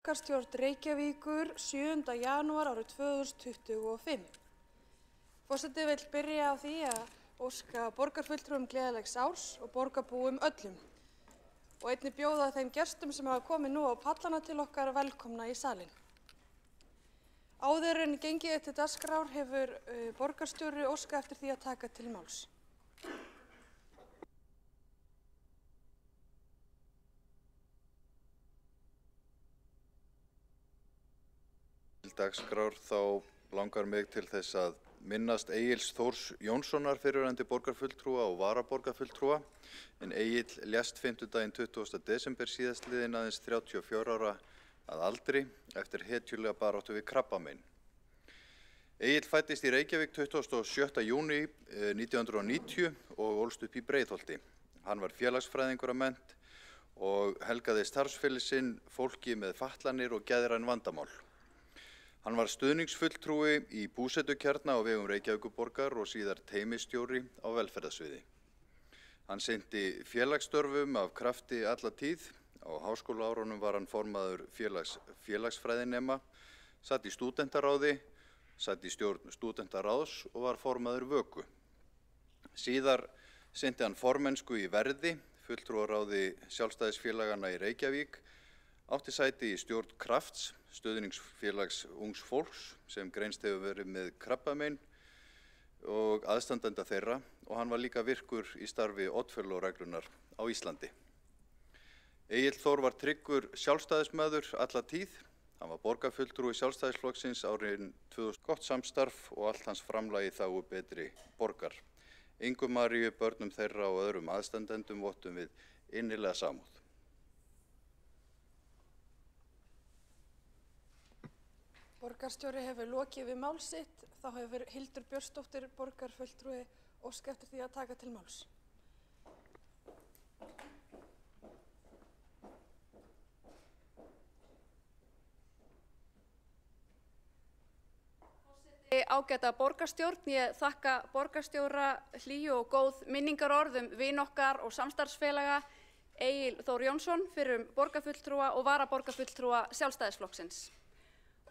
Borgarstjórn Reykjavíkur 7. janúar árið 2025. Forseti vill byrja á því að óska borgarfulltrúum gleðilegs árs og borgarbúum öllum og einnig bjóða þeim gestum sem hafa komið nú á pallana til okkar velkomna í salinn. Áður en gengið til dagskrár hefur borgarstjóri óskað eftir því að taka til máls. Dagskrár þá langar mig til þess að minnast Egils Þórs Jónssonar fyrrverandi borgarfulltrúa og varaborgarfulltrúa en Egill lést fimmtudaginn 20. desember síðastliðinn aðeins 34 ára að aldri eftir hetjulega baráttu við krabbamein. Egill fæddist í Reykjavík 27. júní 1990 og ólst upp í Breiðholti. Hann var félagsfræðingur að mennt og helgaði starfsferil sinn fólki með fatlanir og geðræn vandamál. Hann var stuðningsfulltrúi í búsetukjarna á vegum Reykjavíkurborgar og síðar teymistjóri á velferðarsviði. Hann sinnti félagsstörfum af krafti alla tíð. Á háskólaárunum var hann formaður félagsfræðinema, satt í stúdentaráði, satt í stjórn stúdentaráðs og var formaður Vöku. Síðar sinnti hann formennsku í Verði, fulltrúaráði sjálfstæðisfélaganna í Reykjavík, átti sæti í stjórn Krafts, stuðningsfélags ungs fólks sem greinst hefur verið með krabbamein og aðstandenda þeirra og hann var líka virkur í starfi Oddfellow-reglunnar á Íslandi. Egill Þór var tryggur sjálfstæðismaður alla tíð. Hann var borgarfulltrúi Sjálfstæðisflokksins árin 2000. Gott samstarf og allt hans framlag í þágu betri borgar. Ingu Maríu, börnum þeirra og öðrum aðstandendum vottum við innilega samúð. Borgarstjóri hefur lokið við mál sitt, þá hefur Hildur Björnsdóttir borgarfulltrúi óskað eftir því að taka til máls. Ágæta borgarstjórn, ég þakka borgarstjóra hlýju og góð minningarorð vin okkar og samstarfsfélaga Egil Þór Jónsson fyrir borgarfulltrúa og varaborgarfulltrúa Sjálfstæðisflokksins.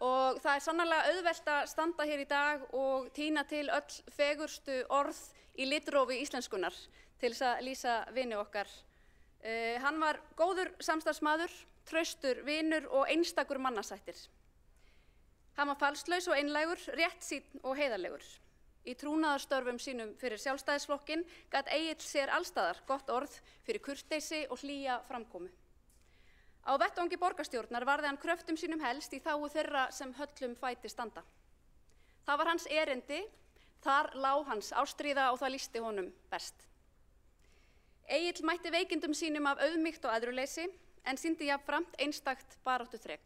Og það sannarlega auðvelt að standa hér í dag og tína til öll fegurstu orð í litrófi íslenskunnar til þess að lýsa vini okkar. Hann var góður samstarfsmaður, traustur vinur og einstakur mannasættir. Hann var falslaus og einlægur, réttsýnn og heiðarlegur. Í trúnaðarstörfum sínum fyrir Sjálfstæðisflokkinn gat Egill sér allstaðar gott orð fyrir kurteisi og hlýja framkomu. Á vettvangi borgarstjórnar varði hann kröftum sínum helst í þágu þeirra sem höllum fæti standa. Það var hans erindi, þar lá hans ástríða og það lýsti honum best. Egill mætti veikindum sínum af auðmýkt og æðruleysi en sýndi jafnframt einstakt baráttuþrek.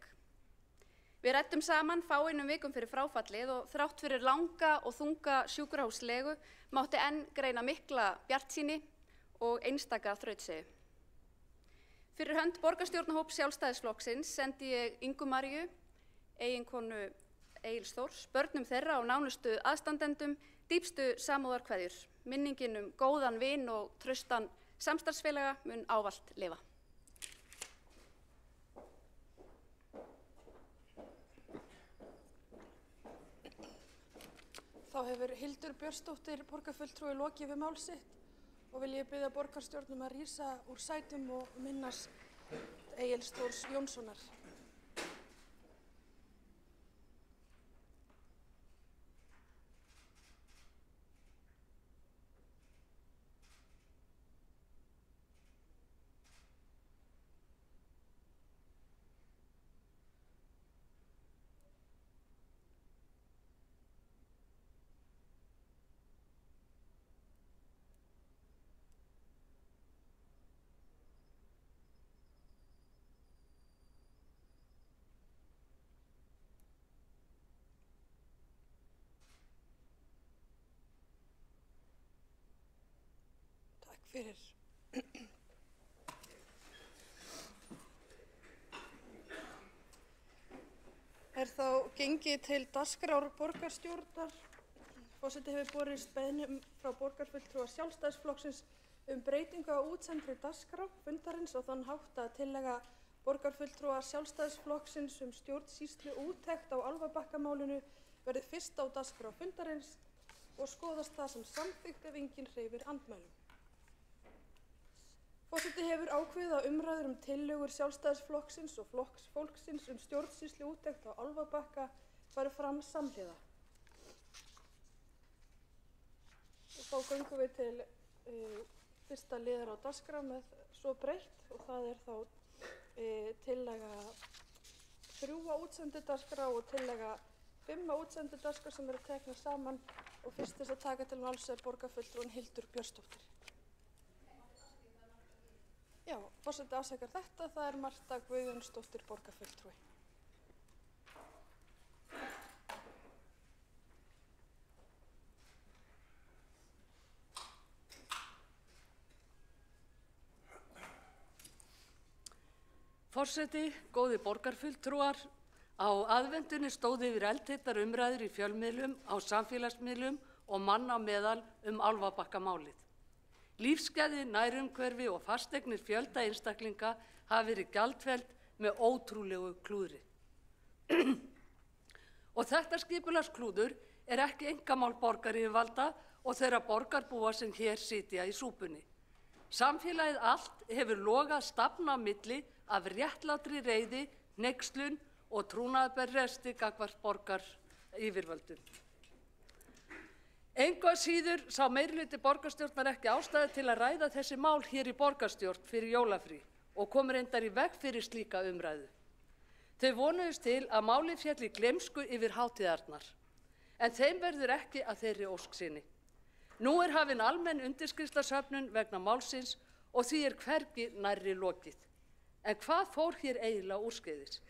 Við ræddum saman fáeinum vikum fyrir fráfallið og þrátt fyrir langa og þunga sjúkrahúslegu mátti enn greina mikla bjartsýni og einstaka þrautseigu. Fyrir hönd borgarstjórnarhóps Sjálfstæðisflokksins sendi ég Ingu Maríu, eiginkonu Egils Þórs, börnum þeirra og nánustu aðstandendum dýpstu samúðarkveðjur. Minningin góðan vin og traustan samstarfsfélaga mun ávallt lifa. Þá hefur Hildur Björnsdóttir borgarfulltrúi lokið við mál sitt og vil ég biðja borgarstjórnum að rísa úr sætum og minnast Egils Þórs Jónssonar. Fyrir. Þá gengið til dagskrár borgarstjórnar. Forseti hefur borist beiðni frá borgarfulltrúa Sjálfstæðisflokksins breytingu á útsendri dagskrá fundarins og þann hátt að tillaga borgarfulltrúa Sjálfstæðisflokksins stjórnsýslu úttekt á Álfabakkamálinu verði fyrst á dagskrá fundarins og skoðast það sem samþykkt ef enginn hreyfir andmælum. Forseti hefur ákveðið að umræður tillögur Sjálfstæðisflokksins og Flokks fólksins stjórnsýslu úttekt á Álfabakka fari fram samhliða. Og þá göngum við til fyrsta liðar á dagskrá með svo breytt og það er þá tillaga 3 á útsendudagskrá og tillaga 5 á útsendudagskrá sem eru teknar saman og fyrst þess að taka til máls er borgarfulltrúinn Hildur Björnsdóttir. Já, forseti afsakar þetta, það er Marta Guðjónsdóttir borgarfulltrúi. Forseti, góðir borgarfulltrúar, á aðvendunni stóðu yfir eldheitar umræður í fjölmiðlum, á samfélagsmiðlum og manna á meðal Álfabakkamálið. Lífsgæði, nærumhverfi og fasteignir fjölda einstaklinga hafa verið gjaldfelld með ótrúlegu klúðri. Og þetta skipulagsklúður er ekki einkamál borgaryfirvalda og þeirra borgarbúa sem hér sitja í súpunni. Samfélagið allt hefur logað stafna á milli af réttlátri reiði, hneykslun og trúnaðarbresti gagnvart borgaryfirvöldum. Engu að síður sá meirihluti borgarstjórnar ekki ástæðu til að ræða þessi mál hér í borgarstjórn fyrir jólafrí og kom reyndar í veg fyrir slíka umræðu. Þau vonuðust til að málið féll í gleymsku yfir hátíðarnar, en þeim verður ekki að þeirri ósk sinni. Nú er hafin almenn undirskriftasöfnun vegna málsins og því er hvergi nærri lokið. En hvað fór hér eiginlega úrskeiðis?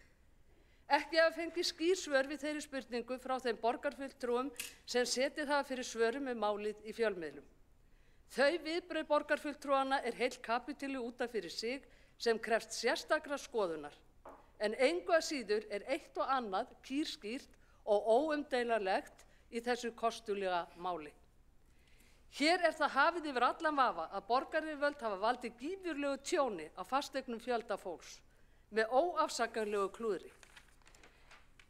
Ekki hafa fengið skýr svör við þeirri spurningu frá þeim borgarfulltrúum sem setið hafa fyrir svörum málið í fjölmiðlum. Þau viðbrögð borgarfulltrúanna er heill kapítuli út af fyrir sig sem krefst sérstakra skoðunar. En engu að síður er eitt og annað kýrskýrt og óumdeilanlegt í þessu kostulega máli. Hér er það hafið yfir allan vafa að borgaryfirvöld hafa valdið gífurlegu tjóni á fasteignum fjölda fólks með óafsakanlegu klúðri.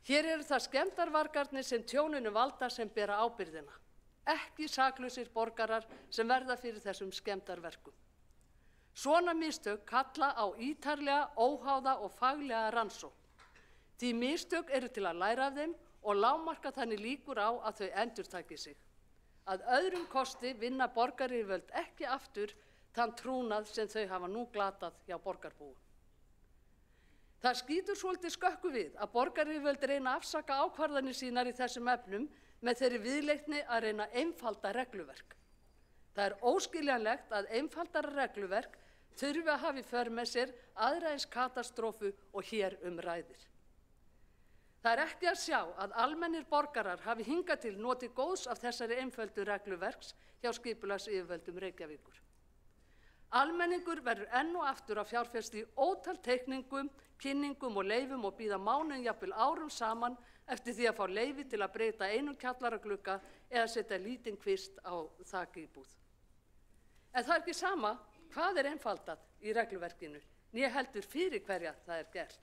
Hér eru það skemmdarvargarnir sem tjóninu valda sem bera ábyrgðina, ekki saklausir borgarar sem verða fyrir þessum skemmdarverkum. Svona mistök kalla á ítarlega, óháða og faglega rannsókn. Því mistök eru til að læra af þeim og lágmarka þannig líkur á að þau endurtaki sig. Að öðrum kosti vinna borgaryfirvöld ekki aftur þann trúnað sem þau hafa nú glatað hjá borgarbúum. Það skýtur svolítið skökku við að borgaryfirvöld reyna að afsaka ákvarðanir sínar í þessum efnum með þeirri viðleitni að reyna að einfalda regluverk. Það er óskiljanlegt að einfaldara regluverk þurfi að hafa í för með sér aðra eins katastrófu og hér ræðir. Það er ekki að sjá að almennir borgarar hafi hingað til notið góðs af þessari einföldu regluverks hjá skipulagsyfirvöldum Reykjavíkur. Almenningur verður enn og aftur að fjárfesta í ótal teikningum, kynningum og leyfum og bíða mánuðum jafnvel árum saman eftir því að fá leyfi til að breyta einum kjallaraglugga eða setja lítinn kvist á þakíbúð. En það er ekki sama hvað er einfaldað í regluverkinu, né heldur fyrir hverja það er gert.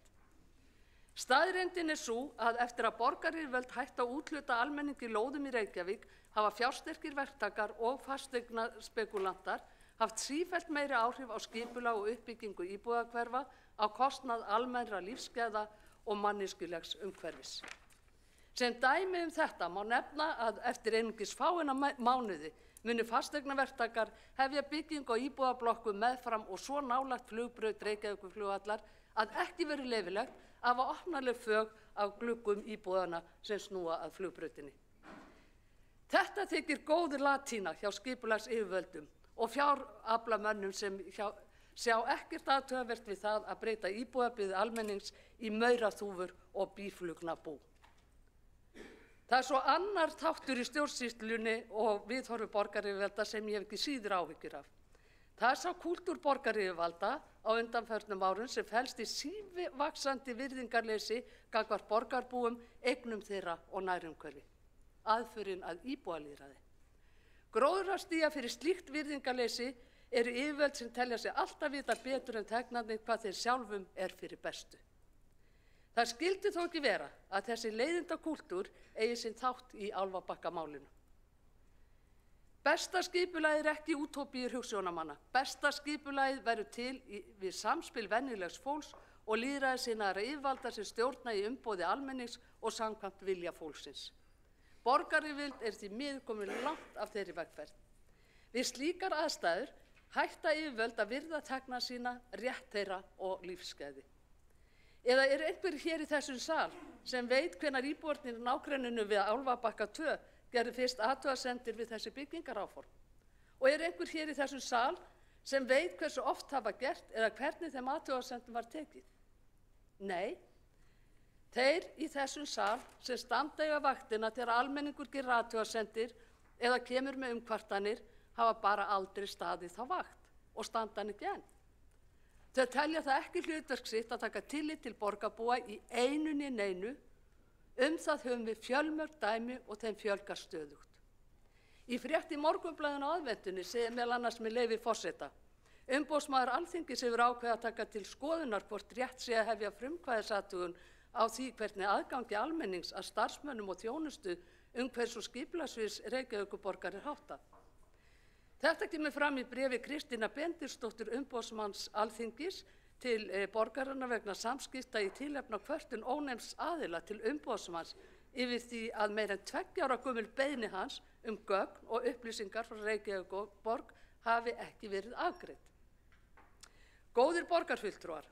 Staðreyndin er sú að eftir að borgaryfirvöld hætta að úthluta almenningi lóðum í Reykjavík hafa fjársterkir verktakar og fasteignaspekulantar haft sífellt meiri áhrif á skipulag og uppbyggingu íbúðahverfa á kostnað almennra lífsgæða og manneskjulegs umhverfis. Sem dæmi þetta má nefna að eftir einungis fáeina mánuði munu fasteignaverktakar hefja byggingu á íbúðablokkum meðfram og svo nálægt flugbraut Reykjavíkurflugvallar að ekki verður leyfilegt að hafa opnarleg fög á gluggum íbúðanna sem snúa að flugbrautinni. Þetta þykir góð latína hjá skipulagsyfirvöldum og fjáraflamönnum sem sjá ekkert athugavert við það að breyta íbúðabyggð almennings í mauraþúfur og býflugnabú. Það er svo annar þáttur í stjórnsýslunni og viðhorfi borgaryfirvalda sem ég hef ekki síður áhyggjur af. Það er sá kúltúr borgaryfirvalda á undanförnum árum sem felst í sívaxandi virðingarleysi gagnvart borgarbúum, eignum þeirra og nærumhverfi. Aðförin að íbúalýðræði. Gróðrarstía fyrir slíkt virðingarleysi eru yfirvöld sem telja sig alltaf vita betur en þegnarnir hvað þeir sjálfum fyrir bestu. Það skyldi þó ekki vera að þessi leiðinda kúltúr eigi sinn þátt í Álfabakkamálinu. Besta skipulagið ekki útópíur hugsjónamanna. Besta skipulagið verður til við samspil venjulegs fólks og lýðræðissinnaðra yfirvalda sem stjórna í umboði almennings og samkvæmt vilja fólksins. Borgaryfirvöld því miður komin langt af þeirri vegferð. Við slíkar aðstæður hætta yfirvöld að virða þegna sína, rétt þeirra og lífsgæði. Eða einhver hér í þessum sal sem veit hvenær íbúarnir í nágrenninu við Álfabakka 2 gerðu fyrst athugasemdir við þessi byggingaráform? Og einhver hér í þessum sal sem veit hversu oft það var gert eða hvernig þeim athugasemdum var tekið? Nei, þeir í þessum sal sem standa eiga vaktina þegar almenningur gerir athugasemdir eða kemur með umkvartanir hafa bara aldrei staðið þá vakt og standa hann ekki enn. Þau telja það ekki hlutverk sitt að taka tillit til borgarbúa í einu né neinu. Það höfum við fjölmörg dæmi og þeim fjölgar stöðugt. Í frétt í Morgunblaðinu á aðventunni segir meðal annars með leyfi forseta: Umboðsmaður Alþingis hefur ákveðið að taka til skoðunar hvort rétt sé að hefja frumkvæðisathugun á því hvernig aðgangi almennings að starfsmönnum og þjónustu umhverfis- og skipulagssviðs Reykjavíkurborgar háttað. Þetta kemur fram í bréfi Kristínar Benediktsdóttur umboðsmanns Alþingis til borgaranna vegna samskipta í tilefni af kvörtun ónefnds aðila til umboðsmanns yfir því að meira en 2 ára gömul beiðni hans gögn og upplýsingar frá Reykjavíkurborg hafi ekki verið afgreidd. Góðir borgarfulltrúar,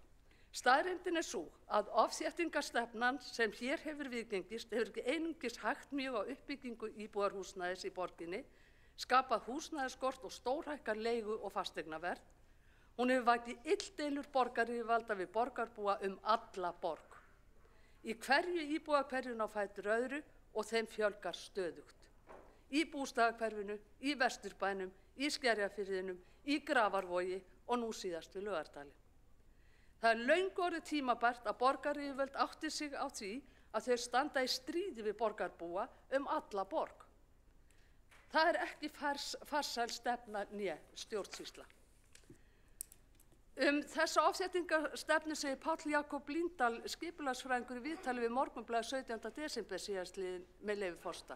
staðreyndin sú að ofþéttingarstefnan sem hér hefur viðgengist hefur ekki einungis hægt mjög á uppbyggingu íbúðarhúsnæðis í borginni, skapað húsnæðisskort og stórhækkað leigu- og fasteignaverð. Hún hefur vakið illdeilur borgaryfirvalda við borgarbúa alla borg. Í hverju íbúðahverfinu á fætur öðru og þeim fjölgar stöðugt. Í Bústaðahverfinu, í Vesturbænum, í Skerjafirðinum, í Grafarvogi og nú síðast við Laugardali. Það löngu orðið tímabært að borgaryfirvöld átti sig á því að þau standa í stríði við borgarbúa alla borg. Það ekki farsæl stefna né stjórnsýsla. Þessa ofþéttingarstefnu segir Páll Jakob Líndal, skipulagsfræðingur í viðtali við Morgunblaðið 17. desember síðastliðinn með leyfi forseta.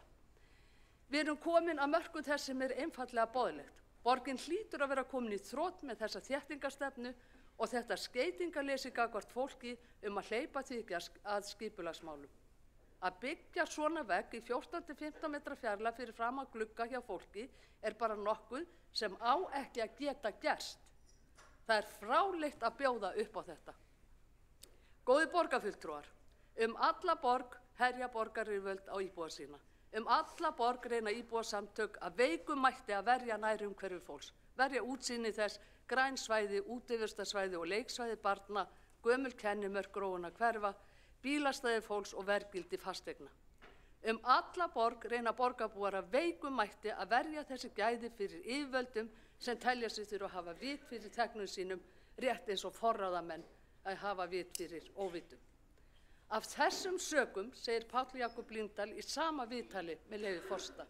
Við erum komin að mörkum þess sem einfaldlega boðlegt. Borgin hlýtur að vera komin í þrot með þessa þéttingarstefnu og þetta skeytingarleysi gagnvart fólki að hleypa því ekki að skipulagsmálum. Að byggja svona vegg í 14–15 metra fjarlægð fyrir framan glugga hjá fólki bara nokkuð sem á ekki að geta gerst. Það fráleitt að bjóða upp á þetta. Góðir borgarfulltrúar, alla borg herja borgaryfirvöld á íbúa sína. Alla borg reyna íbúasamtök að veikum mætti að verja nærumhverfi fólks, verja útsýni þess, grænsvæði, útivistarsvæði og leiksvæði barna, gömul kennimörk gróinna hverfa, bílastæði fólks og verðgildi fasteigna. Alla borg reyna borgarbúar að veikum mætti að verja þessi gæði fyrir yfirvöldum sem telja sig þurfa að hafa vit fyrir þegnum sínum, rétt eins og forráðamenn að hafa vit fyrir óvitum. Af þessum sökum, segir Páll Jakob Líndal í sama viðtali með leyfi forseta,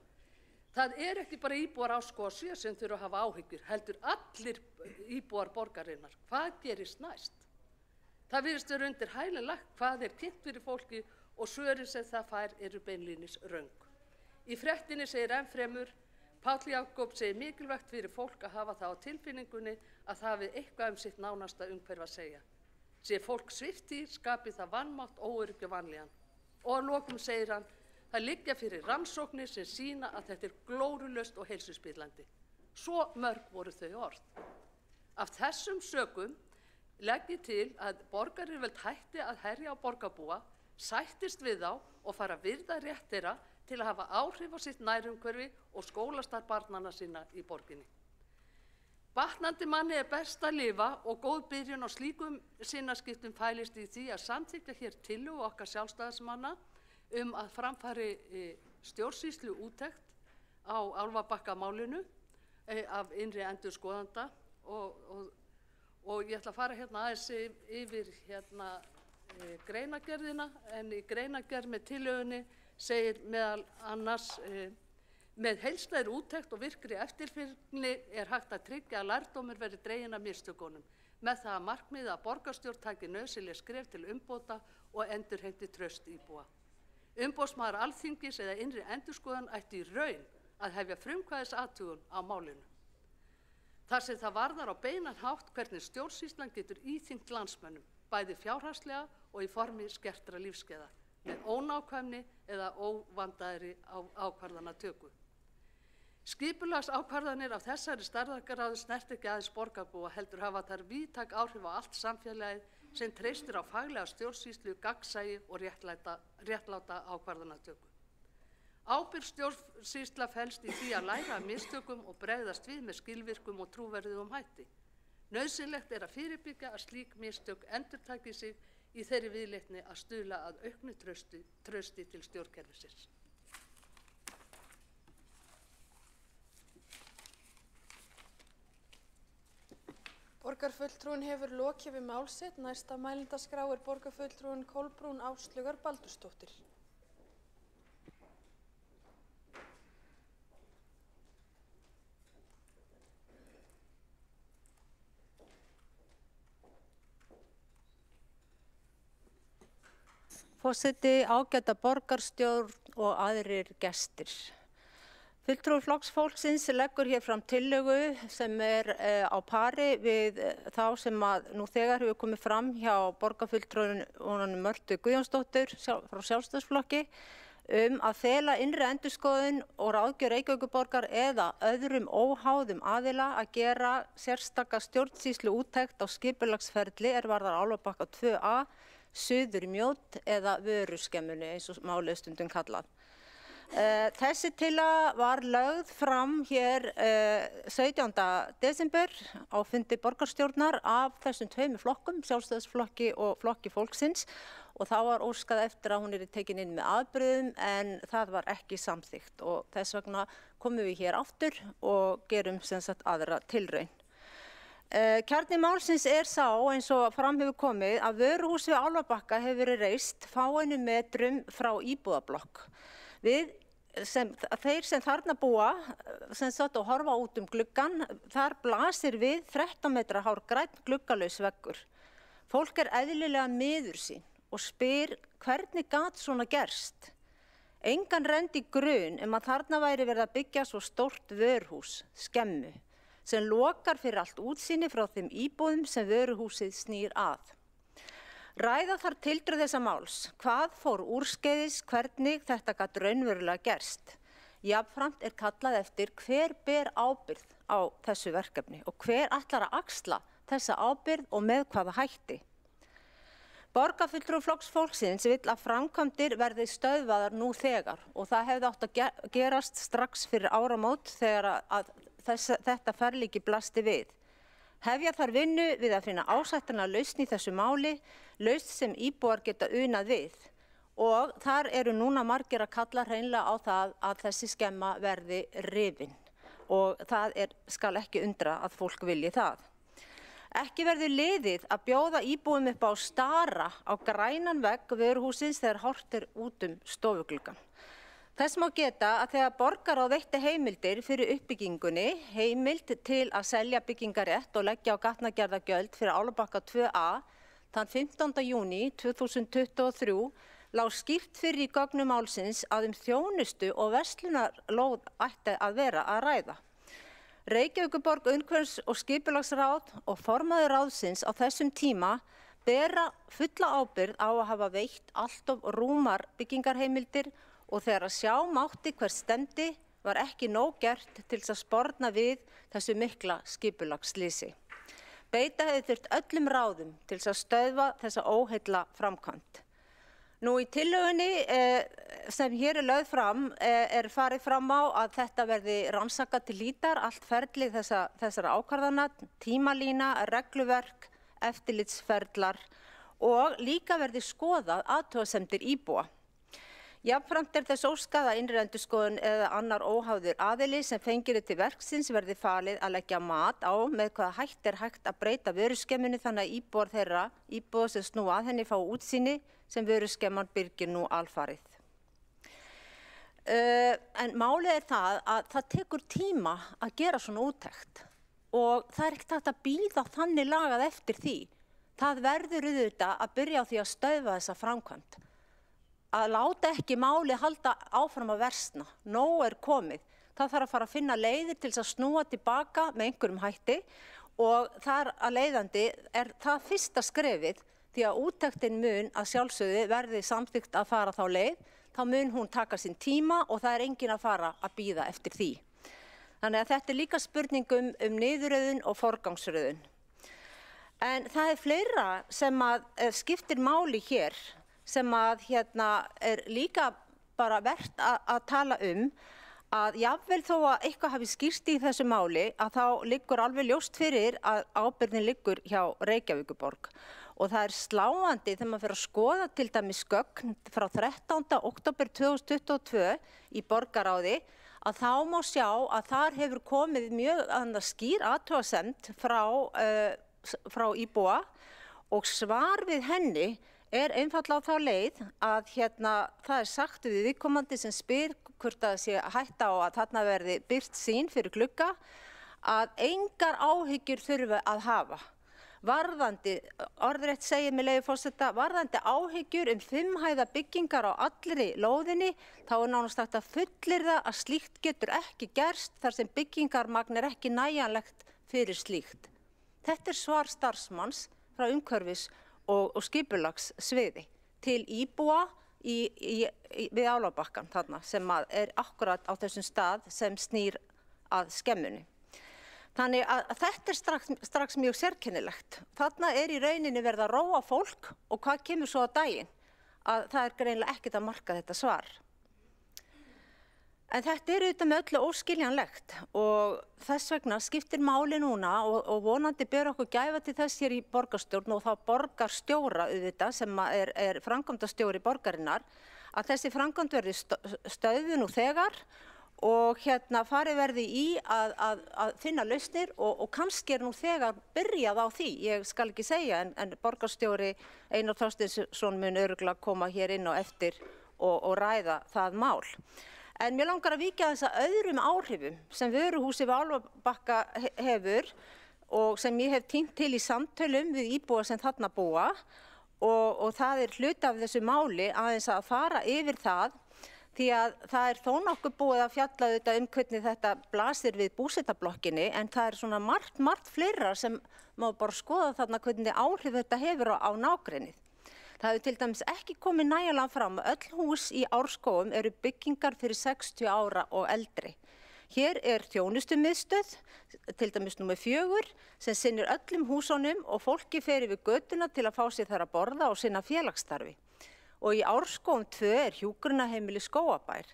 það ekki bara íbúar á Skógsjö sem þurfa að hafa áhyggjur, heldur allir íbúar borgarinnar. Hvað gerist næst? Það virðist vera undir hæli lagt hvað kynnt fyrir fólki og svörin sem það fær beinlínis röng. Í fréttinni segir ennfremur: Páll Jakob segir mikilvægt fyrir fólk að hafa það á tilfinningunni að það hafi eitthvað sitt nánasta umhverfi að segja. Sé fólk svipt í skapi það vanmátt, óöryggi og vanlíðan. Og að lokum segir hann: það liggja fyrir rannsóknir sem sýna að þetta glórulaust og heilsuspillandi. Svo mörg voru þau orð. Af þessum sökum legg ég til að borgaryfirvöld hætti að herja á borgarbúa, sættist við þá og fara að virða rétt þeirra til að hafa áhrif á sitt nærumhverfi og skólastarf barnanna sinna í borginni. Batnandi manni best að lifa og góð byrjun á slíkum sinnaskiptum fælist í því að samþykkja hér tillögu okkar sjálfstæðismanna að framfari stjórnsýslu úttekt á Álfabakkamálinu af innri endurskoðanda og ég ætla að fara aðeins yfir greinargerðina, en í greinargerð með tillögunni segir meðal annars Með heildstæðri úttekt og virkri eftirfylgni hægt að tryggja að lærdómur verði dreginn af mistökunum, með það að markmiði að borgarstjórn taki nauðsynleg skref til umbóta og endurheimti traust íbúa. Umboðsmaður Alþingis eða innri endurskoðun ætti í raun að hefja frumkvæðisathugun á málinu. Þar sem það varðar á beinan hátt hvernig stjórnsýslan getur íþyngt landsmönnum, bæði fjárhagslega og í formi skertra lífskeiða, með ónákvæmni eða óvandaðri ákvarðanatöku. Skipulagsákvarðanir af þessari stærðargráðu snert ekki aðeins borgarbúa, heldur hafa þær víðtæk áhrif á allt samfélagið sem treystir á faglega stjórnsýslu, gagnsæi og réttláta ákvarðanatöku. Ábyrg stjórnsýsla felst í því að læra af mistökum og bregðast við með skilvirkum og trúverðugum hætti. Nauðsynlegt að fyrirbyggja að slík mistök endurtaki sig í þeirri viðleitni að stuðla að auknu trausti til stjórnkerfisins. Borgarfulltrúinn hefur lokið við mál sitt. Næst á mælendaskrá borgarfulltrúinn Kolbrún Áslaugar Baldursdóttir. Forseti, ágæta borgarstjórn og aðrir gestir. Fulltrúi Flokks fólksins leggur hér fram tillögu sem á pari við þá sem nú þegar hefur komið fram hjá borgarfulltrúinni Mörtu Guðjónsdóttur frá Sjálfstæðisflokki að fela innri endurskoðun og ráðgjöf Reykjavíkurborgar eða öðrum óháðum aðila að gera sérstaka stjórnsýslu úttekt á skipulagsferli varðar Álfabakka 2A, suður í Mjódd eða vöruskemmunni eins og málið stundum kallað. Þessi tillaga var lögð fram hér 17. desember á fundi borgarstjórnar af þessum tveimur flokkum, Sjálfstæðisflokki og Flokki fólksins, og þá var óskað eftir að hún tekin inn með afbrigðum en það var ekki samþykkt og þess vegna komum við hér aftur og gerum sem sagt aðra tilraun. Kjarni málsins sá, eins og fram hefur komið, að vöruhús við Álfabakka hefur verið reist fáeinum metrum frá íbúðablokk. Þeir sem þarna búa og horfa út gluggann, þar blasir við 13 metra hár grænn gluggalaus veggur. Fólk eðlilega miður sín og spyr hvernig gat svona gerst. Engan renndi grun að þarna væri verið að byggja svo stórt vöruhús, skemmu, sem lokar fyrir allt útsýni frá þeim íbúðum sem vöruhúsið snýr að. Ræða þarf tildrög þessa máls, hvað fór úrskeiðis, hvernig þetta gat raunverulega gerst. Jafnframt kallað eftir hver ber ábyrgð á þessu verkefni og hver ætlar að axla þessa ábyrgð og með hvaða hætti. Borgarfulltrúi Flokks fólksins vill að framkvæmdir verði stöðvaðar nú þegar og það hefði átt að gerast strax fyrir áramót þegar að þetta ferlíki blasti við. Hefja þarf vinnu við að finna ásættanlega lausn í þessu máli, lausn sem íbúar geta unað við og þar núna margir að kalla hreinlega á það að þessi skemma verði rifin og það skal ekki undra að fólk vilji það. Ekki verður liðið að bjóða íbúum upp á stara á grænan vegg vöruhússins þegar horft út stofugluggann. Þess má geta að þegar borgarráð veitti heimildir fyrir uppbyggingunni, heimild til að selja byggingarétt og leggja á gatnagerðargjöld fyrir Álfabakka 2A, þann 15. júní 2023 lá skýrt fyrir í gögnum málsins að þjónustu og verslunarlóð ætti að vera að ræða. Reykjavíkurborg umhverfis- og skipulagsráð og formaður ráðsins á þessum tíma bera fulla ábyrgð á að hafa veitt allt of rúmar byggingarheimildir og þegar að sjá mátti hver stefndi var ekki nóg gert til að sporna við þessu mikla skipulagslýsi. Beita hefði þurft öllum ráðum til að stöðva þessa óheilla framkvæmd. Nú í tillögunni sem hér lögð fram farið fram á að þetta verði rannsakað til hlítar, allt ferli þessara ákvarðana, tímalína, regluverk, eftirlitsferlar og líka verði skoðað athugasemdir íbúa. Jafnframt þess óskað að innri endurskoðun eða annar óháður aðili sem fengir til verksins verði falið að leggja mat á með hvaða hætti hægt að breyta vöruskemmunni þannig að íbúar sem snúa að henni fá útsýni sem vöruskemman byrgir nú alfarið. En málið er það að það tekur tíma að gera svona úttekt og það er ekkert hægt að bíða þannig lagað eftir því. Það verður auðvitað að byrja á því að stöðva þessa framkvæmd. Að láta ekki máli halda áfram að versna. Nóg er komið. Það þarf að fara að finna leiðir til að snúa tilbaka með einhverjum hætti og þar að leiðandi er það fyrsta skrefið því að úttektin mun að sjálfsögðu verði samþykkt að fara þá leið. Þá mun hún taka sinn tíma og það er enginn að fara að bíða eftir því. Þannig að þetta er líka spurning niðurröðun og forgangsröðun. En það er fleira sem að skiptir máli hér sem að er líka bara vert að tala að jafnvel þó að eitthvað hafi skýrst í þessu máli að þá liggur alveg ljóst fyrir að ábyrgðin liggur hjá Reykjavíkurborg. Og það er sláandi þegar maður fer að skoða til dæmis gögn frá 13. október 2022 í borgarráði að þá má sjá að þar hefur komið mjög skýr athugasemd frá íbúa og svar við henni er einfaldlega á þá leið að það er sagt við viðkomandi sem spyr hvort það sé hætta á að þarna verði birt sýn fyrir glugga að engar áhyggjur þurfi að hafa. Varðandi, orðrétt segir með leyfi forseta, varðandi áhyggjur 5 hæða byggingar á allri lóðinni, þá er nánast hægt að fullyrða að slíkt getur ekki gerst þar sem byggingarmagn er ekki nægjanlegt fyrir slíkt. Þetta er svar starfsmanns frá umhverfis- og skipulagssviði til íbúa við Álfabakkann þarna sem er akkurat á þessum stað sem snýr að skemmunni. Þannig að þetta er strax mjög sérkennilegt. Þarna er í rauninni verið að róa fólk og hvað kemur svo á daginn? Að það er greinilega ekkert að marka þetta svar. En þetta er auðvitað með öllu óskiljanlegt og þess vegna skiptir máli núna og vonandi ber okkur gæfa til þess hér í borgarstjórn og þá borgarstjóra auðvitað sem er framkvæmdastjóri borgarinnar að þessi framkvæmd verði stöðvuð nú þegar og farið verði í að finna lausnir og kannski er nú þegar byrjað á því, ég skal ekki segja en borgarstjóri Einar Þorsteinsson mun örugglega koma hér inn á eftir og ræða það mál. En mér langar að víkja þess að öðrum áhrifum sem vöruhúsið við Álfabakka hefur og sem ég hef tínt til í samtölum við íbúa sem þarna búa og það er hluti af þessu máli aðeins að fara yfir það því að það er þó nokkuð búið að fjalla auðvitað hvernig þetta blasir við búsetablokkinni en það er svona margt fleira sem má bara skoða þarna hvernig áhrif þetta hefur á nágrennið. Það hefur til dæmis ekki komið nægilega fram að öll hús í Árskógum eru byggingar fyrir 60 ára og eldri. Hér er þjónustumiðstöð, til dæmis númer 4, sem sinnir öllum húsunum og fólki fer yfir götuna til að fá sér þar að borða og sinna félagsstarfi. Og í Árskógum 2 er hjúkrunarheimili Skógabær.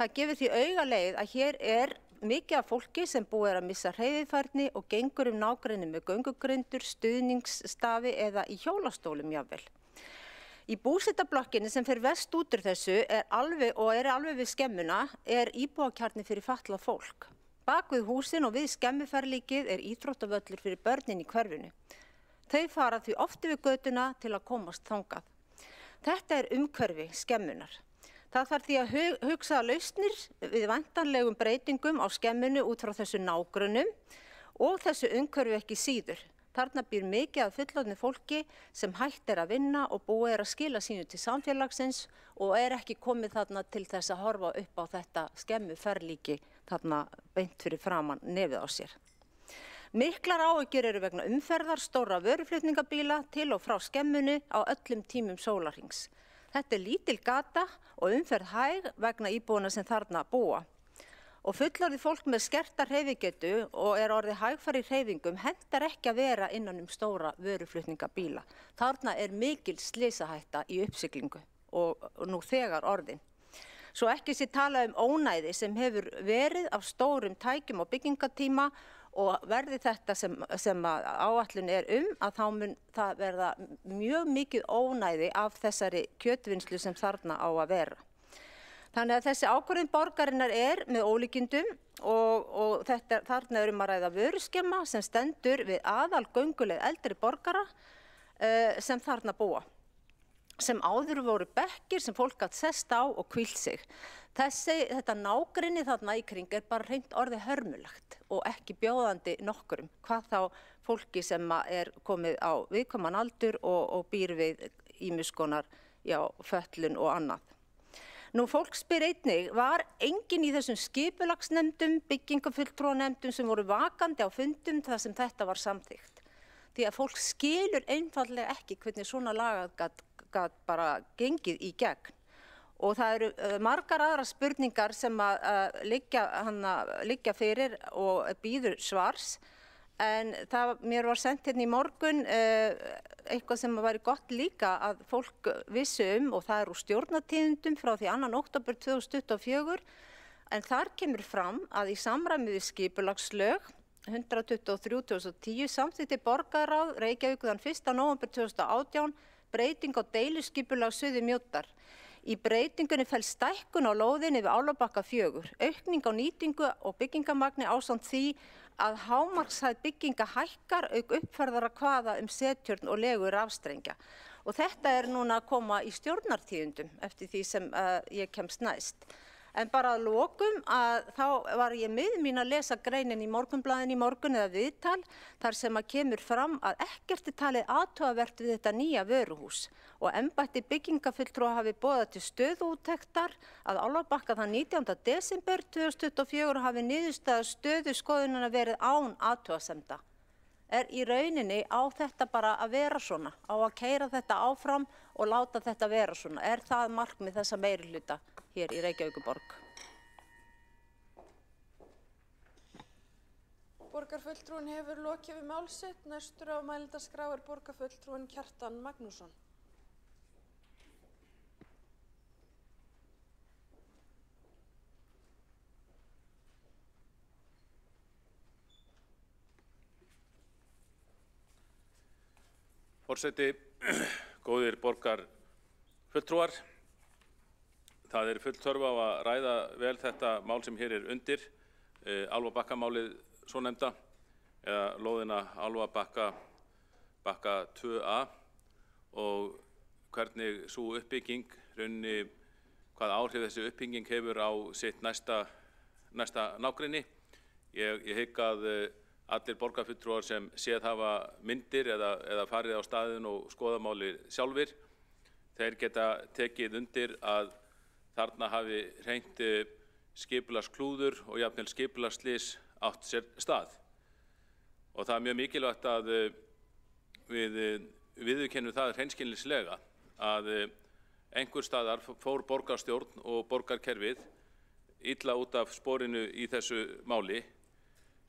Það gefur því augaleið að hér er mikið af fólki sem búið er að missa hreyfifærni og gengur nágrenni með göngugrindur, stuðningsstafi eða í hjólastólum jafnvel. Í búsetablokkinni sem fer vest út úr þessu er alveg við skemmuna er íbúakjarni fyrir fatlað fólk. Bak við húsin og við skemmuferlíkið er íþróttavöllur fyrir börnin í hverfinu. Þau fara því oft yfir götuna til að komast þangað. Þetta er umhverfi skemmunar. Það þarf því að hugsa lausnir við væntanlegum breytingum á skemmunu út frá þessu nágrönnum og þessu umhverfi ekki síður. Þarna býr mikið af fullorðnu fólki sem hætt er að vinna og búið er að skila sínu til samfélagsins og er ekki komið þarna til þess að horfa upp á þetta skemmuferlíki þarna beint fyrir framan nefið á sér. Miklar áhyggjur eru vegna umferðar stóra vöruflutningabíla til og frá skemmunni á öllum tímum sólarhrings. Þetta er lítil gata og umferð hæg vegna íbúana sem þarna búa. Og fullorðið fólk með skerta hreyfigetu og er orðið hægfari í hreyfingum hentar ekki að vera innan stóra vöruflutningabíla. Þarna er mikil slysahætta í uppsiglingu og nú þegar orðin. Svo ekki sé tala ónæði sem hefur verið af stórum tækjum á byggingatíma og verði þetta sem áætlun er að þá mun það verða mjög mikið ónæði af þessari kjötvinnslu sem þarna á að vera. Þannig að þessi ákvörðun borgarinnar er með ólíkindum og þarna að ræða vöruskemma sem stendur við aðalgönguleið eldri borgara sem þarna búa. sem áður voru bekkir sem fólk gat sest á og hvílt sig. Þetta nágrinni þarna í kring bara hreint orðið hörmulegt og ekki bjóðandi nokkurum, hvað þá fólki sem komið á viðkvæman aldur og býr við ýmiss konar fötlun og annað. Nú fólk spyr einnig, var enginn í þessum skipulagsnefndum, byggingafulltrúanefndum sem voru vakandi á fundum þar sem þetta var samþykkt? Því að fólk skilur einfaldlega ekki hvernig svona lagað gat bara gengið í gegn. Og það eru margar aðra spurningar sem liggja fyrir og bíður svars. En mér var sent hérna í morgun eitthvað sem væri gott líka að fólk vissi og það úr stjórnartíðindum frá því 2. október 2024. En þar kemur fram að í samræmi við skipulagslög 123/2010 samþykkti borgarráð Reykjavík þann 1. nóvember 2018 breyting á deiluskipulagssviði Mjóddar. Í breytingunni felst stækkun á lóðinni við Álfabakka 4, aukning á nýtingu og byggingamagni ásamt því að hámarkshæð bygginga hækkar auk uppfærðara kvaða setjörn og legu rafstrengja. Og þetta núna að koma í stjórnartíðindum eftir því sem ég kemst næst. En bara að lokum þá var ég miður mín að lesa greinin í Morgunblaðinu í morgun eða viðtal þar sem kemur fram að ekkert talið athugavert við þetta nýja vöruhús og embætti byggingafulltrúa hafi boðað til stöðuúttektar að Álfabakka þann 19. desember 2024 hafi niðurstaða stöðuskoðunina verið án athugasemda. Í rauninni á þetta bara að vera svona, á að keyra þetta áfram og láta þetta vera svona. Það markmið þessa meirihluta hér í Reykjavíkurborg? Borgarfulltrúinn hefur lokið við mál sitt. Næstur á mælendaskrá borgarfulltrúinn Kjartan Magnússon. Forseti, góðir borgarfulltrúar, það full þörf á að ræða vel þetta mál sem hér undir, Álfabakkamálið svonefnda, eða lóðina Álfabakka 2A og hvernig sú uppbygging, rauninni hvaða áhrif þessi uppbygging hefur á sitt næsta nágrenni. Ég hygg að allir borgarfulltrúar sem séð hafa myndir eða farið á staðinn og skoða málið sjálfir, þeir geta tekið undir að þarna hafi hreint skipulagsklúður og jafnvel skipulagsslys átt sér stað. Og það mjög mikilvægt að við viðurkennum það hreinskilnislega að einhver staðar fór borgarstjórn og borgarkerfið illa út af sporinu í þessu máli,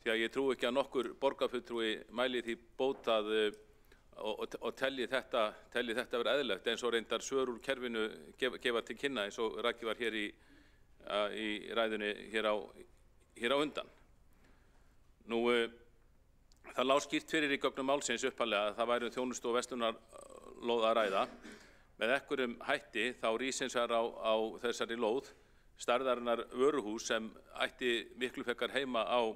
því að ég trúi ekki að nokkur borgarfulltrúi mæli því bótað og telji þetta vera eðlilegt, eins og reyndar svör úr kerfinu gefa til kynna eins og rakið var hér í ræðunni hér á undan. Nú, það lá skýrt fyrir í gögnum málsins upphaflega að það væri þjónustu- og verslunarlóð að ræða. Með einhverjum hætti þá rís hins vegar á þessari lóð stærðarinnar vöruhús sem ætti miklu frekar heima á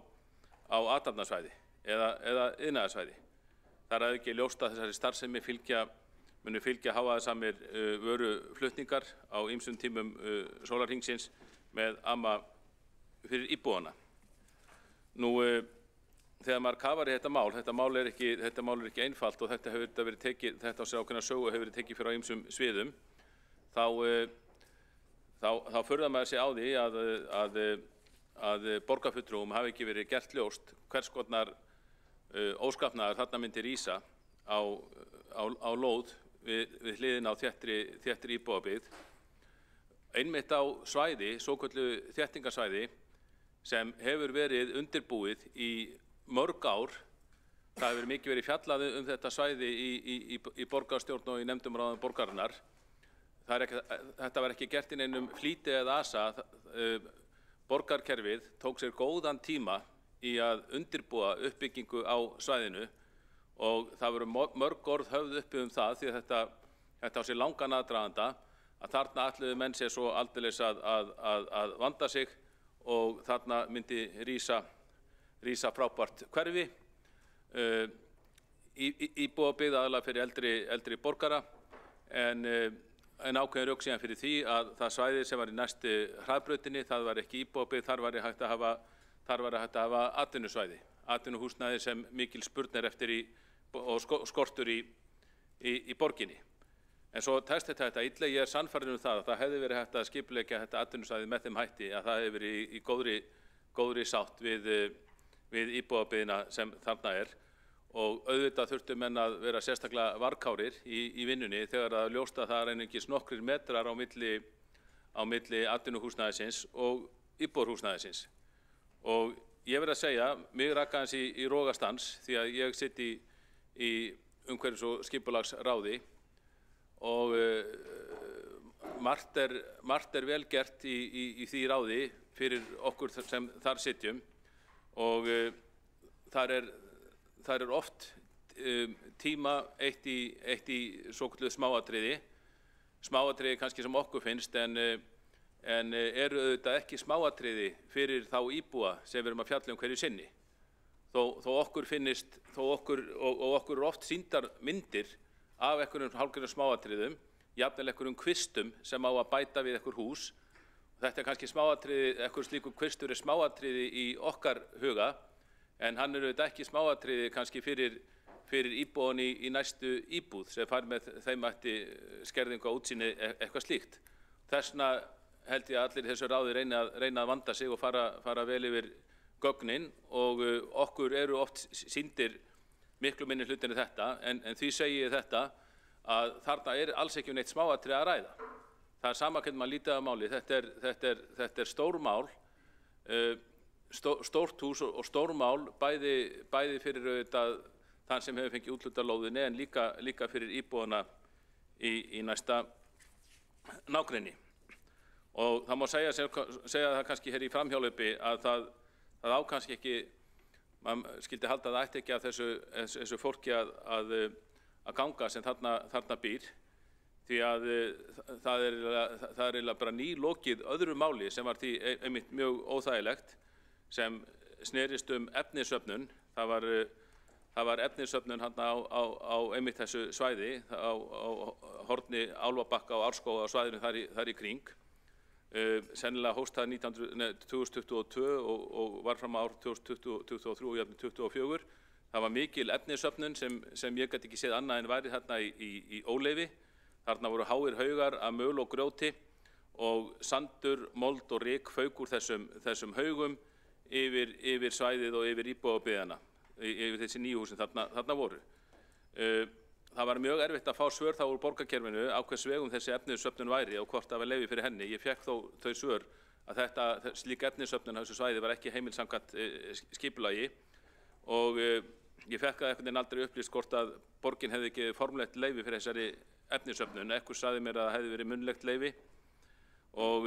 athafnasvæði eða iðnaðarsvæði. Það að ekki ljóst að þessari starfsemi munu fylgja hávaðasamir vöruflutningar á ýmsum tímum sólarhringsins með ama fyrir íbúana. Nú, þegar maður kafar í þetta mál er ekki einfalt og þetta á sér ákveðna sögu hefur verið tekið fyrir á ýmsum sviðum, þá furðar maður sig á því að borgarfulltrúum hafi ekki verið gert ljóst hvers konar óskapnaður þarna myndi rísa á lóð við hliðina á þéttri íbúabyggð, einmitt á svæði, svokölluðu þéttingarsvæði, sem hefur verið undirbúið í mörg ár. Það hefur mikið verið fjallað þetta svæði í borgarstjórn og í nefndum ráðum borgarinnar. Þetta var ekki gert í neinum flýti eða asa. Borgarkerfið tók sér góðan tíma í að undirbúa uppbyggingu á svæðinu og það voru mörg orð höfð uppi það því að þetta á sér langan aðdraganda að þarna ætluðu menn sér svo aldeilis að vanda sig og þarna myndi rísa frábært hverfi, íbúabyggð aðallega fyrir eldri borgara en ákveðin rök síðan fyrir því að það svæði sem var í næstu hraðbrautinni, það var ekki íbúabyggð, þar var hægt að hafa atvinnusvæði, atvinnuhúsnæði sem mikil spurn eftir og skortur í borginni. En svo tekst þetta illa. Ég sannfærður það að það hefði verið hægt að skipuleggja þetta atvinnusvæði með þeim hætti að það hefði verið í góðri sátt við íbúabyggðina sem þarna og auðvitað þurftu menn að vera sérstaklega varkárir í vinnunni þegar það ljóst að það einungis nokkrir metrar á milli atvinnuhúsnæðisins og íbúðarhúsnæðisins. Og ég verð að segja, mig rakka hans í rogastans því að ég sitt í umhverfis- og skipulagsráði og margt vel gert í því ráði fyrir okkur sem þar sitjum og þar oft tíma eitt í svokölluð smáatriði kannski sem okkur finnst en eru auðvitað ekki smáatriði fyrir þá íbúa sem við erum að fjalla hverju sinni. Þó okkur finnist, okkur oft sýndar myndir af einhverjum hálfgerðum smáatriðum, jafnvel einhverjum kvistum sem á að bæta við einhver hús. Þetta kannski smáatriði, einhver slíkur kvistur smáatriði í okkar huga, en hann auðvitað ekki smáatriði kannski fyrir íbúan í næstu íbúð sem fær með þeim ætti skerðingu á útsýni eitthvað slíkt. Þessna held ég að allir þessu ráði reyna að vanda sig og fara vel yfir gögnin og okkur eru oft sýndir miklu minni hlutin þetta, en því segi ég þetta að þarna alls ekki neitt smáatriði að ræða. Það sama hvernig maður lítið á máli, þetta stór mál, stórt hús og stór mál, bæði fyrir auðvitað þann sem hefur fengið úthlutað lóðinni en líka fyrir íbúana í næsta nágrenni. Og það má segja það kannski hér í framhjálpi að það á kannski ekki, maður skildi halda að það ætti ekki af þessu fólki að ganga sem þarna býr, því að það er eiginlega bara nýlokið öðru máli sem var því einmitt mjög óþægilegt sem snerist efnissöfnun. Það var efnissöfnun á einmitt þessu svæði, á horni Álfabakka og Árskóga á svæðinu þar í kring. Sennilega hófst það 2022 og var fram á ár 2023 og jafnvel 2024. Það var mikil efnissöfnun sem ég gæti ekki séð annað en væri þarna í óleyfi. Þarna voru háir haugar af möl og grjóti og sandur, mold og ryk fauk úr þessum haugum yfir svæðið og yfir íbúðabyggðina, yfir þessi nýju hús sem þarna voru. Það var mjög erfitt að fá svör þá úr borgarkerfinu á hvers vegum þessi efnissöfnun væri og hvort það var leyfi fyrir henni. Ég fékk þau svör að slík efnissöfnun á þessu svæði var ekki heimil samkvæmt skipulagi og ég fékk það einhvern veginn aldrei upplýst hvort að borgin hefði ekki formlegt leyfi fyrir þessari efnissöfnun. Ekkur sagði mér að það hefði verið munnlegt leyfi og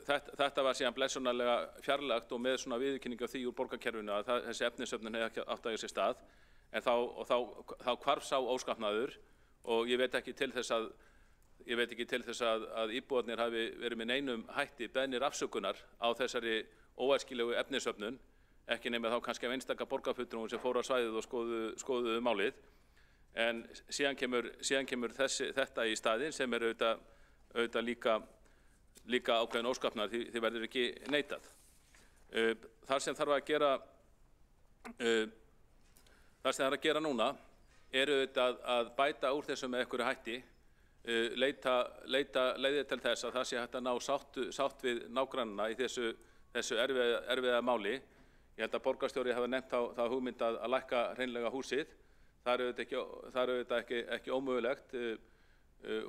þetta var síðan blessunarlega fjarlægt og með svona viðurkenningu á því úr borgarkerfinu að þessi efnissöfnun hefði ekki átt að eiga sér stað. En þá hvarf sá óskapnaður og ég veit ekki til þess að íbúarnir hafi verið með neinum hætti beðnir afsökunar á þessari óæskilegu efnissöfnun, ekki nema þá kannski af einstaka borgarfulltrúum sem fóru á svæðið og skoðuðu málið. En síðan kemur þetta í staðinn sem auðvitað líka ákveðin óskapnaður því verður ekki neitað. Það sem þarf að gera núna auðvitað að bæta úr þessu með einhverju hætti, leita leiðir til þess að það sé hægt að ná sátt við nágrannana í þessu erfiða máli. Ég held að borgarstjóri hafi nefnt þá hugmynd að lækka hreinlega húsið. Það er auðvitað ekki ómögulegt.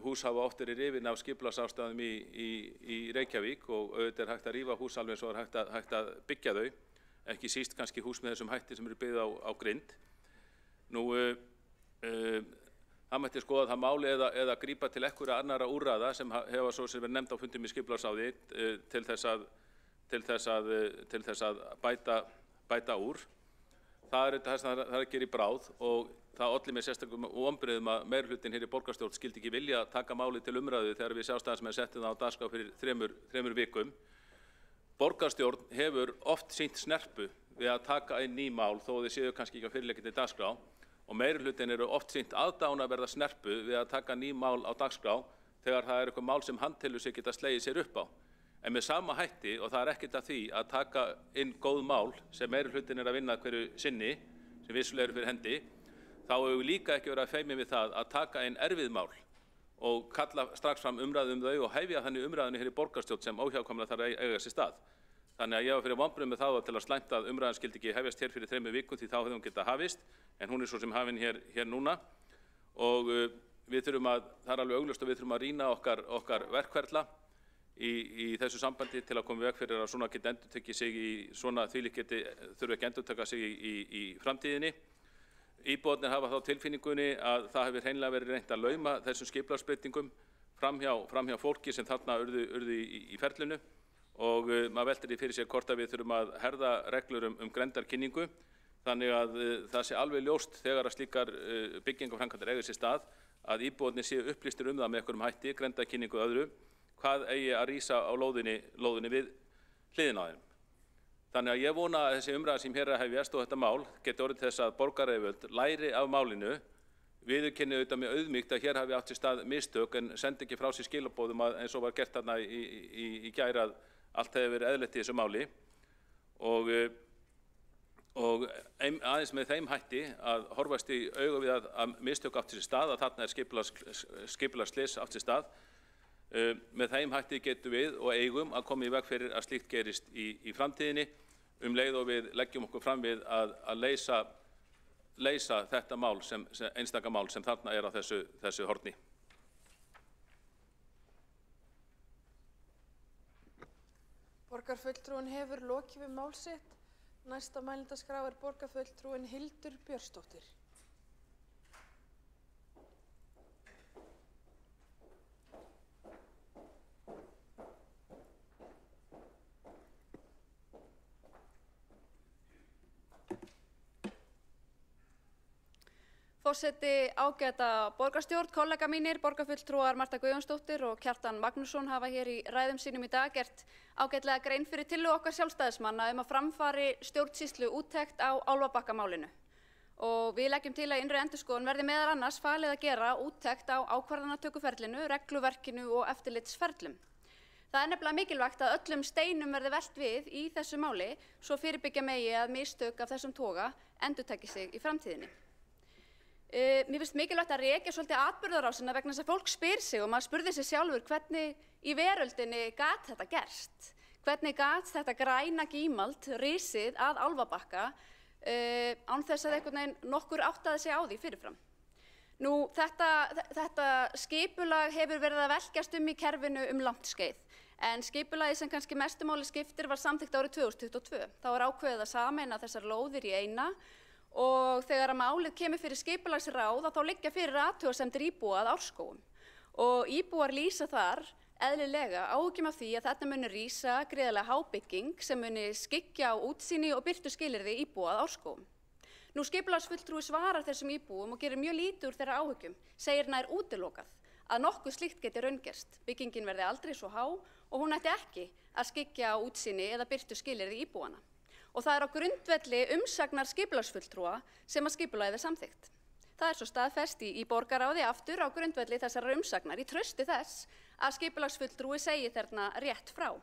Hús hafa oft verið rifin af skipulagsástæðum í Reykjavík og auðvitað hægt að rífa hús alveg svo hægt að byggja þau, ekki síst kannski hús með þessum hætti sem eru byggð á grind. Það mætti skoða það máli eða grípa til einhverja annarra úrræða sem hefa svo sem verið nefnd á fundum í skipulagsráði til þess að bæta úr. Það er það sem það er að gera í bráð og það olli mér sérstökum vonbrigðum að meirihlutinn hér í borgarstjórn skildi ekki vilja taka máli til umræðu þegar við Sjálfstæðismenn settum það á dagskrá fyrir þremur vikum. Borgarstjórn hefur oft sýnt snerpu við að taka inn ný mál þó þau séu kannski ekki á fyrirliggjandi dagskrá og meirihlutin eru oft sýnt aðdáunarverða snerpu við að taka ný mál á dagskrá þegar það er eitthvað mál sem hann telur sig geta slegið sér upp á. En með sama hætti, og það er ekkert af því að taka inn góð mál sem meirihlutin er að vinna hverju sinni, sem vissulega eru fyrir hendi, þá hefur við líka ekki verið að feimin við það að taka inn erfið mál og kalla strax fram umræðu þau og hefja þannig umræðinu hér í borgarstjórn sem óhjákvæmilega þarf að eiga sér stað. Þannig að ég var fyrir vonbrigðum með það til að slæmt að umræðan skyldi ekki hefjast hér fyrir 3 vikum því þá hefði hún getað hafist, en hún er svo sem hafin hér núna. Og við þurfum að, það er alveg augljóst að við þurfum að rýna okkar verkferla í þessu sambandi til að koma í veg fyrir að svona geti endurtekið sig í svona þvílíkt þurfi ekki endurtaka sig í framtíðinni. Íbúarnir hafa þá tilfinningunni að það hefur hreinlega verið reynt að lauma þessum skipulagsbreytingum framhjá fólki sem þarna urðu í ferlinu og maður veltir því fyrir sér hvort að við þurfum að herða reglur grenndarkynningu þannig að það sé alveg ljóst þegar að slíkar byggingaframkvæmdir eiga sér stað að íbúarnir séu upplýstir það með einhverjum hætti, grenndarkynningu og öðru, hvað eigi að rísa á lóðinni við hliðina á þeim. Þannig að ég vona að þessi umræða sem hér er að hefjast og þetta mál geti orðið þess að borgaryfirvöld læri af málinu, viðurkenni auðvitað með auðmýkt að hér hafi átt sér stað mistök en sendi ekki frá sér skilaboðum eins og var gert þarna í gær að allt hefði verið eðlilegt í þessu máli og aðeins með þeim hætti að horfast í augu við að mistök átt sér stað, að þarna er skipulagsslys átt sér stað. Með þeim hætti getum við og eigum að koma í veg fyrir að slíkt gerist í framtíðinni leið og við leggjum okkur fram við að leysa þetta mál einstaka mál sem þarna er á þessu horni. Borgarfulltrúinn hefur lokið við mál sitt. Næsta mælendaskrá er borgarfulltrúinn Hildur Björnsdóttir. Forseti, ágæta borgarstjórn, kollega mínir, borgarfulltrúar Marta Guðjónsdóttir og Kjartan Magnússon hafa hér í ræðum sínum í dag gert ágætlega grein fyrir tillögu okkar sjálfstæðismanna að framfari stjórnsýslu úttekt á Álfabakkamálinu. Og við leggjum til að innri endurskoðun verði meðal annars falið að gera úttekt á ákvarðanatökuferlinu, regluverkinu og eftirlitsferlum. Það er nefnilega mikilvægt að öllum steinum verði velt við í þessu máli svo fyrirbyggja megi að mistök af þessum toga endurtaki sig í framtíðinni. Mér finnst mikilvægt að rekja svolítið atburðarásina vegna þess að fólk spyr sig og maður spurði sig sjálfur hvernig í veröldinni gat þetta gerst. Hvernig gat þetta græna gímald risið að Álfabakka án þess að einhvern veginn nokkur áttaði sig á því fyrirfram. Nú, þetta skipulag hefur verið að velkjast í kerfinu langt skeið. En skipulagið sem kannski mestu máli skiptir var samþykkt árið 2022. Þá var ákveðið að sameina þessar lóðir í eina og þegar að málið kemur fyrir skipulagsráð þá liggja fyrir athugasemdir íbúa að Árskógum. Og íbúar lýsa þar eðlilega áhyggjum af því að þetta muni rísa gríðarlega hábygging sem muni skyggja á útsýni og birtuskilyrði íbúa að Árskógum. Nú skipulagsfulltrúi svarar þessum íbúum og gerir mjög lítið úr þeirra áhyggjum, segir nær útilokað að nokkuð slíkt geti raungerst. Byggingin verði aldrei svo há og hún ætti ekki að skyggja á útsýni eða birtuskilyrði íbúana. Og það er á grundvelli umsagnar skipulagsfulltrúa sem að skipulagið er samþykkt. Það er svo staðfest í borgarráði aftur á grundvelli þessarar umsagnar í trausti þess að skipulagsfulltrúi segi þarna rétt frá.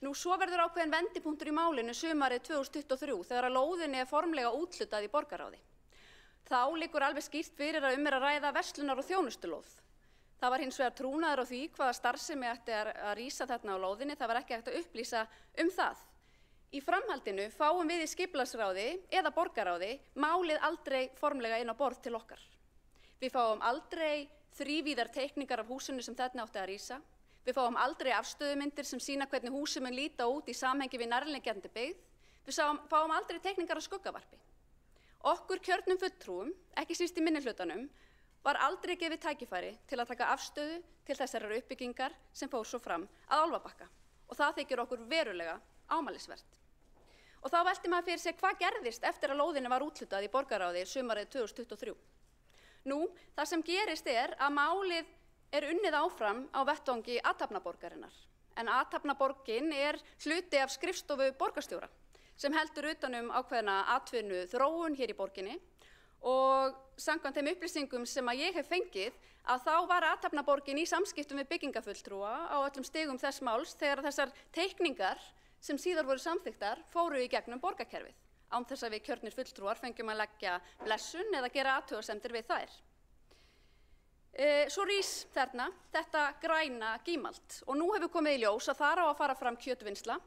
Nú svo verður ákveðin vendipunktur í málinu sumarið 2023 þegar að lóðinni er formlega úthlutað í borgarráði. Þá liggur alveg skýrt fyrir að að ræða verslunar- og þjónustulóð. Það var hins vegar trúnaður á því hvaða starfsemi ætti að rísa þarna á lóðinni, það var ekki hægt að upplýsa það. Í framhaldinu fáum við í skipulagsráði eða borgarráði málið aldrei formlega inn á borð til okkar. Við fáum aldrei þrívíðar teikningar af húsinu sem þarna átti að rísa. Við fáum aldrei afstöðumyndir sem sýna hvernig húsið mun líta út í samhengi við nærliggjandi byggð. Við fáum aldrei teikningar af skuggavarpi. Okkur kjörnum fulltrúum, ekki síst í minnihlutanum, var aldrei gefið tækifæri til að taka afstöðu til þessarar uppbyggingar sem fór svo fram að Álfabakka. Og það þykir okkur verulega ámælisvert. Og þá velti maður fyrir sér hvað gerðist eftir að lóðinni var úthlutað í borgarráði sumarið 2023. Nú, það sem gerist er að málið er unnið áfram á vettvangi athafnaborgarinnar. En athafnaborgin er hluti af skrifstofu borgarstjóra sem heldur utan ákveðna atvinnu þróun hér í borginni og samkvæmt þeim upplýsingum sem að ég hef fengið að þá var athafnaborgin í samskiptum við byggingafulltrúa á öllum stigum þess máls þegar þessar teikningar sem síðar voru samþykktar fóru í gegnum borgarkerfið án þess að við kjörnir fulltrúar fengjum að leggja blessun eða gera athugasemdir við þær. Svo rís þarna þetta græna gímald og nú hefur komið í ljós að þar á að fara fram kjötvinnsla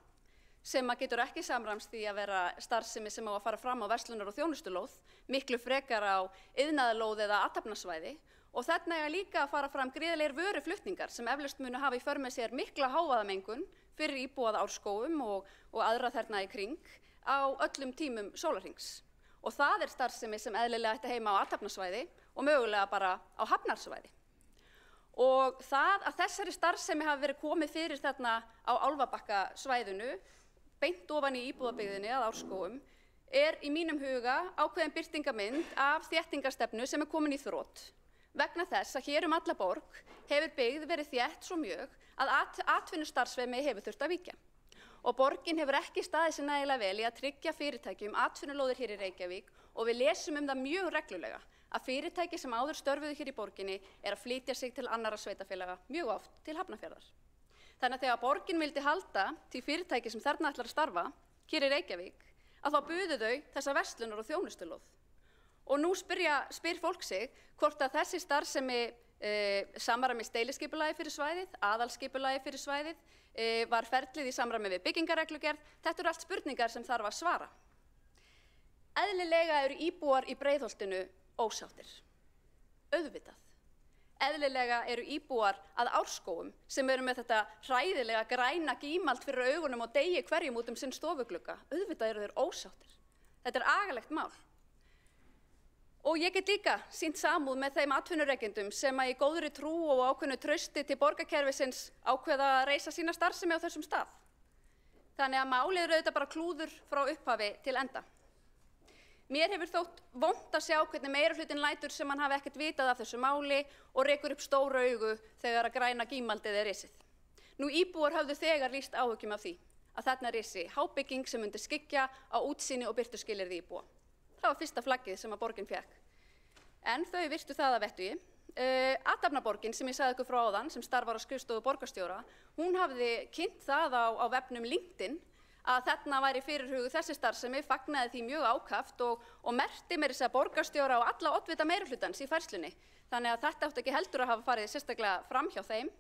sem að getur ekki samræmst í að vera starfsemi sem á að fara fram á verslunar- og þjónustulóð, miklu frekar á iðnaðarlóð eða athafnasvæði og þarna eiga líka að fara fram gríðarlegir vöruflutningar sem eflaust munu hafa í för með sér mikla hávaðamengun fyrir íbúa að Árskógum og aðra þarna í kring á öllum tímum sólarhrings. Og það er starfsemi sem eðlilega ætti heima á athafnasvæði og mögulega bara á hafnarsvæði. Og það að þessari starfsemi hafi verið komið fyrir þarna á Álfabakkasvæðinu, beint ofan í íbúðabyggðinni að Árskógum, í mínum huga ákveðin birtingarmynd af þéttingarstefnu sem er komin í þrot. Vegna þess að hér alla borg hefur byggð verið þétt svo mjög að atvinnustarfsemi hefur þurft að víkja. Og borgin hefur ekki staðið sig nægilega vel í að tryggja fyrirtækjum atvinnulóðir hér í Reykjavík og við lesum það mjög reglulega að fyrirtæki sem áður störfuðu hér í borginni að flytja sig til annarra sveitarfélaga, mjög oft til Hafnarfjarðar. Þannig að þegar borgin vildi halda því fyrirtæki sem þarna ætlar að starfa hér í Reykjavík, að þá buðu þau þessa verslunar- og þjónustulóð. Og nú spyr fólk sig hvort að þessi starfsemi samræmist deiliskipulagi fyrir svæðið, aðalskipulagi fyrir svæðið, var ferlið í samræmi við byggingarreglugerð. Þetta eru allt spurningar sem þarf að svara. Eðlilega eru íbúar í Breiðholtinu ósáttir. Auðvitað. Eðlilega eru íbúar að Árskógum sem eru með þetta hræðilega græna gímald fyrir augunum og degi hverjum út sinn stofuglugga. Auðvitað eru þeir ósáttir. Þetta er agalegt mál. Og ég get líka sýnt samúð með þeim atvinnurekendum sem í góðri trú og ákveðnu trausti til borgarkerfisins ákveða að reisa sína starfsemi á þessum stað. Þannig að málið er auðvitað bara klúður frá upphafi til enda. Mér hefur þótt vont að sjá hvernig meirihlutinn lætur sem hann hafi ekkert vitað af þessu máli og rekur upp stóru augu þegar að græna gímaldið risið. Nú íbúar höfðu þegar lýst áhyggjum af því að þarna risi hábygging sem myndi skyggja á útsýni og birtuskilyrði íbúa. Það var fyrsta flaggið sem að borgin fékk. En þau virtu það að vettugi. Athafnaborgin sem ég sagði ykkur frá áðan, sem starfar á skrifstofu borgarstjóra, hún hafði kynnt það á vefnum LinkedIn að þarna væri fyrirhuguð þessi starfsemi, fagnaði því mjög ákaft og merkti meira þess að borgarstjóra og alla oddvita meirihlutans í færslunni. Þannig að þetta átti ekki heldur að hafa farið sérstaklega fram hjá þeim.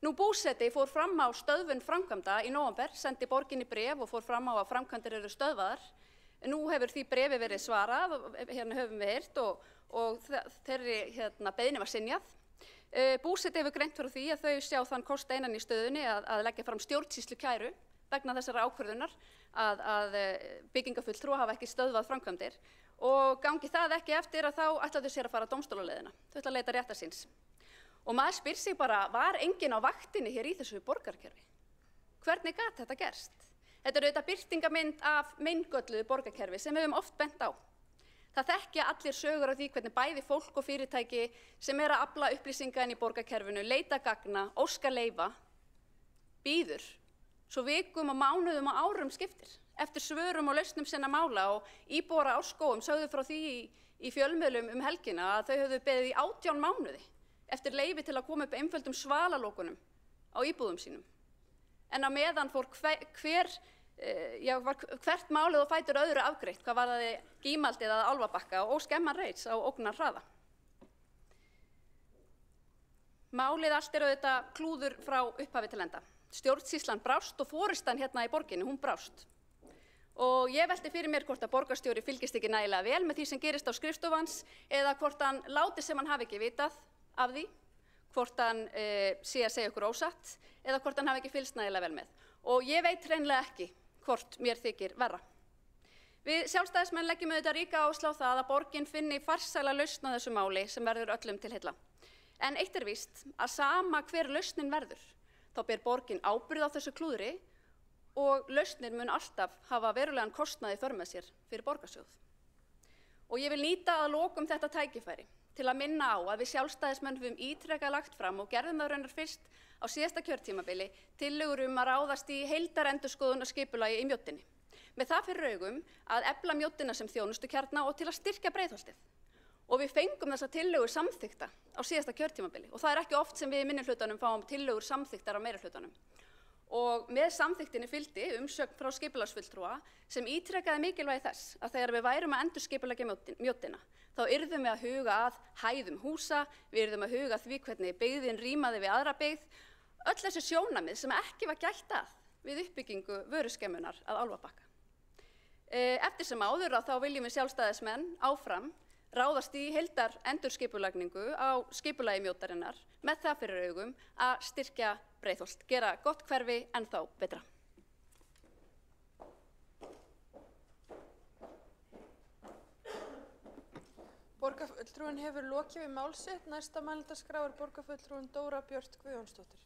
Nú búseti fór fram á stöðvun framkvæmda í nóvember, sendi borginni bréf og fór fram á að framkvæmdir eru stöðvaðar. Nú hefur því bréfi verið svarað, hérna höfum við heyrt og þeirri beiðni var synjað. Búseti hefur greint frá því að þau sjá þann kost einan í stöðunni að leggja fram stjórnsýslukæru vegna þessara ákvörðunar að byggingafulltrúar hafa ekki stöðvað framkvæmdir og gangi það ekki eftir að þá ætla þau sér að fara dómstólaleiðina. Þau ætla að leita réttar síns. Og maður spyr sig bara, var enginn á vaktinni hér í þessu borgarkerfi? Hvernig gat þetta gerst? Þetta er auðvitað birtingarmynd af meingölluðu borgarkerfi sem við höfum oft bent á. Það þekkja allir sögur af því hvernig bæði fólk og fyrirtæki sem að afla upplýsinga inn í borgarkerfinu, leita gagna, óska leyfa, bíður, svo vikum og mánuðum og árum skiptir, eftir svörum og lausnum sinna mála og íbúar á Árskógum sögðu frá því í fjölmiðlum helgina að þau höfðu beðið í 18 mánuði eftir leyfi til að koma upp einföldum svalalókunum á íbúðum sínum. En á meðan fór hvert málið og fætur öðru afgreitt, hvað varðaði gímaldið að Álfabakka og skemman reits á ógnar hraða. Málið allt auðvitað klúður frá upphafi til enda. Stjórnsýslan brást og forystan hérna í borginni, hún brást. Og ég velti fyrir mér hvort að borgarstjóri fylgist ekki nægilega vel með því sem gerist á skrifstofans eða hvort hann láti sem hann hafi ekki vitað af því, hvort hann sé að segja okkur ósatt eða hvort hann hafi ekki fylgst nægilega vel með. Og ég veit hreinlega ekki hvort mér þykir verra. Við sjálfstæðismenn leggjum auðvitað ríka áherslu á það að borgin finni farsæla lausn á þessu máli sem verður öllum til heilla. En eitt er víst að sama hver lausnin verður, þá ber borgin ábyrgð á þessu klúðri og lausnin mun alltaf hafa verulegan kostnað í för með sér fyrir borgarsjóð. Og ég vil nýta að lokum þetta tækifæri til að minna á að við sjálfstæðismenn höfum ítrekað lagt fram og gerðum það raunar fyrst á síðasta kjörtímabili tillögur að ráðast í heildarendurskoðun á skipulagi í Mjóddinni. Með það fyrir augum að efla Mjóddina sem þjónustukjarna og til að styrkja Breiðholtið. og við fengum þessa tillögur samþykkta á síðasta kjörtímabili og það er ekki oft sem við í minnihlutanum fáum tillögur samþykktar á meirihlutanum. Og með samþykktinni fylgdi umsögn frá skipulagsfulltrúa sem ítrekkaði mikilvægi þess að þegar við værum að endurskipuleggja Mjóddina þá yrðum við að huga að hæðum húsa, við yrðum að huga að því hvernig byggðin rímaði við aðra byggð, öll þessi sjónarmið sem ekki var gætt að við uppbyggingu vöruskemmunar að Álfabakka. Eftir sem áður þá viljum við sjálfstæðismenn áfram ráðast í heildar endurskipulagningu á skipulagi Mjóddarinnar með það fyrir augum að styrkja Breiðholt, gera gott hverfi ennþá betra. Borgarfulltrúinn hefur lokið við mál sitt. Næsta mælendaskrá er borgarfulltrúin Dóra Björt Guðjónsdóttir.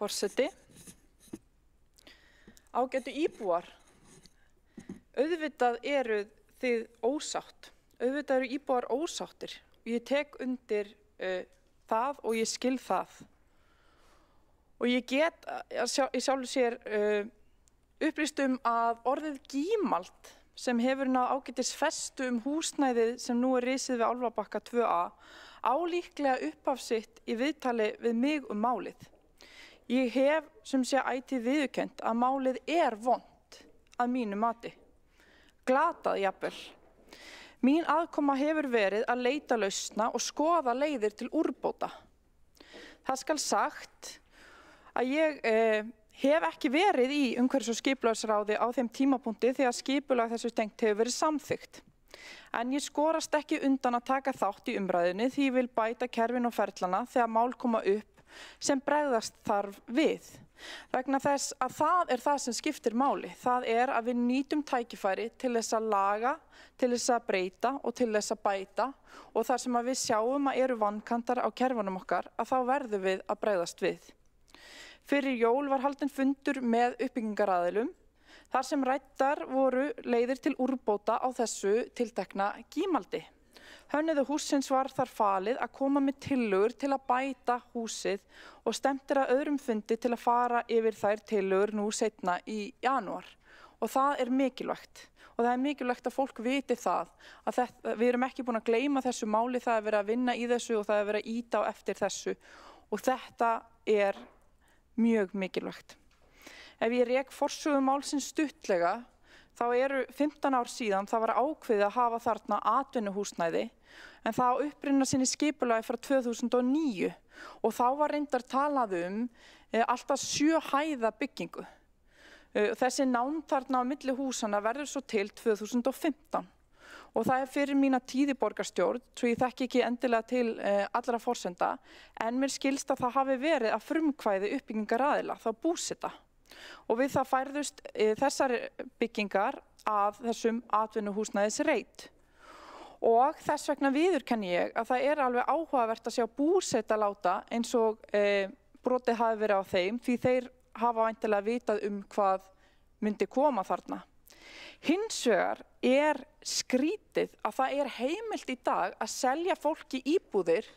Forseti, ágætu íbúar, auðvitað eru þið ósátt, auðvitað eru íbúar ósáttir og ég tek undir það og ég skil það. Og ég get í sjálfu sér upplýst að orðið gímald sem hefur náð ágætis festu húsnæðið sem nú er risið við Álfabakka 2A álíklega upphaf sitt í viðtali við mig málið. Ég hef sem sé ætíð viðurkennt að málið er vont að mínu mati. Glatað jafnvel. Mín aðkoma hefur verið að leita lausna og skoða leiðir til úrbóta. Það skal sagt að ég hef ekki verið í umhverfis- og skipulagsráði á þeim tímapunkti þegar skipulag þessu tengt hefur verið samþykkt. En ég skorast ekki undan að taka þátt í umræðunni því ég vil bæta kerfin og ferlana þegar mál koma upp sem bregðast þarf við. Vegna þess að það er það sem skiptir máli. Það er að við nýtum tækifæri til þess að laga, til þess að breyta og til þess að bæta og þar sem að við sjáum að eru vankantar á kerfunum okkar að þá verðum við að bregðast við. Fyrir jól var haldinn fundur með uppbyggingaraðilum þar sem ræddar voru leiðir til úrbóta á þessu tiltekna gímaldi. Hönnuði hússins var þar falið að koma með tillögur til að bæta húsið og stefnt að öðrum fundi til að fara yfir þær tillögur nú seinna í janúar. Og það er mikilvægt. Og það er mikilvægt að fólk viti það að við erum ekki búin að gleyma þessu máli, það er verið að vinna í þessu og það er verið að ýta á eftir þessu. Og þetta er mjög mikilvægt. Ef ég rek forsögu málsins stuttlega, þá eru 15 ár síðan það var ákveðið að hafa þarna atvinnuhúsnæði en það á uppruna sinni skipulagi frá 2009 og þá var reyndar talað alltaf 7 hæða byggingu. Þessi nánd þarna á milli húsana verður svo til 2015 og það er fyrir mína tíð í borgarstjórn, svo ég þekki ekki endilega til allra forsenda, en mér skilst að það hafi verið að frumkvæði uppbyggingaraðila, þá búseta. Og við það færðust þessar byggingar að þessum atvinnuhúsnæðisreit. Og þess vegna viðurkenni ég að það er alveg áhugavert að sjá búsetaláta eins og brotið hafi verið á þeim því þeir hafa væntanlega vitað hvað myndi koma þarna. Hins vegar er skrítið að það er heimilt í dag að selja fólki íbúðir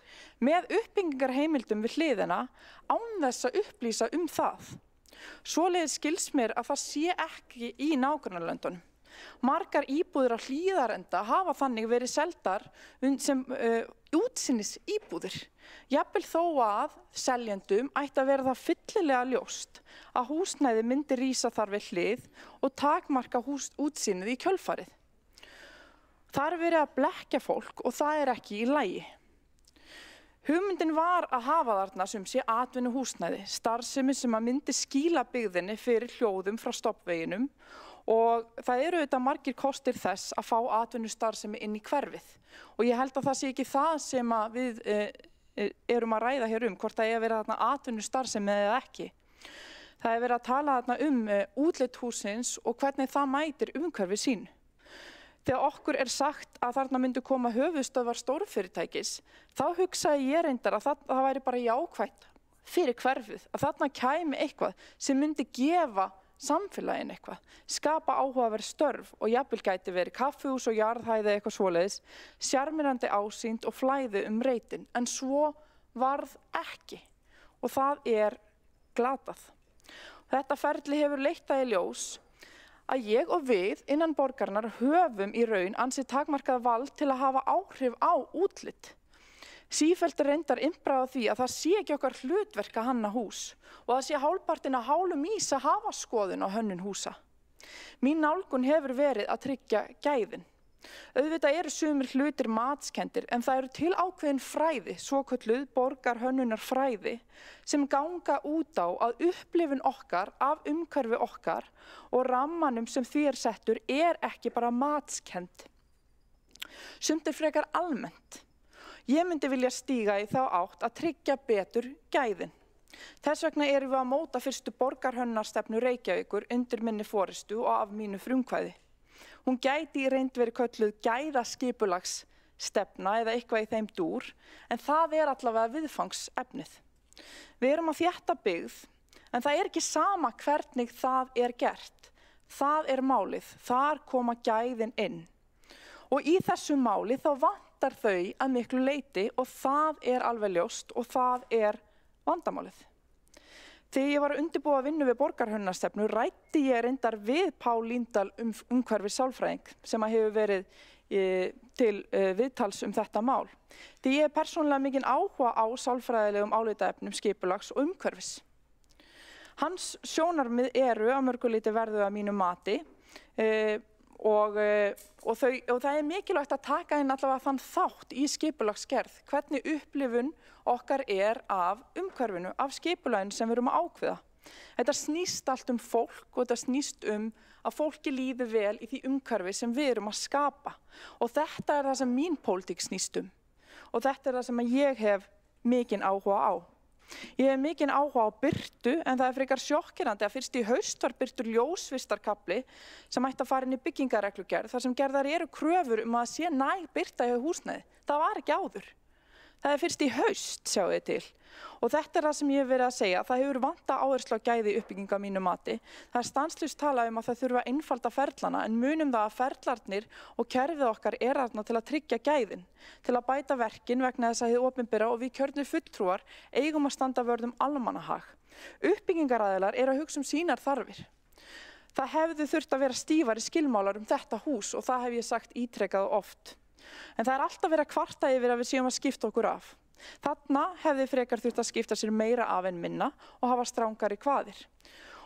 með uppbyggingarheimildum við hliðina án þess að upplýsa það. Svoleiðis skilst mér að það sé ekki í nágrannalöndunum. Margar íbúðir á Hlíðarenda hafa þannig verið seldar sem útsýnis íbúðir. Jafnvel þó að seljendum ætti að vera það fyllilega ljóst að húsnæði myndi rísa þar við hlið og takmarka útsýnið í kjölfarið. Það er verið að blekkja fólk og það er ekki í lagi. Hugmyndin var að hafa þarna sem sé atvinnuhúsnæði, starfsemi sem að myndi skýla byggðinni fyrir hljóðum frá stofnveginum og það eru auðvitað margir kostir þess að fá atvinnustarfsemi inn í hverfið. Og ég held að það sé ekki það sem að við erum að ræða hér hvort það er að vera þarna atvinnustarfsemi eða ekki. Það er verið að tala þarna útlit hússins og hvernig það mætir umhverfi sín. Þegar okkur er sagt að þarna myndu koma höfuðstöðvar stórfyrirtækis, þá hugsaði ég reyndar að það væri bara jákvætt fyrir hverfið, að þarna kæmi eitthvað sem myndi gefa samfélaginu eitthvað, skapa áhugaverð störf og jafnvel gæti verið kaffihús og jarðhæði eitthvað svoleiðis, sjarmerandi ásýnd og flæði reitin, en svo varð ekki og það er glatað. Þetta ferli hefur leitt það í ljós að ég og við innan borgarinnar höfum í raun ansið takmarkað vald til að hafa áhrif á útlit. Sífellt reyndar innbragð á því að það sé ekki okkar hlutverk að hanna hús og það sé hálfpartinn að hálum ís að hafa skoðun á hönnun húsa. Mín nálgun hefur verið að tryggja gæðin. Auðvitað eru sumir hlutir matskendir en það eru til ákveðin fræði, svokölluð borgarhönnunar fræði, sem ganga út á að upplifun okkar af umhverfi okkar og rammanum sem því settur ekki bara matskend. Sumt frekar almennt. Ég myndi vilja stíga í þá átt að tryggja betur gæðin. Þess vegna erum við að móta fyrstu borgarhönnunarstefnu Reykjavíkur undir minni forystu og af mínu frumkvæði. Hún gæti í reynd verið kölluð gæðaskipulagsstefna eða eitthvað í þeim dúr, en það allavega viðfangsefnið. Við erum að þétta byggð, en það ekki sama hvernig það gert. Það málið, þar koma gæðin inn. Og í þessu máli þá vantar þau að miklu leyti og það alveg ljóst og það vandamálið. Þegar ég var að undirbúa vinnu við borgarhönnunarstefnu ræddi ég reyndar við Pál Líndal umhverfis sálfræðing sem hefur verið til viðtals þetta mál. Því ég persónulega mikinn áhuga á sálfræðilegum álitaefnum skipulags og umhverfis. Hans sjónarmið að mörgu leyti verðu að mínu mati og það mikilvægt að taka inn allavega þann þátt í skipulagsgerð, hvernig upplifun okkar af umhverfinu, af skipulaginu sem við erum að ákveða. Þetta snýst allt fólk og þetta snýst að fólki líði vel í því umhverfi sem við erum að skapa. Og þetta það sem mín pólitík snýst og þetta það sem ég hef mikinn áhuga á. Ég hef mikinn áhuga á birtu en það frekar sjokkirandi að fyrst í haust var birtur ljósvistarkafli sem ætti að fara inn í byggingareglugerð þar sem gerðar eru kröfur að sé næg birta hjá húsnæði. Það var ekki áður. Það fyrst í haust, sjáu þið til. Og þetta það sem ég hef verið að segja. Það hefur vantað áherslu á gæði uppbyggingu að mínu mati. Það stanslaust talað að það þurfa að einfalda ferlana en munum það að ferlarnir og kerfið okkar þarna til að tryggja gæðin, til að bæta verkin vegna þess að hið opinbera og við kjörnir fulltrúar eigum að standa vörð almannahag. Uppbyggingaraðilar að hugsa sínar þarfir. Það hefði þurft að vera stífari skilmálar þetta hús og það hef ég sagt ítrekað oft. En það alltaf verið að kvarta yfir að við séum að skipta okkur af. Þarna hefði frekar þurft að skipta sér meira af en minna og hafa strangari kvaðir.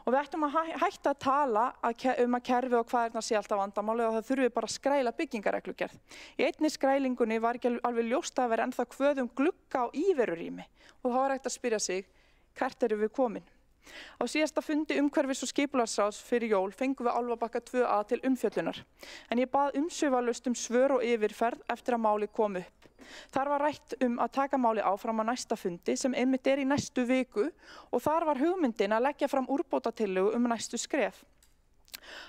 Og við ættum að hætta að tala að kerfi og kvaðirnar sé alltaf vandamáli og það þurfi bara að skræla byggingareglugerð. Í einni skrælingunni var ekki alveg ljóst að vera ennþá kvöð glugga á íverurými og þá hægt að spyrja sig, hvert erum við komin? Á síðasta fundi umhverfis og skipulagsráðs fyrir jól fengum við Álfabakka 2A til umfjöllunar. En ég bað umsvifalaust svör og yfirferð eftir að máli kom upp. Þar var rætt að taka máli áfram á næsta fundi sem einmitt í næstu viku og þar var hugmyndin að leggja fram úrbótatillögu næstu skref.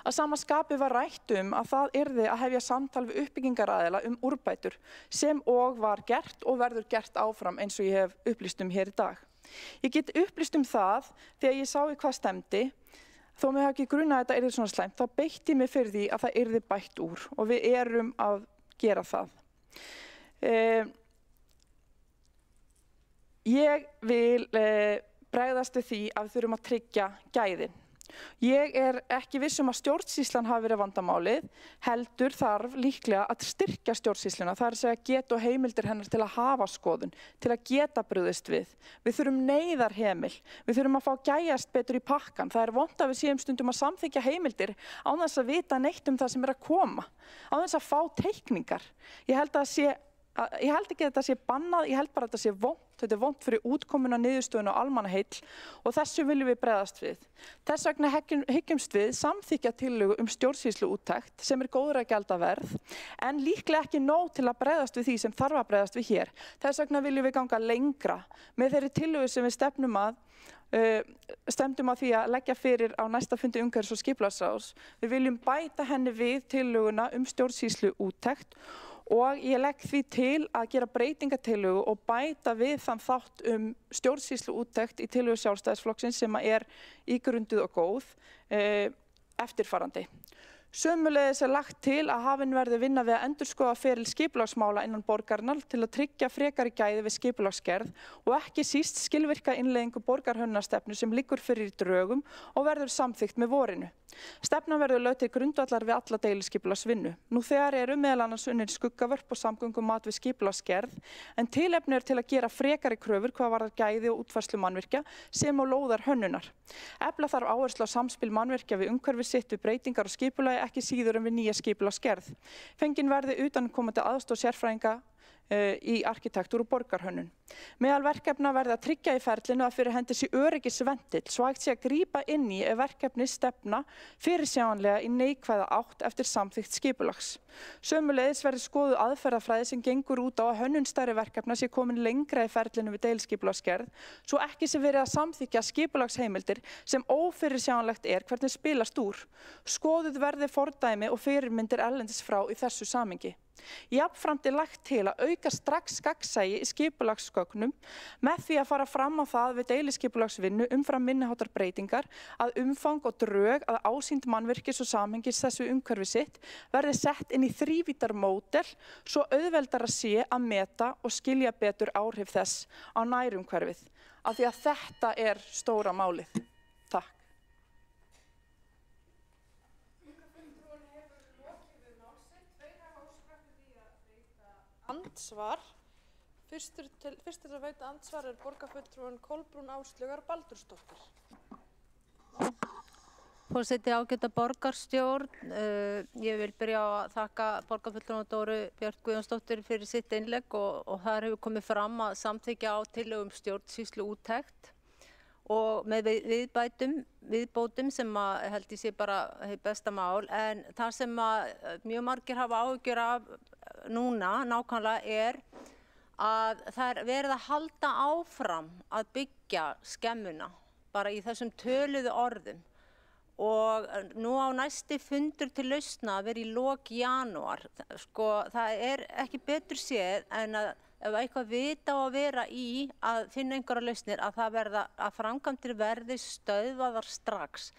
Að sama skapi var rætt að það yrði að hefja samtal við uppbyggingaraðila úrbætur sem og var gert og verður gert áfram eins og ég hef upplýst hér í dag. Ég get upplýst það þegar ég sá í hvað stemdi, þó mig hafi ekki grunað að þetta yrði svona slæmt, þá beitti ég mig fyrir því að það yrði bætt úr og við erum að gera það. Ég vil bregðast við því að við þurfum að tryggja gæðin. Ég ekki viss að stjórnsýslan hafi verið vandamálið, heldur þarf líklega að styrkja stjórnsýsluna, það að segja geta og heimildir hennar til að hafa skoðun, til að geta brugðist við. Við þurfum neyðarhemil, við þurfum að fá gæjast betur í pakkan. Það vont að við séum stundum að samþykkja heimildir án þess að vita neitt það sem að koma, án þess að fá teikningar. Ég held ekki að þetta sé bannað, ég held bara að þetta sé vont. Þetta vont fyrir útkomuna, niðurstöðuna og almannaheill og þessu viljum við bregðast við. Þess vegna hyggjumst við samþykkja tillögu stjórnsýsluúttekt sem góðra gjalda verð en líklega ekki nóg til að bregðast við því sem þarf að bregðast við hér. Þess vegna viljum við ganga lengra með þeirri tillögu sem við stefndum að því að leggja fyrir á næsta fundi umhverfis- og skipulagsráðs. Við viljum bæta henni við tillöguna stjórnsýsluúttekt og ég legg því til að gera breytingatillögu og bæta við þann þátt stjórnsýsluúttekt í tillögu Sjálfstæðisflokksins sem ígrunduð og góð eftirfarandi. Sömuleiðis lagt til að hafin verði vinna við að endurskoða feril skipulagsmála innan borgarinnar til að tryggja frekari gæði við skipulagsgerð og ekki síst skilvirka innleiðingu borgarhönnunarstefnu sem liggur fyrir í drögum og verður samþykkt með vorinu. Stefnan verður lögð til grundvallar við alla deiliskipulagsvinnu. Nú þegar eru meðal annars unnin skuggavörp og samgöngumat við skipulagsgerð, en tilefni til að gera frekari kröfur hvað varðar gæði og útfærslu mannvirkja sem og lóðar hönnunar. Efla þarf áherslu á samspil mannvirkja við umhverfi sitt við breytingar og skipulagi ekki síður en við nýja skipulagsgerð. Fengin verði utanaðkomandi aðstoð sérfræðinga í arkitektúr og borgarhönnun. Meðal verkefna verði að tryggja í ferlinu að fyrir hendi sé öryggisventil svo hægt sé að grípa inn í ef verkefni stefna fyrirsjáanlega í neikvæða átt eftir samþykkt skipulags. Sömuleiðis verði skoðuð aðferðafræði sem gengur út á að hönnun stærri verkefna sé komin lengra í ferlinu við deiliskipulagsgerð svo ekki sé verið að samþykkja skipulagsheimildir sem ófyrirsjáanlegt hvernig spilast úr. Skoðuð verði fordæmi og fyrirmyndir erlendis frá í þessu samhengi. Jafnframt lagt til að auka strax gagnsæi í skipulagsgögnum með því að fara fram á það við deiliskipulagsvinnu umfram minniháttar breytingar að umfang og drög að ásýnd mannvirkis og samhengis þessu umhverfi sitt verði sett inn í þrívídar módel svo auðveldara sé að meta og skilja betur áhrif þess á nærumhverfið. Af því að þetta stóra málið. Takk. Andsvar. Fyrstur til að veita andsvar borgarfulltrúinn Kolbrún Áslaugar Baldursdóttir. Forseti, ágæta borgarstjórn, ég vil byrja á að þakka borgarfulltrúanum Dóru Björt Guðjónsdóttir fyrir sitt innlegg og þar hefur komið fram að samþykkja á tillögum stjórnsýslu úttekt og með viðbótum sem að held ég sé bara hið besta mál, en það sem að mjög margir hafa áhyggjur af núna nákvæmlega að það verið að halda áfram að byggja skemmuna bara í þessum töluðu orðum og nú á næsti fundur til lausna að vera í lok janúar. Sko, það ekki betur séð en að ef eitthvað vita á að vera í að finna einhverja lausnir að framkvæmdir verði stöðvaðar strax.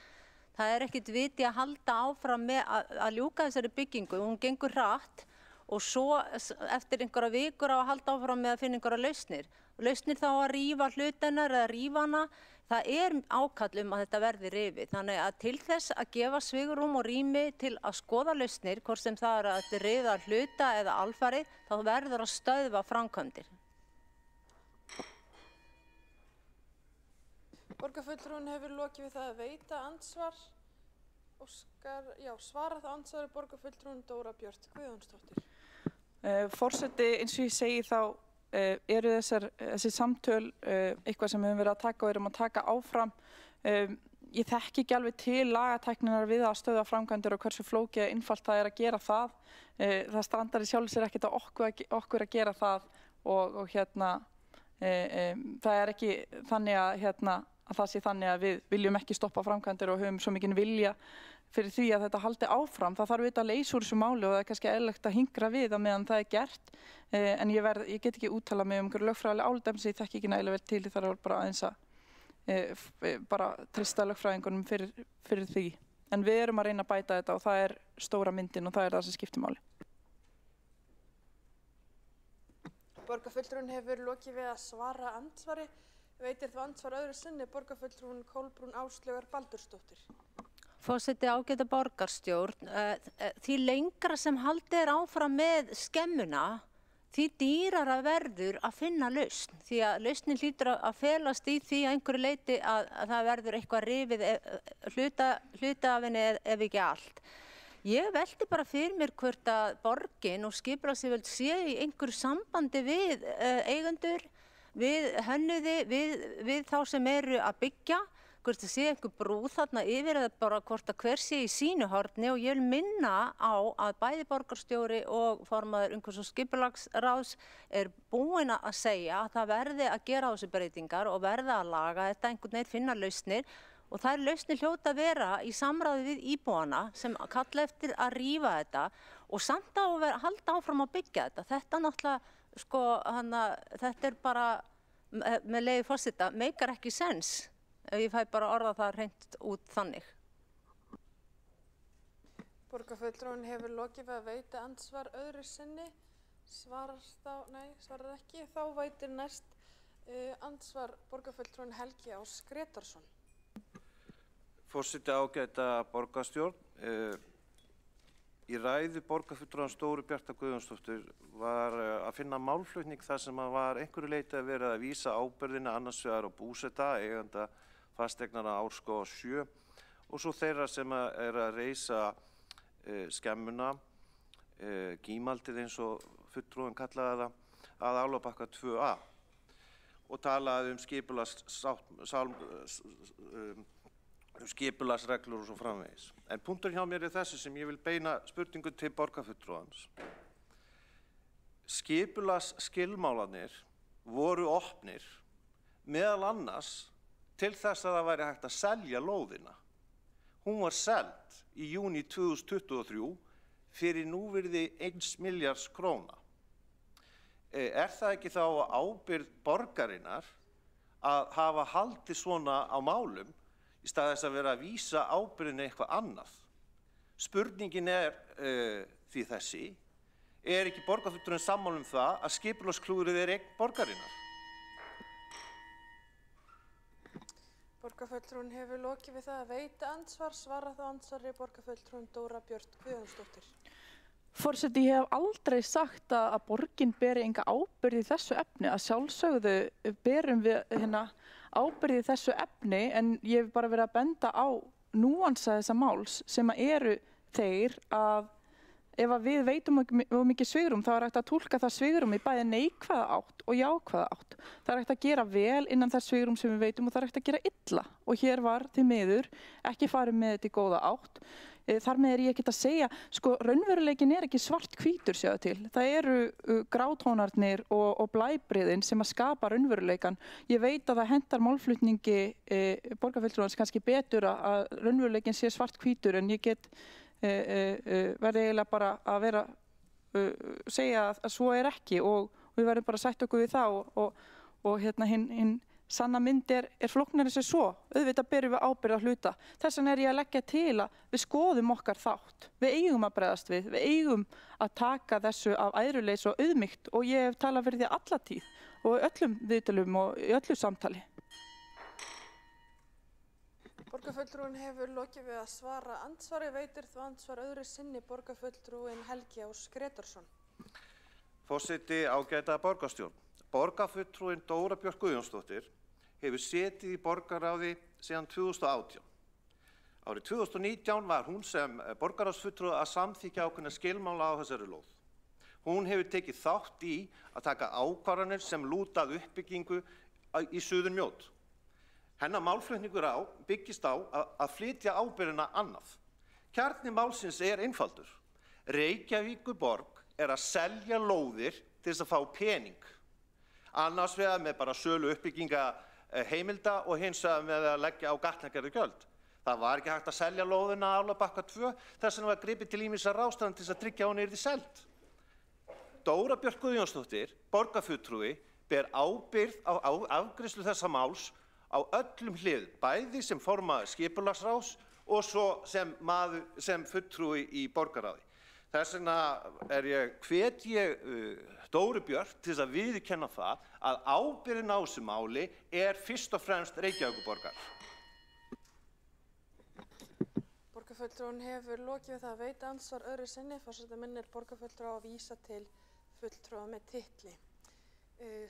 Það ekkert viti að halda áfram með að ljúka þessari byggingu, hún gengur hratt og svo eftir einhverja vikur á að halda áfram með að finna einhverja lausnir. Lausnir þá að rífa hlutennar eða rífa hana, það ákall að þetta verði rifið. Þannig að til þess að gefa svigrúm og rými til að skoða lausnir, hvort sem það að rifa hluta eða alfarið, þá verður að stöðva framkvæmdir. Borgarfulltrúinn hefur lokið við það að veita andsvar. Svara það andsvari borgarfulltrúinn Dóra Björt Guðjónsdóttir. Forseti, eins og ég segi þá eru þessi samtöl eitthvað sem við höfum verið að taka og erum að taka áfram. Ég þekki ekki alveg til lagatækninnar við að stöðva framkvæmdir og hversu flókið og einfalt það að gera það. Það strandar í sjálfu sér ekkert á okkur að gera það og það ekki þannig að það sé þannig að við viljum ekki stoppa framkvæmdir og höfum svo mikinn vilja fyrir því að þetta haldi áfram. Það þarf að leysa úr þessu máli og það kannski eðlilegt að hingra við á meðan það gert. En ég get ekki úttala mig einhverju lögfræðilega álitefni sem ég þekki ekki nægilega vel til. Það þarf bara aðeins að bara treysta lögfræðingunum fyrir því. En við erum að reyna að bæta þetta og það stóra myndin og það það sem skiptir máli. Borgarfulltrúinn hefur lokið við að svara andsvari. Veitir þú andsvar öðru sinni borgarfulltrúinn Kolbrún Áslaugar Baldursdóttir. Forseti, ágæta borgarstjórn, því lengra sem haldið áfram með skemmuna, því dýrara verður að finna lausn. Því að lausnin hlýtur að felast í því að einhverju leyti að það verður eitthvað rifið hluta af henni ef ekki allt. Ég velti bara fyrir mér hvort að borgin og skipulagsyfirvöld sé í einhverju sambandi við eigendur, við hönnuði, við þá sem eru að byggja, hvort það sé einhver brú þarna yfir eða bara hvort að hver sé í sínu horni og ég vil minna á að bæði borgarstjóri og formaður umhverfis- og skipulagsráðs búin að segja að það verði að gera á þessu breytingar og verði að laga þetta einhvern veginn finna lausnir og þær lausnir hljóta að vera í samráði við íbúana sem kalla eftir að rífa þetta og samt á að halda áfram að byggja þetta. Þetta náttúrulega, þetta bara, með leyfi forseta, meikar ekki sens. Ég fæ bara orða það hreint út þannig. Borgarfulltrúinn hefur lokið við að veita andsvar öðru sinni. Svarar ekki. Þá veitir næst andsvar borgarfulltrúinn Helgi Ás Grétarsson. Forseti, ágæta borgarstjórn. Í ræðu borgarfulltrúans Dóru Bjartar Guðjónsdóttur var að finna málflutning þar sem var einhverju leyti að vera að vísa ábyrgðina annars vegar á Búseta, eiganda fasteignanna Árskóga 7 og svo þeirra sem að reisa skemmuna, gímaldið eins og fulltrúinn kallaði það, að Álfabakka 2A og talaði skipulagsreglur og svo framvegis. En punktur hjá mér þessi sem ég vil beina spurningu til borgarfulltrúans. Skipulagsskilmálarnir voru opnir meðal annars til þess að það væri hægt að selja lóðina. Hún var seld í júní 2023 fyrir núvirði 1 milljarðs króna. Er það ekki þá ábyrgð borgarinnar að hafa haldið svona á málum í stað þess að vera að vísa ábyrgðinni eitthvað annað? Spurningin því þessi, ekki borgarfulltrúinn sammála það að skipulagsklúðrið eign borgarinnar? Borgarfulltrúinn hefur lokið við það að veita andsvar. Svarar þá andsvari borgarfulltrúinn Dóra Björt Guðjónsdóttir. Forseti, ég hef aldrei sagt að borgin beri enga ábyrgð í þessu efni. Að sjálfsögðu berum við ábyrgð í þessu efni, en ég hef bara verið að benda á núansa þessa máls sem eru þeir að ef að við veitum mikið svigrúm þá hægt að túlka það svigrúm í bæði neikvæða átt og jákvæða átt. Það hægt að gera vel innan þess svigrúm sem við veitum og það hægt að gera illa. Og hér var því miður ekki farið með þetta í góða átt. Þar með ég ekkert að segja, raunveruleikin ekki svart-hvítur sjáðu til. Það eru grátónarnir og blæbrigðin sem að skapa raunveruleikan. Ég veit að það hentar málflutningi borgarfulltrúans kannski betur að raunveruleikin sé svart-hvítur, en ég get verði eiginlega bara að segja að svo ekki og við verðum bara að sætta okkur við það og hinn sanna mynd flóknari sem svo. Auðvitað berum við ábyrgð að hluta. Þess vegna ég að leggja til að við skoðum okkar þátt. Við eigum að bregðast við eigum að taka þessu af æðruleysi og auðmýkt og ég hef talað fyrir því alla tíð og í öllum viðtölum og í öllu samtali. Borgarfulltrúinn hefur lokið við að svara andsvari. Veitir þá andsvar öðru sinni borgarfulltrúinn Helgi Ás Grétarsson. Forseti, ágæta borgarstjórn. Borgarfulltrúinn Dóra Björt Guðjónsdóttir hefur setið í borgarráði síðan 2018. Árið 2019 var hún sem borgarráðsfulltrúi að samþykkja ákveðna skilmála á þessari lóð. Hún hefur tekið þátt í að taka ákvarðanir sem lúta að uppbyggingu í Suðurmjót. Hennar málflutningur byggist á að flytja ábyrgðina annað. Kjarni málsins einfaldur. Reykjavíkurborg að selja lóðir til þess að fá pening. Annars vegar með bara sölu uppbygginga heimilda og hins vegar með að leggja á gatnagerðargjöld. Það var ekki hægt að selja lóðina Álfabakka 2, þess vegna var gripið til ýmissa ráðstafana til þess að tryggja að hún yrði seld. Dóra Björt Guðjónsdóttir, borgarfulltrúi, ber ábyrgð á afgreiðslu þessa máls á öllum hliðum, bæði sem formaður skipulagsráðs og svo sem fulltrúi í borgarráði. Þess vegna hvet ég Dóru Björt til þess að viðurkenna það að ábyrgðin á þessu máli fyrst og fremst Reykjavíkurborgar. Borgarfulltrúinn hefur lokið við það að veita andsvar öðru sinni. Forseti minnir borgarfulltrúa að vísa til fulltrúa með titli.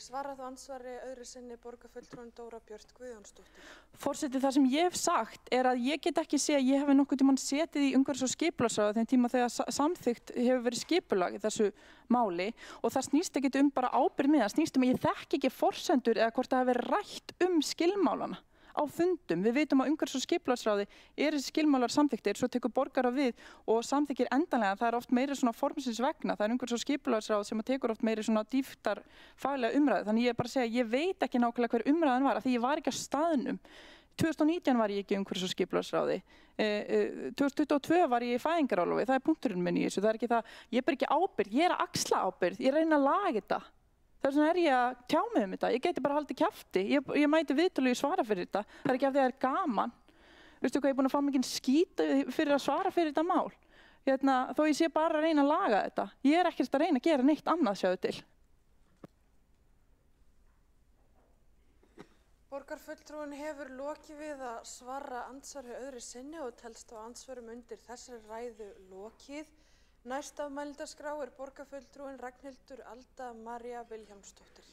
Svarar þá andsvari öðru sinni borgarfulltrúinn Dóra Björt Guðjónsdóttir. Forseti, það sem ég hef sagt að ég get ekki segja að ég hef nokkuð tímann setið í umhverfis- og skipulagsráði þeim tíma þegar samþykkt hefur verið skipulag í þessu máli og það snýst ekki bara ábyrgð með, það snýst að ég þekki ekki forsendur eða hvort það hefur verið rætt skilmálana á fundum. Við vitum að umhverfis- og skipulagsráði þessi skilmálar samþykktir, svo tekur borgarráð við og samþykkir endanlega. Það oft meiri svona formsins vegna, það umhverfis- og skipulagsráð sem tekur oft meiri svona dýptar faglega umræðu. Þannig ég bara að segja, ég veit ekki nákvæmlega hver umræðan var, af því ég var ekki á staðnum. 2019 var ég ekki í umhverfis- og skipulagsráði. 2022 var ég í fæðingarorlofi, það punkturinn minn í þessu. Það ekki það, ég ber ekki ábyrgð, ég að axla ábyrgð, ég reyna að laga þetta. Þess vegna ég að tjá mig þetta. Ég geti bara haldið kjafti. Ég mæti viðtölu og svara fyrir þetta. Það ekki af því að það gaman. Veistu hvað, ég búin að fá mikinn skít fyrir að svara fyrir þetta mál. þó ég sé bara að reyna að laga þetta. Ég ekkert að reyna að gera neitt annað, sjáðu til. Borgarfulltrúinn hefur lokið við að svara andsvari öðru sinni og telst á andsvörum undir þessari ræðu lokið. Næst á mælendaskrá borgarfulltrúinn Ragnhildur Alda María Vilhjálmsdóttir.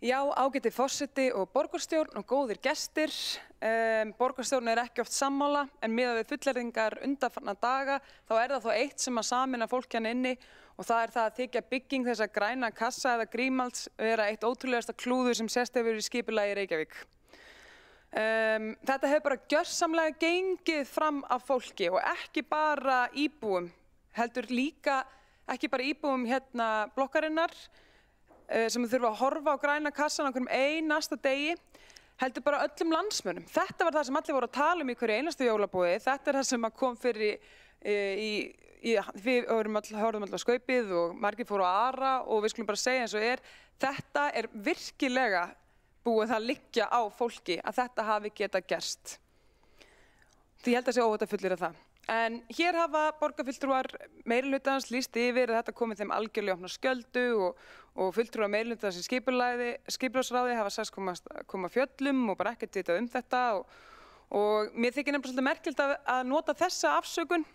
Já, ágæti forseti og borgarstjórn og góðir gestir. Borgarstjórn ekki oft sammála en miðað við fullyrðingar undanfarna daga þá það þó eitt sem að sameina fólk hérna inni og það það að þykja bygging þessa græna kassa eða grímalds vera eitt ótrúlegasta klúður sem sést hefur í skipulagi í Reykjavík. Þetta hefur bara gjörsamlega gengið fram af fólki og ekki bara íbúum, heldur líka ekki bara íbúum hérna blokkarinnar sem þurfa að horfa á græna kassan á hverjum einasta degi, heldur bara öllum landsmönnum. Þetta var það sem allir voru að tala í hverju einastu jólabúði. Þetta það sem kom fyrir við horfum alltaf skaupið og margir fóru á Ara og við skulum bara segja eins og þetta virkilega búið að liggja á fólki að þetta hafi getað gerst. Því ég held að sé óhætt að fullyrða það. En hér hafa borgarfulltrúar meirihlutans lýst yfir að þetta komið þeim algjörlega opna skjöldu og fulltrúar meirihlutans í skipulagsráði hafa sagst koma fjöllum og bara ekkert vitað þetta og mér þykir nefnilega svolítið merkilegt að nota þessa afsökun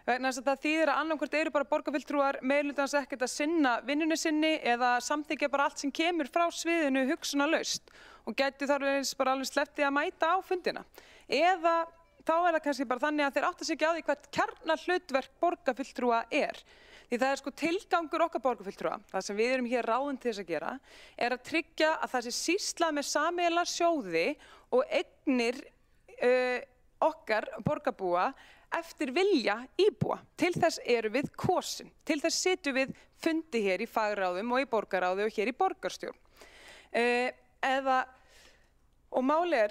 vegna þess að það þýðir að annarkvort eru bara borgarfulltrúar meirihlutans ekkert að sinna vinnunni sinni eða samþykkja bara allt sem kemur frá sviðinu hugsunarlaust og gæti þar bara alveg sleppti að mæta á fundina. Eða þá það kannski bara þannig að þeir átta sig ekki á því hvert kjarnahlutverk borgarfulltrúa Því það sko tilgangur okkar borgarfulltrúa, það sem við erum hér ráðin til þess að gera, að tryggja að það sé sýslað með sameiginlega sjóði og eignir okkar borgarbúa eftir vilja íbúa. Til þess eru við kosin, til þess sitjum við fundi hér í fagráðum og í borgarráði og hér í borgarstjórn. Og máli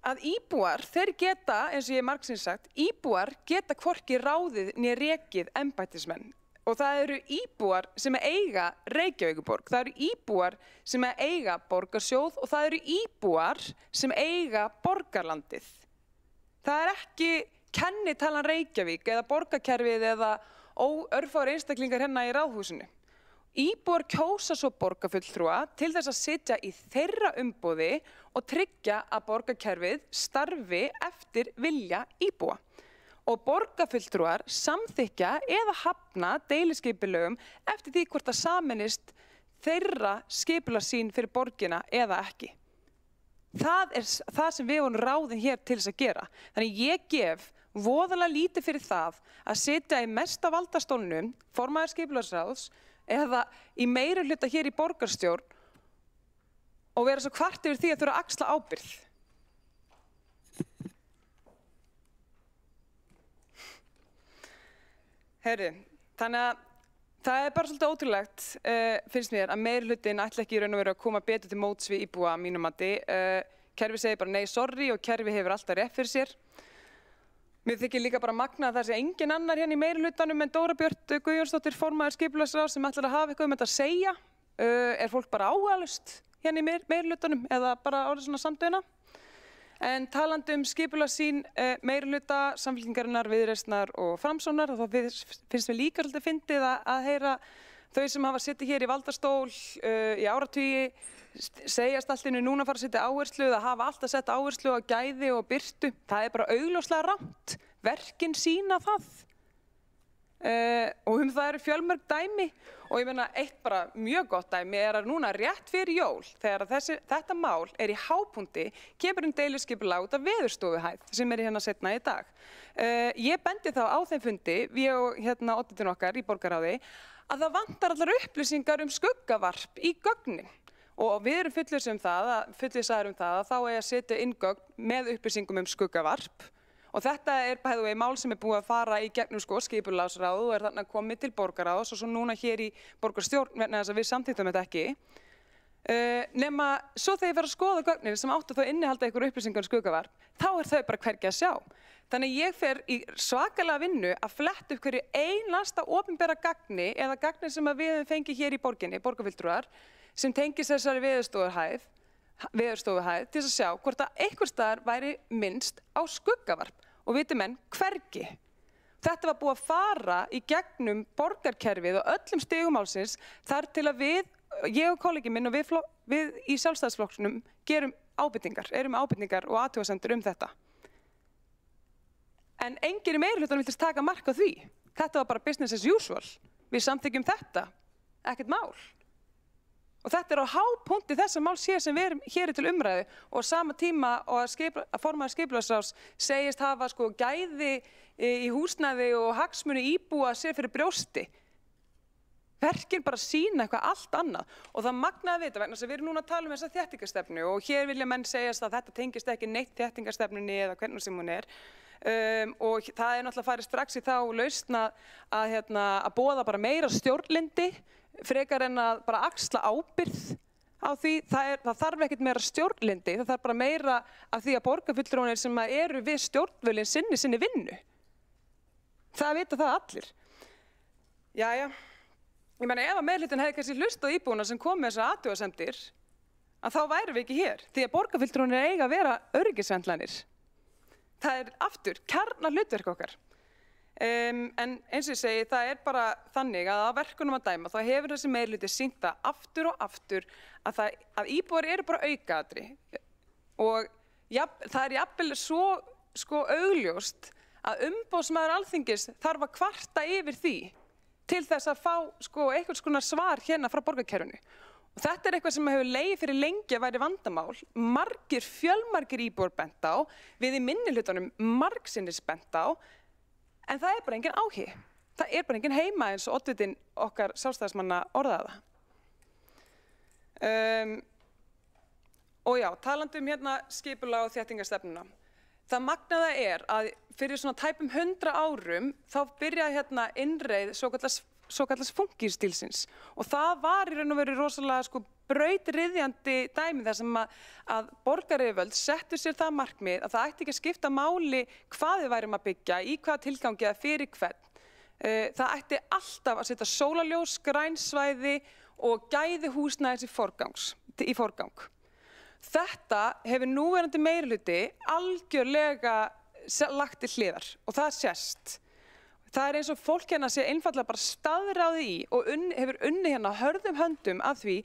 að íbúar, þeir geta, eins og ég margsinnis sagt, íbúar geta hvorki ráðið né rekið embættismenn. Og það eru íbúar sem eiga Reykjavíkurborg, það eru íbúar sem eiga borgarsjóð og það eru íbúar sem eiga borgarlandið. Það ekki kennitalan Reykjavík eða borgarkerfið eða örfáir einstaklingar hérna í ráðhúsinu. Íbúar kjósa svo borgarfulltrúa til þess að sitja í þeirra umboði og tryggja að borgarkerfið starfi eftir vilja íbúa. Og borgarfulltrúar samþykkja eða hafna deiliskipulögum eftir því hvort það sameinist þeirra skipulagssýn fyrir borgina eða ekki. Það það sem við vorum ráðin hér til þess að gera. Þannig ég gef voðalega lítið fyrir það að sitja í mesta valdastólnum, formaður skipulagsráðs, eða í meirihluta hér í borgarstjórn og vera svo kvart yfir því að þurfa að axla ábyrgð. Þannig að það bara svolítið ótrúlegt, finnst mér, að meirihlutinn ætla ekki í raun og veru að koma betur til móts við íbúa að mínum mati. Kerfi segir bara nei, sorry og kerfi hefur alltaf rétt fyrir sér. Mér þykir líka bara magna að það sé engin annar hérna í meirihlutanum en Dóra Björt Guðjónsdóttir formaður skipulagsráðs sem ætlar að hafa eitthvað þetta að segja. Fólk bara áhugalaust hérna í meirihlutanum eða bara orðið svona samdöina? En talandi skipulagssýn meirihluta, Samfylkingarinnar, Viðreisnar og Framsóknar, þá finnst mér líka svolítið fyndið að heyra þau sem hafa sittið hér í valdastól í áratugi segjast allt innu núna fara að setja áherslu eða hafa alltaf sett áherslu á gæði og birtu. Það bara augljóslega rangt. Verkin sýna það. Og það eru fjölmörg dæmi og ég meina eitt bara mjög gott dæmi að núna rétt fyrir jól þegar þetta mál í hápunkti kemur deiliskipulag út af veðurstofuhæð sem hérna seinna í dag. Ég bendi þá á þeim fundi, við og odditinn okkar í borgarráði, að það vantar allar upplýsingar skuggavarp í gögnin Og við erum fullvissaðir um það að þá eigi að setja inngögn með upplýsingum skuggavarp. Og þetta bæði mál sem búið að fara í gegnum skipulagsráð og þarna komið til borgarráðs og svo núna hér í borgarstjórn vegna þess að við samþykktum þetta ekki. Nema svo þegar ég fer að skoða gögnin sem áttu þá innihalda ykkur upplýsingar skuggavarp, þá þau bara hvergi að sjá. Þannig ég fer í svakalega vinnu að fletta upp hverju einasta opinbera gagni eða gagni sem við höfum fengið hér í borginni, borgarfulltrúar, sem tengist þessari veðurstofuhæð til að sjá hvort að einhvers staðar væri minnst á skuggavarp og viti menn hvergi. Þetta var búið að fara í gegnum borgarkerfið og öllum stigum málsins þar til að ég og kollegi minn og við í Sjálfstæðisflokknum erum ábendingar og athugasemdir þetta. En enginn í meirihlutanum vildi taka mark á því. Þetta var bara business as usual. Við samþykkjum þetta, ekkert mál. Og þetta á hápunkti þessa máls sem við erum hér til umræðu og á sama tíma og að formaður skipulagsráðs segist hafa gæði í húsnæði og hagsmuni íbúa sér fyrir brjósti. Verkin bara sýna eitthvað allt annað og það magnaði við þetta vegna þess að við erum núna að tala þessa þéttingarstefnu og hér vilja menn segjast að þetta tengist ekki neitt þéttingarstefnunni eða hvernig sem hún og það náttúrulega farið strax í þá lausn að boða bara meira stjórnlyndi frekar en að bara axla ábyrgð á því, það þarf ekkert meira stjórnlyndi, það þarf bara meira af því að borgarfulltrúarnir sem eru við stjórnvölinn sinni vinnu. Það vita það allir. Jæja, ég meina ef að meirihlutinn hefði kannski hlustað á íbúana sem kom með þessar athugasemdir, að þá værum við ekki hér, því að borgarfulltrúarnir eiga að vera öryggisventlanir. Það aftur kjarnahlutverk okkar. En eins og ég segi, það bara þannig að á verkunum að dæma þá hefur þessi meirihluti sýnt það aftur og aftur að íbúar eru bara aukaatriði og það jafnvel svo augljóst að umboðsmaður Alþingis þarf að kvarta yfir því til þess að fá einhvers konar svar hérna frá borgarkerfinu. Og þetta eitthvað sem hefur legið fyrir lengi að væri vandamál, fjölmargir íbúar bent á, við í minnihlutanum margsinnis bent á, en það bara engin áhugi. Það bara engin heima eins og oddvitinn okkar sjálfstæðismanna orðaði það. Og já, talandi hérna skipulag og þéttingarstefnuna. Það magnaða að fyrir svona tæpum 100 árum þá byrjaði hérna innreið svokallast funkístílsins og það var í raun og veru rosalega brautryðjandi dæmi þar sem að borgaryfirvöld settu sér það markmið að það ætti ekki að skipta máli hvað við værum að byggja, í hvaða tilgangi eða fyrir hvern. Það ætti alltaf að setja sólarljós, grænsvæði og gæði húsnæðis í forgang. Þetta hefur núverandi meirihluti algjörlega lagt til hliðar og það sést. Það eins og fólk hérna sé einfaldlega bara staðráði í og hefur unnið hérna hörðum höndum að því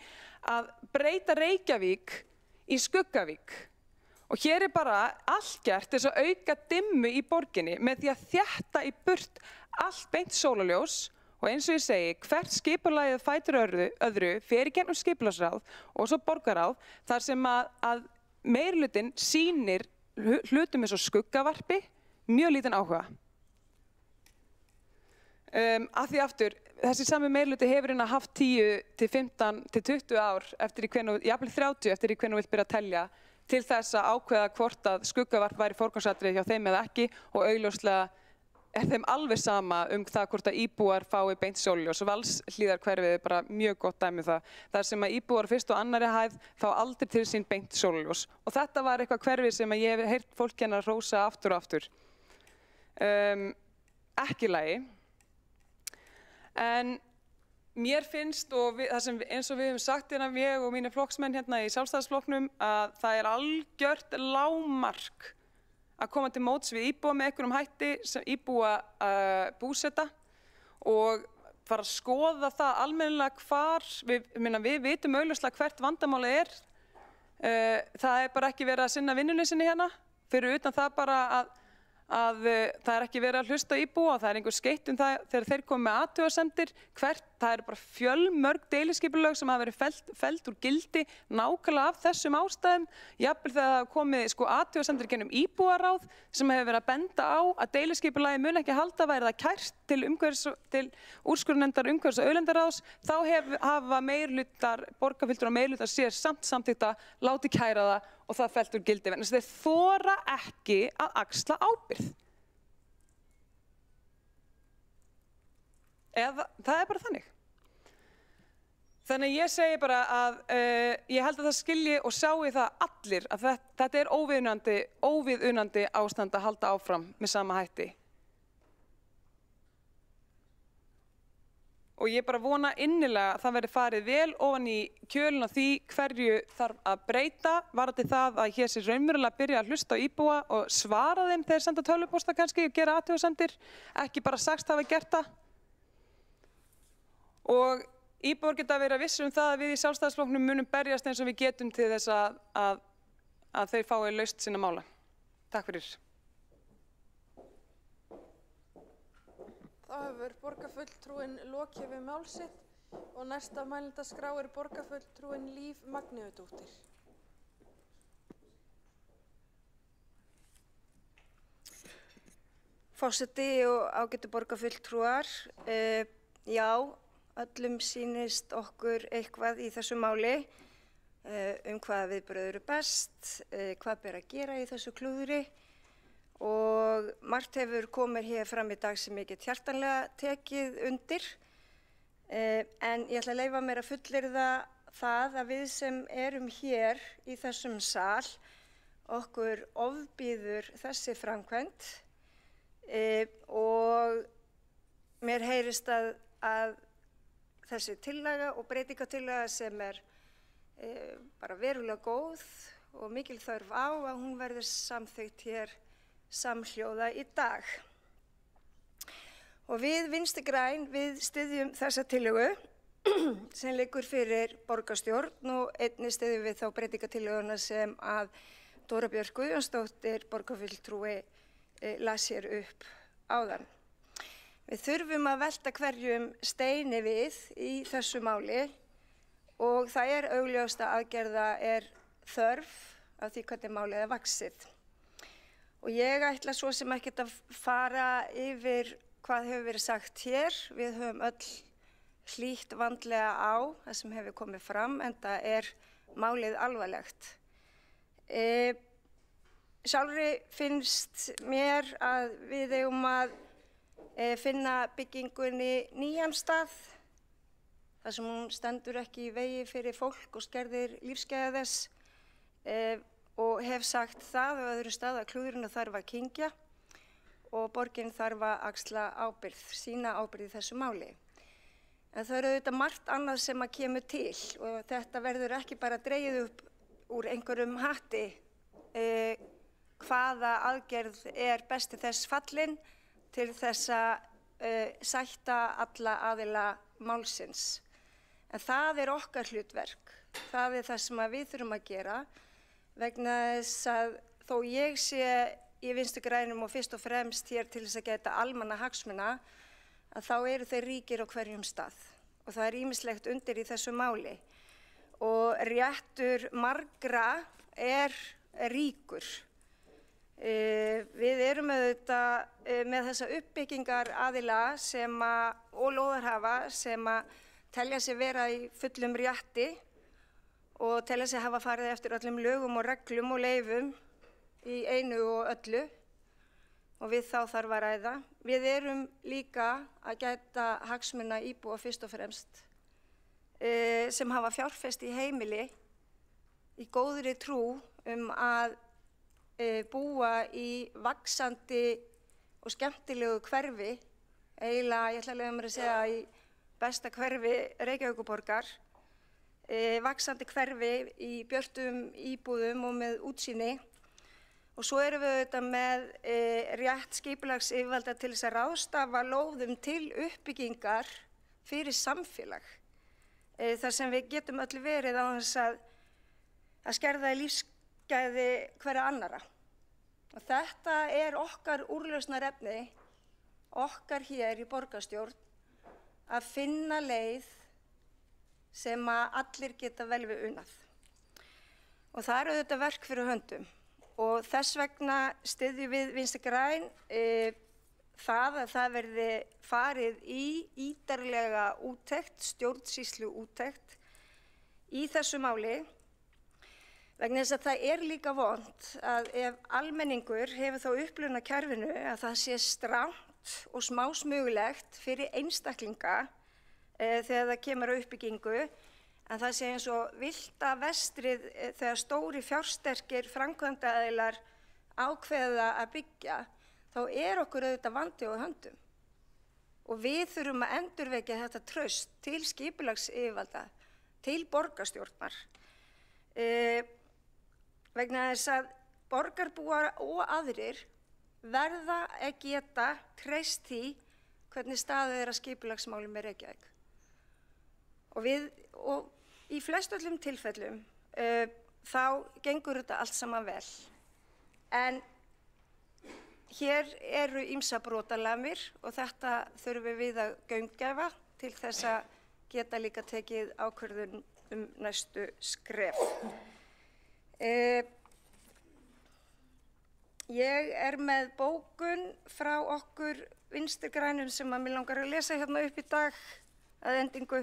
að breyta Reykjavík í Skuggavík. Og hér bara allt gert þess að auka dimmu í borginni með því að þétta í burt allt beint sólarljós og eins og ég segi, hvert skipulagið fætur öðru fer í gegnum skipulagsráð og svo borgarráð þar sem að meirihlutinn sýnir hlutum eins og skuggavarpi mjög lítinn áhuga. Af því aftur, þessi sami meirihluti hefur hérna haft 10 til 15 til 20 ár eftir jafnvel 30 eftir hvernig þú vilt byrja að telja til þess að ákveða hvort að skuggavarp væri forgangsatriði hjá þeim eða ekki og augljóslega þeim alveg sama það hvort að íbúar fái beint sólarljós. Valshlíðarhverfið bara mjög gott dæmi það. Þar sem að íbúar fyrst og annarri hæð fá aldrei til sín beint sólarljós. Og þetta var eitthvað hverfið sem ég hef heyrt fólk hérna hrósa aftur og aftur. Ekki í lagi. En mér finnst, og eins og við höfum sagt hérna, ég og mínir flokksmenn hérna í Sjálfstæðisflokknum, að það algjört lágmark að koma til móts við íbúa með einhverjum hætti sem íbúa búseta og fara að skoða það almennilega hvar, við vitum augljóslega hvert vandamálið það bara ekki verið að sinna vinnunni sinni hérna, fyrir utan það bara að það ekki verið að hlusta á íbúa, það einhver skeytt það þegar þeir komu með athugasemdir, það eru bara fjölmörg deiliskipulög sem hafa verið felld úr gildi nákvæmlega af þessum ástæðum, jafnvel þegar það komið athugasemdir gennum íbúaráð sem hefur verið að benda á að deiliskipulagi mun ekki halda, væri það kært til úrskurðarnefndar umhverfis- og auðlindaráðs, þá hafa meirihlutar, borgarfulltrúar og meirihlutar sér samþykkt að láti kæra það og það fellt úr gildi vegna þess að þeir þora ekki að axla ábyrgð. Það er bara þannig. Þannig ég segi bara að ég held að það skilji og sjái það allir að þetta er óviðunandi ástand að halda áfram með sama hætti. Og ég bara vona innilega að það verði farið vel ofan í kjölinn á því hverju þarf að breyta, varðandi það að hér sé raunverulega byrja að hlusta á íbúa og svara þeim þegar senda tölvupósta kannski og gera athugasemdir, ekki bara sagst hafa gert það. Og íbúar geta verið vissir það að við í Sjálfstæðisflokknum munum berjast eins og við getum til þess að þeir fái lausn sinna mála. Takk fyrir. Þá hefur borgarfulltrúinn lokið við mál sitt og næsta á mælendaskrá er borgarfulltrúinn Líf Magnúsdóttir. Forseti og ágætu borgarfulltrúar, já, öllum sýnist okkur eitthvað í þessu máli hvaða viðbrögð eru best, hvað ber að gera í þessu klúðri. Og margt hefur komið hér fram í dag sem ég get hjartanlega tekið undir. En ég ætla að leyfa mér að fullyrða það að við sem erum hér í þessum sal, okkur ofbýður þessi framkvæmd og mér heyrist að þessi tillaga og breytingatillaga sem er bara verulega góð og mikil þörf á að hún verði samþykkt hér samhljóða í dag. Og við Vinstri græn, við styðjum þessa tillögu sem liggur fyrir borgarstjórn og einnig styðjum við þá breytingatillöguna sem að Dóra Björk Guðjónsdóttir borgarfulltrúi las hér upp áðan. Við þurfum að velta hverjum steini við í þessu máli og það er augljóst að aðgerða er þörf af því hvernig málið er vaxið. Og ég ætla svo sem ekkert að fara yfir hvað hefur verið sagt hér. Við höfum öll hlýtt vandlega á það sem hefur komið fram, enda er málið alvarlegt. Sjálfri finnst mér að við eigum að finna byggingunni nýjan stað, þar sem hún stendur ekki í vegi fyrir fólk og skerðir lífsgæði þess. Og hef sagt það á öðru stað að klúðrinu þarf að kyngja og borgin þarf að axla ábyrgð, sína ábyrgð í þessu máli. En það eru auðvitað margt annað sem að kemur til og þetta verður ekki bara dregið upp úr einhverjum hatti hvaða aðgerð er besti þess fallin til þess að sætta alla aðila málsins. En það er okkar hlutverk, það er það sem við þurfum að gera. Vegna þess að þó ég sé í Vinstri grænum og fyrst og fremst hér til þess að gæta almannahagsmuna, að þá eru þeir ríkir á hverjum stað og það er ýmislegt undir í þessu máli. Og réttur margra er ríkur. Við erum auðvitað með þessa uppbyggingar aðila og lóðarhafa sem að telja sig vera í fullum rétti og telja sig hafa farið eftir öllum lögum og reglum og leyfum í einu og öllu og við þá þarf að ræða. Við erum líka að gæta hagsmuna íbúa fyrst og fremst sem hafa fjárfest í heimili í góðri trú að búa í vaxandi og skemmtilegu hverfi, eiginlega, ég ætla að leyfa mér að segja, í besta hverfi Reykjavíkurborgar, vaxandi hverfi í björtum íbúðum og með útsýni. Og svo erum við auðvitað með rétt skipulagsyfirvalda til þess að ráðstafa lóðum til uppbyggingar fyrir samfélag. Þar sem við getum öll verið á þess að skerða í lífsgæði hverra annara. Og þetta okkar úrlausnarefni, okkar hér í borgarstjórn, að finna leið sem að allir geta vel við unað. Og það auðvitað verk fyrir höndum og þess vegna styðjum við Vinstri græn það að það verði farið í ítarlega úttekt, stjórnsýslu úttekt í þessu máli, vegna þess að það líka vont að ef almenningur hefur þá upplifun af kerfinu að það sé strangt og smásmugulegt fyrir einstaklinga þegar það kemur á uppbyggingu, en það sé eins og villta vestrið þegar stóri fjársterkir framkvæmdaaðilar ákveða að byggja, þá okkur auðvitað vandi á höndum. Og við þurfum að endurvekja þetta traust til skipulagsyfirvalda, til borgarstjórnar, vegna þess að borgarbúar og aðrir verða að geta treyst því hvernig staðið að skipulagsmálum í Reykjavík. Og í flestöllum tilfellum þá gengur þetta allt saman vel. En hér ýmsar brotalamir og þetta þurfum við að gaumgæfa til þess að geta líka tekið ákvörðun næstu skref. Ég með bókun frá okkur Vinstri grænum sem að mig langar að lesa hérna upp í dag að endingu.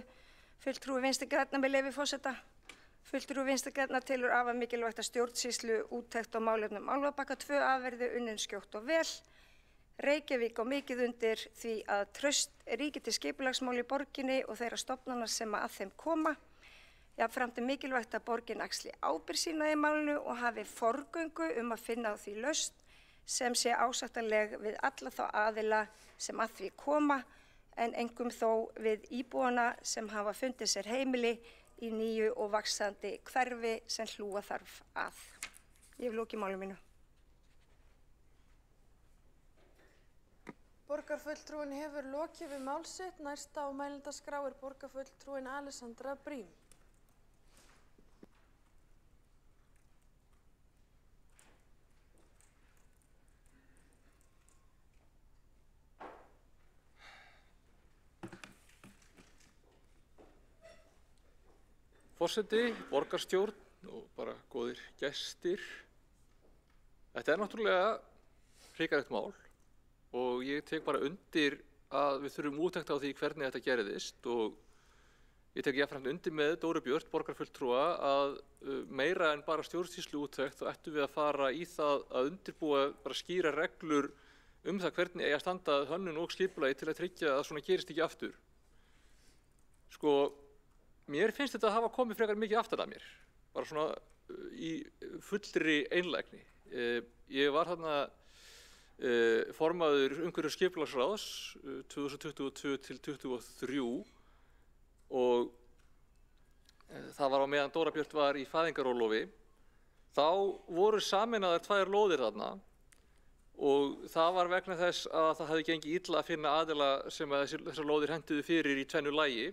Fulltrúi Vinstri grænna með leyfi forseta. Fulltrúi Vinstri grænna telur afar mikilvægt að stjórnsýslu úttekt á málefnum Álfabakka 2 verði unnin skjótt og vel. Reykjavík á mikið undir því að traust ríki til skipulagsmála í borginni og þeirra stofnana sem að þeim koma. Jafnframt mikilvægt að borgin axli ábyrgð sína í málinu og hafi forgöngu að finna á því lausn sem sé ásættanleg við alla þá aðila sem að því koma, en einkum þó við íbúana sem hafa fundið sér heimili í nýju og vaxandi hverfi sem hlúa þarf að. Ég hef lokið máli mínu. Borgarfulltrúin hefur lokið við mál sitt. Næsta á mælendaskrá borgarfulltrúin Alessandra Brím. Forseti, borgarstjórn og bara góðir gestir. Þetta náttúrulega hrikalegt mál og ég tek bara undir að við þurfum úttekt á því hvernig þetta gerðist og ég tek jafnframt undir með Dóru Björt, borgarfulltrúa, að meira en bara stjórnsýslu úttekt þá ættum við að fara í það að undirbúa bara skýra reglur það hvernig eigi að standa hönnun og skipulagi til að tryggja að svona gerist ekki aftur. Sko, mér finnst þetta að hafa komið frekar mikið aftan að mér, bara svona í fullri einlægni. Ég var þarna formaður umhverfis skipulagsráðs 2022 til 2023 og það var á meðan Dóra Björt var í fæðingarorlofi. Þá voru sameinaðar 2 lóðir þarna og það var vegna þess að það hefði gengið illa að finna aðila sem að þessar lóðir hentuðu fyrir í tvennu lagi.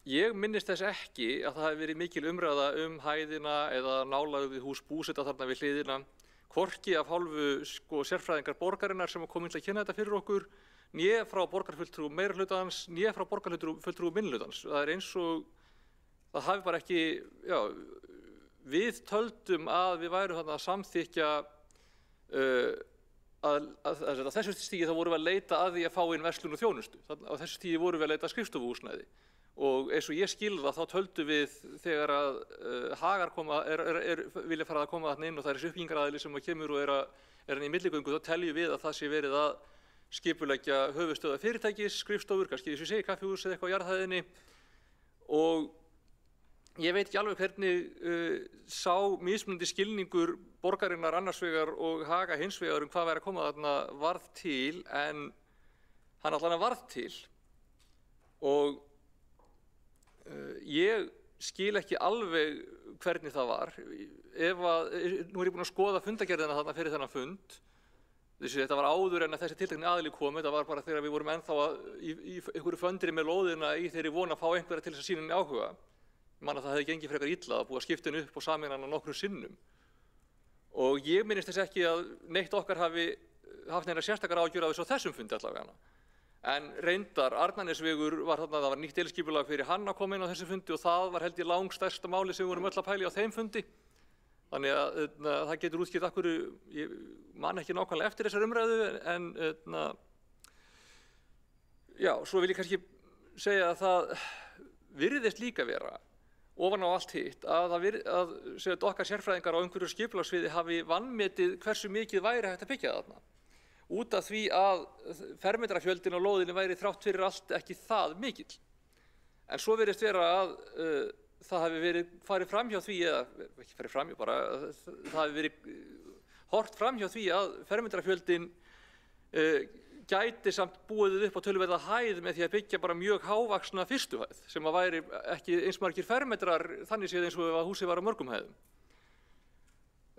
Ég minnist þess ekki að það hefði verið mikil umræða hæðina eða nálægð við hús búseta þarna við hliðina, hvorki af hálfu sérfræðingar borgarinnar sem kom inn að kynna þetta fyrir okkur, né frá borgarfulltrúum meirihlutans, né frá borgarfulltrúum minnihlutans. Það eins og það hafi bara ekki, við töldum að við værum þarna að samþykkja að þessu stígi þá vorum við að leita að því að fá inn verslun og þjónustu. Á þessu stígi vorum við að leita að skrifstofuhúsnæði. Og eins og ég skil það, þá töldum við þegar að Hagar vilja fara að koma þarna inn og það þessi uppbyggingaraðili sem kemur og hann í milligöngu, þá teljum við að það sé verið að skipuleggja höfuðstöðvar fyrirtækis, skrifstofur, kannski eins og ég segi, kaffihús eða eitthvað á jarðhæðinni. Og ég veit ekki alveg hvernig sá mismunandi skilningur borgarinnar annars vegar og Haga hins vegar hvað væri að koma þarna varð til, en hann allan varð til. Og ég skil ekki alveg hvernig það var. Nú ég búinn að skoða fundagerðina þarna fyrir þennan fund. Þetta var áður en að þessi tiltekni aðili kom. Þetta var bara þegar við vorum ennþá í einhverju föndri með lóðina í þeirri von að fá einhverja til þess að sýna henni áhuga. Ég man að það hefði gengið frekar illa að búið að skipta henni upp og sameina hana nokkrum sinnum. Og ég minnist þess ekki að neitt okkar hafi haft neina sérstakar ágjur á þessu á þessum fundi allavega. En reyndar, Arnarnesvegur var þarna, það var nýtt deiliskipulag fyrir hann að koma inn á þessu fundi og það var held ég langstærsta máli sem við vorum öll að pæla í á þeim fundi. Þannig að það getur útskýrt af hverju, ég man ekki nákvæmlega eftir þessar umræðu, en já, svo vil ég kannski segja að það virðist líka vera, ofan á allt hitt, að okkar sérfræðingar á umhverju skipulagssviði hafi vanmetið hversu mikið væri hægt að byggja þarna. Út af því að fermetrafjöldin á lóðinni væri þrátt fyrir allt ekki það mikill. En svo virðist vera að það hafi verið farið framhjá því, eða ekki farið framhjá, bara það hafi verið hort framhjá því að fermetrafjöldin gæti samt búið upp á töluverða hæð með því að byggja bara mjög hávaxna fyrstuhæð sem að væri ekki eins margir fermetrar þannig séð eins og að húsið var á mörgum hæðum.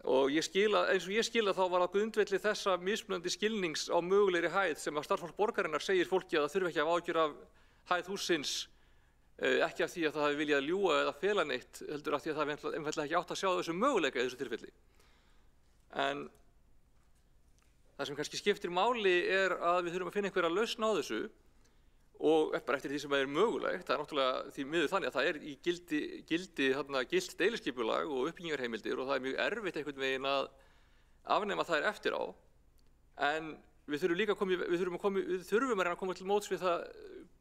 Og eins og ég skila þá var á grundvelli þessa mismunandi skilnings á mögulegri hæð sem að starfsfólk borgarinnar segir fólki að það þurfi ekki að ágjur af hæð hússins, ekki af því að það hafi viljað ljúga eða fela neitt, heldur af því að það hafi einfaldlega ekki átt að sjá þessu möguleika í þessu tilfelli. En það sem kannski skiptir máli er að við þurfum að finna einhverja lausn á þessu og bara eftir því sem er mögulegt. Það er náttúrulega því miður þannig að það er í gilt deiliskipulag og uppbyggingarheimildir og það er mjög erfitt einhvern veginn að afnema þær eftir á. En við þurfum líka að koma til móts við það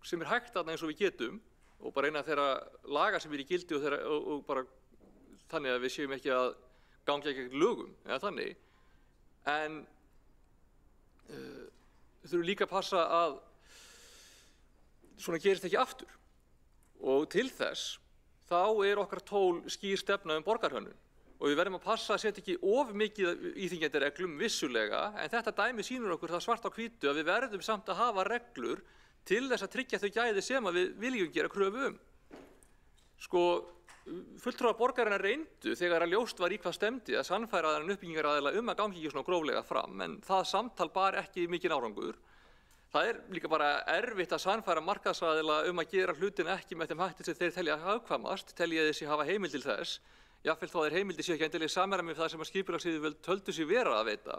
sem er hægt þarna eins og við getum og bara eina þeirra laga sem er í gildi og bara þannig að við séum ekki að ganga gegn lögum eða þannig. En við þurfum líka að passa að svona gerist ekki aftur. Og til þess þá er okkar tól skýr stefna borgarhönnun og við verðum að passa að setja ekki of mikið íþyngjandi reglum vissulega, en þetta dæmi sýnir okkur það svart á hvítu að við verðum samt að hafa reglur til þess að tryggja þau gæði sem að við viljum gera kröfu Sko, fulltrúar borgarinnar reyndu þegar að ljóst var í hvað stemdi að sannfæra þennan uppbyggingaraðila að gangi ekki svona gróflega fram, en það samtal bar ekki mikinn árangur. Það er líka bara erfitt að sannfæra markaðsaðila að gera hlutina ekki með þeim hætti sem þeir telja hagkvæmast, telja þessi hafa heimild til þess, jafnvel þá þeir heimildi séu ekki endilega samræmi við það sem að skipulagsyfirvöld töldu sig vera að veita.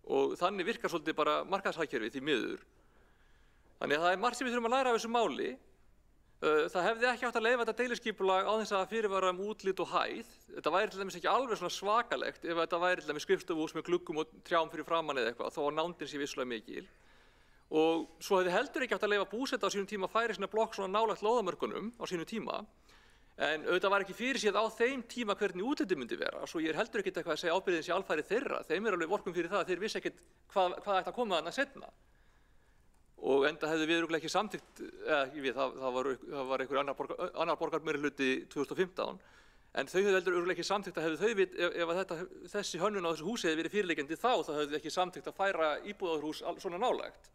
Og þannig virkar svolítið bara markaðshagkerfið því miður. Þannig að það er margt sem við þurfum að læra af þessu máli. Það hefði ekki átt að leyfa þetta deiliskipulag á þess að fyrirvara útlit og hæð. Þetta væri til dæmis ekki alveg svona svakalegt ef þetta væri til dæmis skrifstofuhús með gluggum og trjám fyrir framan eða eitthvað, þó að nándin sé vissulega mikil. Og svo hefði heldur ekki átt að leyfa búseta á sínum tíma að færa sína blokk svona nálægt lóðamörkunum á sínum tíma. En auðvitað var ekki fyrirséð á þeim tíma hvernig útlitið myndi vera, svo ég er heldur ekkert eitthvað að segja ábyrgðin sé alfarið þeirra. Þeim er alveg vorkunn fyrir það að þeir vissi ekkert hvað ætti að koma þarna seinna. Og enda hefðu við örugglega ekki samþykkt, það var einhver annar borgarmeirihluti 2015, en þau hefðu heldur örugglega ekki samþykkt að hefðu þau ef þessi hönnun á þessu húsi hefði verið fyrirliggjandi þá hefðu ekki samþykkt að færa íbúðarhús svona nálægt.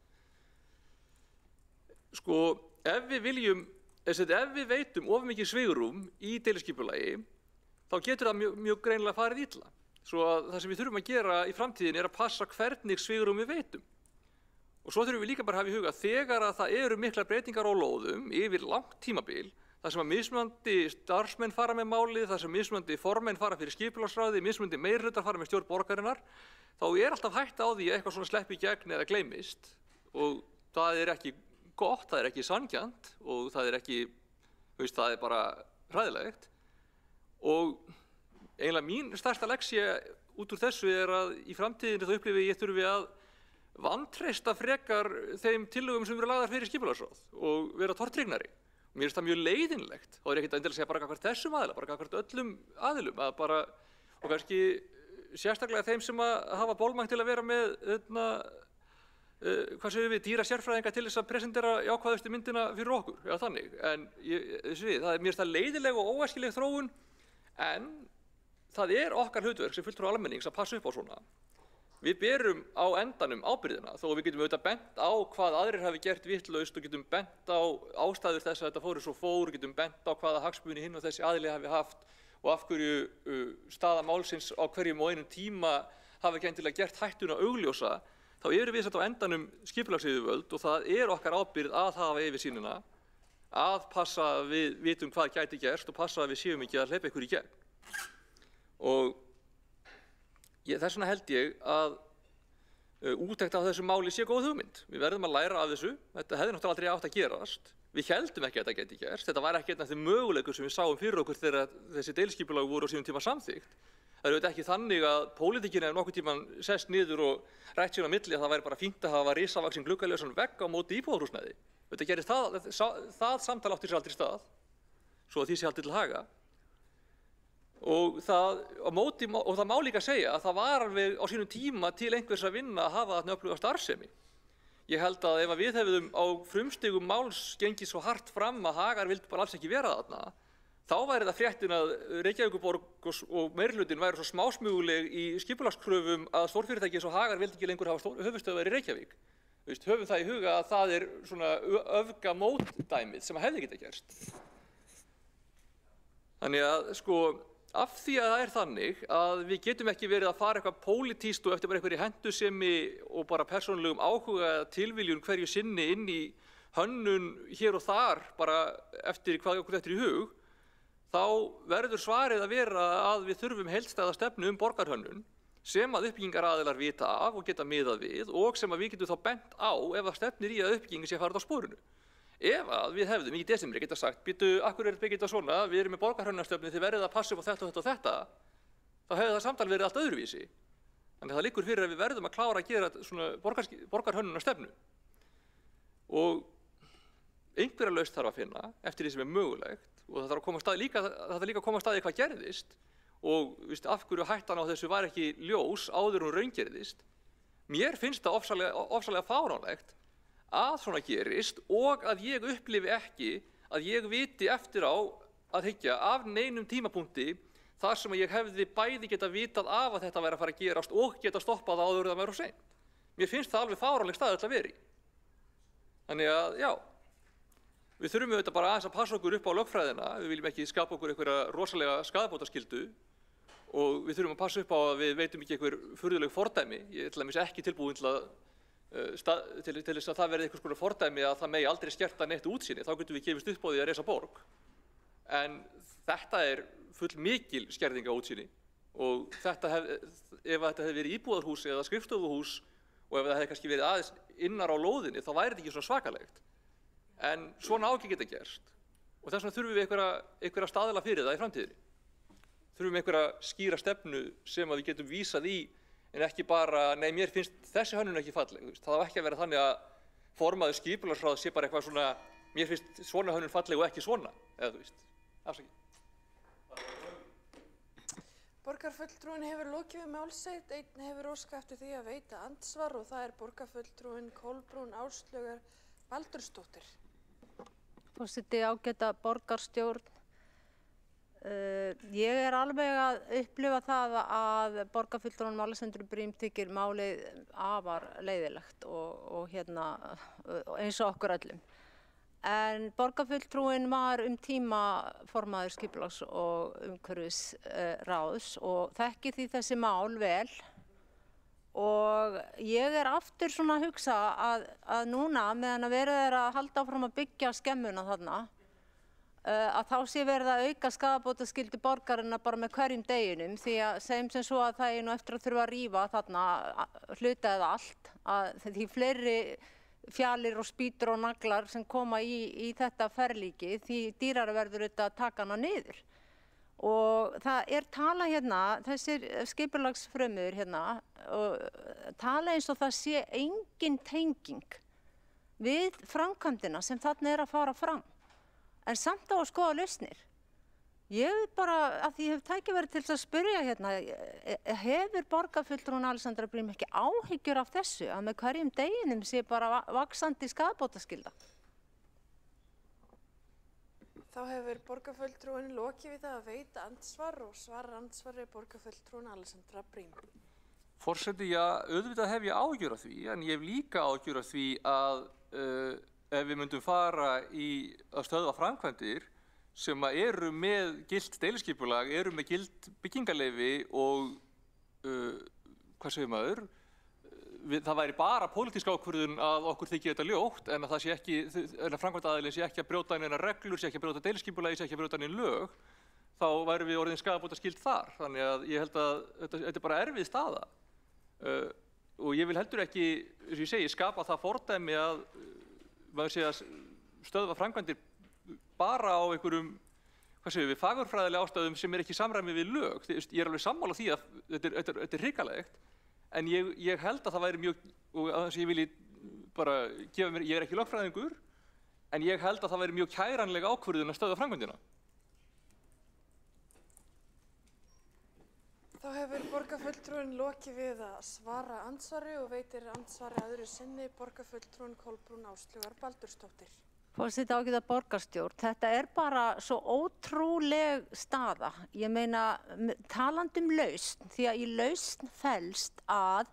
Sko, ef við veitum of mikið svigrúm í deiliskipulagi, þá getur það mjög greinilega farið illa. Svo að það sem við þurfum að gera í framtíðinni er að passa hvernig svigrúm við veitum. Og svo þurfum við líka bara að hafa í huga þegar að það eru miklar breytingar á lóðum yfir langt tímabil, þar sem að mismunandi starfsmenn fara með málið, þar sem mismunandi formenn fara fyrir skipulagsráði, mismunandi meirihlutar fara með stjórn borgarinnar, þá er alltaf hætta á því að eitthvað svona sleppi í gegn eða gleymist. Og það er ekki gott, það er ekki sanngjarnt og það er ekki, það er bara hræðilegt. Og eiginlega mín stærsta lexía út úr þessu er að í framtíðinni þá upplifi ég þurfi að vantreysta frekar þeim tillögum sem eru lagðar fyrir skipulagsráð og vera tortryggnari. Mér finnst það mjög leiðinlegt. Þá er ekkert endilega að segja bara gagnvart þessum aðila, bara gagnvart öllum aðilum, að bara, og kannski sérstaklega þeim sem að hafa bólmagn til að vera með, hvað segjum við, dýra sérfræðinga til þess að presentera jákvæðustu myndina fyrir okkur, eða þannig. En mér finnst það leiðileg og óæskileg þróun, en það er okkar hlutverk sem fulltrúar almennings að passa upp á svona. Við berum á endanum ábyrgðina, þó við getum auðvitað bent á hvað aðrir hafi gert vitlaust og getum bent á ástæður þess að þetta fóru svo fór, getum bent á hvaða hagsmuni hinn og þessi aðili hafi haft og af hverju staða málsins á hverjum og einum tíma hafi ekki endilega gert hættuna augljósa, þá erum við satt á endanum skipulagsyfirvöld og það er okkar ábyrgð að hafa yfirsýnina, að passa að við vitum hvað gæti gerst og passa að við séum ekki að hleypa ykkur í gegn. Og Þess vegna held ég að úttekt á þessu máli sé góð hugmynd. Við verðum að læra af þessu. Þetta hefði náttúrulega aldrei átt að gerast. Við heldum ekki að þetta geti gerst. Þetta var ekki einn af þeim möguleikum sem við sáum fyrir okkur þegar þessi deiliskipulag voru á sínum tíma samþykkt. Það er auðvitað ekki þannig að pólitíkin hefur nokkurn tímann sest niður og rætt sín á milli að það væri bara fínt að hafa risavaxinn gluggalausan vegg á móti íbúðarhúsnæði. Auðvitað gerist það samtal átti sér aldrei stað, svo að því sé haldið til haga. Og það má líka segja að það var alveg á sínum tíma til einhvers að vinna að hafa þarna öfluga starfsemi. Ég held að ef við hefðum á frumstigum máls gengið svo hart fram að Hagar vildi bara alls ekki vera þarna, þá væri það fréttin að Reykjavíkurborg og meirihlutin væru svo smásmugleg í skipulagskröfum að stórfyrirtæki eins og Hagar vildi ekki lengur hafa höfuðstöðvar í Reykjavík. Höfum það í huga að það er svona öfgamótdæmið sem hefði getað gerst. Þannig að af því að það er þannig að við getum ekki verið að fara eitthvað pólitískt og eftir bara einhverju hendusemi og bara persónulegum áhuga eða tilviljun hverju sinni inn í hönnun hér og þar bara eftir hvað okkur eftir í hug, þá verður svarið að vera að við þurfum heildstæða stefnu borgarhönnun sem að uppbyggingaraðilar vita af og geta miðað við og sem að við getum þá bent á ef að stefnir í að uppbyggingin sé farið á sporinu. Ef að við hefðum í desember geta sagt, býtu, akkur er byggið þetta svona, við erum með borgarhönnunarstefnu, þið verðið að passa upp á þetta og þetta og þetta, þá hefði það samtal verið allt öðruvísi. Þannig að það liggur fyrir að við verðum að klára að gera svona borgarhönnunarstefnu. Og einhverja lausn þarf að finna eftir því sem er mögulegt og það þarf líka að koma að staði hvað gerðist og af hverju hættan á þessu var ekki ljós áður hún raungerðist. Mér finnst það ofsalega fáránlegt að svona gerist og að ég upplifi ekki að ég viti eftir á að hyggja af neinum tímapunkti þar sem ég hefði bæði geta vitað af að þetta væri að fara að gerast og geta stoppað áður það meira og seint. Mér finnst það alveg fáránleg staði að vera í. Þannig að já, við þurfum auðvitað bara aðeins að passa okkur upp á lögfræðina, við viljum ekki skapa okkur einhverja rosalega skaðabótaskyldu og við þurfum að passa upp á að við veitum ekki einhver furðuleg fordæmi. Ég er til dæmis ekki tilbúinn til þess að það verði einhvers konar fordæmi að það megi aldrei skerta neitt útsýni, þá getum við gefist upp á því að reisa borg. En þetta er full mikil skerðing á útsýni og ef þetta hefði verið íbúðarhús eða skrifstofuhús og ef það hefði kannski verið aðeins innar á lóðinni, þá væri þetta ekki svona svakalegt. En svona á ekki geta gerst og þess vegna þurfum við einhverja staðla fyrir það í framtíðinni. Þurfum einhverja skýra stefnu sem að við getum vísað í en ekki bara, nei, mér finnst þessi hönnun ekki falleg. Það á ekki að vera þannig að formaður skipulagsráðs sé bara eitthvað svona, mér finnst svona hönnun falleg og ekki svona, eða þú veist, afsakið. Borgarfulltrúinn hefur lokið við mál sitt, einn hefur óskað eftir því að veita andsvar og það er borgarfulltrúinn Kolbrún Áslaugar Baldursdóttir. Forseti, ágæta borgarstjórn. Ég er alveg að upplifa það að borgarfulltrúinn Alexander Briem þykir málið afar leiðilegt og eins og okkur öllum. En borgarfulltrúinn var tíma formaður skipulags- og umhverfisráðs og þekkir því þessi mál vel og ég er aftur svona að hugsa að núna meðan að verið er að halda áfram að byggja skemmuna þarna að þá sé verið að auka skaðabótaskyldu borgarinnar bara með hverjum deginum því að segjum sem svo að það er nú eftir að þurfa að rífa þarna hluta eða allt að því fleiri fjalir og spýtur og naglar sem koma í þetta ferlíki því dýrara verður þetta að taka hana niður. Og það er tala hérna, þessir skipulagsfrömmur hérna, tala eins og það sé engin tenging við framkvæmdina sem þarna er að fara fram. En samt á að skoða lausnir. Ég bara, að því ég hef tækifæri til að spyrja hérna, hefur borgarfulltrúinn Alexander Briem ekki áhyggjur af þessu að með hverjum deginum sé bara vaxandi skaðabótaskylda? Þá hefur borgarfulltrúinn lokið við það að veita andsvar og svarar andsvari borgarfulltrúinn Alexander Briem. Forseti, já, auðvitað hef ég áhyggjur af því, en ég hef líka áhyggjur af því að ef við myndum fara að stöðva framkvæmdir sem eru með gilt deiliskipulag, eru með gilt byggingarleyfi og, hvað segir maður, það væri bara pólitísk ákvörðun að okkur þykir þetta ljótt en að það sé ekki, en að framkvæmdaaðilinn sé ekki að brjóta neina reglur, sé ekki að brjóta deiliskipulagi, sé ekki að brjóta neina lög, þá værum við orðin skaðabótaskyld þar. Þannig að ég held að þetta bara erfið staða. Og ég vil heldur ekki, eins og ég segi, skapa það fordæmi að maður sé að stöðva framkvæmdir bara á einhverjum, við fagurfræðilega ástæðum sem ekki samræmi við lög. Ég alveg sammála því að þetta er hrikalegt, en ég held að það væri mjög, og þess að ég vilji bara gefa mér, ég ekki lögfræðingur, en ég held að það væri mjög kæranleg ákvörðun að stöðva framkvæmdina. Þá hefur borgarfulltrúinn lokið við að svara andsvari og veitir andsvari öðru sinni borgarfulltrúinn Kolbrún Áslaugar Baldursdóttir. Forseti ágæta borgarstjórn, þetta er bara svo ótrúleg staða. Ég meina, talandi lausn, því að í lausn felst að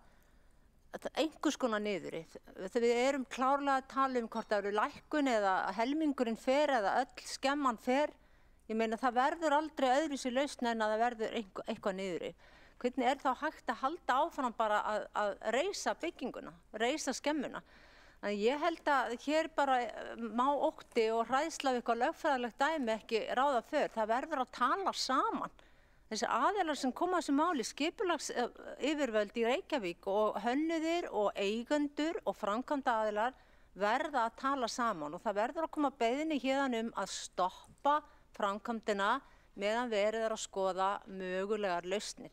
einhvers konar niðurrif. Við erum klárlega að tala hvort það eru lækkun eða helmingurinn fer eða öll skemman fer. Ég meina, það verður aldrei öðruvísi lausn en að það verður eitthvað niðurrif. Hvernig er þá hægt að halda áfram bara að reisa bygginguna, reisa skemmuna? Þannig ég held að hér bara má ótti og hræðsla við eitthvað lögfræðilegt dæmi ekki ráða för. Það verður að tala saman. Þessi aðilar sem koma að þessu máli, skipulagsyfirvöld í Reykjavík og hönnuðir og eigendur og framkvæmda aðilar verða að tala saman og það verður að koma beiðni héðan að stoppa framkvæmdina meðan verið að skoða mögulegar lausnir.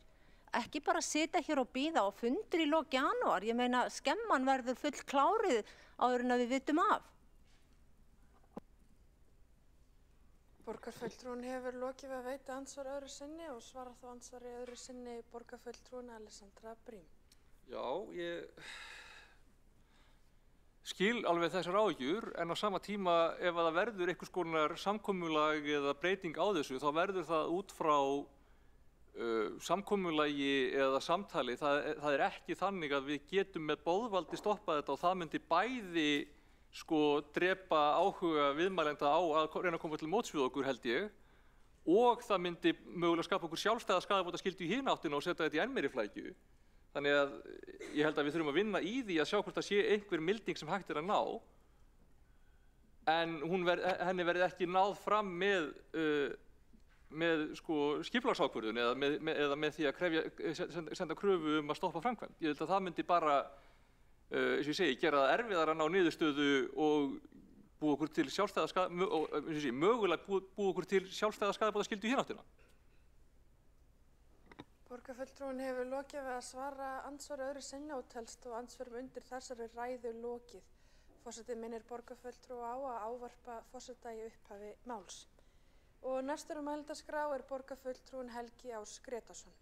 Ekki bara sitja hér og bíða og fundur í lok janúar. Ég meina, skemman verður full klárið áður en að við vitum af. Borgarfulltrúinn hefur lokið við að veita andsvar öðru sinni og svarar þá andsvari öðru sinni borgarfulltrúinn Alessandra Brím. Já, ég skil alveg þessar áhyggjur, en á sama tíma ef það verður einhvers konar samkomulag eða breyting á þessu, þá verður það út frá samkomulagi eða samtali. Það er ekki þannig að við getum með boðvaldi stoppað þetta og það myndi bæði drepa áhuga viðmælenda á að reyna að koma til móts við okkur, held ég, og það myndi mögulega skapa okkur sjálfstæða skaðabótaskyldu í hina áttina og setja þetta í enn meiri flækju. Þannig að ég held að við þurfum að vinna í því að sjá hvort það sé einhver milding sem hægt er að ná, en henni verði ekki náð fram með skipulagsákvörðun eða með því að senda kröfu að stoppa framkvæmd. Ég held að það myndi bara, eins og ég segi, gera það erfiðara að ná niðurstöðu og búa okkur til mögulega búa okkur til sjálfstæða skaðabótaskyldu í hina áttina. Borgarfulltrúinn hefur lokið við að svara andsvari öðru sinni og telst og andsvörum undir þessari ræðu lokið. Forseti minnir borgarfulltrúa á að ávarpa forseta í upphafi máls. Og næstur á mælendaskrá er borgarfulltrúinn Helgi Ás Gretarsson.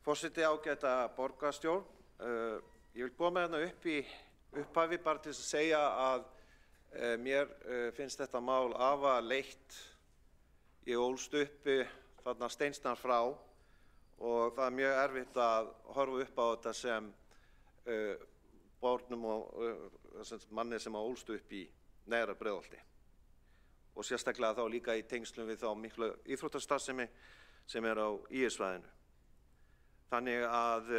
Forseti ágæta borgarstjórn, ég vil koma hérna upp í upphafi bara til að segja að mér finnst þetta mál afar leitt. Ég ólst upp þarna steinsnar frá og það er mjög erfitt að horfa upp á þetta sem bornum og manni sem ólst upp í Neðra Breiðholti og sérstaklega þá líka í tengslum við þá miklu íþróttastarfsemi sem er á ÍR-svæðinu. Þannig að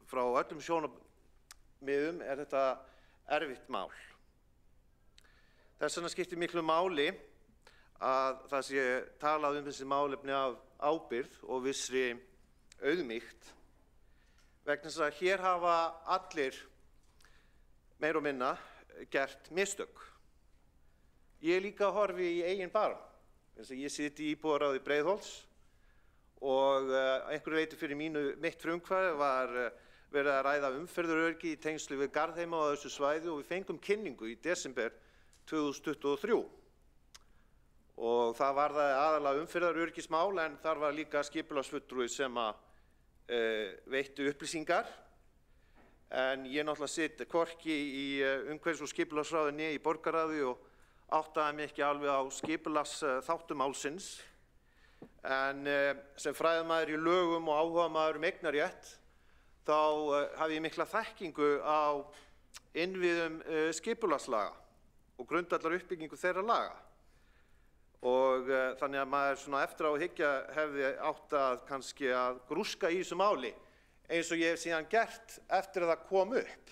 frá öllum sjónarmiðum er þetta erfitt mál. Þess vegna skiptir miklu máli að það sé talað þessi málefni af ábyrgð og vissri auðmýkt, vegna þess að hér hafa allir meira og minna gert mistök. Ég líka horfi í eigin barm. Ég sit í íbúðaráði Breiðholts og einhverju leyti fyrir mitt frumkvæði var verið að ræða umferðaröryggi í tengslu við Garðheima á þessu svæði og við fengum kynningu í desember 2023. Og það var það aðalega umferðaröryggismál en þar var líka skipulagsfulltrúi sem veitti upplýsingar. En ég náttúrulega sitt hvorki í umhverfis- og skipulagsráði né í borgarráði og áttaði mig ekki alveg á skipulagsþáttum málsins. En sem fræðamaður í lögum og áhugamaður eignarrétt þá hafði ég mikla þekkingu á innviðum skipulagslaga og grundvallar uppbyggingu þeirra laga. Og þannig að maður svona eftir á að hyggja hefði átt að kannski að grúska í þessu máli eins og ég hef síðan gert eftir að það kom upp.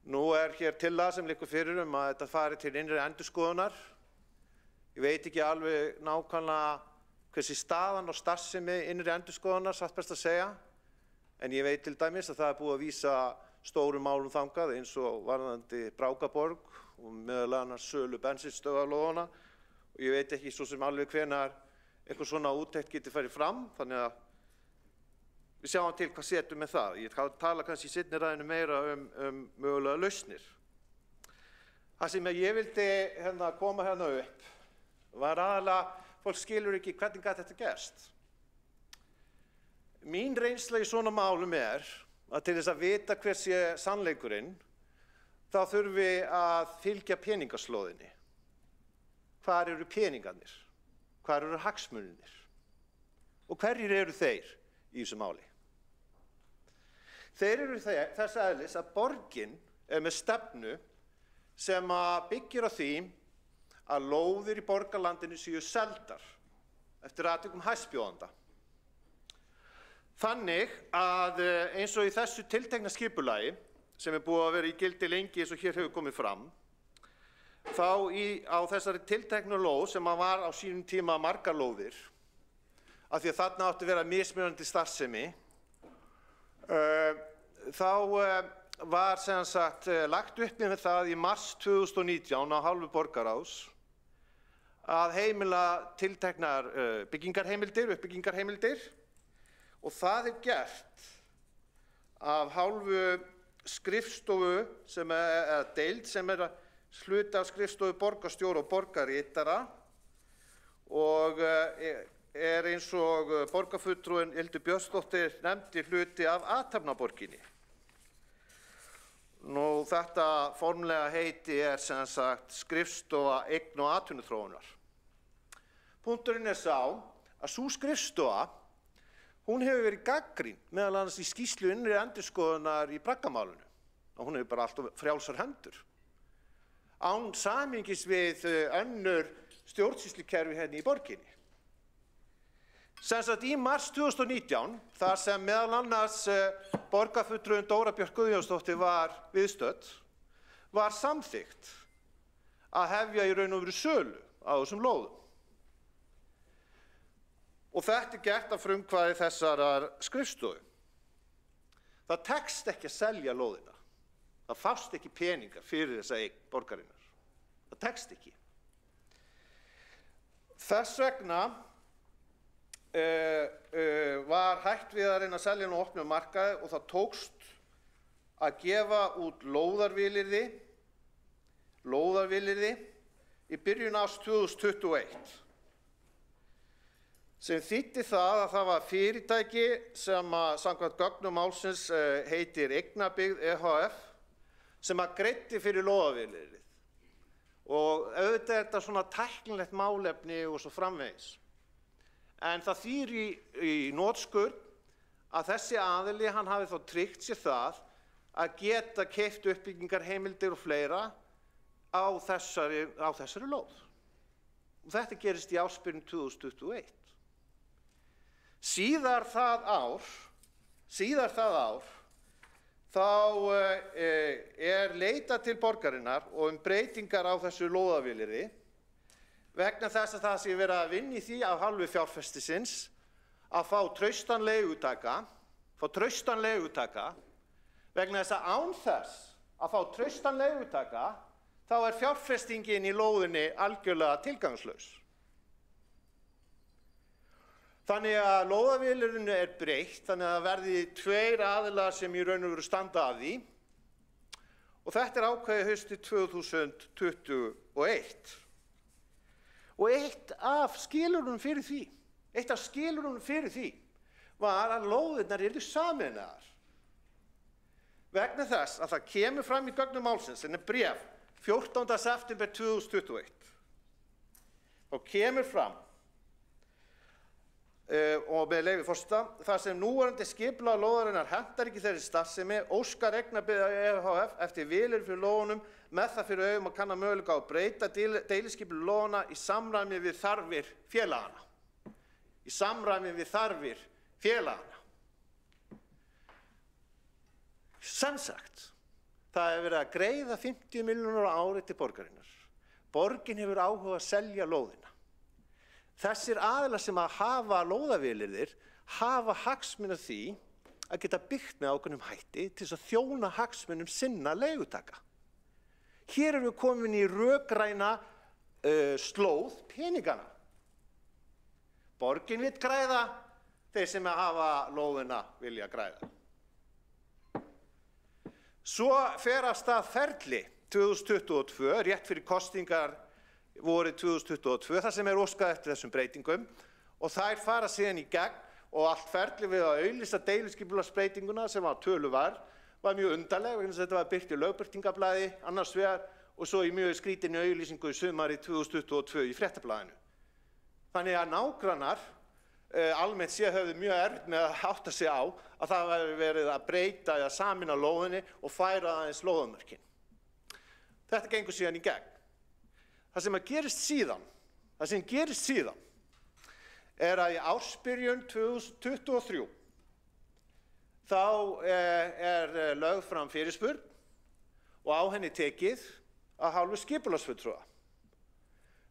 Nú hér tillaga sem liggur fyrir að þetta fari til innri endurskoðunar. Ég veit ekki alveg nákvæmlega hversi staðan og starfsemi innri endurskoðunar, satt best að segja, en ég veit til dæmis að það búið að vísa stórum málum þangað eins og varðandi Brákaborg og meðal annars sölu bensinstöðvarlóðanna og ég veit ekki svo sem alveg hvenær eitthvað svona úttekt geti farið fram, þannig að við sjáum til hvað setjum með það. Ég tala kannski í seinni ræðinu meira mögulega lausnir. Það sem ég vildi koma upp var aðalega, fólk skilur ekki hvernig gat þetta gerst. Mín reynsla í svona málum að til þess að vita hver sé sannleikurinn, þá þurfum við að fylgja peningaslóðinni. Hvar eru peningarnir? Hvar eru hagsmunirnir? Og hverjir eru þeir í þessu máli? Þeir eru þess eðlis að borgin með stefnu sem byggir á því að lóðir í borgarlandinu séu seldar eftir atvikum hæstbjóðanda. Þannig að eins og í þessu tiltekna skipulagi sem búið að vera í gildi lengi eins og hér hefur komið fram, þá á þessari tilteknu lóð sem var á sínum tíma margar lóðir, af því að þarna átti að vera mismunandi starfsemi, þá var sem sagt lagt upp með það í mars 2019 á hálfu borgarráðs að heimila tilteknar uppbyggingarheimildir og það gert af hálfu skrifstofu sem deild sem hluti af skrifstofu borgarstjóra og borgarritara og eins og borgarfulltrúinn Hildur Björnsdóttir nefndi hluti af athafnaborginni. Nú þetta formlega heiti sem sagt skrifstofa eign- og atvinnuþróunar. Punkturinn sá að sú skrifstofa hún hefur verið gagnrýnd meðal annars í skýrslu innri endurskoðunar í braggamálinu og hún hefur bara alltaf frjálsar hendur. Án samhengis við önnur stjórnsýslukerfi hérna í borginni. Sem sagt í mars 2019, þar sem meðal annars borgarfulltrúinn Dóra Björk Guðjónsdóttir var viðstödd, var samþykkt að hefja í raun og veru sölu á þessum lóðum. Og þetta gert af frumkvæði þessarar skrifstofu. Það tekst ekki að selja lóðina. Það fást ekki peningar fyrir þessa eign borgarinnar. Það tekst ekki. Þess vegna var hægt við að reyna að selja á opnum markaði og það tókst að gefa út lóðarvilyrði í byrjun árs 2021 sem þýddi það að það var fyrirtæki sem samkvæmt gögnum málsins heitir Eignabyggð EHF sem greiddi fyrir lóðarvilyrðið og auðvitað þetta svona tæknilegt málefni og svo framvegis. En það þýðir í hnotskurn að þessi aðili hann hafi þá tryggt sér það að geta keypt uppbyggingarheimildir og fleira á þessari lóð. Og þetta gerist í ársbyrjun 2021. Síðar það ár þá leitað til borgarinnar og breytingar á þessu lóðarvilyrði vegna þess að það sé verið að vinna í því af hálfu fjárfestisins að fá traustan leigutaka vegna þess að án þess að fá traustan leigutaka þá fjárfestingin í lóðinni algjörlega tilgangslaus. Þannig að lóðarvilyrðinu breytt, þannig að það verði tveir aðilar sem í raun og veru standa að því og þetta ákveðið haustið 2021. Og eitt af skilyrðunum fyrir því var að lóðirnar yrðu sameinaðar. Vegna þess að það kemur fram í gögnum málsins en bréf 14. september 2021. Þá kemur fram og með leyfi forseta, þar sem núverandi skipulag lóðarinnar hentar ekki þeirri starfsemi, óskar Eignabyrgða ehf. Eftir vilyrði fyrir lóðunum með það fyrir augum að kanna möguleika á að breyta deiliskipulagi lóðanna í samræmi við þarfir félaganna. Í samræmi við þarfir félaganna. Sem sagt, það hefur verið að greiða 50 milljónir á ári til borgarinnar. Borgin hefur áhuga að selja lóðina. Þessir aðilar sem að hafa lóðavilyrðir hafa hagsmuni af því að geta byggt með ákveðnum hætti til þess að þjóna hagsmunum sinna leigutaka. Hér erum við komin í rökræna slóð peningana. Borgin vill græða, þeir sem hafa lóðina vilja græða. Svo fer af stað ferli 2022, rétt fyrir kosningar vorið 2022, þar sem óskað eftir þessum breytingum og þær fara síðan í gegn og allt ferli við að auglýsa deiliskipulagsbreytinguna sem var töluvar var mjög undarleg vegna þess að þetta var birt í lögbirtingablaði annars vegar og svo í mjög skrítinni auglýsingu í sumarið 2022 í Fréttablaðinu. Þannig að nágrannar almennt séð höfðu mjög erfitt með að átta sig á að það væri verið að breyta eða sameina lóðinni og færa aðeins lóðamörkin. Þetta gengur síðan í gegn. Það sem gerist síðan er að í ársbyrjun 2023 þá er lögð fram fyrirspurn og á henni tekið af hálfu skipulagsfulltrúa.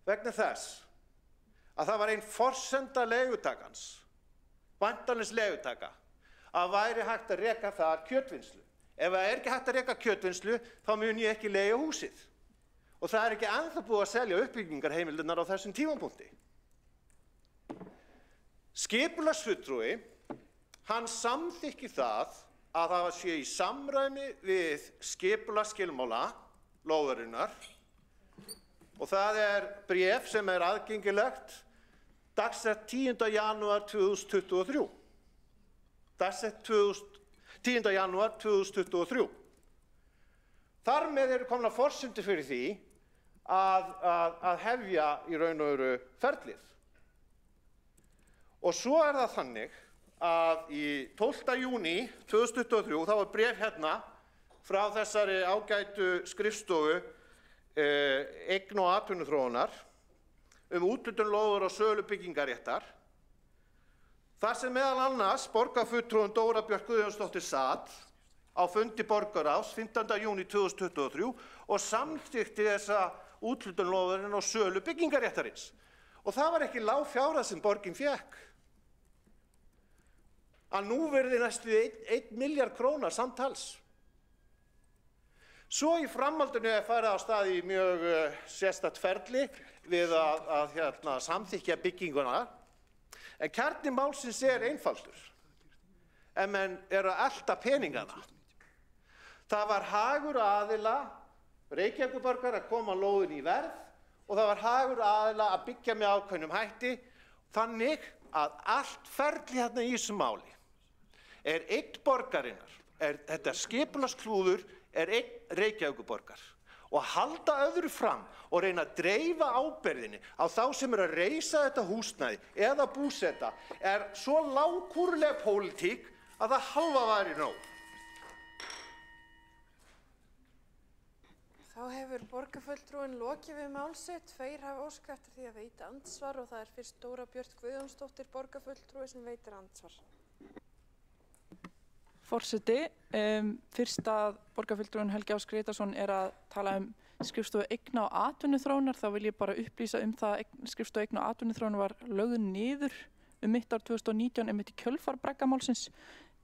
Vegna þess að það var ein forsenda leigutakans, væntanlegs leigutaka, að væri hægt að reka þar kjötvinnslu. Ef það er ekki hægt að reka kjötvinnslu, þá mun ég ekki leigja húsið. Og það er ekki ennþá búið að selja uppbyggingarheimildirnar á þessum tímapunkti. Skipulagsfulltrúi, hann samþykkir það að það sé í samræmi við skipulagsskilmála lóðarinnar og það er bréf sem er aðgengilegt dagsett 10. janúar 2023. Dagsett 10. janúar 2023. Þar með eru komnar forsendur fyrir því að hefja í raun og veru ferlið. Og svo er það þannig að í 12. júní 2023 þá var bréf hérna frá þessari ágætu skrifstofu eign- og atvinnuþróunar úthlutun lóðar og sölu byggingarréttar. Þar sem meðal annars borgarfulltrúinn Dóra Björk Guðjónsdóttir sat á fundi borgarráðs 15. júní 2023 og samþykkti þessa úthlutun lóðarinn og sölu byggingarréttarins. Og það var ekki lág fjárhæð sem borgin fékk. Að nú verði næstu 1 milljarð króna samtals. Svo í framhaldinu er farið á stað í mjög sérstakt ferli við að samþykkja bygginguna. En kjarni málsins er einfaldur. En menn eru að elta peningana. Það var hagur aðila Reykjavíkurborgar að koma lóðin í verð og það var hagur aðila að byggja með ákveðnum hætti þannig að allt ferli hérna í þessu máli er eign borgarinnar, þetta skipulagsklúður er eign Reykjavíkurborgar og halda öðru fram og reyna að dreifa ábyrgðinni á þá sem eru að reisa þetta húsnæði eða búseta er svo lágkúruleg pólitík að það halva væri nóg. Þá hefur borgarfulltrúinn lokið við mál sitt. Tveir hafa óskað eftir því að veita andsvar og það er fyrst Dóra Björk Guðjónsdóttir borgarfulltrúi sem veitir andsvar. Forseti, fyrst að borgarfulltrúinn Helgi Ás Grétarsson er að tala skrifstofu eigna- og atvinnuþróunar, þá vil ég bara upplýsa það að skrifstofu eigna- og atvinnuþróunar var lögð niður mitt ár 2019 mitt í kjölfar Braggamálsins.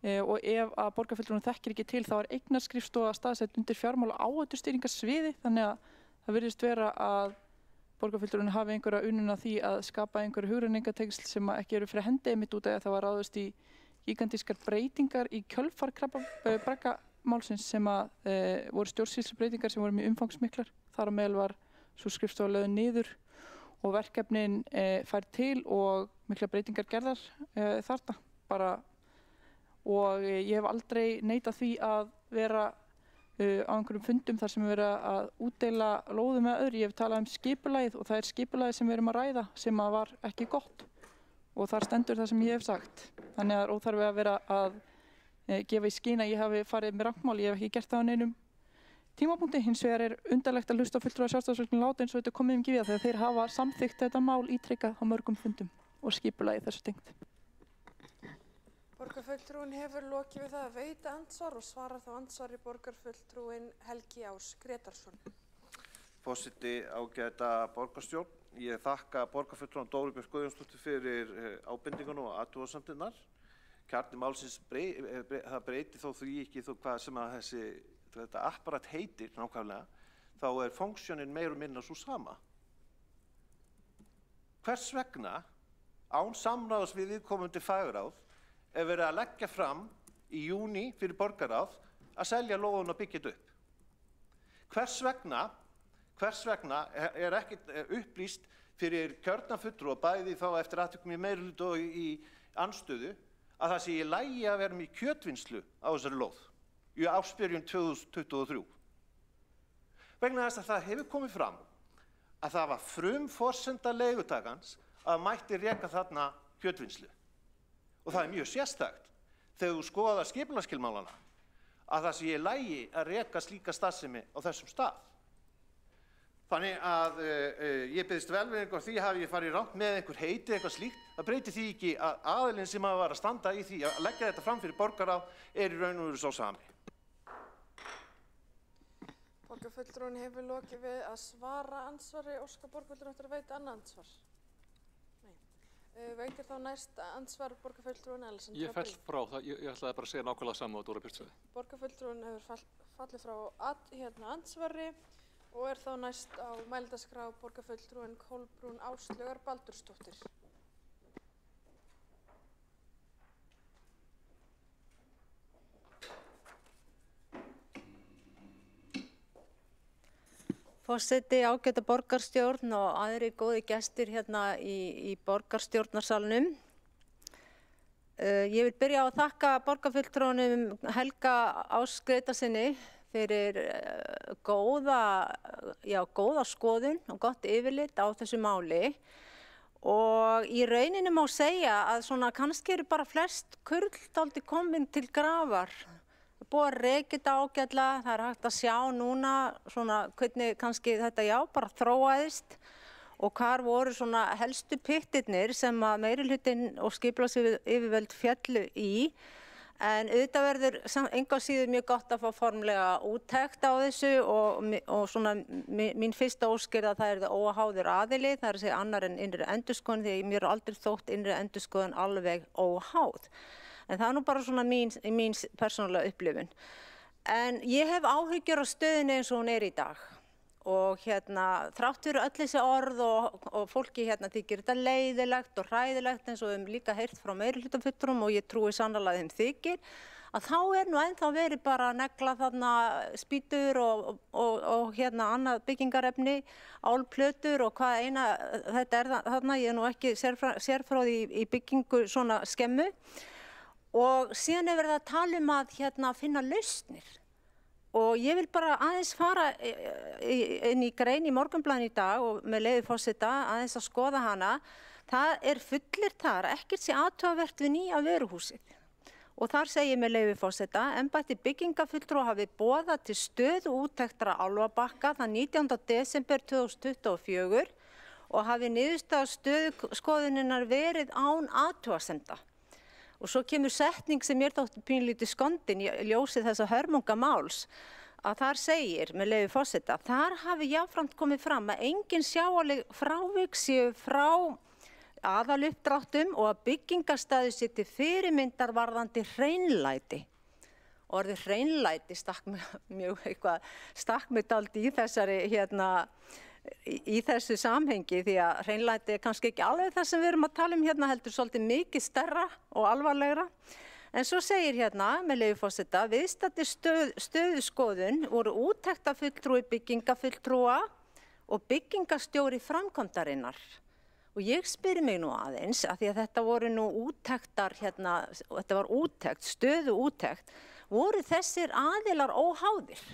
Og ef að borgarfulltrúinn þekkir ekki til þá er eignaskrifstofa staðsett undir fjármála áhættustýringarsviði þannig að það virðist vera að borgarfulltrúinn hafi einhverja ununa því að skapa einhverja hugrenningatengsl sem ekki eru fyrir hendi einmitt út af að það var ráðist í gigantískar breytingar í kjölfar Braggamálsins sem að voru stjórnsýslubreytingar sem voru mjög umfangsmiklar. Þar á meðal var svo skrifstofa lögð niður og verkefnin fær til og miklar breytingar gerðar þarna bara. Og ég hef aldrei neitað því að vera á einhverjum fundum þar sem við erum að útdeila lóðum með öðru. Ég hef talað skipulagið og það er skipulagið sem við erum að ræða sem að var ekki gott. og þar stendur það sem ég hef sagt. Þannig að óþarfi að vera að gefa í skyn að ég hafi farið með rangmál, ég hef ekki gert það á neinum tímapunkti. Hins vegar undarlegt að hlusta á fulltrúa Sjálfstæðisflokksins láta eins og þetta komið gíða þegar þeir hafa samþykkt þetta mál ítrekkað á mörgum fundum og skipulagi þessu tengt. Borgarfulltrúinn hefur lokið við það að veita andsvar og svarar þá andsvari borgarfulltrúinn Helgi Ás Grétarsson. Forseti, ágæta borgarstjórn, ég þakka borgarfulltrúanum Dóru Björk Guðjónsdóttur fyrir ábendingunum og athugasemdirnar. Kjarni málsins það breytir þó því ekki hvað sem að þetta apparat heitir nákvæmlega, þá funksjónin meira og minna svo sama. Hvers vegna án samráðs við viðkomandi fagráð er verið að leggja fram í júní fyrir borgarráð að selja lóðun og byggja þetta upp? Hvers vegna er ekkert upplýst fyrir kjörna fulltrúa bæði þá eftir atvikum í meirihluta og í andstöðu að það sé í lagi að vera með kjötvinnslu á þessari lóð í ársbyrjun 2023. Vegna þess að það hefur komið fram að það var frumforsenda leigutakans að mætti reka þarna kjötvinnslu. Og það er mjög sérstakt þegar þú skoðar skipulagsskilmálana að það sé í lagi að reka slíka starfsemi á þessum stað. Þannig að ég biðst velvirðingar á því hafi ég farið rangt með einhver heiti eitthvað slíkt. Það breytir því ekki að aðilinn sem var að standa í því að leggja þetta fram fyrir borgarráð í raun og veru sá sami. Borgarfulltrúinn hefur lokið við að svara andsvari. Óskar borgarfulltrúinn eftir að veita annað andsvar? Nei. Veitir þá næst andsvar borgarfulltrúinn Alexandra Brím? Ég fell frá það. Ég ætlaði bara að segja nákvæmlega sama og Dóra Björk sagði. Borgarfulltrúinn hefur fallið frá andsvari. Og þá næst á mælendaskrá borgarfulltrúinn Kolbrún Áslaugar Baldursdóttir. Forseti, ágæta borgarstjórn og aðri góði gestir hérna í borgarstjórnarsalnum. Ég vil byrja á að þakka borgarfulltrúanum Helga Ás Grétarsyni fyrir góða skoðun og gott yfirlit á þessu máli. Og í rauninni má segja að svona kannski eru bara flest kurl dálítið komin til grafar. Búið að rekja þetta ágætlega, það er hægt að sjá núna svona hvernig kannski þetta bara þróaðist og hvar voru svona helstu pittirnir sem að meirihlutinn og skipulagsyfirvöld féllu í. En auðvitað verður engu að síður mjög gott að fá formlega úttekt á þessu og svona mín fyrsta ósk að það er óháður aðili, það er að segja annar en innri endurskoðun því mér er aldrei þótt innri endurskoðun alveg óháð. En það er nú bara svona mín persónulega upplifun. En ég hef áhyggjur á stöðunni eins og hún er í dag. Og þrátt fyrir öll þessi orð og fólki þykir þetta leiðilegt og hræðilegt eins og við höfum líka heyrt frá meirihlutafulltrúum og ég trúi sannarlega þeim þykir, að þá er nú ennþá verið bara að negla þarna spýtur og annað byggingarefni, álplötur og hvað eina þetta er þarna, ég er nú ekki sérfróð í byggingu svona skemmu. Og síðan er verið að tala um að finna lausnir. Og ég vil bara aðeins fara inn í grein í Morgunblaðinu í dag og með leyfi forseta aðeins að skoða hana. Það er fullyrt þar, ekkert sé athugavert við nýja vöruhúsið. Og þar segir með leyfi forseta, embætti byggingafulltrúa hafi boðað til stöðuúttektar á Álfabakka þann 19. desember 2024 og hafi niðurstaða stöðuskoðuninnar verið án athugasemda. Og svo kemur setning sem mér þótti pínlítið skondin í ljósi þessa hörmungamáls að þar segir, með leyfi forseta, þar hafi jafnframt komið fram að engin sjáanleg frávik séu frá aðaluppdráttum og að byggingarstaður sé til fyrirmyndar varðandi hreinlæti. Orðið hreinlæti stakk mig dálítið í þessari í þessu samhengi því að hreinlæti er kannski ekki alveg það sem við erum að tala um heldur svolítið mikið stærra og alvarlegra. En svo segir með leyfi forseta, viðstaddir stöðuskoðun voru úttektarfulltrúi byggingafulltrúa og byggingarstjóri framkvæmdarinnar. Og ég spyr mig nú aðeins, að því að þetta voru nú úttektar þetta var úttekt, stöðuúttekt, voru þessir aðilar óháðir?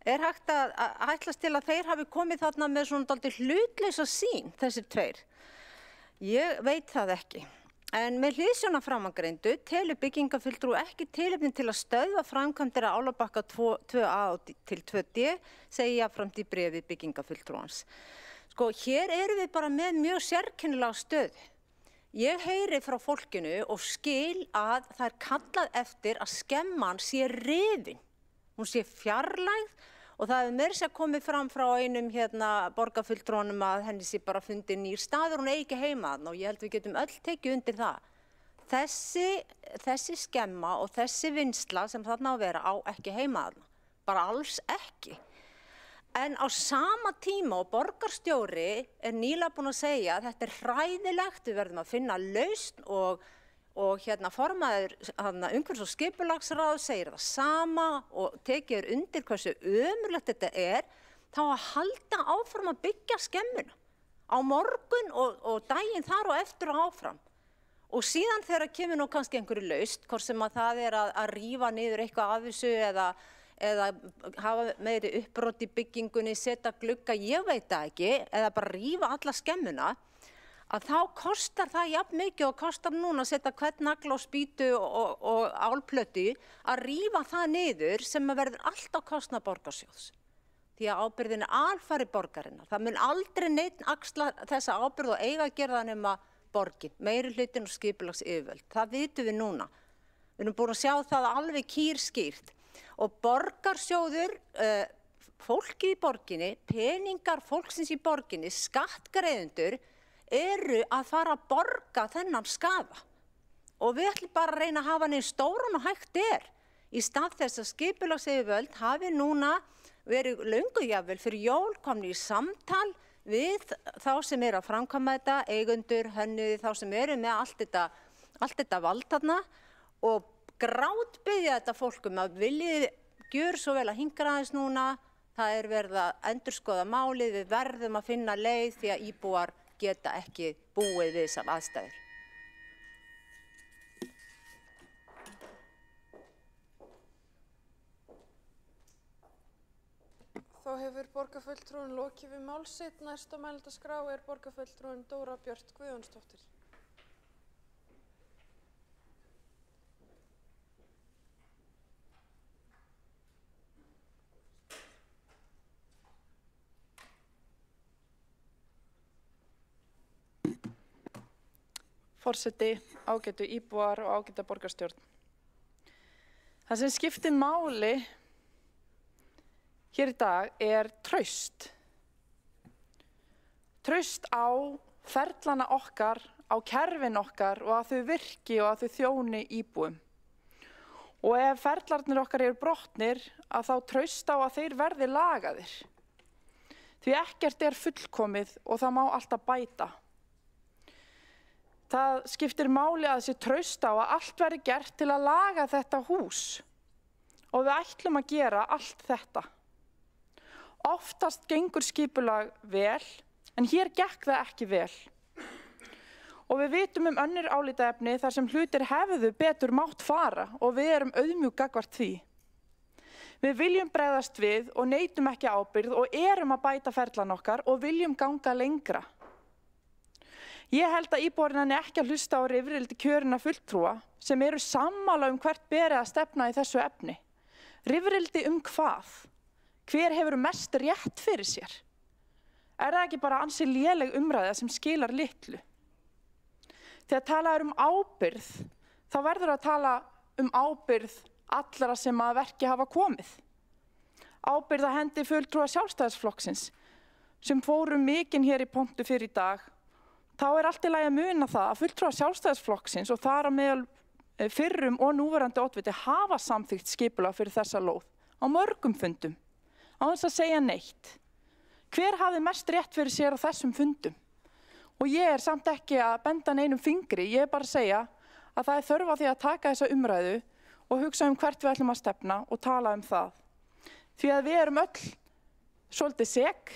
Er hægt að ætlast til að þeir hafi komið þarna með svona dálítið hlutlausa sýn, þessir tveir? Ég veit það ekki. En með hliðsjón af framangreindu telur byggingafulltrúi ekki tilefni til að stöðva framkvæmdir að Álfabakka 2A til 2D, segi jafnframt í bréfi byggingafulltrúans. Sko, hér erum við bara með mjög sérkennilega stöðu. Ég heyri frá fólkinu og skil að það er kallað eftir að skemman sé rifin. Hún sé fjarlægð og það hefur meira sér komið fram frá einum borgarfulltrúanum að henni sé bara fundið nýr staður, hún eigi ekki heima þarna og ég held við getum öll tekið undir það. Þessi skemma og þessi vinnsla sem þarna á að vera á ekki heima þarna, bara alls ekki. En á sama tíma og borgarstjóri er nýlega búin að segja að þetta er hræðilegt, við verðum að finna lausn og formaður umhverfis- og skipulagsráð segir það sama og tekið undir hversu ömurlegt þetta er, þá að halda áfram að byggja skemmuna á morgun og daginn þar og eftir og áfram. Og síðan þegar kemur nú kannski einhverju lausn, hvort sem að það er að rífa niður eitthvað af þessu eða hafa meiri uppbrot í byggingunni, setja glugga, ég veit það ekki, eða bara rífa alla skemmuna, að þá kostar það jafn mikið og kostar núna að setja hvern nagla á spýtu og álplötu að rífa það niður sem verður alltaf kostnað borgarsjóðs. Því að ábyrgðin er alfarið borgarinnar. Það mun aldrei neinn axla þessa ábyrgð og eiga að gera það nema borgin, meirihlutin og skipulagsyfirvöld. Það vitum við núna. Við erum búin að sjá það alveg kýrskýrt. Og borgarsjóður, fólkið í borginni, peningar fólksins í borginni, skattgreiðendur eru að fara að borga þennan skaða. Og við ætlum bara að reyna að hafa hann eins stóran og hægt er. Í stað þess að skipulagsyfirvöld hafi núna verið löngu jafnvel fyrir jól komni í samtal við þá sem eru að framkvæma þetta, eigendur, hönnuði, þá sem eru með allt þetta vald þarna og grátbiðja þetta fólkum að viljið gjör svo vel að hingra aðeins núna, það er verið að endurskoða málið, við verðum að finna leið því að íbúar geta ekki búið við þessar aðstæður. Þá hefur borgarfulltrúinn lokið við mál sitt. Næst á mælendaskrá er borgarfulltrúinn Dóra Björt Guðjónsdóttir. Forseti, ágætu íbúar og ágæta borgarstjórn. Það sem skiptir máli hér í dag er traust. Traust á ferlana okkar, á kerfin okkar og að þau virki og að þau þjóni íbúum. Og ef ferlarnir okkar eru brotnir, að þá traust á að þeir verði lagaðir. Því ekkert er fullkomið og það má alltaf bæta. Það skiptir máli að þessi traust á að allt verði gert til að laga þetta hús og við ætlum að gera allt þetta. Oftast gengur skipulag vel, en hér gekk það ekki vel. Og við vitum önnur álitaefni þar sem hlutir hefðu betur mátt fara og við erum auðmjúk gagnvart því. Við viljum bregðast við og neitum ekki ábyrgð og erum að bæta ferlan okkar og viljum ganga lengra. Ég held að íbúarinn nenni ekki að hlusta á rifrildi kjörinna fulltrúa sem eru sammála hvert beri að stefna í þessu efni. Rifrildi hvað? Hver hefur mest rétt fyrir sér? Er það ekki bara ansi léleg umræða sem skilar litlu? Þegar talað ábyrgð, þá verður að tala ábyrgð allra sem að verki hafa komið. Ábyrgð að hendi fulltrúa Sjálfstæðisflokksins sem fóru mikinn hér í pontu fyrir í dag. Þá er allt í lagi að muna það að fulltrúar Sjálfstæðisflokksins og þar að meðal fyrrum og núverandi oddviti hafa samþykkt skipulag fyrir þessa lóð á mörgum fundum, á þess að segja neitt. Hver hafði mest rétt fyrir sér á þessum fundum? Og ég er samt ekki að benda neinum fingri, ég er bara að segja að það er þörf á því að taka þessa umræðu og hugsa hvert við ætlum að stefna og tala það. Því að við erum öll svolítið sek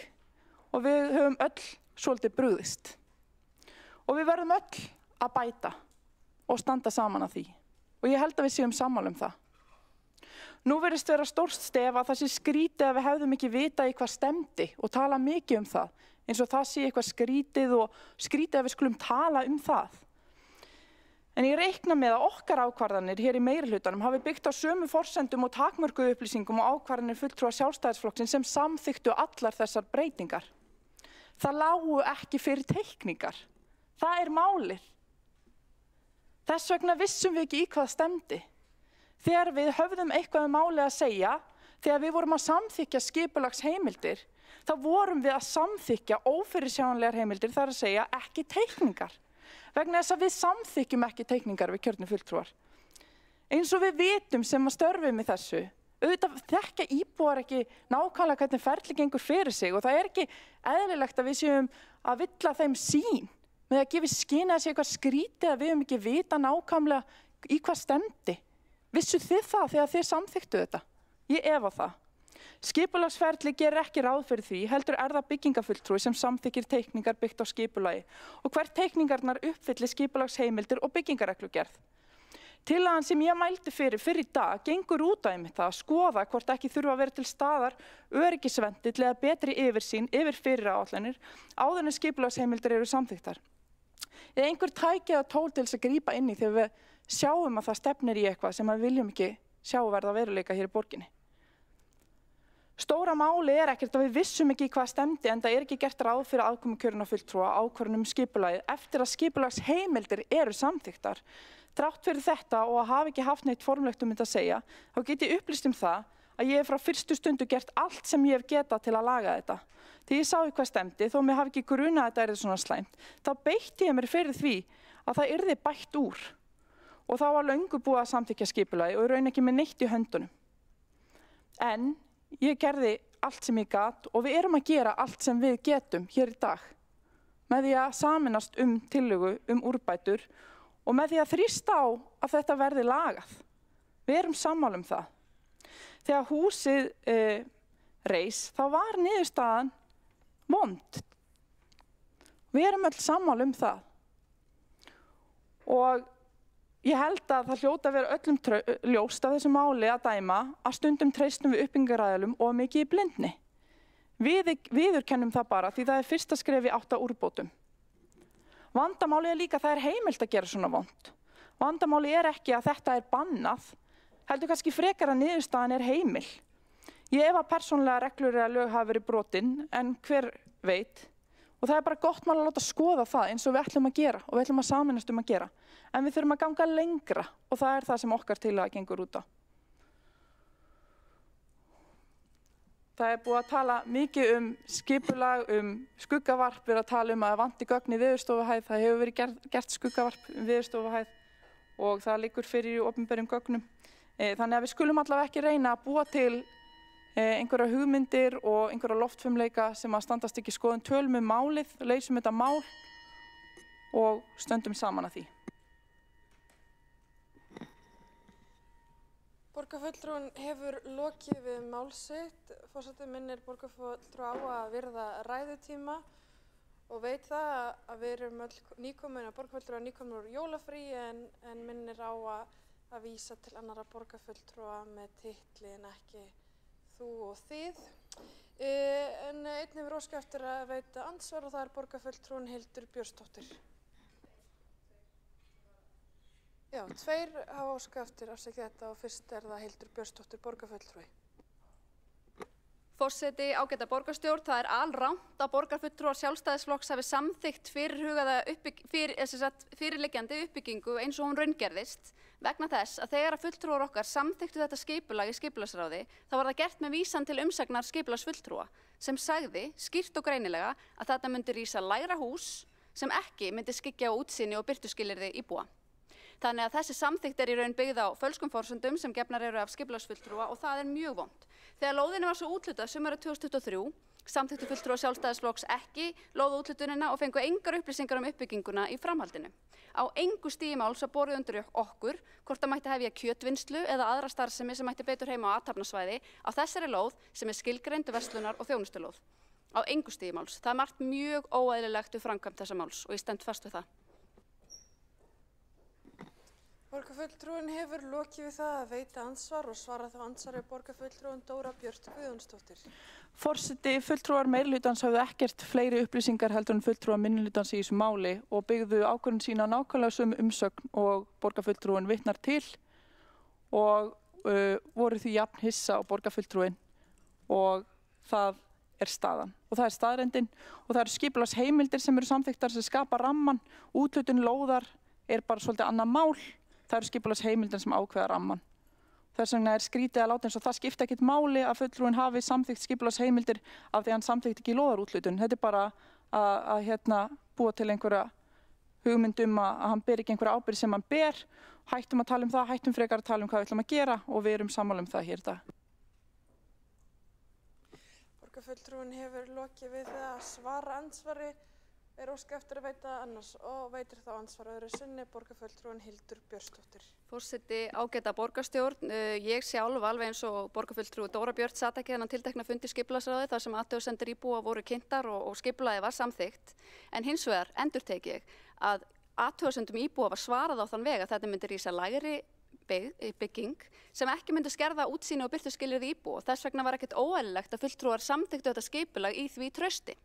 og við höfum öll svolítið brugðist. Og við verðum öll að bæta og standa saman að því. Og ég held að við séum sammála það. Nú virðist vera stórt stef að það sé skrítið að við hefðum ekki vitað í hvað stemdi og tala mikið um það, eins og það sé eitthvað skrítið og skrítið að við skulum tala um það. En ég reikna með að okkar ákvarðanir hér í meirihlutanum hafi byggt á sömu forsendum og takmörkuðu upplýsingum og ákvarðanir fulltrúa Sjálfstæðisflokksins sem samþykktu allar þessar breytingar. Það lágu ekki fyrir teikningar. Það er málið. Þess vegna vissum við ekki í hvað stemdi. Þegar við höfðum eitthvað um málið að segja, þegar við vorum að samþykkja skipulagsheimildir, þá vorum við að samþykkja ófyrirsjáanlegar heimildir, þar að segja ekki teikningar. Vegna þess að við samþykkjum ekki teikningar við kjörnu fulltrúar. Eins og við vitum sem að störfum í þessu, auðvitað þekkja íbúar ekki nákvæmlega hvernig ferli gengur fyrir sig og það er ekki eðlilegt að við séum að villa þeim sýn með að gefa skyn að sé eitthvað skrítið að við höfum ekki vita nákvæmlega í hvað stemdi. Vissu þið það þegar þið samþykktu þetta? Ég efa það. Skipulagsferli gerir ekki ráð fyrir því, heldur það byggingafulltrúi sem samþykkir teikningar byggt á skipulagi og hvert teikningarnar uppfylli skipulagsheimildir og byggingareglugerð. Tillagan sem ég mældi fyrir í dag gengur út á einmitt það að skoða hvort ekki þurfa að vera til staðar öryggisvendill eða betri yfirsýn yfir fyriráætlanir áður en skipulagsheimildir eru samþykktar. Eða einhver tæki eða tól til þess að grípa inn í þegar við sjáum að það stefnir í eitthvað sem við viljum ekki sjá verða veruleika hér í borginni. Stóra máli er ekkert að við vissum ekki hvað stemdi en það er ekki gert ráð fyrir aðkomu kjörinna fulltrúa ákvörðun skipulagið eftir að skipulagsheimildir eru samþykktar. Þrátt fyrir þetta og að hafa ekki haft neitt formlegt um þetta að segja, þá get ég upplýst um það að ég hef frá fyrstu stundu gert allt sem ég hef getað til að laga þetta. Þegar ég sá í hvað stemdi, þó mér hafi ekki grunað að þetta yrði svona slæmt, þá beitti ég mér fyrir því að það yrði bætt úr. Og þá var löngu búið að samþykkja skipulagið og í raun ekki með neitt í höndunum. En ég gerði allt sem ég gat og við erum að gera allt sem við getum hér í dag með því að sameinast tillögu úrbætur og með því að þrýsta á að þetta verði lagað. Við erum sammála um það. Þegar húsið reis, þá var niðurstaðan vond. Við erum öll sammála um það. Og ég held að það hljóta að vera öllum ljóst af þessu máli að dæma að stundum treystum við uppbyggingaraðilum og mikið í blindni. Viðurkennum það bara því það er fyrsta skref í átt að úrbótum. Vandamáli er líka að það er heimilt að gera svona vont. Vandamáli er ekki að þetta er bannað, heldur kannski frekar að niðurstaðan er heimil. Ég efa persónulega reglur eða lög hafa verið brotin, en hver veit. Og það er bara gott mál að láta skoða það eins og við ætlum að gera og við ætlum að sameinast um að gera. En við þurfum að ganga lengra og það er það sem okkar tillaga gengur út á. Það er búið að tala mikið skipulag, skuggavarp, við erum að tala að vanti gögn í veðurstofuhæð. Það hefur verið gert skuggavarp veðurstofuhæð og það liggur fyrir í opinberum gögnum. Þannig að við skulum allavega ekki reyna að búa til einhverja hugmyndir og einhverja loftfimleika sem að standast ekki skoðun, tölum málið, leysum þetta mál og stöndum saman að því. Borgarfulltrúinn hefur lokið við mál sitt. Forseti minnir borgarfulltrúa á að virða ræðutíma og veit það að við erum öll nýkomin að borgarfulltrúa nýkomin úr jólafríi en minnir á að vísa til annarra borgarfulltrúa með titlin ekki þú og þið. En einnig hefur óskað eftir að veita andsvar og það er borgarfulltrúinn Hildur Björnsdóttir. Já, tveir hafa óskað eftir afsakið þetta og fyrst er það Hildur Björnsdóttir, borgarfulltrúi. Forseti, ágæta borgarstjórn, það er alrangt að borgarfulltrúar Sjálfstæðisflokks hafi samþykkt fyrirliggjandi uppbyggingu eins og hún raungerðist vegna þess að þegar að fulltrúar okkar samþykktu þetta skipulag í skipulagsráði þá var það gert með vísan til umsagnar skipulagsfulltrúa sem sagði skýrt og greinilega að þetta myndi rísa lægra hús sem ekki myndi skyggja á útsýni og birtuskilyrði íbúa. Þannig að þessi samþykkt er í raun byggð á fölskum forsendum sem gefnar eru af skipulagsfulltrúa og það er mjög vont. Þegar lóðinni var svo úthlutað sumarið 2023 samþykktu fulltrúar Sjálfstæðisflokks ekki lóðaúthlutunina og fengu engar upplýsingar uppbygginguna í framhaldinu. Á engu stigi máls var borið undir okkur hvort það mætti hefja kjötvinnslu eða aðra starfsemi sem mætti betur heima á athafnasvæði á þessari lóð sem er skilgreind verslunar og þjónustulóð. Á engu stigi máls. Það er margt mjög óeðlilegt við framkvæmd þessa máls og ég stend fast við það. Borgarfulltrúinn hefur lokið við það að veita andsvar og svara þá andsvari borgarfulltrúinn Dóra Björt Guðjónsdóttir. Forseti, fulltrúar meirihlutans höfðu ekkert fleiri upplýsingar heldur en fulltrúar minnihlutans í þessu máli og byggðu ákvörðun sína nákvæmlega sömu umsögn og borgarfulltrúinn vitnar til og voru því jafn hissa á borgarfulltrúinn og það er staðan. Og það er staðreyndin og það eru skipulagsheimildir sem eru samþykktar sem skapa ramman, úthlutun lóðar er bara svolítið annað mál, það eru skipulagsheimildir sem ákveða ramman. Þess vegna er skrítið að láta eins og það skipta ekkert máli að fulltrúinn hafi samþykkt skipulagsheimildir af því hann samþykkt ekki lóðarúthlutun. Þetta er bara að búa til einhverja hugmynd að hann ber ekki einhverja ábyrgð sem hann ber. Hættum að tala um það, hættum frekar að tala um hvað við ætlum að gera og við erum sammála um það hér í dag. Borgarfulltrúinn hefur lokið við það að svara andsvari er óska eftir að veita annars og veitir þá ansvar öðru sinni borgarfulltrúinn Hildur Björnsdóttir. Forseti, ágæta borgarstjórn, ég sjálf alveg eins og borgarfulltrúi Dóra Björt sat ekki þennan tiltekna fundi skipulagsráði þar sem athugasemdir íbúa voru kynntar og skipulagið var samþykkt. En hins vegar endurtek ég að athugasemdum íbúa var svarað á þann veg að þetta myndi rísa lægri bygging sem ekki myndi skerða útsýni og birtuskilyrði íbúa. Þess vegna var ekkert óeðlilegt að fulltrúar samþykktu þetta skipulag í því trausti.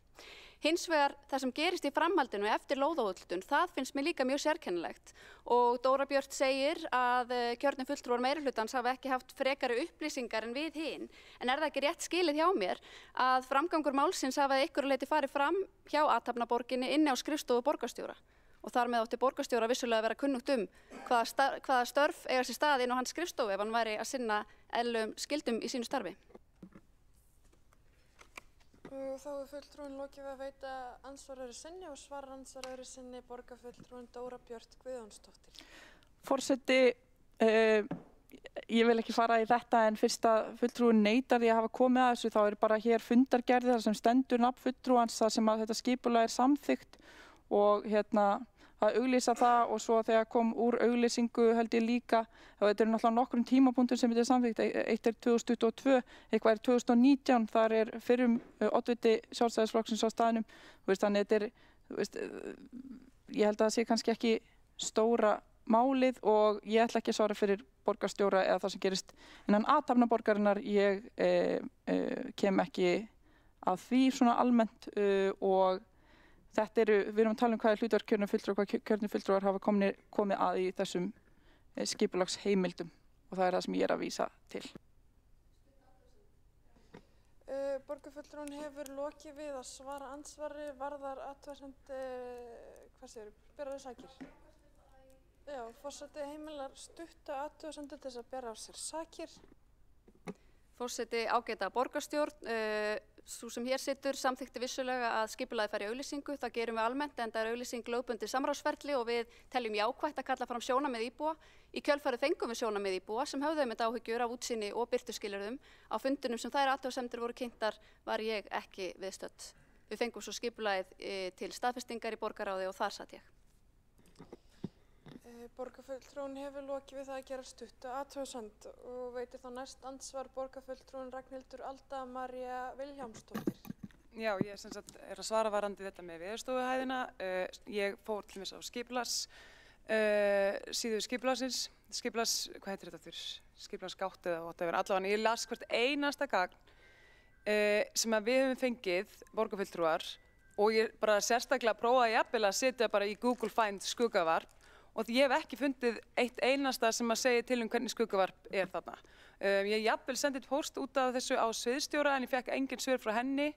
Hins vegar það sem gerist í framhaldinu eftir lóðaúthlutun, það finnst mér líka mjög sérkennilegt og Dóra Björt segir að kjörnir fulltrúar meirihlutans hafi ekki haft frekari upplýsingar en við hin. En er það ekki rétt skilið hjá mér að framgangur málsins hafi að einhverju leyti farið fram hjá athafnaborginni inni á skrifstofu borgarstjóra? Og þar með átti borgarstjóra vissulega að vera kunnugt hvaða störf eiga sér stað inn á hans skrifstofu ef hann væri að sinna eðlilegum skyldum í sínu starfi. Og þá er fulltrúinn lokið við að veita ansvar öðru sinni og svara ansvar öðru sinni borgarfulltrúinn Dóra Björt Guðjónsdóttir. Forseti, ég vil ekki fara í þetta en fyrst að fulltrúinn neitar því að hafa komið að þessu þá er bara hér fundargerði þar sem stendur nafn fulltrúans þar sem að þetta skipulag er samþykkt og að auglýsa það og svo þegar kom úr auglýsingu held ég líka, þá þetta eru náttúrulega nokkrum tímapunktum sem þetta er samþykkt, eitt er 2022, eitthvað er 2019, þar er fyrrum oddviti Sjálfstæðisflokksins á staðnum, þannig þetta er, ég held að það sé kannski ekki stóra málið og ég ætla ekki að svara fyrir borgarstjóra eða það sem gerist innan athafnaborgarinnar, ég kem ekki að því svona almennt og þetta við erum að tala um hvað er hlutverk kjörnir fulltrúar, hvað kjörnir fulltrúar hafa komið að í þessum skipulagsheimildum og það er það sem ég er að vísa til. Borgarfulltrúinn hefur lokið við að svara andsvari varðar athugasemd, bera þau sakir? Já, forseti heimilar stutta athugasemdir til þess að bera á sér sakir. Forseti, ágæta borgarstjórn, sú sem hér situr samþykkti vissulega að skipulagið færi auglýsingu, það gerum við almennt enda er auglýsing lögbundið samráðsferli og við teljum jákvætt að kalla fram sjónarmið íbúa. Í kjölfarið fengum við sjónarmið íbúa sem höfðu einmitt áhyggjur af útsýni og birtuskilyrðum. Á fundunum sem þær athugasemdir voru kynntar var ég ekki viðstödd. Við fengum svo skipulagið til staðfestingar í borgarráði og þar satt ég. Borgarfulltrúinn hefur lokið við það að gera stutta athugasemd og veitir þá næst ansvar borgarfulltrúinn Ragnhildur Alda María Vilhjálmsdóttir. Já, ég er að svara varandi þetta með Veðurstofuhæðina. Ég fór til þess á síðu skipulagsins, hvað heitir þetta aftur? Skipulagsgátt eða whatever, allavega ég las hvert einasta gagn sem að við höfum fengið borgarfulltrúar og ég bara sérstaklega prófaði jafnvel að setja bara í Google Find skuggavarp og ég hef ekki fundið eitt einasta sem að segja til hvernig skuggavarp er þarna. Ég jafnvel sendið póst út af þessu á sviðsstjóra en ég fekk engin svör frá henni.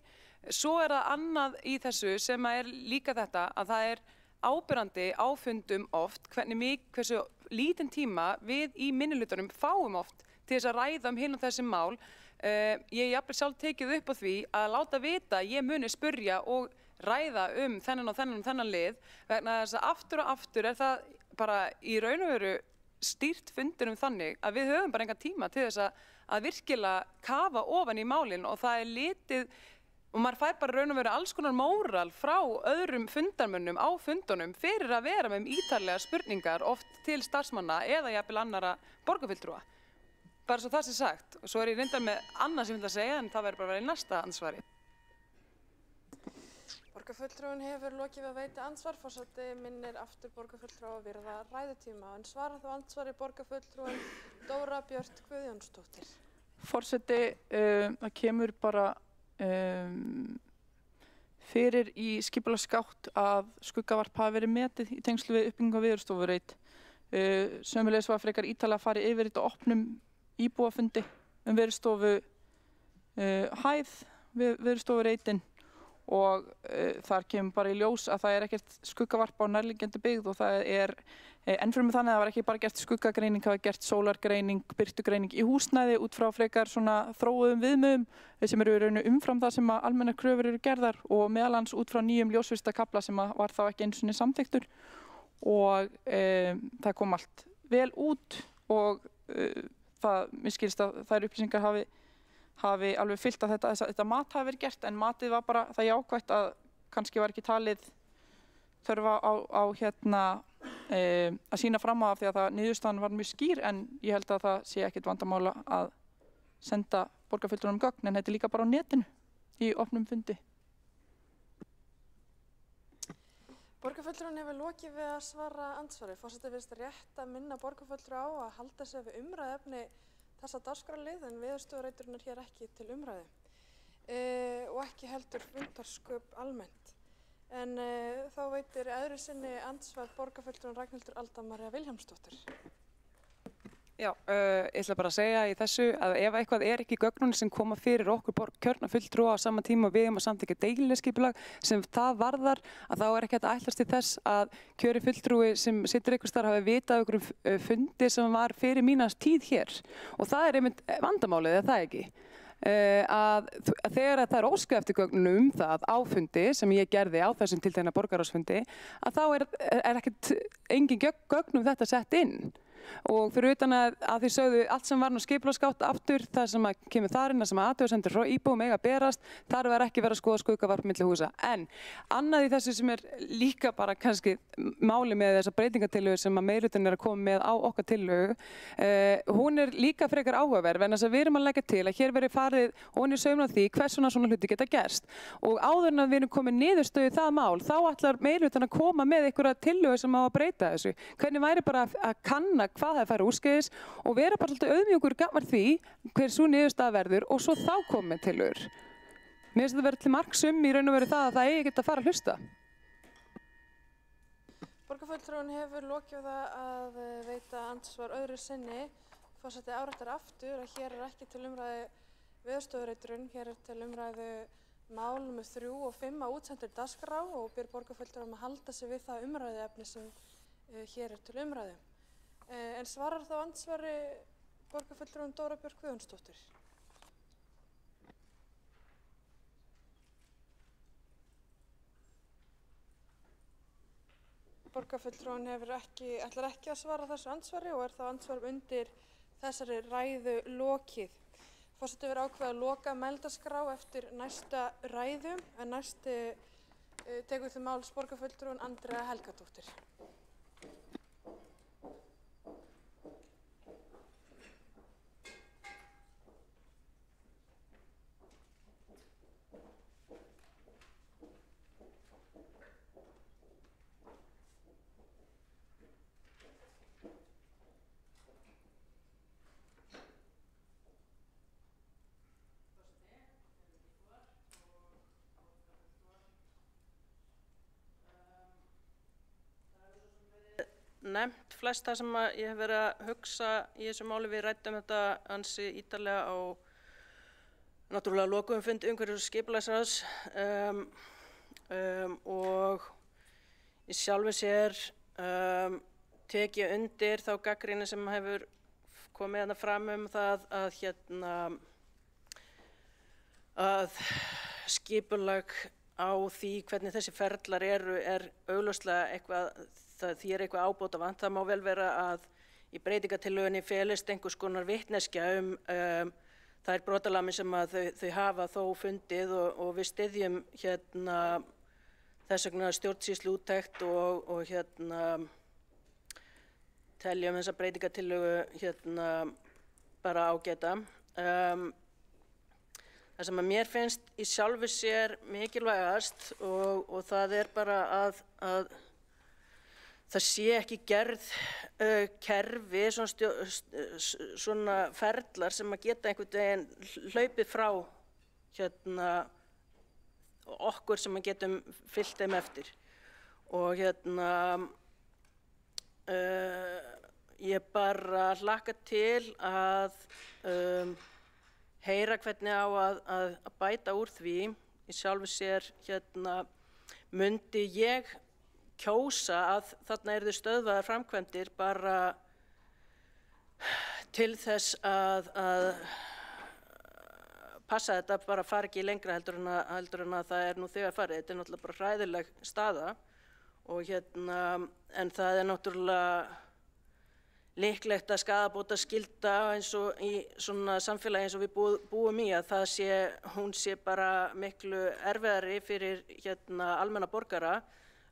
Svo er það annað í þessu sem er líka þetta að það er áberandi á fundum oft hversu lítinn tíma við í minnihlutanum fáum oft til þess að ræða hinn og þessi mál. Ég jafnvel sjálf tekið upp á því að láta vita ég muni spurja og ræða þennan og þennan lið vegna þess að aftur og aftur er það bara í raun og veru stýrt fundurum þannig að við höfum bara engan tíma til þess að virkilega kafa ofan í málin og það er litið og maður fær bara raun og veru alls konar móral frá öðrum fundarmönnum á fundunum fyrir að vera með ítarlega spurningar oft til starfsmanna eða jafnvel annara borgarfulltrúa. Bara svo það sé sagt og svo er ég reyndar með annað sem ég vil að segja en það verður bara að vera í næsta ansvari. Borgarfulltrúinn hefur lokið við að veita andsvar. Forseti minnir aftur borgarfulltrúa að virða ræðutíma. En svarar þá andsvari borgarfulltrúinn Dóra Björt Guðjónsdóttir. Forseti, það kemur bara fyrir í skipulagsgátt að skuggavarp hafi verið metið í tengslu við uppbyggingu á Veðurstofureit. Sömuleiðis var frekar ítarlega að fara yfir þetta á opnum íbúafundi Veðurstofu hæð við Veðurstofureitin og þar kemur bara í ljós að það er ekkert skuggavarp á nærliggjandi byggð og það er ennfremur þannig að það var ekki bara gert skuggagreining, það var gert sólargreining, birtugreining í húsnæði út frá frekar svona þróuðum viðmiðum sem eru í raun umfram það sem að almennar kröfur eru gerðar og meðal annars út frá nýjum ljósvistakafla sem var þá ekki einu sinni samþykktur og það kom allt vel út og mér skilst að þær upplýsingar hafi alveg fyllt að þetta mat hafi verið gert, en matið var bara það jákvætt að kannski var ekki talið þörfa á að sýna fram á því að niðurstaðan var mjög skýr, en ég held að það sé ekkert vandamála að senda borgarfulltrúanum gögn, en þetta er líka bara á netinu í opnum fundi. Borgarfulltrúinn hefur lokið við að svara andsvari. Forseti finnst rétt að minna borgarfulltrúa á að halda sig við umræðuefni þessa dagskrárlið, en Veðurstofureiturinn er hér ekki til umræðu og ekki heldur fundarsköp almennt. En þá veitir öðru sinni andsvar borgarfulltrúinn Ragnhildur Alda María Vilhjálmsdóttir. Já, ég ætla bara að segja í þessu að ef eitthvað er ekki í gögnunum sem koma fyrir okkur kjörna fulltrúa á sama tíma og við að samþykkja deiliskipulag sem það varðar, að þá er ekki hægt að ætlast til þess að kjöri fulltrúi sem situr einhvers staðar hafi vitað af einhverjum fundi sem var fyrir mínast tíð hér. Og það er einmitt vandamálið, er það ekki? Að þegar það er óskað eftir gögnunum það á fundi sem ég gerði á þessum tiltekna borgarráðsfundi, að þá er ekkert engin gögn þetta sett inn. Og fyrir utan að því sögðu allt sem var nú skipulagsgátt aftur, það sem kemur þar inn, það sem athugasemdir frá íbúum eiga að berast, þar var ekki verið að skoða skuggavarp milli húsa. En annað í þessu sem er líka bara kannski máli með þessa breytingatillögu sem að meirihlutinn er að koma með á okkar tillögu, hún er líka frekar áhugaverð, en þess að við erum að leggja til að hér verið farið ofan í sauminn á því hvers svona hluti geta gerst. Og áður en að við erum komið niðurstöðu í það mál, þá ætlar meirihlutinn að koma með einhverja tillögu sem á að breyta þessu. Hvernig væri bara að kanna hvað það er farið úrskeiðis og vera bara svolítið auðmjúkur gagnvart því hver sú niðurstaða verður og svo þá komið tillögur. Mér finnst þetta verið til marks í raun og veru það að það eigi ekki að fara að hlusta. Borgarfulltrúinn hefur lokið að veita andsvar öðru sinni. Forseti áréttar aftur að hér er ekki til umræðu Veðurstofureiturinn, hér er til umræðu mál nr. 3 og 5 á útsendri dagskrá og ber borgarfulltrúum að halda sig við það umræðuefni sem hér er til umræðu. En svarar þá andsvari borgarfulltrúinn Dóra Björt Guðjónsdóttir. Borgarfulltrúinn ætlar ekki að svara þessu andsvari og er þá andsvar undir þessari ræðu lokið. Forseti hefur ákveðið að loka mælendaskrá eftir næsta ræðu, en næst tekur til máls borgarfulltrúinn Andrea Helgadóttir. Nefnt flest það sem ég hef verið að hugsa í þessu máli. Við ræddum þetta ansi ítarlega á náttúrulega lokuðum fundi umhverfis- og skipulagsráðs og í sjálfu sér tek ég undir þá gagnrýni sem hefur komið þarna fram það að skipulag á því hvernig þessi ferlar eru augljóslega eitthvað. Því er eitthvað ábótavant. Það má vel vera að í breytingatillögunni felist einhvers konar vitneskja þær brotalamir sem að þau hafa þó fundið og við styðjum þess vegna stjórnsýsluúttekt og teljum þessa breytingatillögu bara ágæta. Það sem að mér finnst í sjálfu sér mikilvægast og það bara að það sé ekki gerð kerfi, svona ferlar sem að geta einhvern veginn hlaupið frá okkur sem að getum fylgt þeim eftir. Og ég bara hlakka til að heyra hvernig á að bæta úr því. Í sjálfu sér myndi ég kjósa að þarna yrðu stöðvaðar framkvæmdir bara til þess að passa þetta bara fari ekki lengra heldur en að það nú þegar farið. Þetta náttúrulega bara hræðileg staða og en það náttúrulega líklegt að skaðabótaskylda eins og í svona samfélagi eins og við búum í að hún sé bara miklu erfiðari fyrir almenna borgara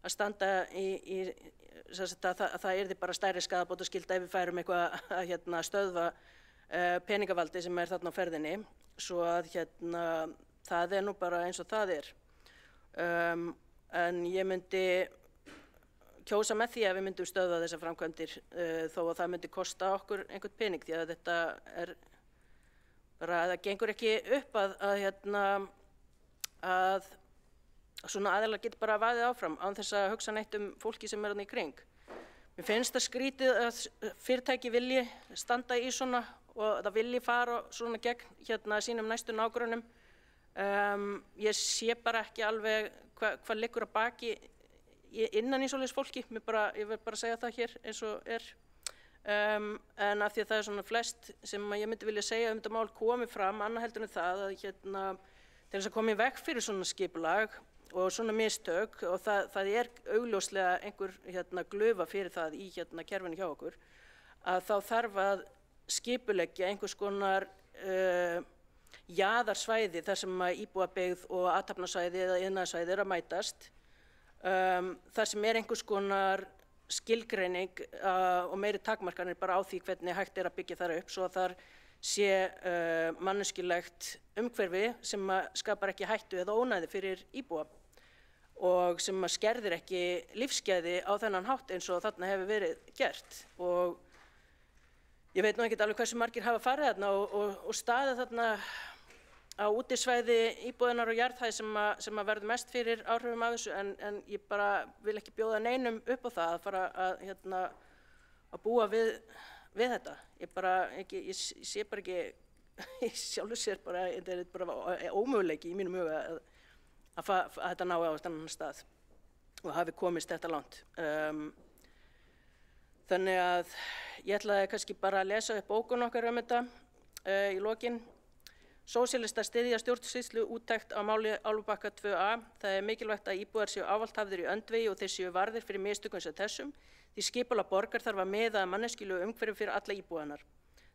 að standa að það yrði bara stærri skaðabótaskylda ef við færum eitthvað að stöðva peningavaldi sem þarna á ferðinni. Svo að það nú bara eins og það en ég myndi kjósa með því að við myndum stöðva þessar framkvæmdir þó að það myndi kosta okkur einhvern pening því að þetta bara, það gengur ekki upp að svona aðilar geti bara vaðið áfram án þess að hugsa neitt fólki sem þarna í kring. Mér finnst það skrítið að fyrirtæki vilji standa í svona og það vilji fara svona gegn sínum næstu nágrönnum. Ég sé bara ekki alveg hvað liggur að baki innan í svoleiðis fólki, ég vil bara segja það hér eins og en af því að það svona flest sem ég myndi vilja segja þetta mál komi fram, annað heldur en það að til þess að koma í veg fyrir svona skipulag og svona mistök og það augljóslega einhver glufa fyrir það í kerfinu hjá okkur, að þá þarf að skipuleggja einhvers konar jaðarsvæði þar sem íbúabyggð og athafnasvæði eða iðnaðarsvæði að mætast. Það sem einhvers konar skilgreining og meiri takmarkanir bara á því hvernig hægt að byggja þar upp svo að þar sé manneskjulegt umhverfi sem skapar ekki hættu eða ónæði fyrir íbúa og sem skerðir ekki lífsgæði á þennan hátt eins og þarna hefur verið gert. Og ég veit nú ekki alveg hversu margir hafa farið þarna og staðið þarna á útisvæði íbúðinnar og jarðhæð sem verður mest fyrir áhrifum af þessu en ég bara vil ekki bjóða neinum upp á það að fara að búa við þetta. Ég sé bara ekki, ég sjálfur sér bara, þetta bara ómöguleiki í mínum huga að þetta nái á þennan stað og hafi komist þetta langt. Þannig að ég ætlaði kannski bara að lesa upp bókun okkar þetta í lokin. Sósíalistar styðja stjórnsýslu úttekt á máli Álfabakka 2a. Það mikilvægt að íbúar séu ávallt hafðir í öndvegi og þeir séu varðir fyrir mistökum sem þessum. Því skipulag borgar þarf að miða að manneskjulegu umhverfi fyrir alla íbúanar.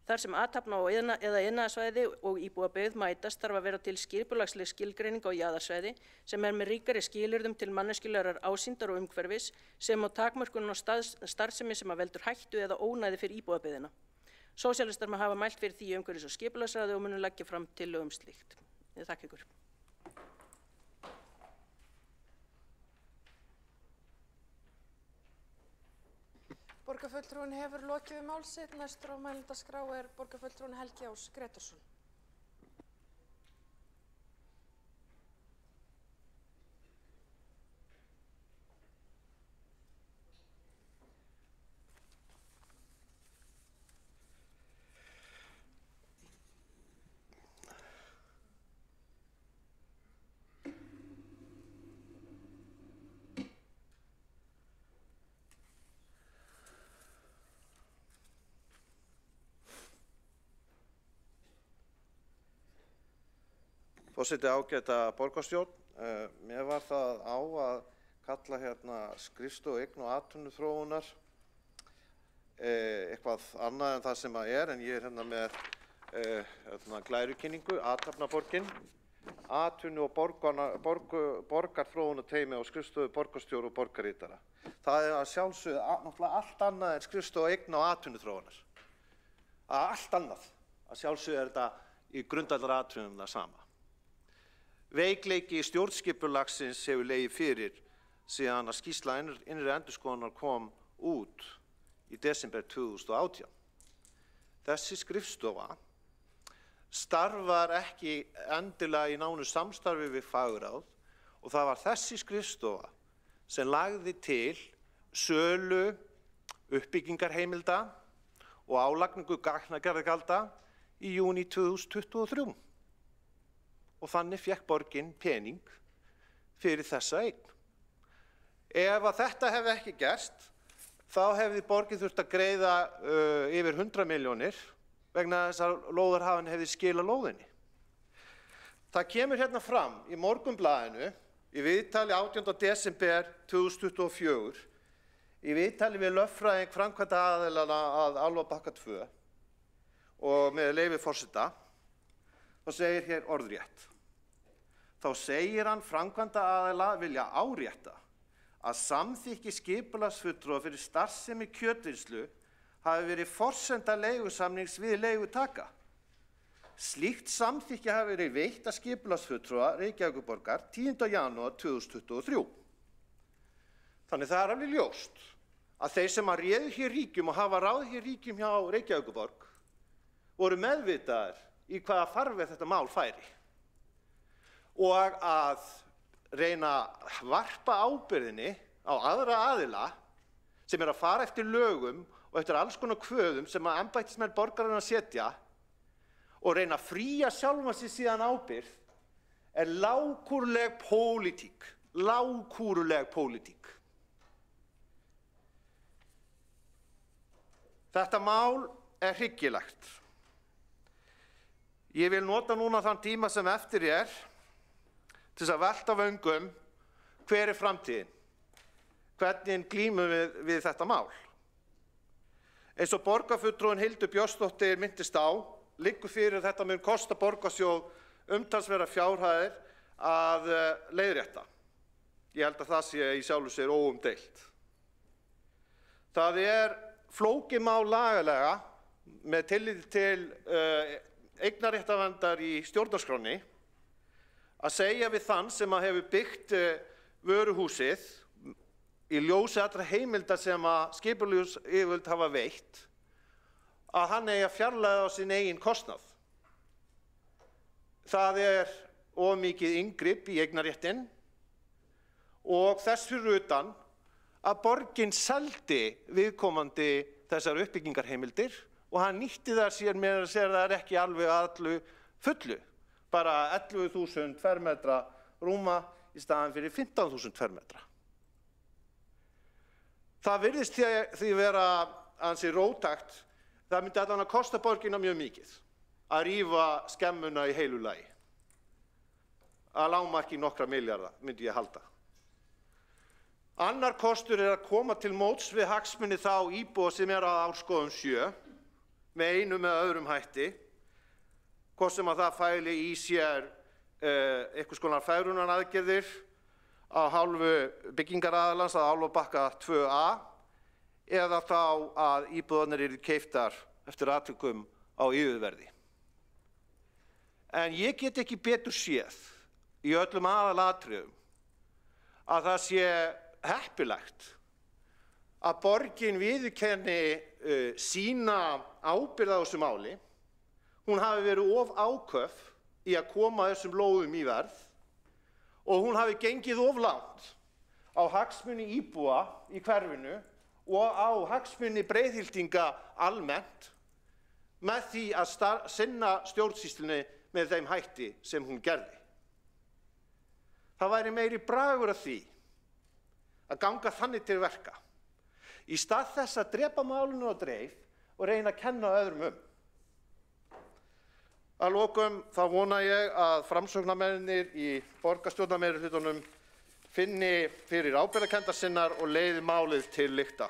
Þar sem athafna- eða iðnaðarsvæði og íbúabyggð mætast þarf að vera til skipulagsleg skilgreining á jaðarsvæði sem með ríkari skilyrðum til manneskjulegrar ásýndar og umhverfis sem á takmörkun og starfsemi sem að veldur hættu eða ónæði fyrir íbúabyggðina. Sósíalistar hafa mælt fyrir því umhverfis- og skipulagsráði og munu leggja fram tillögu slíkt. Ég þakka ykkur. Borgarfulltrúinn hefur lokið við mál sitt. Næstur á mælendaskrá borgarfulltrúinn Helgi Ás Grétarsson. Forseti, ágæta borgarstjórn, mér var það á að kalla skrifstofu eign- og atvinnuþróunar eitthvað annað en það sem það en ég með glærukynningu, Athafnaborgin, atvinnu- og borgarþróunarteymi á skrifstofu borgarstjóra og borgarritara. Það að sjálfsögðu náttúrulega allt annað en skrifstofu eign- og atvinnuþróunar. Allt annað. Að sjálfsögðu þetta í grundvallaratriðum það sama. Veikleiki stjórnskipulagsins hefur legið fyrir síðan að skýrsla innri endurskoðunar kom út í desember 2018. Þessi skrifstofa starfar ekki endilega í nánu samstarfi við fagráð og það var þessi skrifstofa sem lagði til sölu uppbyggingarheimilda og álagningu gagnagerðargjalda í júní 2023. Og þannig fékk borgin pening fyrir þessa eign. Ef að þetta hefði ekki gerst, þá hefði borgin þurft að greiða yfir 100 milljónir vegna þess að lóðarhafinn hefði skilað lóðinni. Það kemur hérna fram í Morgunblaðinu í viðtali 18. desember 2024, í viðtali við lögfræðing framkvæmdaaðilana að Álfabakka 2 og með leyfi forseta, þá segir hér orðrétt. Þá segir hann framkvæmdaaðila vilja árétta að samþykki skipulagsfulltrúa fyrir starfsemi kjötvinnslu hafi verið forsenda leigusamnings við leigutaka. Slíkt samþykki hafi verið veitt að skipulagsfulltrúa Reykjavíkurborgar 10. janúar 2023. Þannig það alveg ljóst að þeir sem að réðu hér ríkjum og hafa ráð hér ríkjum hjá Reykjavíkurborg voru meðvitaðir í hvaða farveg þetta mál færi og að reyna að varpa ábyrgðinni á aðra aðila sem að fara eftir lögum og eftir alls konar kvöðum sem að embættismenn borgarinnar setja og reyna að fría sjálfan sig síðan ábyrgð er lágkúruleg pólitík. Lágkúruleg pólitík. Þetta mál er hryggilegt. Ég vil nota núna þann tíma sem eftir til þess að velta vöngum hver er framtíðin, hvernig glímum við þetta mál. Eins og borgarfulltrúinn Hildur Björnsdóttir minntist á, liggur fyrir þetta mun kosta borgarsjóð umtalsverðar fjárhæðir að leiðrétta. Ég held að það sé í sjálfu sér óumdeilt. Það er flókið mál lagalega með tilliti til eignarréttarverndar í stjórnarskránni að segja við þann sem að hefur byggt vöruhúsið í ljósi allra heimilda sem að skipulagsyfirvöld hafa veitt að hann eigi að fjarlægja á sinn eigin kostnað. Það er of mikið inngrip í eignarréttinn og þess fyrir utan að borgin seldi viðkomandi þessar uppbyggingarheimildir og hann nýtti þar sér með að segja það er ekki alveg allu fullu, bara 11.000 fermetra rúma í staðan fyrir 15.000 fermetra. Það virðist því vera ansi róttækt, það myndi allan að kosta borgina mjög mikið að rífa skemmuna í heilu lagi. Að lágmarki nokkra milljarða, myndi ég halda. Annar kostur er að koma til móts við hagsmuni þá íbúa sem er að Árskógum 7 með einum eða öðrum hætti, hvort sem að það fæli í sér einhvers konar fegrunaraðgerðir á hálfu byggingaraðilans að Álfabakka 2A eða þá að íbúðarnir eru keyptar eftir atvikum á yfirverði. En ég get ekki betur séð í öllum aðalatriðum að það sé heppilegt að borgin viðurkenni sína ábyrgð á þessu máli. Hún hafi verið of áköf í að koma þessum lóðum í verð og hún hafi gengið of langt á hagsmuni íbúa í hverfinu og á hagsmuni breiðhyltinga almennt með því að sinna stjórnsýslunni með þeim hætti sem hún gerði. Það væri meiri bragur af því að ganga þannig til verka í stað þess að drepa málinu á dreif og reyna að kenna öðrum Að lokum þá vona ég að framsóknarmennirnir í borgarstjórnarmeirihlutanum finni fyrir ábyrgðarkenndar sinnar og leiði málið til lykta.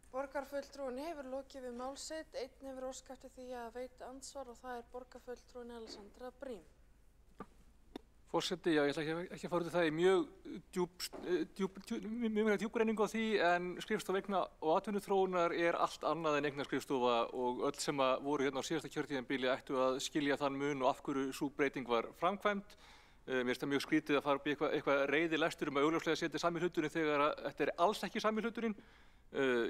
Borgarfulltrúinn hefur lokið við mál sitt, einn hefur óskað eftir því að veita andsvar og það er borgarfulltrúinn Alexandra Brím. Forseti, já, ég ætla ekki að fara út í það í mjög djúpgreiningu á því, en skrifstofa eigna og atvinnuþróunar allt annað en eignaskrifstofa og öll sem voru hérna á síðasta kjörtíðanbili ættu að skilja þann mun og af hverju sú breyting var framkvæmd. Mér finnst það mjög skrítið að fara upp í eitthvað reiðilestur að augljóslega setja sami hluturinn þegar þetta alls ekki sami hluturinn.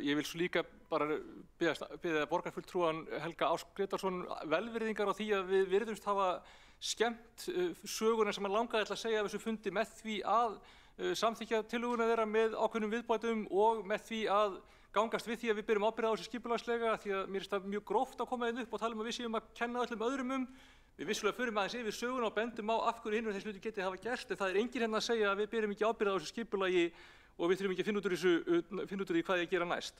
Ég vil svo líka bara biðja borgarfulltrúan Helga Ásk Grétarsson velvirðingar á því að við virðumst hafa skemmt söguna sem langaði að segja af þessu fundi með því að samþykkja tillöguna þeirra með ákveðnum viðbætum og með því að gangast við því að við berum ábyrgð á þessu skipulagslega, því að mér finnst það mjög gróft að koma inn upp og tala að við séum að kenna öllum öðrum Við vissulega förum aðeins yfir söguna og bendum á af hverju hinir þessi hluti getið hafa gerst, en það enginn hérna að segja að við berum ekki ábyrgð á þessu skipulagi og við þurfum ekki að finna út úr því hvað ég að gera næst.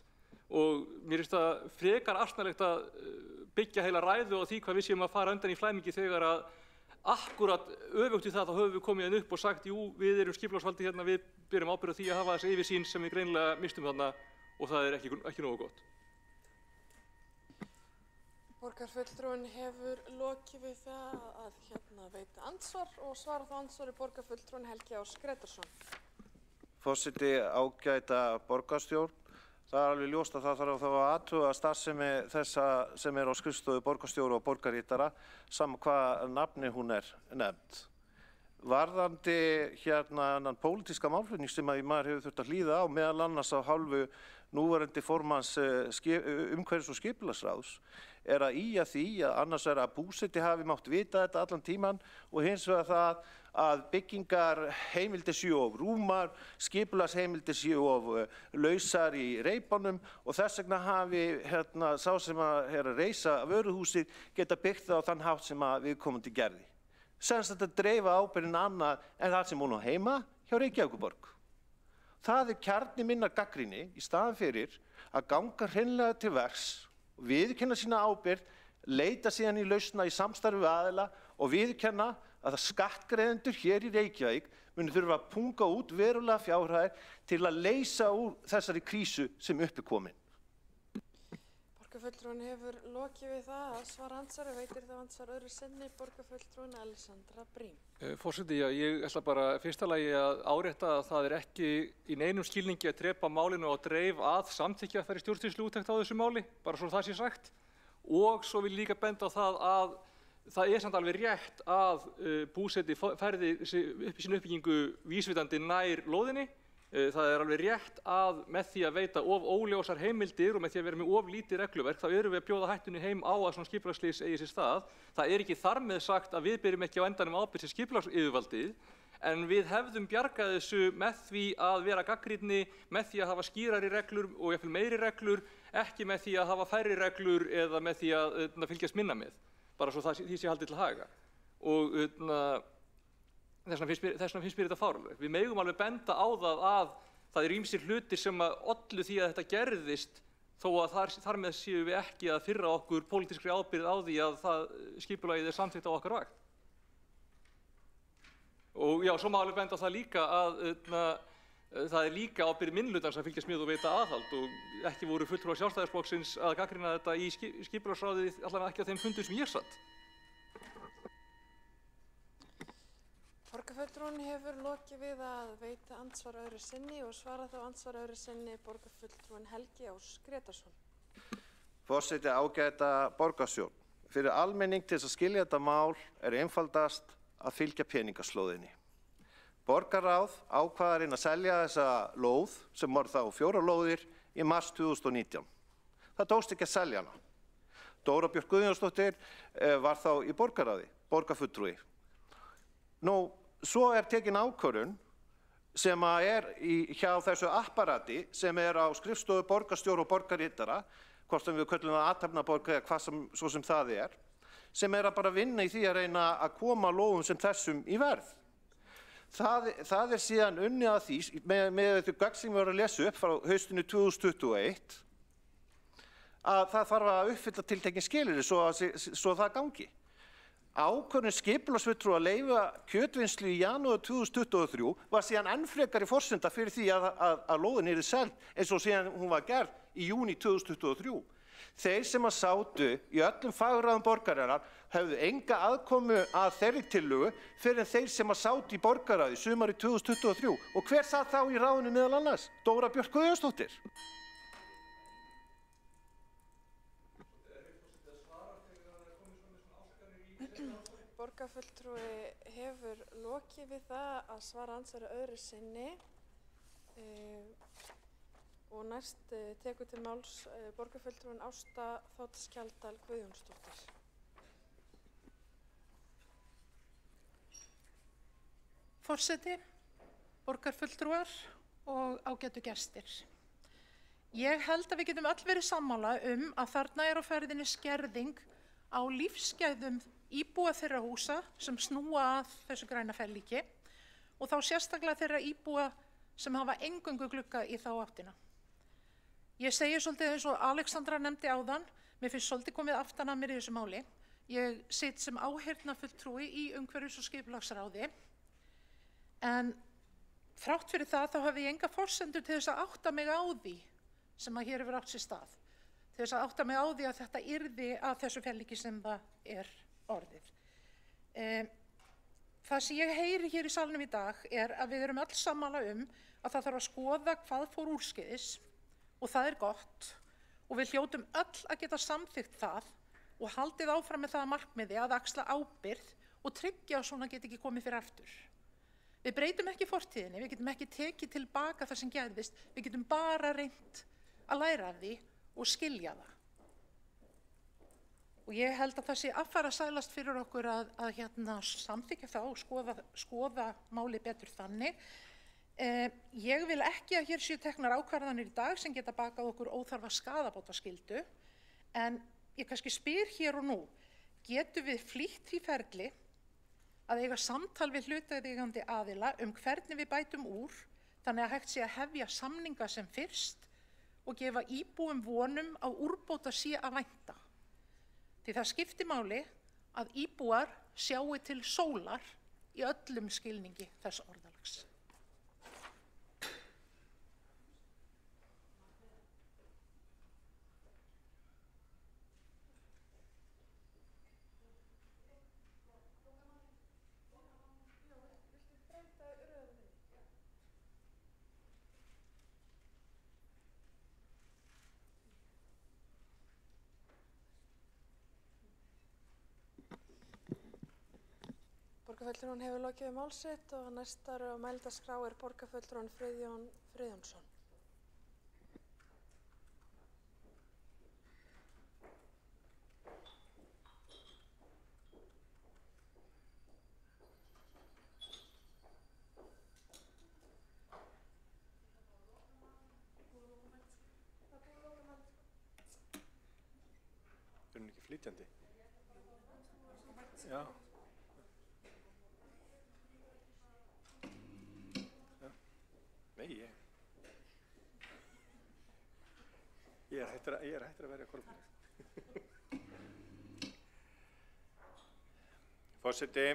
Og mér finnst það frekar asnalegt að byggja heila ræðu á því hvað við séum að fara undan í flæmingi þegar að akkurat öfugt í það þá höfum við komið inn upp og sagt jú, við erum skipulagsvaldi hérna, við berum ábyrgð á því að hafa þessi yfirsýn sem við greinilega mistum þarna og það ekki nógu gott. Borgarfulltrúinn hefur lokið við það að veita andsvar og svara þá andsvari borgarfulltrúinn Helgi Ásk Grétarsson. Forseti, ágæta borgarstjórn. Það alveg ljóst að það þarf að athuga starfsemi þessa sem á skrifstofu borgarstjóra og borgarritara, sama hvað nafni hún nefnd. Varðandi þennan pólitíska málflutning sem maður hefur þurft að hlýða á, meðal annars á hálfu núverandi formanns umhverfis- og skipulagsráðs, að ýja því að annars að búseti hafi mátt vita þetta allan tíman og hins vegar það að byggingar heimildir séu of rúmar, skipulagsheimildir séu of lausar í reipunum og þess vegna hafi sá sem að reisa vöruhúsið geta byggt það á þann hátt sem að viðkomandi gerði. Semst að dreifa ábyrgðin annað en það sem hún á heima hjá Reykjavíkurborg. Það kjarni minnar gagnrýni í staðan fyrir að ganga hreinlega til verks, viðurkenna sína ábyrgð, leita síðan í lausna í samstarfi við aðila og viðurkenna að skattgreiðendur hér í Reykjavík muni þurfa að punga út verulega fjárhæðir til að leysa úr þessari krísu sem upp komin. Borgarfulltrúinn hefur lokið við það að svara andsvari, veitir þá andsvar öðru sinni borgarfulltrúinn Alessandra Brím. Forseti, ég ætla bara fyrsta lagi að árétta að það ekki í neinum skilningi að drepa málinu á dreif að samþykkja að fara í stjórnsýsluúttekt á þessu máli, bara svo það sé sagt. Og svo vil ég líka benda á það að það samt alveg rétt að búseti færði upp í sínu uppbyggingu vísvitandi nær lóðinni. Það alveg rétt að með því að veita of óljósar heimildir og með því að vera með of lítið regluverk þá erum við að bjóða hættunni heim á að svona skipulagsslys eigi sér stað. Það ekki þar með sagt að við berum ekki á endanum ábyrgð sem skipulagsyfirvaldið, en við hefðum bjargað þessu með því að vera gagnrýnni, með því að hafa skýrari reglur og jafnvel meiri reglur, ekki með því að hafa færri reglur eða með því að fylgjast minna með, bara svo því sé haldið til haga. Og þess vegna finnst mér þetta fáránlegt. Við megum alveg benda á það að það ýmsir hlutir sem ollu því að þetta gerðist, þó að þar með séum við ekki að firra okkur pólitískri ábyrgð á því að það skipulagið samþykkt á okkar vakt. Og já, svo má alveg benda á það líka að það líka ábyrgð minnihlutans að fylgjast með og veita aðhald og ekki voru fulltrúar Sjálfstæðisflokksins að gagnrýna þetta í skipulagsráði, allavega ekki á þeim fundum sem ég satt. Borgarfulltrúinn hefur lokið við að veita andsvar öðru sinni og svara þá andsvar öðru sinni borgarfulltrúinn Helgi Ásk Grétarsson. Forseti, ágæta borgarstjórn. Fyrir almenning til þess að skilja þetta mál einfaldast að fylgja peningaslóðinni. Borgarráð ákvað að reyna að selja þessa lóð sem var þá 4 lóðir í mars 2019. Það tókst ekki að selja hana. Dóra Björk Guðjónsdóttir var þá í borgarráði, borgarfulltrúi. Nú, svo tekin ákvörðun sem hjá þessu apparati sem á skrifstofu borgarstjóra og borgarritara, hvort sem við köllum það athafnaborg eða hvað svo sem það sem að bara vinna í því að reyna að koma lóðum sem þessum í verð. Það síðan unnið að því, með þetta gögn sem við vorum að lesa upp frá haustinu 2021, að það þarf að uppfylla tiltekin skilyrði svo það gangi. Ákvörðun skipulagsfulltrúa að leyfa kjötvinnslu í janúar 2023 var síðan enn frekari forsenda fyrir því að lóðin yrði seld eins og síðan hún var gerð í júní 2023. Þeir sem að sátu í öllum fagráðum borgarinnar hefðu enga aðkomu að þeirri tillögu fyrir en þeir sem að sátu í borgarráði sumarið 2023. Og hver satt þá í ráðinu meðal annars? Dóra Björk Guðjónsdóttir. Borgarfulltrúi hefur lokið við það að svara andsvari öðru sinni og næst tekur til máls borgarfulltrúin Ásta Þ. Skjaldal Guðjónsdóttir. Forseti, borgarfulltrúar og ágætu gestir. Ég held að við getum öll verið sammála að þarna á ferðinni skerðing á lífsgæðum íbúa þeirra húsa sem snúa að þessu græna ferlíki og þá sérstaklega þeirra íbúa sem hafa eingöngu glugga í þá áttina. Ég segi svolítið eins og Alexandra nefndi áðan, mér finnst svolítið komið aftan að mér í þessu máli. Ég sit sem áheyrnarfulltrúi í umhverfis- og skipulagsráði en þrátt fyrir það þá hafi ég enga forsendur til þess að átta mig á því sem að hér hefur átt sér stað. Til þess að átta mig á því að þetta yrði að þessu ferlíki sem það er orðið. Það sem ég heyri hér í salnum í dag er að við erum öll sammála að það þarf að skoða hvað fór úrskeiðis og það er gott og við hljótum öll að geta samþykkt það og haldið áfram með það markmiði að axla ábyrgð og tryggja að svona geti ekki komið fyrir aftur. Við breytum ekki fortíðinni, við getum ekki tekið tilbaka það sem gerðist, við getum bara reynt að læra af því og skilja það. Og ég held að það sé affæra sælast fyrir okkur að samþykkja það og skoða máli betur þannig. Ég vil ekki að hér séu teknar ákvarðanir í dag sem geta bakað okkur óþarfa skaðabótaskyldu, en ég kannski spyr hér og nú, getum við flýtt því ferli að eiga samtal við hlutaðeigandi aðila hvernig við bætum úr, þannig að hægt sé að hefja samninga sem fyrst og gefa íbúum vonum á úrbóta sé að vænta. Því það skiptir máli að íbúar sjáu til sólar í öllum skilningi þess orðalags. Borgarfulltrúinn hefur lokið við mál sitt og næstar á mælendaskrá er borgarfulltrúinn Friðjón Friðjónsson. Er hún ekki flytjandi? Já. Nei, ég er hættur að verja kolumnist. Forseti,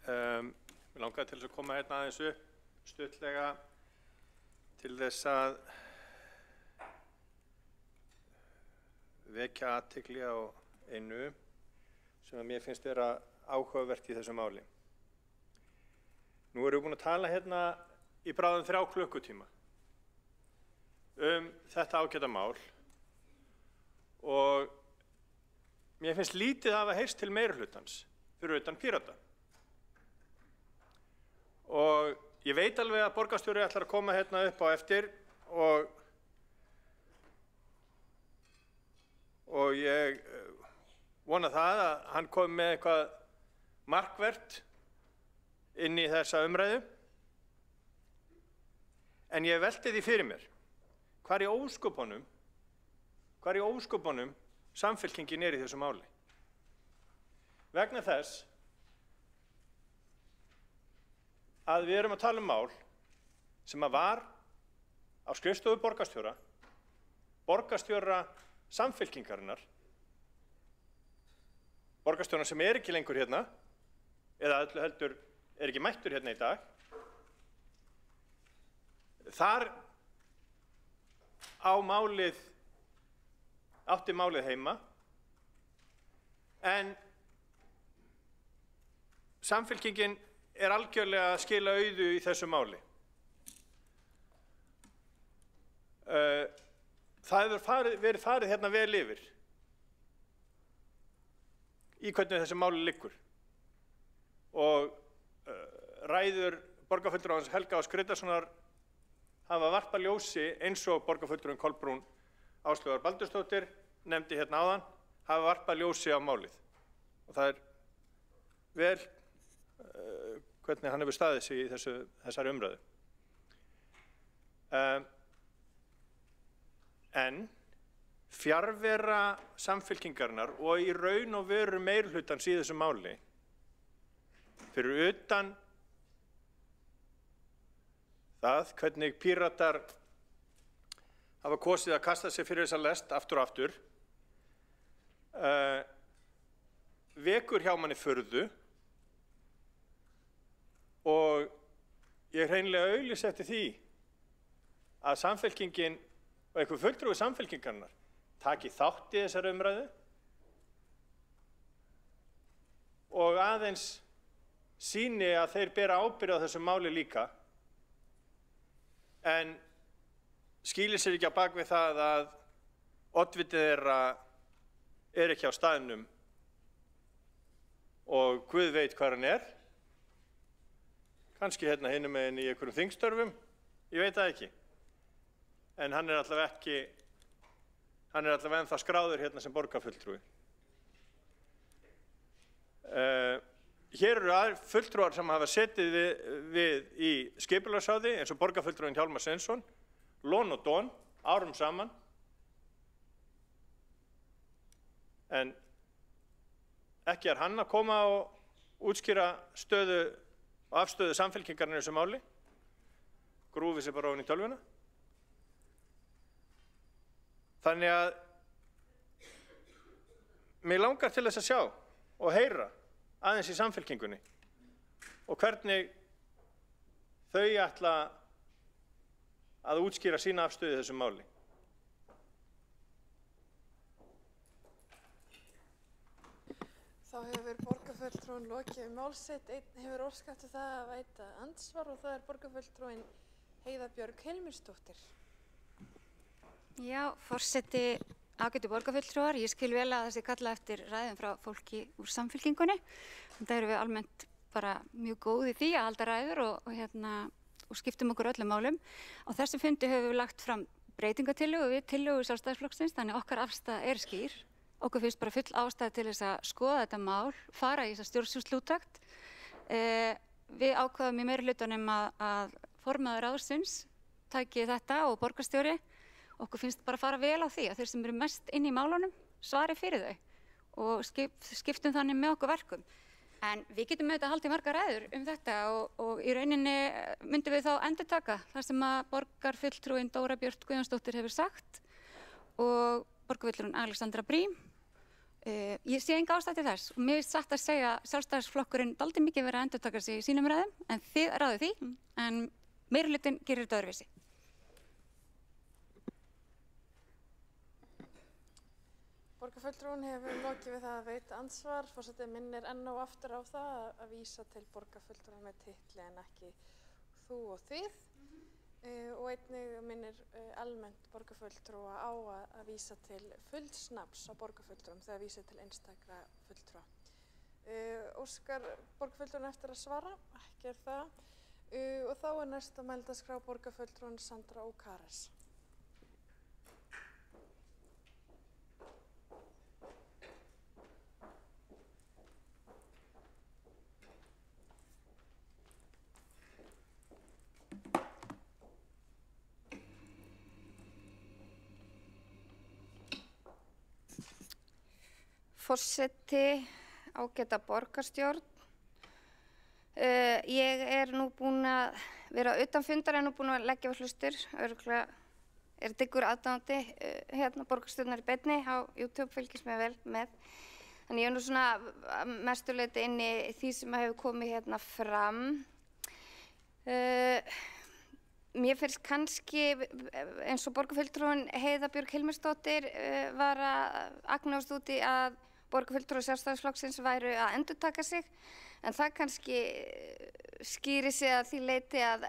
mig langaði til þess að koma hérna aðeins upp stuttlega til þess að vekja athygli á einu sem að mér finnst vera áhugavert í þessu máli. Nú erum við búin að tala hérna í bráðum 3 klukkutíma þetta ágæta mál og mér finnst lítið að hafa heyrst til meirihlutans fyrir utan Pírata. Og ég veit alveg að borgarstjóri ætlar að koma hérna upp á eftir og ég vona það að hann komi með eitthvað markvert inn í þessa umræðu. En ég velti því fyrir mér, hvar í ósköpunum Samfylkingin í þessu máli. Vegna þess að við erum að tala mál sem að var á skrifstofu borgarstjóra Samfylkingarinnar, borgarstjóra sem er ekki lengur hérna, eða öllu heldur er ekki mættur hérna í dag. Þar á málið átti málið heima, en Samfylkingin algjörlega að skila auðu í þessu máli. Það hefur verið farið hérna vel yfir í hvernig þessi máli liggur og ræður borgarfulltrúans Helga Áss Grétarssonar hafa varpað ljósi eins og borgarfulltrúinn Kolbrún Áslaugar Baldursdóttir nefndi hérna áðan, hafa varpað ljósi á málið og það vel hvernig hann hefur staðið sig í þessari umræðu. En fjarvera Samfylkingarinnar og í raun og veru meirihlutans í þessu máli fyrir utan það hvernig Píratar hafa kosið að kasta sér fyrir þessa lest aftur og aftur vekur hjá manni furðu og ég hreinlega auglýsi eftir því að Samfylkingin og einhver fulltrúi Samfylkingarinnar taki þátt í þessari umræðu og aðeins sýni að þeir bera ábyrgð á þessu máli líka en skýlir sér ekki á bak við það að oddvitið þeirra ekki á staðnum og Guð veit hvar hann kannski hérna hinum megin í einhverjum þingstörfum, ég veit það ekki. En hann allavega ennþá skráður hérna sem borgarfulltrúi. Hér eru fulltrúar sem hafa setið við í skipulagsráði eins og borgarfulltrúinn Hjálmar Sveinsson, lon og don, árum saman. En ekki hann að koma og útskýra stöðu og afstöðu Samfylkingarinnar í þessu máli, grúfi sig bara ofan í tölvuna. Þannig að mig langar til þess að sjá og heyra aðeins í Samfylkingunni og hvernig þau ætla að útskýra sína afstöðu í þessu máli. Þá hefur borgarfulltrúinn lokið mál sitt, einn hefur óskað eftir það að veita andsvar og það borgarfulltrúinn Heiða Björg Hilmirsdóttir. Já, forseti, ágætu borgarfulltrúar, ég skil vel að þessi kalla eftir ræðum frá fólki úr Samfylkingunni. Það eru við almennt bara mjög góð í því að halda ræður og skiptum okkur öllum málum. Á þessu fundi höfum við lagt fram breytingatillögu við tillögu Sjálfstæðisflokksins, þannig okkar afstaða skýr. Okkur finnst bara full ástæða til þess að skoða þetta mál, fara í þessa stjórnsýslúttekt. Við ákváðum í meirihlutanum að formaður ráðsins taki þetta og borgarstjóri. Okkur finnst bara fara vel á því að þeir sem eru mest inn í málunum svari fyrir þau og skiptum þannig með okkur verkum. En við getum auðvitað haldið margar ræður þetta og í rauninni myndum við þá endurtaka það sem að borgarfulltrúinn Dóra Björt Guðjónsdóttir hefur sagt og borgarfulltrúinn Alexandra Brím. Ég sé enga ástæðu til þess og mér finnst satt að segja að Sjálfstæðisflokkurinn dálítið mikið verið að endurtaka sig í sínum ræðum en þið ráðið því en meirihlutinn gerir þetta öðruvísi. Borgarfulltrúinn hefur lokið við það að veita andsvar. Forseti minnir enn og aftur á það að vísa til borgarfulltrúa með titli en ekki þú og þið. Og einnig minnir almennt borgarfulltrúa á að vísa til fulls nafns á borgarfulltrúum þegar vísið til einstakra fulltrúa. Óskar borgarfulltrúinn eftir að svara, ekki það. Og þá næst að melda skrá borgarfulltrúinn Sandra Ókares. Forseti, ágæta borgarstjórn. Ég nú búin að vera utan fundar en nú búin að leggja við hlustur. Örugglega dyggur aðdáandi borgarstjórnar í beinni á YouTube, fylgist mér vel með. Þannig ég nú svona mestuleyti inn í því sem hefur komið fram. mér finnst kannski eins og borgarfulltrúin Heiða Björg Hilmarsdóttir var að agnast út í að borgarfulltrúar Sjálfstæðisflokksins væru að endurtaka sig, en það kannski skýrir sig að því leyti að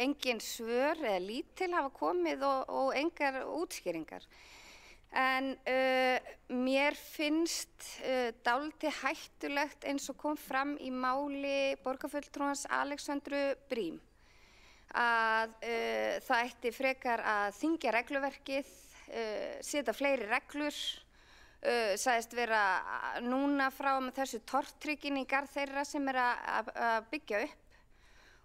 engin svör eða lítil hafa komið og engar útskýringar. En mér finnst dálítið hættulegt eins og kom fram í máli borgarfulltrúans Alexandru Brím að það ætti frekar að þyngja regluverkið, setja fleiri reglur, sagðist vera núna frá með þessu tortrygginn í garð þeirra sem að byggja upp,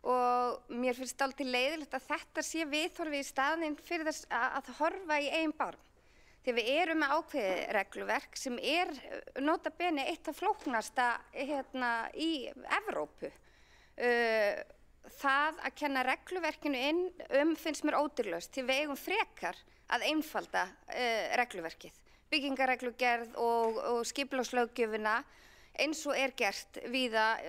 og mér finnst dálítið leiðilegt að þetta sé viðhorfið í staðinn fyrir þess að horfa í eigin barm. Því við erum með ákveðið regluverk sem nota bene eitt af flóknasta í Evrópu. Það að kenna regluverkinu inn finnst mér ódýrlaust, því við eigum frekar að einfalda regluverkið, byggingarreglugerð og skipulagslöggjöfina eins og gert víða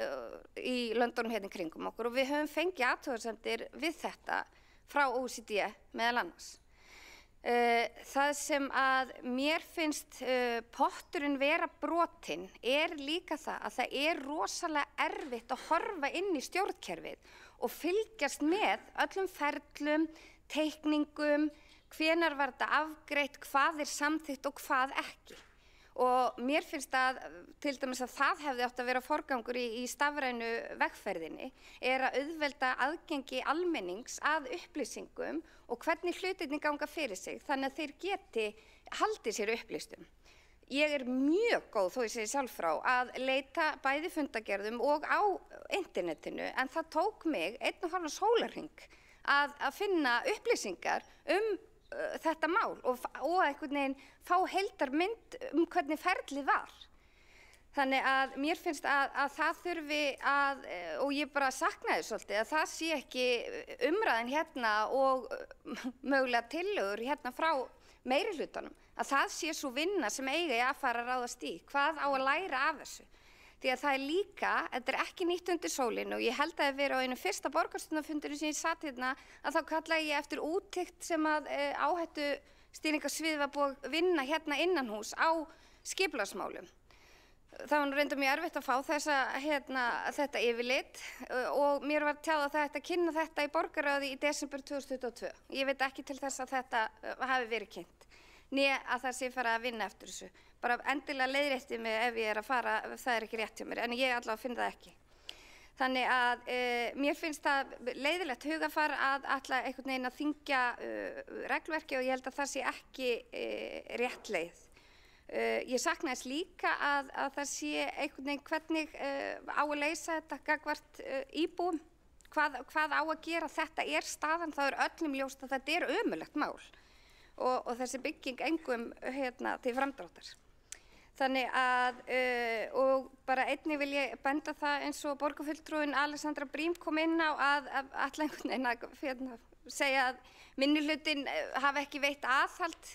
í löndunum hérna í kringum okkur, og við höfum fengið athugasemdir við þetta frá OECD meðal annars. Það sem að mér finnst potturinn vera brotinn líka það að það rosalega erfitt að horfa inn í stjórnkerfið og fylgjast með öllum ferlum, teikningum, hvenær var þetta afgreitt, hvað samþykkt og hvað ekki. Og mér finnst að til dæmis að það hefði átt að vera forgangur í stafrænu vegferðinni, að auðvelda aðgengi almennings að upplýsingum og hvernig hlutirnir ganga fyrir sig, þannig að þeir geti haldið sér upplýstum. Ég mjög góð, þó ég segi sjálf frá, að leita bæði fundagerðum og á internetinu, en það tók mig 1,5 sólarhring að finna upplýsingar þetta mál og einhvern veginn fá heildarmynd hvernig ferlið var. Þannig að mér finnst að það þurfi og ég bara saknaði svolítið, að það sé ekki umræðan hérna og mögulega tillögur hérna frá meirihlutanum, að það sé svo vinna sem eigi að fara að ráðast í, hvað á að læra af þessu. Því að það líka, þetta ekki nýtt undir sólinu, og ég held að það vera á einu fyrsta borgarstjórnarfundinum sem ég satt hérna, að þá kallaði ég eftir úttekt sem að áhættustýringarsvið var búið að vinna hérna innanhús á skipulagsmálum. Það var reyndar mjög erfitt að fá þetta yfirlit og mér var tjáð að það ætti að kynna þetta í borgarráði í desember 2022. Ég veit ekki til þess að þetta hafi verið kynnt, né að það sé fara að vinna eftir þessu. Bara endilega leiðrétti mig ef ég að fara, ef það ekki rétt hjá mér, en ég allavega finn það ekki. Þannig að mér finnst það leiðilegt hugafar að ætla einhvern veginn að þyngja regluverki, og ég held að það sé ekki rétt leið. Ég saknaði þess líka að það sé einhvern veginn hvernig á að leysa þetta gagnvart íbúum, hvað á að gera. Þetta staðan, það öllum ljóst að þetta ömurlegt mál og þessi bygging engum til framdráttar. Þannig að, og bara einnig vil ég benda það eins og borgarfulltrúin Alexandra Brím kom inn á að ætla einhvern veginn að segja að minnihlutinn hafi ekki veitt aðhald.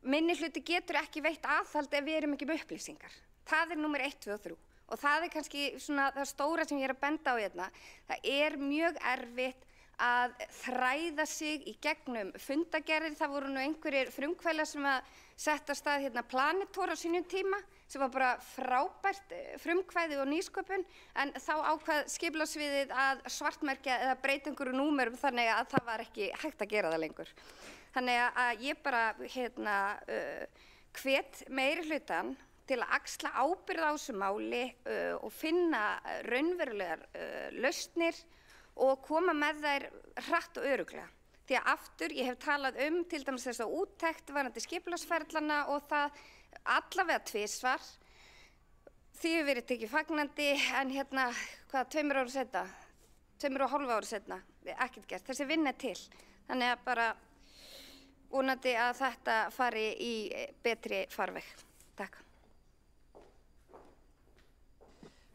Minnihluti getur ekki veitt aðhald ef við erum ekki með upplýsingar. Það númer 1, 2 og 3. Og það kannski svona það stóra sem ég að benda á hérna. Það mjög erfitt að þræða sig í gegnum fundagerðir. Það voru nú einhverjir frumkvæðlar sem að setja af stað hérna Planetor á sínum tíma, sem var bara frábært frumkvæði og nýsköpun, en þá ákvað skipulagssviðið að svartmerkja eða breyta einhverju númerum þannig að það var ekki hægt að gera það lengur. Þannig að ég bara hvet meirihlutann til að axla ábyrgð á þessu máli og finna raunverulegar lausnir og koma með þær hratt og örugglega. Því að aftur, ég hef talað til dæmis þess að úttekt varðandi skipulagsferlana og það allavega tvisvar. Því hefur verið tekið fagnandi, en 2 ára seinna, 2,5 ára seinna, ekkert gert. Þessi vinna til. Þannig að bara vonandi að þetta fari í betri farveg. Takk.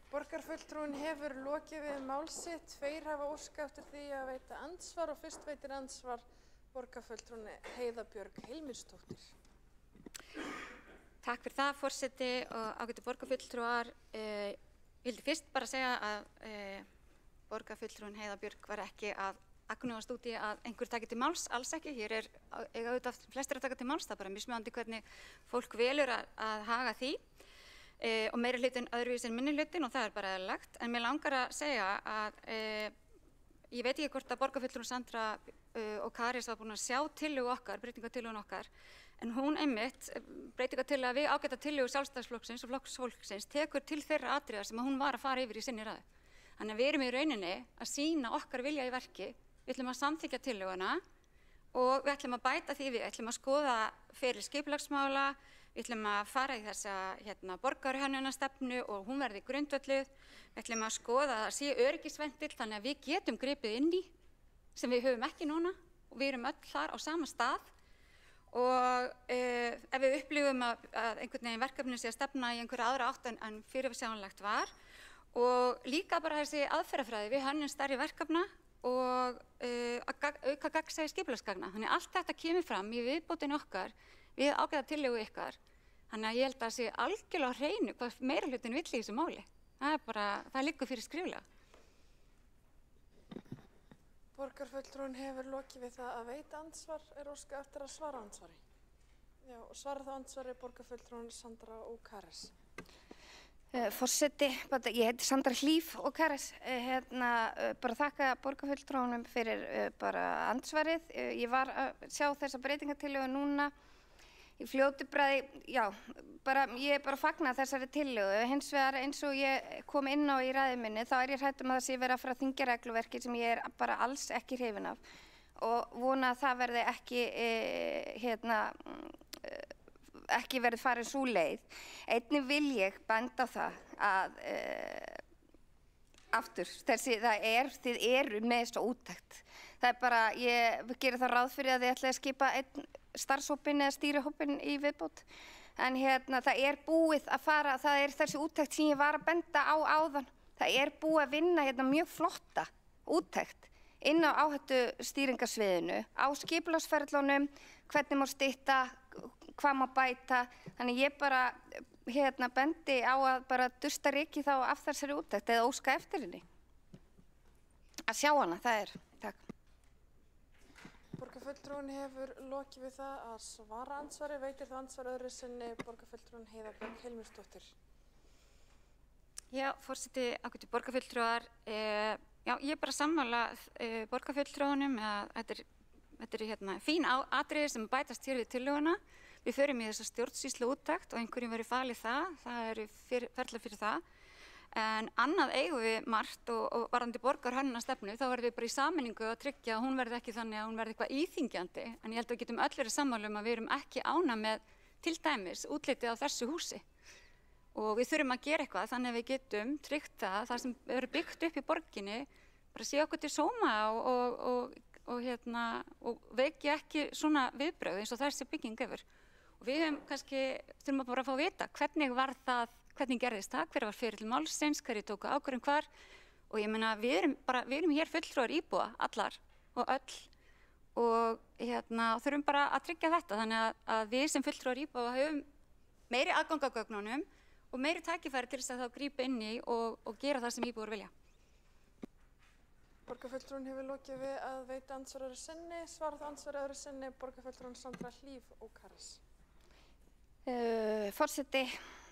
Borgarfulltrúin hefur lokið við mál sitt. 2 hafa óskað eftir því að veita andsvar og fyrst veitir andsvar borgarfulltrúin Heiða Björg Hilmarsdóttir. Takk fyrir það, forseti og ágætu borgarfulltrúar. Ég vildi fyrst bara segja að borgarfulltrúin Heiða Björg var ekki að agnúast út í að einhver taki til máls, alls ekki. Hér eiga auðvitað flestir að taka til máls, það er bara mismunandi hvernig fólk velur að haga því og meiri hlutin öðruvísi en minni hlutin og það er bara eðlilegt. En mér langar að segja að ég veit ekki hvort að borgarfulltrúinn Sandra og Karis var búin að sjá tillögu okkar, breytingatillögun okkar, en hún einmitt, breytingatillöga við ágæta tillögu Sjálfstæðisflokksins og Flokks fólksins tekur til þeirra atriða sem hún var að fara yfir í sinni ræðu. Þannig að við erum í rauninni að sýna okkar vilja í verki, við ætlum að samþykkja tillöguna og við ætlum að bæta því við ætlum að skoða feril skipulagsmála, við ætlum að fara í þessa borgarhönnunarstefnu og hún verði grundvölluð, við ætlum að skoða að það sé öryggisventil þannig að við getum gripið inn í sem við höfum ekki núna og við erum öll þar á sama stað og ef við upplifum að einhvern veginn verkefni sé að stefna í einhverja aðra átt en fyrirsjáanlegt var og líka bara þessi aðferðafræði við hönnun stærri verkefna og auka gagnsæi skipulagsgagna. Þannig allt þetta kemur fram í viðbótinu okkar við ágæða tillögu ykkar. Þannig að ég held að það sé algjörlega á hreinu hvað meirihlutin vill í þessu máli. Það liggur fyrir skriflega. Borgarfulltrúinn hefur lokið við það að veita andsvar óskað eftir að svara andsvari. Já, og svara þá andsvari borgarfulltrúinn Sandra og Karis. Forseti, ég heiti Sandra Hlíf og Karis, bara þakka borgarfulltrúnum fyrir bara andsvarið. Ég var að sjá þessa breytingatillögu núna í fljótu bragði, já, ég bara fagna þessari tillögu. Hins vegar eins og ég kom inn á í ræðu minni, þá ég hrædd að það sé verið að fara að þyngja regluverki sem ég bara alls ekki hrifin af og vona að það verði ekki verið farin sú leið. Einnig vil ég benda á það að aftur, þið eru með þessa úttekt. Það er bara, ég gerir það ráð fyrir að þið ætlaði að skipa einn starfshópinn eða stýrihópinn í viðbót. En það er búið að fara, það er þessi úttekt sem ég var að benda á áðan. Það er búið að vinna mjög flotta úttekt inn á áhættustýringarsviðinu, á skipulagsferlunum, hvernig má stytta, hvað má bæta. Þannig ég bara bendi á að bara dusta rykið þá af þessari úttekt eða óska eftir henni. Að sjá hana, það er. Takk. Borgarfulltrúinn hefur lokið við það að svara andsvari, veitir það andsvar öðru sinni borgarfulltrúinn Heiða Björg Hilmarsdóttir. Já, forseti, ágætu borgarfulltrúar, já, ég er bara sammála borgarfulltrúunum að þetta er fín atriði sem bætast hér við tillöguna. Við förum í þessa stjórnsýslu úttekt og einhverjum verið falið það eru ferlar fyrir það. En annað eigum við margt og varðandi borgarhönnunarstefnu, þá verðum við bara í sameiningu að tryggja að hún verði ekki þannig að hún verði eitthvað íþyngjandi. En ég held að við getum öll verið sammála að við erum ekki ánægð með til dæmis útlitið á þessu húsi. Og við þurfum að gera eitthvað þannig að við getum tryggt það sem eru byggt upp í borginni, bara sé okkur til sóma og vekja ekki svona viðbrögð eins og þessi bygging hefur. Og við þurfum bara að fá að vita hvernig var það, hvernig gerðist það, hver var ferill málsins, hverjir tóku ákvörðun hvar. Og ég meina við erum hér fulltrúar íbúa, allar og öll og þurfum bara að tryggja þetta þannig að við sem fulltrúar íbúa höfum meiri aðgang að gögnunum og meiri tækifæri til þess að þá grípa inn í og gera það sem íbúar vilja. Borgarfulltrúinn hefur lokið við að veita andsvar öðru sinni, svara það andsvar öðru sinni borgarfulltrúinn Sandra Hlíf og Karis. Forseti,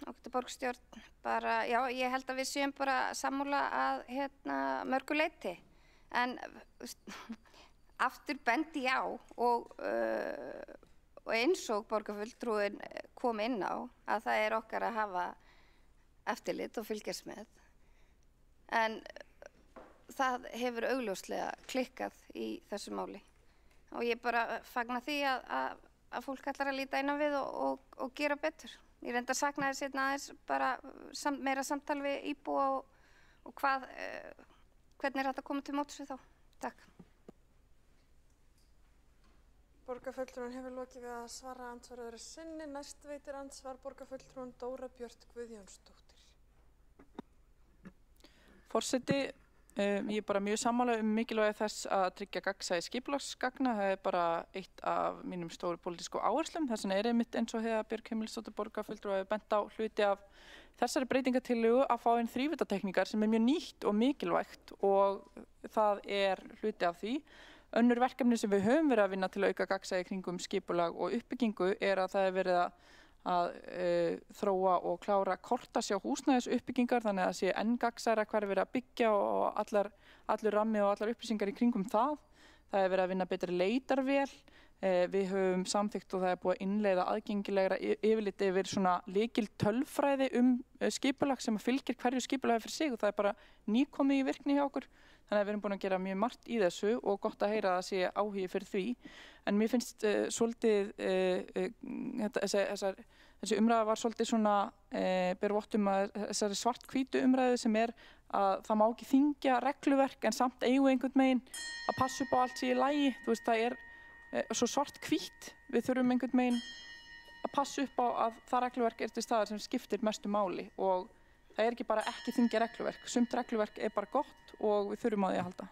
ágæta borgarstjórn, bara, já, ég held að við séum bara sammála að mörgu leyti. En aftur bendi ég á og eins og borgarfulltrúinn kom inn á að það er okkar að hafa eftirlit og fylgjast með. En það hefur augljóslega klikkað í þessu máli. Og ég bara fagna því að fólk ætlar að líta inn á við og gera betur. Ég reyndi að sakna þess aðeins bara meira samtal við íbúa og hvernig er þetta að koma til móts við þá. Takk. Borgarfulltrúinn hefur lokið við að svara andsvar öðru sinni. Næst veitir andsvar borgarfulltrúinn Dóra Björt Guðjónsdóttir. Forseti, ég er bara mjög sammála mikilvægi þess að tryggja gagnsæi skipulagsgagna. Það er bara eitt af mínum stóru pólitísku áherslum. Þess vegna er einmitt eins og Heiða Björg Hilmarsdóttir borgarfulltrúi hefur bent á hluti af þessari breytingatillögu að fá inn þrívíddarteikningar sem mjög nýtt og mikilvægt og það hluti af því. Önnur verkefni sem við höfum verið að vinna til að auka gagnsæi kringum skipulag og uppbyggingu að það verið að þróa og klára kortasjá húsnæðisuppbyggingar þannig að það sé enn gagnsæra hvar verið að byggja og allur rammi og allar upplýsingar í kringum það. Það verið að vinna betri leitarvél. Við höfum samþykkt og það búið að innleiða aðgengilegra yfirlit yfir svona lykil tölfræði skipulag sem fylgir hverju skipulagi fyrir sig og það bara nýkomið í virkni hjá okkur. Þannig að við erum búin að gera mjög margt í þessu og gott að heyra að það sé áhugi fyrir því. En mér finnst svolítið, þessi umræða var svolítið svona, ber vott að þessari svart-hvítu umræðu sem að það má ekki þyngja regluverk en samt eigum einhvern veginn að passa upp á allt sé í lagi. Þú veist, það svo svart-hvítt. Við þurfum einhvern veginn að passa upp á að það regluverk til staðar sem skiptir mestu máli og það ekki bara ekki þyngja regluverk. Sumt regluverk bara gott og við þurfum á því að halda.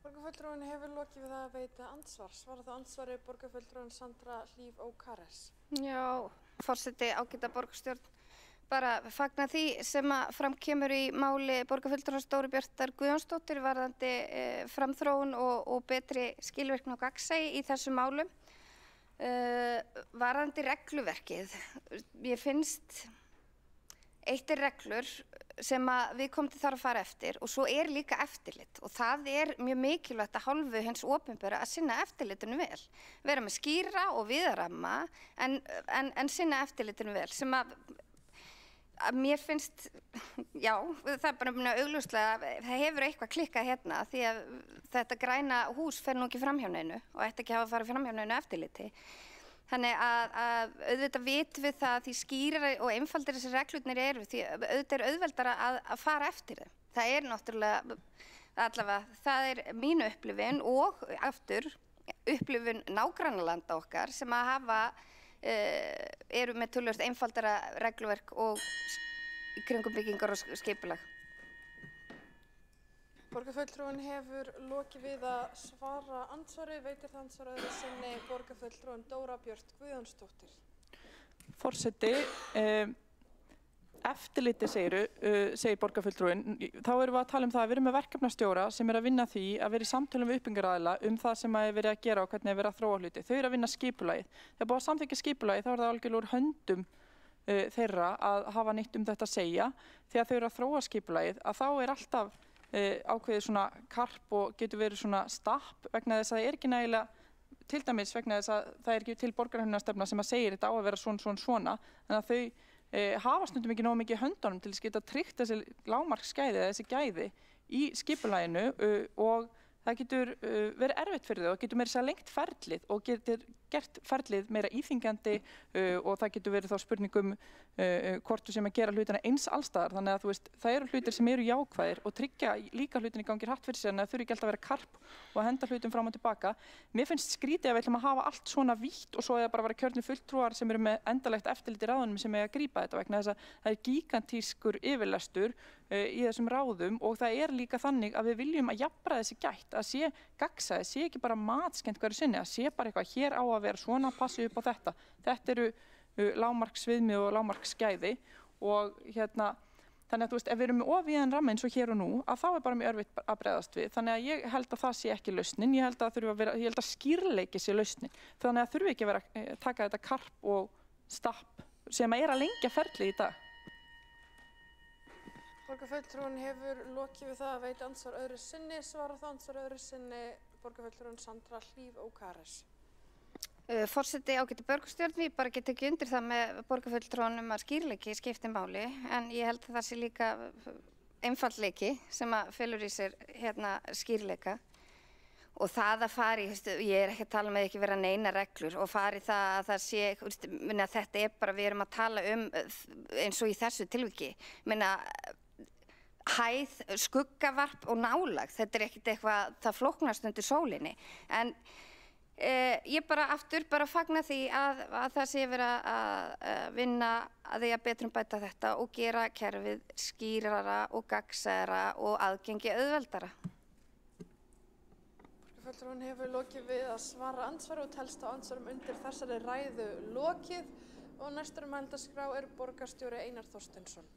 Borgarfulltrúinn hefur lokið við að veita andsvar. Svarar þá andsvari borgarfulltrúinn Sandra Hlíf Ókares. Já, forseti ágæta borgarstjórn. Bara fagna því sem að fram kemur í máli borgarfulltrúans Dóru Bjartar Guðjónsdóttur varðandi framþróun og betri skilvirkni og gagnsæi í þessum málum. Varðandi regluverkið, ég finnst eitt reglur sem að viðkomandi þarf að fara eftir og svo líka eftirlit og það mjög mikilvægt að hálfu hins opinbera að sinna eftirlitinu vel. Vera með skýra og viðramma en sinna eftirlitinu vel sem að mér finnst, já, það bara mjög augljóslega, það hefur eitthvað klikkað hérna því að þetta græna hús fer nú ekki fram hjá neinu og ætti ekki að hafa farið fram hjá neinu eftirliti. Þannig að auðvitað vitum við það því skýrari og einfaldari þessi reglurnar því auðvitað auðveldara að fara eftir þeim. Það náttúrulega, allavega, það mín upplifun og aftur upplifun nágrannalanda okkar sem að hafa eru með töluvert einfaldara regluverk og kringum byggingar og skipulag. Borgarfulltrúinn hefur lokið við að svara andsvari, veitir það andsvar öðru sinni borgarfulltrúinn Dóra Björt Guðjónsdóttir. Forseti, eftirliti segir borgarfulltrúinn, þá erum við að tala það að við erum með verkefnastjóra sem að vinna því að vera í samtölum við uppbyggingaraðila það sem að verið að gera og hvernig verið að þróa hluti. Þau að vinna skipulagið. Þegar búið að samþykkja skipulagið þá það algjörlega úr höndum þeirra að hafa neitt þetta að segja. Þegar þau að þróa skipulagið að þá alltaf ákveðið svona karp og getur verið svona stapp vegna þess að það ekki nægilega til dæmis vegna þess að það ekki til borgarhönnunarstefna sem að segir þetta á að vera svona þannig að þau hafa stundum ekki nógu mikið í höndunum til að geta tryggt þessi lágmarksgæði eða þessi gæði í skipulaginu og það getur verið erfitt fyrir þau og getur meira sér lengt ferlið og getur gert ferlið meira íþyngjandi og það getur verið þá spurningum hvort þú sem að gera hlutina eins allstaðar þannig að þú veist það eru hlutir sem eru jákvæðir og tryggja líka hlutin í gangi hratt fyrir sér en það þurfi ekki alltaf að vera karp og að henda hlutum fram og tilbaka. Mér finnst skrítið að við ætlum að hafa allt svona vítt og svo bara vera kjörnir fulltrúar sem eru með endalegt eftirlit í ráðunum sem að grípa þetta vegna þess að það gigantískur yfirlestur í þessum ráðum og það líka þannig að við viljum að jafnræðis sé gætt, að sé gagnsæi, sé ekki bara matskend hverju sinni, að sé bara eitthvað hér á að vera svona, passi upp á þetta. Þetta eru lágmarksviðmið og lágmarksgæði og þannig að þú veist, ef við erum með of víðan ramma eins og hér og nú, að þá bara mjög erfitt að bregðast við. Þannig að ég held að það sé ekki lausnin, ég held að skýrleiki sé lausnin. Þannig að þurfi ekki að vera að taka þetta karp og stapp sem að lengja ferlið í dag. Borgarfulltrúinn hefur lokið við það að veita andsvar öðru sinni, svarar það andsvar öðru sinni borgarfulltrúinn Sandra Hlíf Ókares. Forseti ágæti borgarstjórn, ég bara get ekki undir það með borgarfulltrúanum að skýrleiki skipti máli en ég held að það sé líka einfaldleiki sem að felur í sér skýrleika og það að fari, ég ekki að tala með ekki vera neina reglur og fari það að það sé, minna þetta bara við erum að tala eins og í þessu tilviki, minna hæð, skuggavarp og nálag, þetta ekkert eitthvað það flóknast undir sólinni en ég bara aftur fagna því að það sé vera að vinna að því að betrumbæta þetta og gera kerfið skýrara og gagnsærra og aðgengi auðveldara. Borgarfulltrúinn hefur lokið við að svara andsvari og telst á andsvarum undir þessari ræðu lokið Og næstur á mælendaskrá borgarstjóri Einar Þorsteinsson.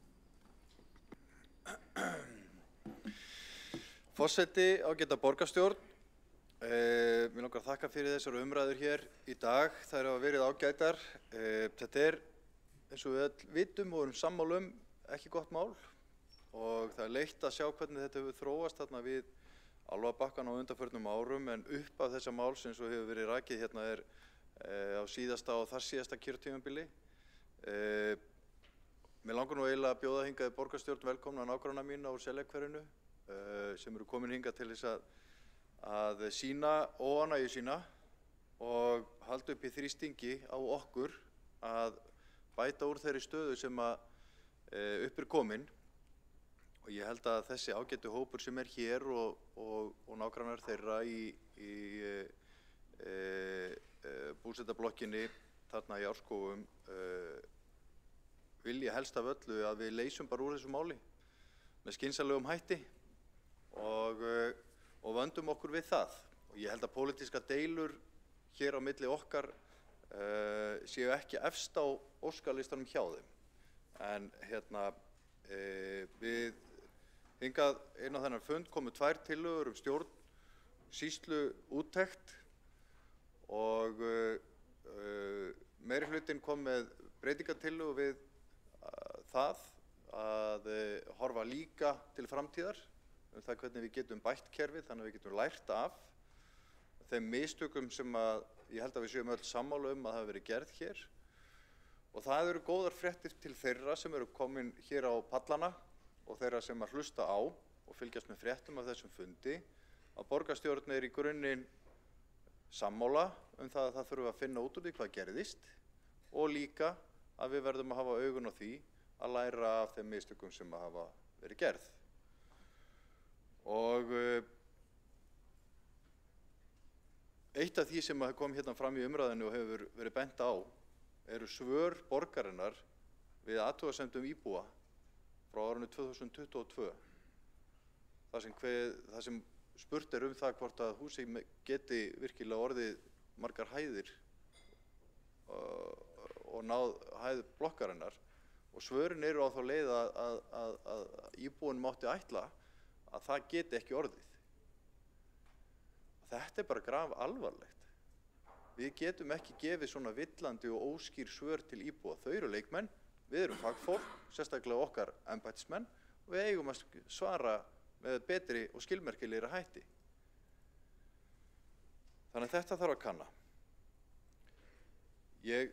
Forseti, ágæta borgarstjórn. Mér langar að þakka fyrir þessar umræður hér í dag. Þær hafa verið ágætar. Þetta eins og við öll vitum og erum sammála ekki gott mál og það leitt að sjá hvernig þetta hefur þróast þarna við Álfabakkann á undanförnum árum en upp af þessa máls eins og hefur verið rakið hérna á síðasta og þar síðasta kjörtímabili. Mér langar nú eiginlega að bjóða hingað í borgarstjórn velkomna nágranna mína úr Seljakverinu sem eru komin hingað til þess að sýna óánægju sína og halda upp í þrýstingi á okkur að bæta úr þeirri stöðu sem upp komin og ég held að þessi ágætu hópur sem hér og nágrannar þeirra í búsetablokkinni þarna í Árskógum vilja helst af öllu að við leysum bara úr þessu máli með skynsamlegum hætti og vöndum okkur við það. Og ég held að pólitískar deilur hér á milli okkar séu ekki efst á óskalistanum hjá þeim. En við hingað inn á þennan fund komu 2 tillögur stjórnsýsluúttekt og meirihlutinn kom með breytingartillögu við það að horfa líka til framtíðar það hvernig við getum bætt kerfið þannig að við getum lært af þeim mistökum sem ég held að við séum öll sammála að hafa verið gerð hér. Og það eru góðar fréttir til þeirra sem eru komin hér á pallana og þeirra sem hlusta á og fylgjast með fréttum af þessum fundi að borgarstjórn í grunninn sammála það að það þurfi að finna út úr því hvað gerðist og líka að við verðum að hafa augun á því að læra af þeim mistökum sem hafa verið gerð. Og eitt af því sem kom hérna fram í umræðinu og hefur verið bent á eru svör borgarinnar við athugasemdum íbúa frá árinu 2022. Það sem spurt það hvort að húsið geti virkilega orðið margar hæðir og náð hæð blokkarinnar og svörin eru á þá leið að íbúin mátti ætla að það geti ekki orðið. Þetta bara grafalvarlegt. Við getum ekki gefið svona villandi og óskýr svör til íbúa. Þau eru leikmenn, við erum fagfólk, sérstaklega okkar embættismenn og við eigum að svara með betri og skilmerkilegri hætti. Þannig að þetta þarf að kanna. Ég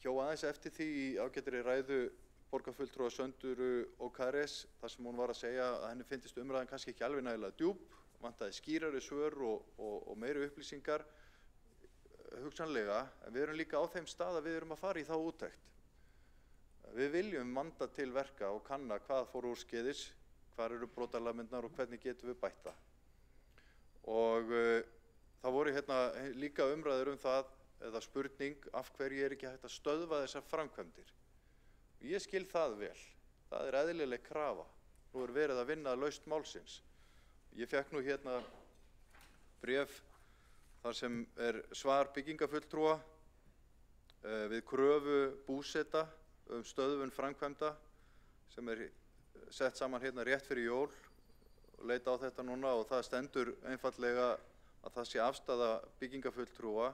hjó aðeins eftir því í ágætri ræðu borgarfulltrúa Sönduru Ókares þar sem hún var að segja að henni fyndist umræðan kannski ekki alveg nægilega djúp, vantaði skýrari svör og meiri upplýsingar hugsanlega, en við erum líka á þeim stað að við erum að fara í þá úttekt. Við viljum vanda til verka og kanna hvað fór úrskeiðis, hvar eru brotalamirnar og hvernig getum við bætt það. Og það voru hérna líka umræður það, eða spurning af hverju ekki hægt að stöðva þessar framkvæmdir. Ég skil það vel. Það eðlileg krafa. Nú verið að vinna að lausn málsins. Ég fékk nú hérna bréf þar sem svar byggingafulltrúa við kröfu búseta stöðvun framkvæmda sem sett saman hérna rétt fyrir jól og leita á þetta núna og það stendur einfaldlega að það sé afstaða byggingafulltrúa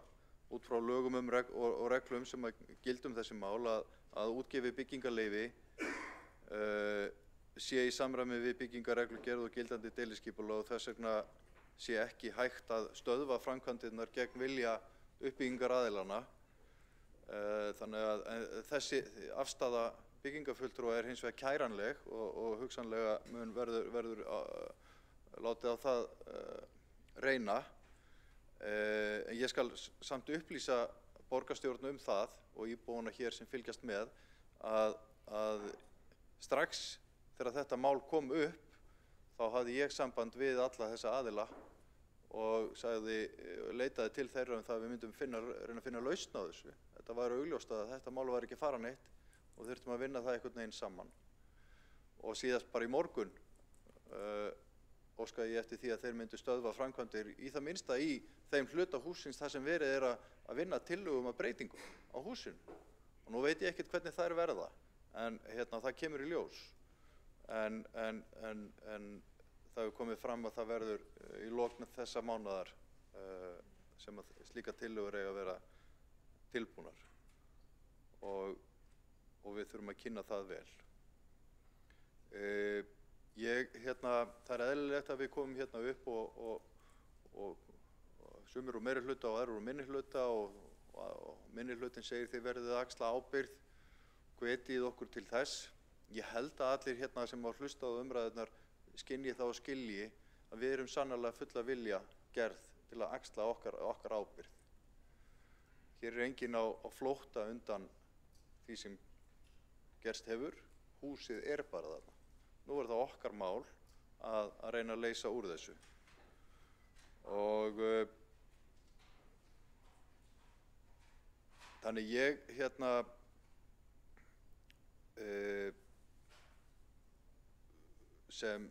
út frá lögum og reglum sem gilda þessi mál að útgefi byggingarleyfi sé í samræmi við byggingarreglugerð og gildandi deiliskipulag og þess vegna sé ekki hægt að stöðva framkvæmdirnar gegn vilja uppbyggingaraðilanna. Þannig að þessi afstaða byggingarfulltrúa hins vegar kæranleg og hugsanlega verður látið á það reyna. En ég skal samt upplýsa borgarstjórn það og íbúana hér sem fylgjast með að strax þegar þetta mál kom upp þá hafði ég samband við alla þessa aðila og leitaði til þeirra það að við myndum reyna að finna lausn á þessu. Þetta var augljóst að þetta mál var ekki að fara neitt og þurftum að vinna það einhvern veginn saman. Og síðast bara í morgun óskaði ég eftir því að þeir myndu stöðva framkvæmdir í það minnsta í þeim hluta hússins þar sem verið að vinna tillögum að breytingum á húsinu. Og Og nú veit ég ekkert hvernig þær verða, en það kemur í ljós. En það hefur komið fram að það verður í lok þessa mánaðar sem að slíka tillögur eiga að vera tilbúnar. Og við þurfum að kynna það vel. Það er eðlilegt að við komum hérna upp og sumir úr meiri hluta og aðrir úr minni hluta og minni hlutin segir þið verðið að axla ábyrgð, hvetið okkur til þess. Ég held að allir hérna sem á hlusta á umræðurnar skynji þá og skilji að við erum sannarlega fulla vilja gerð til að axla okkar ábyrgð. Hér er enginn á flótta undan því sem gerst hefur. Húsið er bara þarna. Nú er það okkar mál að reyna að leysa úr þessu. Og þannig ég sem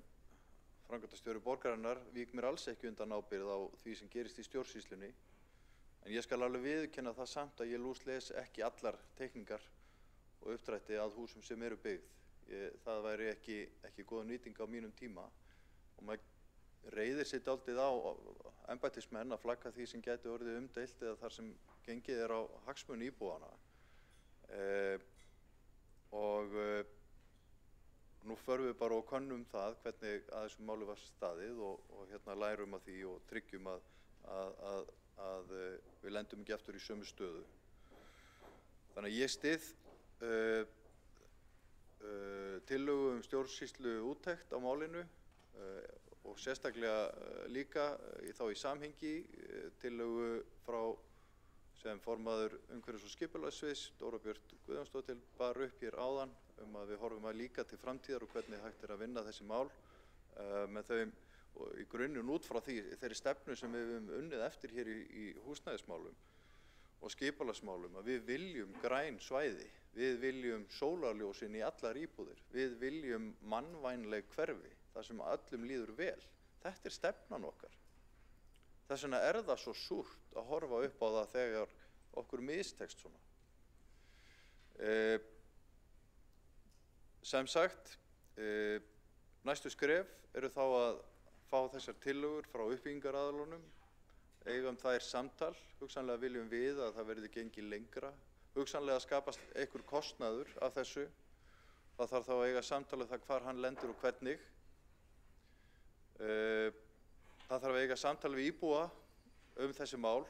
framkvæmdastjóri borgarinnar vík mér alls ekki undan ábyrgð á því sem gerist í stjórnsýslunni. En ég skal alveg viðurkenna það samt að ég lúsles ekki allar teikningar og uppdrætti að húsum sem eru byggð. Það væri ekki góð nýting á mínum tíma og maður reiðir sig dálítið á embættismenn að flagga því sem gæti orðið umdeilt eða þar sem gengið er á hagsmuni íbúanna. Nú förum við bara og könnum það hvernig að þessu máli var staðið og lærum af því og tryggjum að við lendum ekki aftur í sömu stöðu. Þannig að ég styð tillögu stjórnsýslu úttekt á málinu og sérstaklega líka þá í samhengi tillögu frá sem formaður umhverfis- og skipulagssviðs Dóra Björt Guðjónsdóttir bar upp hér áðan að við horfum líka til framtíðar og hvernig hægt er að vinna þessi mál með þeim og í grunninn út frá þeirri stefnu sem við höfum unnið eftir hér í húsnæðismálum og skipulagsmálum að við viljum græn svæði, við viljum sólarljósin í allar íbúðir, við viljum mannvænleg hverfi þar sem öllum líður vel. Þetta er stefnan okkar. Þess vegna er það svo súrt að horfa upp á það þegar okkur mistekst svona. Sem sagt, næstu skref eru þá að fá þessar tillögur frá uppbyggingaraðilunum, eigum þær samtal, hugsanlega viljum við að það verði gengið lengra, hugsanlega skapast einhver kostnaður af þessu, það þarf þá að eiga samtal um það hvar hann lendir og hvernig. Það þarf að eiga samtal við íbúa þessi mál,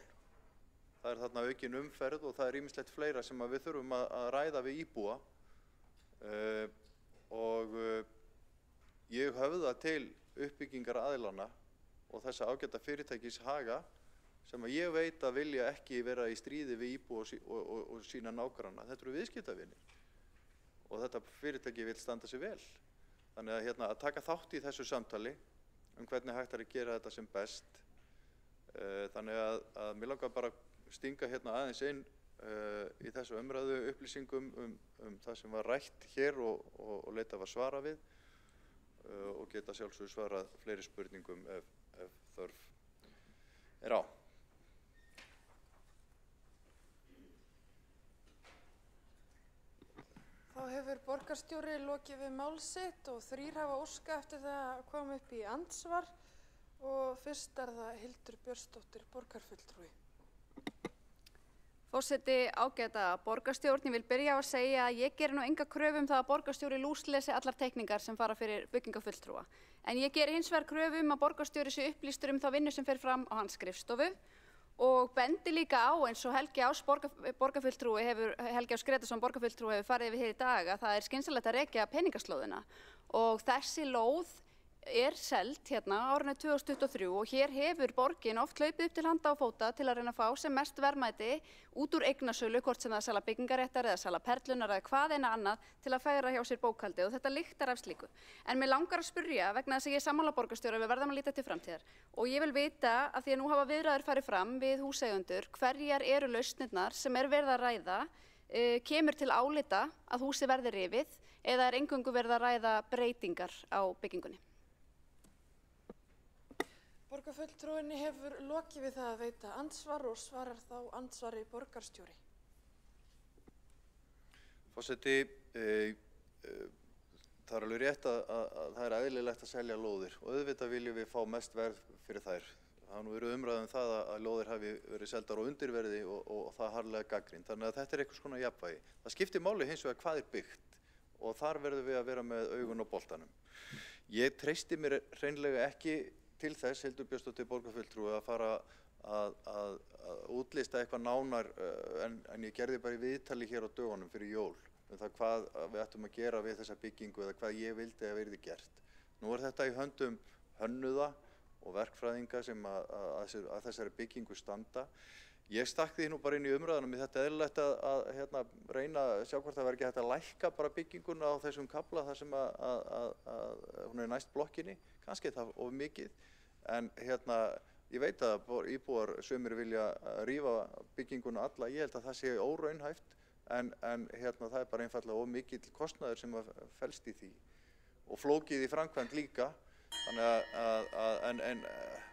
það er þarna aukin umferð og það er ýmislegt fleira sem við þurfum að ræða við íbúa og ég höfða til uppbyggingaraðilanna og þessa ágæta fyrirtækis Haga sem að ég veit að vilja ekki vera í stríði við íbúa og sína nágranna. Þetta eru viðskiptavinir og þetta fyrirtæki vil standa sig vel. Þannig að taka þátt í þessu samtali hvernig hægt er að gera þetta sem best. Þannig að mér langar bara að stinga aðeins inn í þessu umræðu upplýsingum það sem var rætt hér og leitað var svara við og geta sjálfsögðu svarað fleiri spurningum ef þörf er á. Þá hefur borgarstjóri lokið við mál sitt og 3 hafa óskað eftir það að koma upp í andsvar og fyrst er það Hildur Björnsdóttir, borgarfulltrúi. Forseti, ágæta borgarstjórn, ég vil byrja á að segja að ég geri nú enga kröfu það að borgarstjóri lúslesi allar teikningar sem fara fyrir byggingafulltrúa. En ég geri hins vegar kröfu að borgarstjóri sé upplýstur þá vinnu sem fer fram á hans skrifstofu og bendi líka á eins og Helgi Ás Gretarsson borgarfulltrúi hefur farið yfir hér í dag að það er skynsamlegt að rekja peningaslóðina og þessi lóð er seld hérna árinu 2023 og hér hefur borgin oft hlaupið upp til handa og fóta til að reyna að fá sem mest verðmæti út úr eignasölu, hvort sem það er sala byggingaréttar eða sala perlunar eða hvað eina annað til að færa hjá sér bókhaldi og þetta lyktar af slíku. En mér langar að spyrja vegna þess að ég er sammála borgarstjóra við verðum að líta til framtíðar og ég vil vita að því að nú hafa viðræður farið fram við húseigendur hverjar eru lausnirnar sem er verið að ræða, kemur til álita að húsið verði rifið eða er eingöngu verið að ræða breytingar á byggingunni? Borgarfulltrúinni hefur lokið við það að veita andsvar og svarar þá andsvari borgarstjóri. Forseti, það er alveg rétt að það er eðlilegt að selja lóðir og auðvitað viljum við fá mest verð fyrir þær. Það hafa nú verið umræða um það að lóðir hafi verið seldar á undirverði og það harðlega gagnrýnt. Þannig að þetta er einhvers konar jafnvægi. Það skiptir máli hins vegar hvað er byggt og þar verðum við að vera með augun á boltanum. Ég treysti mér hreinlega ekki til þess, Hildur Björnsdóttir borgarfulltrúi, að fara að útlista eitthvað nánar en ég gerði bara í viðtali hér á dögunum fyrir jól það hvað við ættum að gera við þessa byggingu eða hvað ég vildi að verði gert. Nú er þetta í höndum hönnuða og verkfræðinga sem að þessari byggingu standa. Ég stakk því nú bara inn í umræðunum í þetta eðlilegt að reyna að sjá hvort það verði ekki hægt að lækka bara bygginguna á þessum kafla þar sem að hún er næst blokkinni, kannski það of mikið, en ég veit að íbúar sumir vilja rífa bygginguna alla, ég held að það sé óraunhæft, en það er bara einfallega of mikill kostnaður sem felst í því og flókið í framkvæmd líka. Þannig en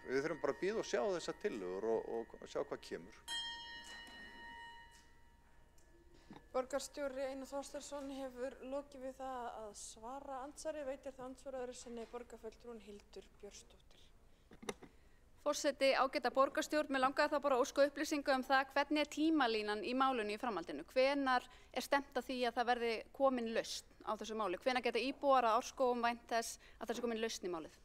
við þurfum bara að bíða og sjá þessar tillögur og sjá hvað kemur. Borgarstjóri Einar Þorsteinsson hefur lokið við það að svara andsvari. Veitir það andsvar öðru sinni borgarfulltrúin Hildur Björnsdóttir. Forseti, ágæta borgarstjórn, mér langaði þá bara að óska upplýsingu um það hvernig er tímalínan í málinu í framhaldinu. Hvenær er stefnt að því að það verði komin lausn á þessu máli? Hvenær geta íbúar að Árskógum vænt þess að það sé komin lausn í málið?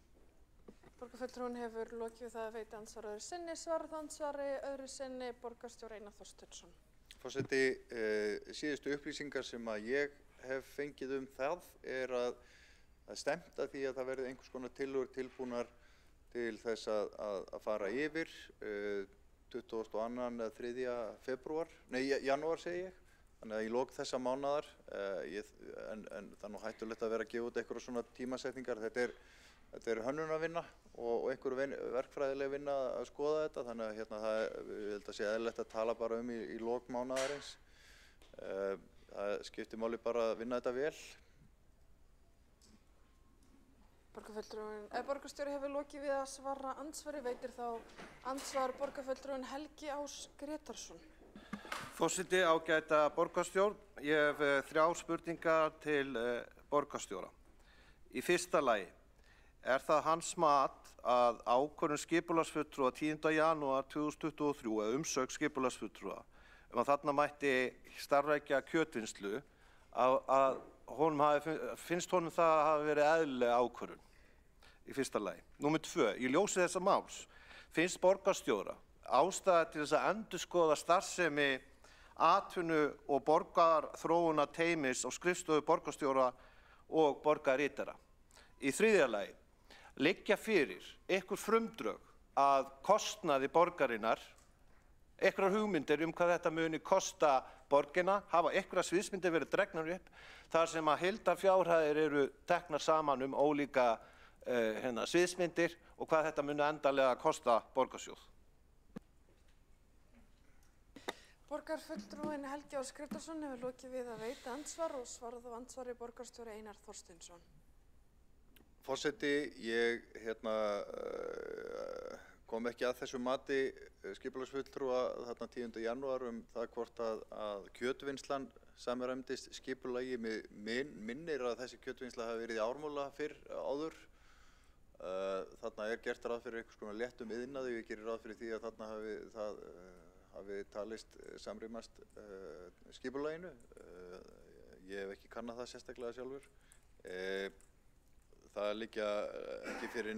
Borgarfulltrúin hefur lokið við það að veita andsvar öðru sinni, svarað andsvari öðru sinni borgarstjóri Einar Þorsteinsson. Forseti, síðustu upplýsingar sem að ég hef fengið um það er að stefnt að því að það verði einhvers konar tillögur tilbúnar til þess að fara yfir 22. eða 3. janúar segi ég, þannig að í lok þessa mánaðar, en það er nú hættulegt að vera að gefa út einhverja svona tímasetningar, þetta er hönnunarvinna og einhver verkfræðileg vinna að skoða þetta, þannig að það ég held að sé eðlilegt að tala bara um í lok mánaðarins. Það skiptir máli bara að vinna þetta vel. Borgarstjóri hefur lokið við að svara andsvari, veitir þá andsvar borgarfulltrúin Helgi Ás Grétarsson. Forseti, ágæta borgarstjórn, ég hef 3 spurningar til borgarstjóra. Í fyrsta lagi, er það hans mat að ákvörðun skipulagsfulltrúa 10. janúar 2023 eða umsögn skipulagsfulltrúa að þarna mætti starfrækja kjötvinnslu að finnst honum það að hafa verið eðlileg ákvörðun í fyrsta lagi. Númer 2, í ljósi þessa máls finnst borgarstjóra ástæða til þess að endurskoða starfsemi atvinnu og borgarþróunarteymis á skrifstofu borgarstjóra og borgarritara. Í 3. lagi, liggja fyrir einhver frumdrög að kostnaði borgarinnar, einhverjar hugmyndir hvað þetta muni kosta borgina, hafa einhverjar sviðsmyndir verið dregnar upp, þar sem að heildarfjárhæðir eru teknar saman ólíka sviðsmyndir og hvað þetta muni endanlega kosta borgarsjóð. Borgarfulltrúin Helgi Ás Grétarsson hefur lokið við að veita andsvar og svarað á andsvari borgarstjóri Einar Þorsteinsson. Forseti, ég kom ekki að þessu mati skipulagsfulltrúa þarna 10. janúar það hvort að kjötvinnslan samræmdist skipulagi. Minnir að þessi kjötvinnsla hafi verið í Ármúla fyrr áður. Þarna er gert ráð fyrir einhvers konar léttum iðnaði, við gerum ráð fyrir því að þarna hafi talist samrýmast skipulaginu. Ég hef ekki kannað það sérstaklega sjálfur. Það liggja ekki fyrir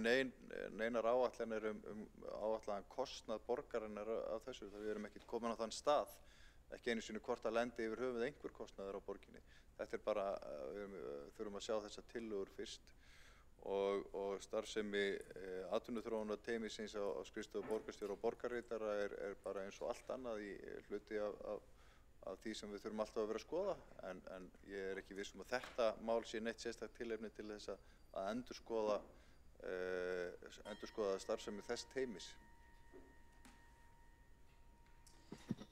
neinar áætlanir áætlaðan kostnað borgarinnar af þessu. Við erum ekki komin á þann stað, ekki einu sinni hvort að lendi yfir höfuð einhver kostnaður á borginni. Þetta er bara, við þurfum að sjá þessa tillögur fyrst og starfsemi atvinnuþróunarteymisins á skrifstofu borgarstjóra og borgarritara er bara eins og allt annað í hluti af því sem við þurfum alltaf að vera að skoða, en ég er ekki viss um að þetta mál sé neitt sérstakt tilefni til þess að endurskoða starfsemi þess teymis.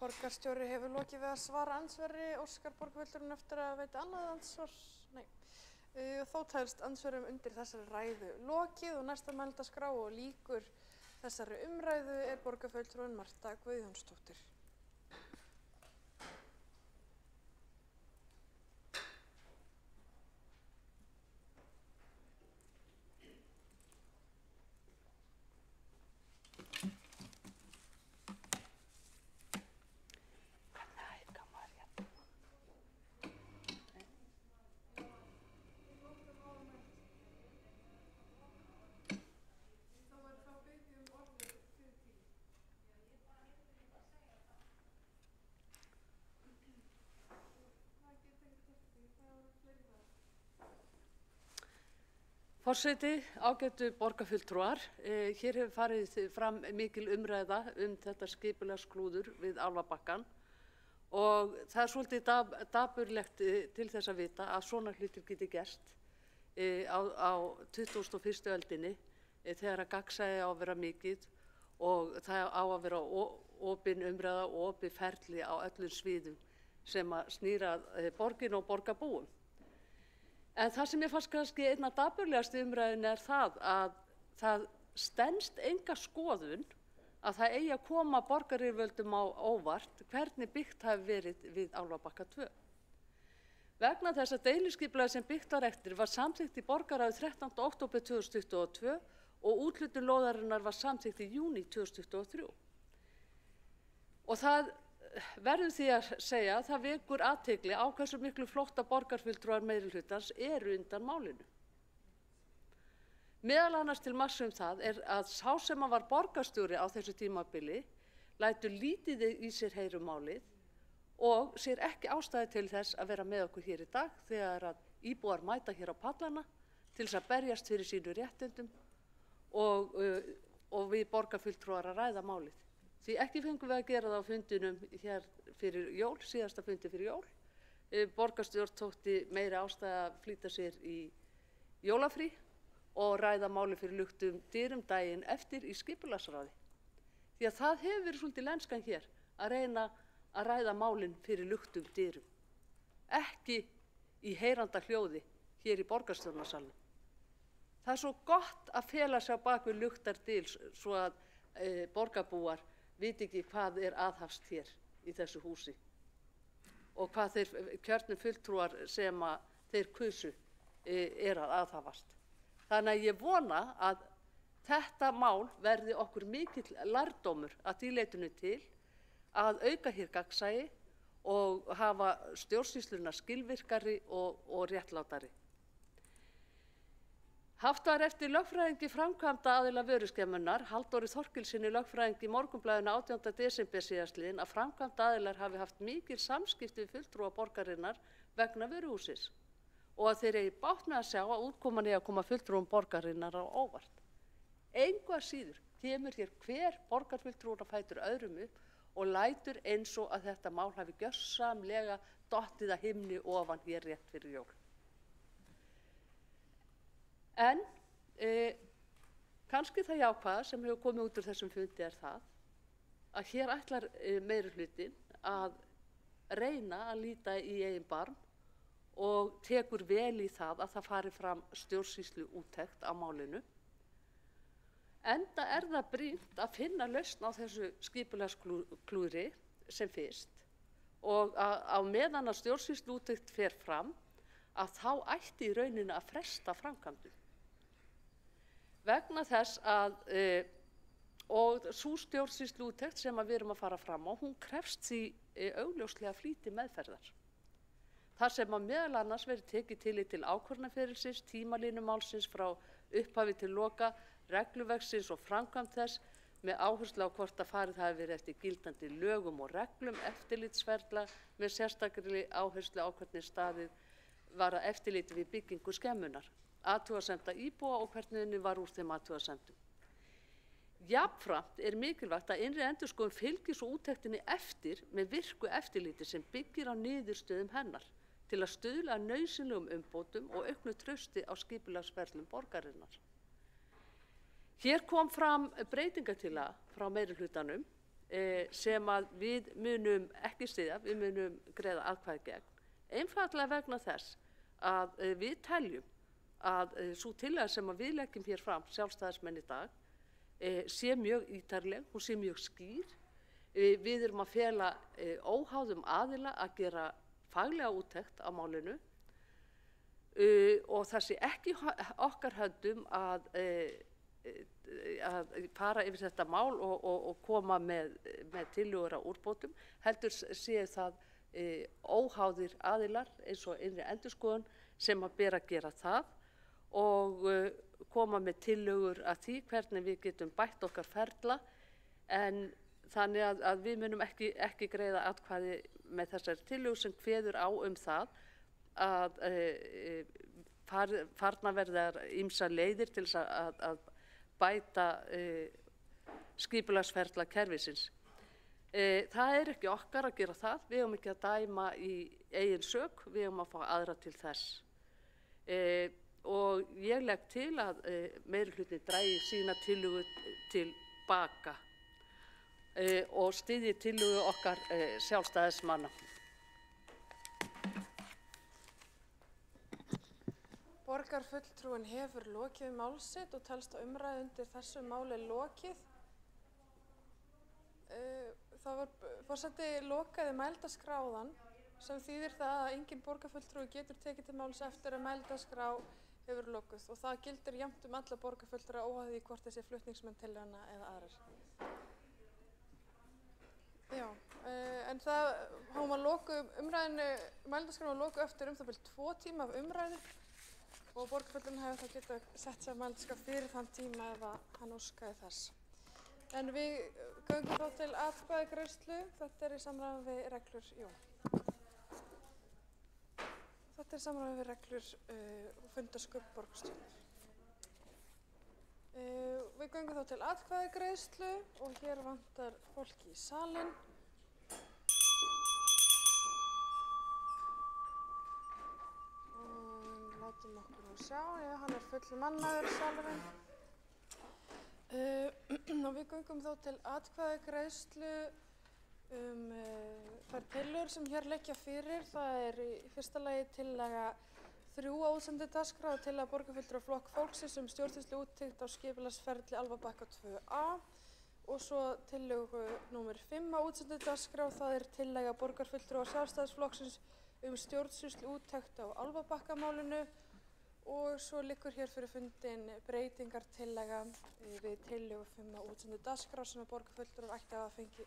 Borgarstjóri hefur lokið við að svara andsvari, óskar borgarfulltrúin eftir að veita annað andsvar? Nei. Þó telst andsvörum undir þessari ræðu lokið og næsta mælendaskrá og lýkur þessari umræðu er borgarfulltrúin Marta Guðjónsdóttir. Forseti, ágætu borgarfulltrúar, hér hefur farið fram mikil umræða þetta skipulagsklúður við Álfabakkann og það svolítið dapurlegt til þess að vita að svona hlutir geti gerst á 21. öldinni þegar að gagnsæi á að vera mikið og það á að vera opin umræða og opin ferli á öllum sviðum sem að snýra borgin og borgarbúum. En það sem ég fannst kannski einna dapurlegast umræðin það að það stenst enga skoðun að það eigi að koma borgaryfirvöldum á óvart hvernig byggt hafi verið við Álfabakka 2. Vegna þess að deiliskipulagið sem byggt var eftir var samþykkt í borgarráði 13. október 2022 og úthlutun lóðarinnar var samþykkt í júní 2023. Og það verður því að segja að það vekur athygli á hversu miklu flótta borgarfulltrúar meirihlutans eru undan málinu. Meðal annars til marks það að sá sem var borgarstjóri á þessu tímabili lætur lítið í sér heyra málið og sér ekki ástæðu til þess að vera með okkur hér í dag þegar að íbúar mæta hér á pallana til þess að berjast fyrir sínu réttindum og við borgarfulltrúar að ræða málið. Því ekki fengum við að gera það á fundinum hér fyrir jól, síðasta fundi fyrir jól. Borgarstjórn tókti meiri ástæðu að flýta sér í jólafrí og ræða máli fyrir luktum dyrum daginn eftir í skipulagsráði. Því að það hefur verið svolítið lenskan hér að reyna að ræða málin fyrir luktum dyrum. Ekki í heyranda hljóði hér í borgarstjórnarsalnum. Það er svo gott að fela sig á bak við luktar dyr svo að borgarbúar viti ekki hvað aðhafst hér í þessu húsi og hvað þeir kjörnu fulltrúar sem að þeir kusu að aðhafast. Þannig að ég vona að þetta mál verði okkur mikill lærdómur að því leytinu til að auka hér gagnsæi og hafa stjórnsýsluna skilvirkari og réttlátari. Haft var eftir lögfræðingi framkvæmda aðila vöruskemmunnar, Halldóri Þorkilssyni lögfræðingi í Morgunblaðinu 18. desember síðastliðinn, að framkvæmda aðilar hafi haft mikil samskipti við fulltrúa borgarinnar vegna vöruhúsis og að þeir eigi bágt með að sjá að útkoman eigi að koma fulltrúum borgarinnar á óvart. Engu að síður kemur hér hver borgarfulltrúar að fætur öðrum upp og lætur eins og að þetta mál hafi gjörsamlega dottið að himni ofan hér rétt fyrir jól. En kannski það jákvæða sem hefur komið út úr þessum fundi það að hér ætlar meirihlutinn að reyna að líta í eigin barm og tekur vel í það að það fari fram stjórnsýsluúttekt á málinu. Enda það brýnt að finna lausn á þessu skipulagsklúðri sem fyrst og á meðan að stjórnsýsluúttekt fer fram að þá ætti í rauninni að fresta framkvæmdum. Vegna þess að og sú stjórnsýsluúttekt sem við erum að fara fram á, hún krefst því augljóslega flýti meðferðar. Þar sem að meðal annars verið tekið tillit til ákvörðunarferilsins, tímalínumálsins frá upphafi til loka, regluverksins og framkvæmd þess með áherslu á hvort að farið hafi verið eftir gildandi lögum og reglum, eftirlitsferla með sérstakri áherslu á hvernig staðið var að eftirliti við byggingu skemmunnar, athugasemda íbúa og hvernig henni var úr þeim athugasemdum. Jafnframt mikilvægt að innri endurskoðun fylgi svo úttektinni eftir með virku eftirliti sem byggir á niðurstöðum hennar til að stuðla að nauðsynlegum umbótum og auknu trausti á skipulagsferlum borgarinnar. Hér kom fram breytingartillaga frá meirihlutanum sem að við munum ekki styðja, við munum greiða atkvæði gegn, einfaldlega vegna þess að við teljum að sú tillaga sem að við leggjum hér fram, sjálfstæðismenn í dag, sé mjög ítarleg, hún sé mjög skýr. Við erum að fela óháðum aðila að gera faglega úttekt á málinu og það sé ekki okkar höndum að fara yfir þetta mál og koma með tillögur að úrbótum, heldur séu það óháðir aðilar eins og innri endurskoðun sem að ber að gera það og koma með tillögur að því hvernig við getum bætt okkar ferla, en þannig að við munum ekki greiða atkvæði með þessari tillögu sem kveður á það að farnar verða ýmsar leiðir til þess að bæta skipulagsferla kerfisins. Það er ekki okkar að gera það, við eigum ekki að dæma í eigin sök, við eigum að fá aðra til þess. Og ég legg til að meirihluti dragi sína tillögu til baka og styðji tillögu okkar sjálfstæðismanna. Borgarfulltrúinn hefur lokið máls sitt og telst að umræðu undir þessu máli lokið. Forseti lokaði mælendaskrá áðan, sem þýðir það að enginn borgarfulltrúi getur tekið til máls eftir að mælendaskrá hefur lokuð og það gildir jafnt alla borgarfulltrúa óháð því hvort þessi flutningsmenn tillöguna eða aðrar. Já, en það var lokuð umræðinu, mælendaskrá var lokuð eftir það bil 2 tíma af umræðu og borgarfulltrúinn hefur þá getað sett sér mælendaskrá fyrir þann tíma ef hann óskaði þess. En við göngum þá til atkvæðagreiðslu. Þetta er í samræmi við reglur, Þetta er í samræmi við reglur og fundarsköp borgarstjórnar. Við göngum þá til atkvæðagreiðslu og hér vantar fólki í salinn. Og látum okkur nú sjá, já, hann er fullmannaður salurinn. Og við göngum þá til atkvæðagreiðslu þær tillögur sem hér liggja fyrir. Það er í fyrsta lagi tillaga 3 á útsendu dagskrá og tillaga borgarfulltrúa Flokk fólksins stjórnsýslu úttekt á skipulagsferli Álfabakka 2A og svo tillögu númer 5 á útsendu dagskrá. Það er tillaga borgarfulltrúa Sjálfstæðisflokksins stjórnsýslu úttekt á Álfabakkamálinu. Og svo liggur hér fyrir fundin breytingartillaga við tillögu 5 á útsendu dagskrá sem borgarfulltrúar ætti að fengi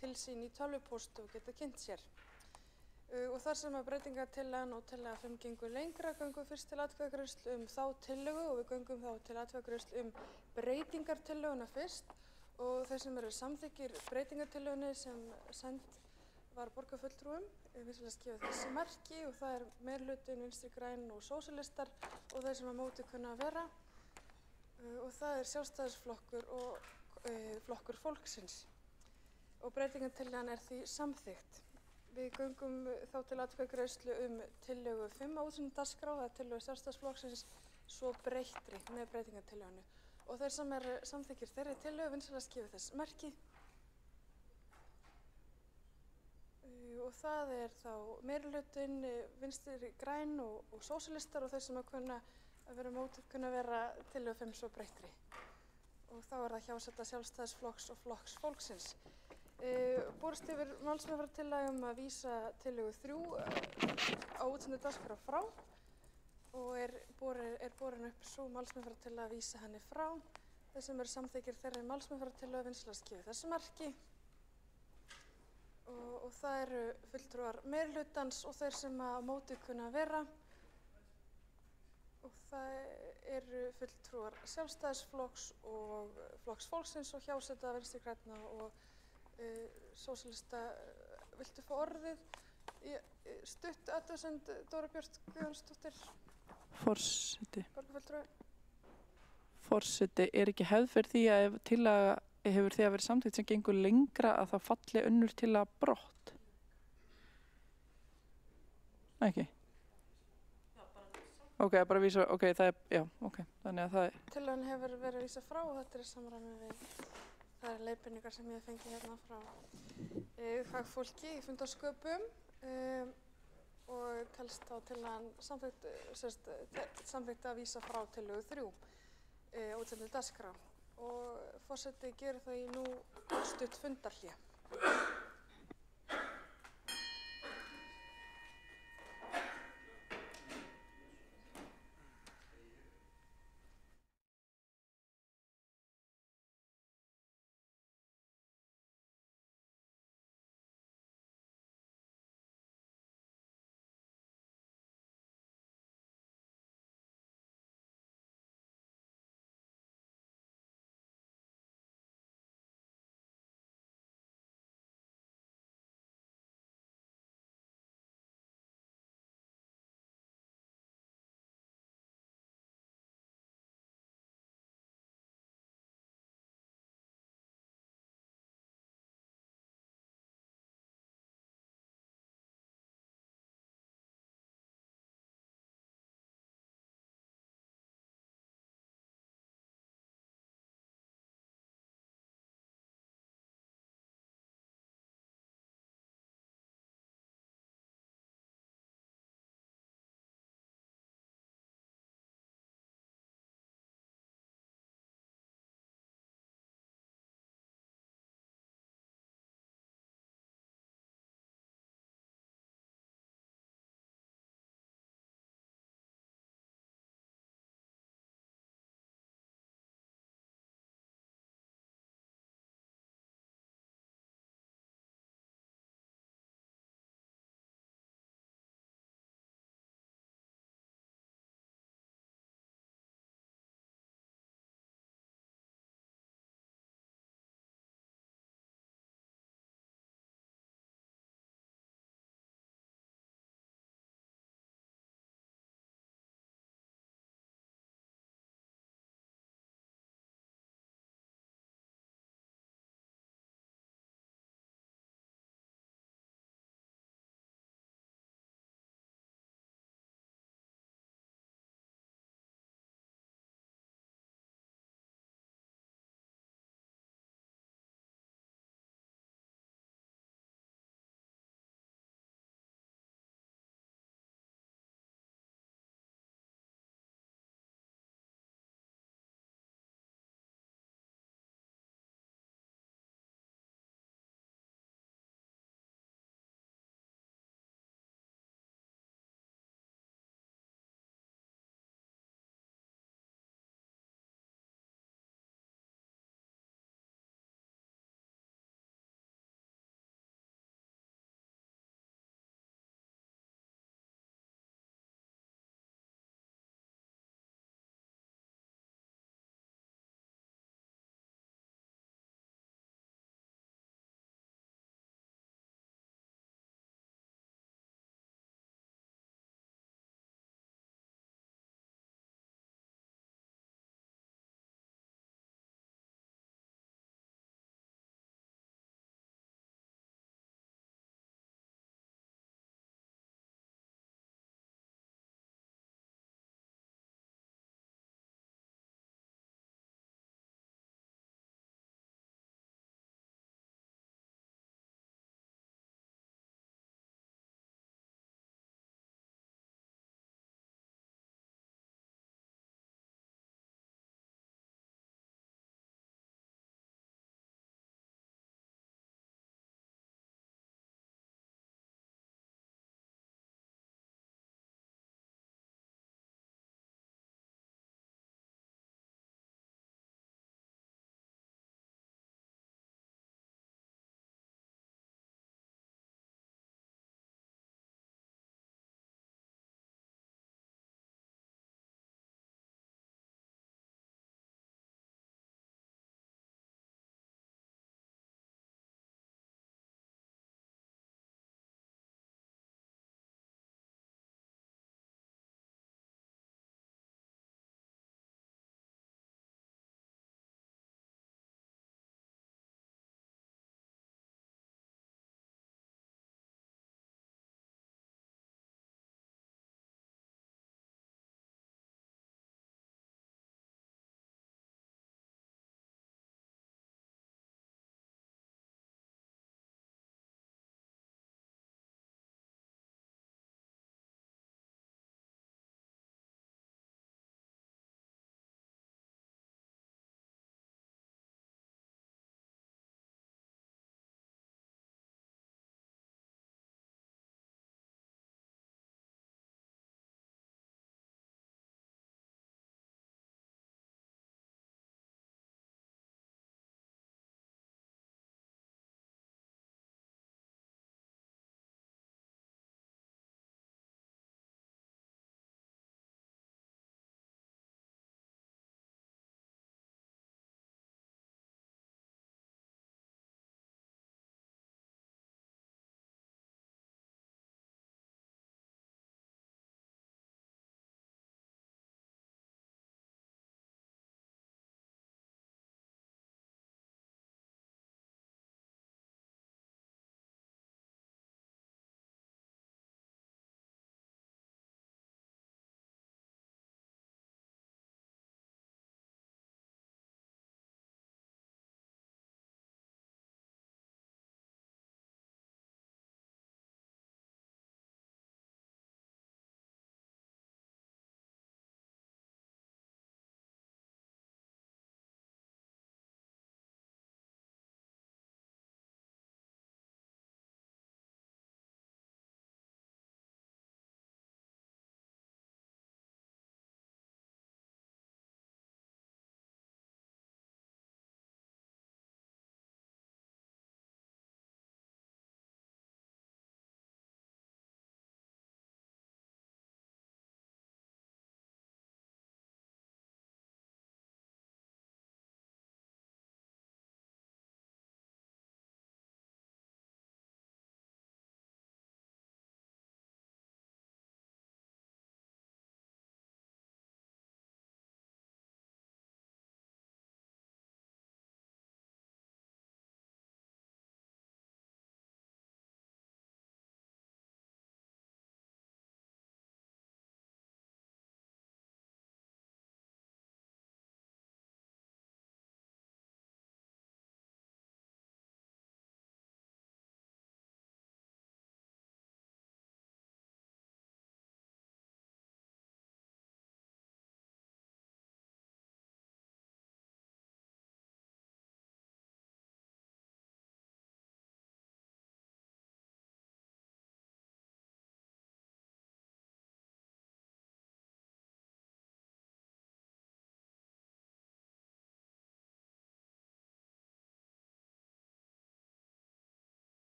til sín í tölvupósti og geta kynnt sér. Og þar sem breytingartillagan og tillaga 5 gengur lengra, göngum við fyrst til atkvæðagreiðslu þá tillögu og við göngum þá til atkvæðagreiðslu breytingartillöguna fyrst. Og þeir sem eru samþykkir breytingartillögunni sem send var borgarfulltrúum, vinsamlegast gefa þessi merki og það er meirihlutinn, Vinstri græn og sósíalistar og þeir sem á móti kunna að vera og það er Sjálfstæðisflokkur og Flokkur fólksins og breytingartillagan er því samþykkt. Við göngum þá til atkvæðagreiðslu tillögu 5 á útsendu dagskrá, það er tillögu Sjálfstæðisflokksins svo breyttri með breytingartillögunni og þeir sem eru samþykkir þeirri tillögu vinsamlegast gefa þess merki. Og það er þá meirihlutinn, Vinstri græn og sósíalistar og þeir sem kunna að vera mótið kunna vera tillögu 5 svo breyttri. Og þá er það hjáseta Sjálfstæðisflokks og Flokks fólksins. Borist yfir málsmeðferðartillaga að vísa tillögu 3 á útsendu dagskrá frá og er borin upp sú málsmeðferðartillaga að vísa henni frá. Þeir sem eru samþykkir þeirri málsmeðferðartillaga vinsamlegast gefa þessu merki. Og það eru fulltrúar meirihlutans og þeir sem á móti kunna að vera. Og það eru fulltrúar Sjálfstæðisflokks og Flokks fólksins og hjáseta Vinstri grænna og sósíalista. Viltu fá orðið? Stutt athugasemd Dóra Björt Guðjónsdóttir. Forseti. Borgarfulltrúi. Forseti, er ekki hefð fyrir því að ef tillaga hefur því að vera samþykkt sem gengur lengra að það falli önnur tillaga brott? Ekki? Ok, bara vísa, ok, það er, já, ok, þannig að það er... Tillagan hefur verið vísað frá og þetta er í samræmi við þær leiðbeiningar sem ég fengi hérna frá fagfólki í fundarsköpum og telst þá tillagan samþykkt að vísa frá tillögu 3 útsendu dagskrá. Og forseti gerir það í nú stutt fundarhlé.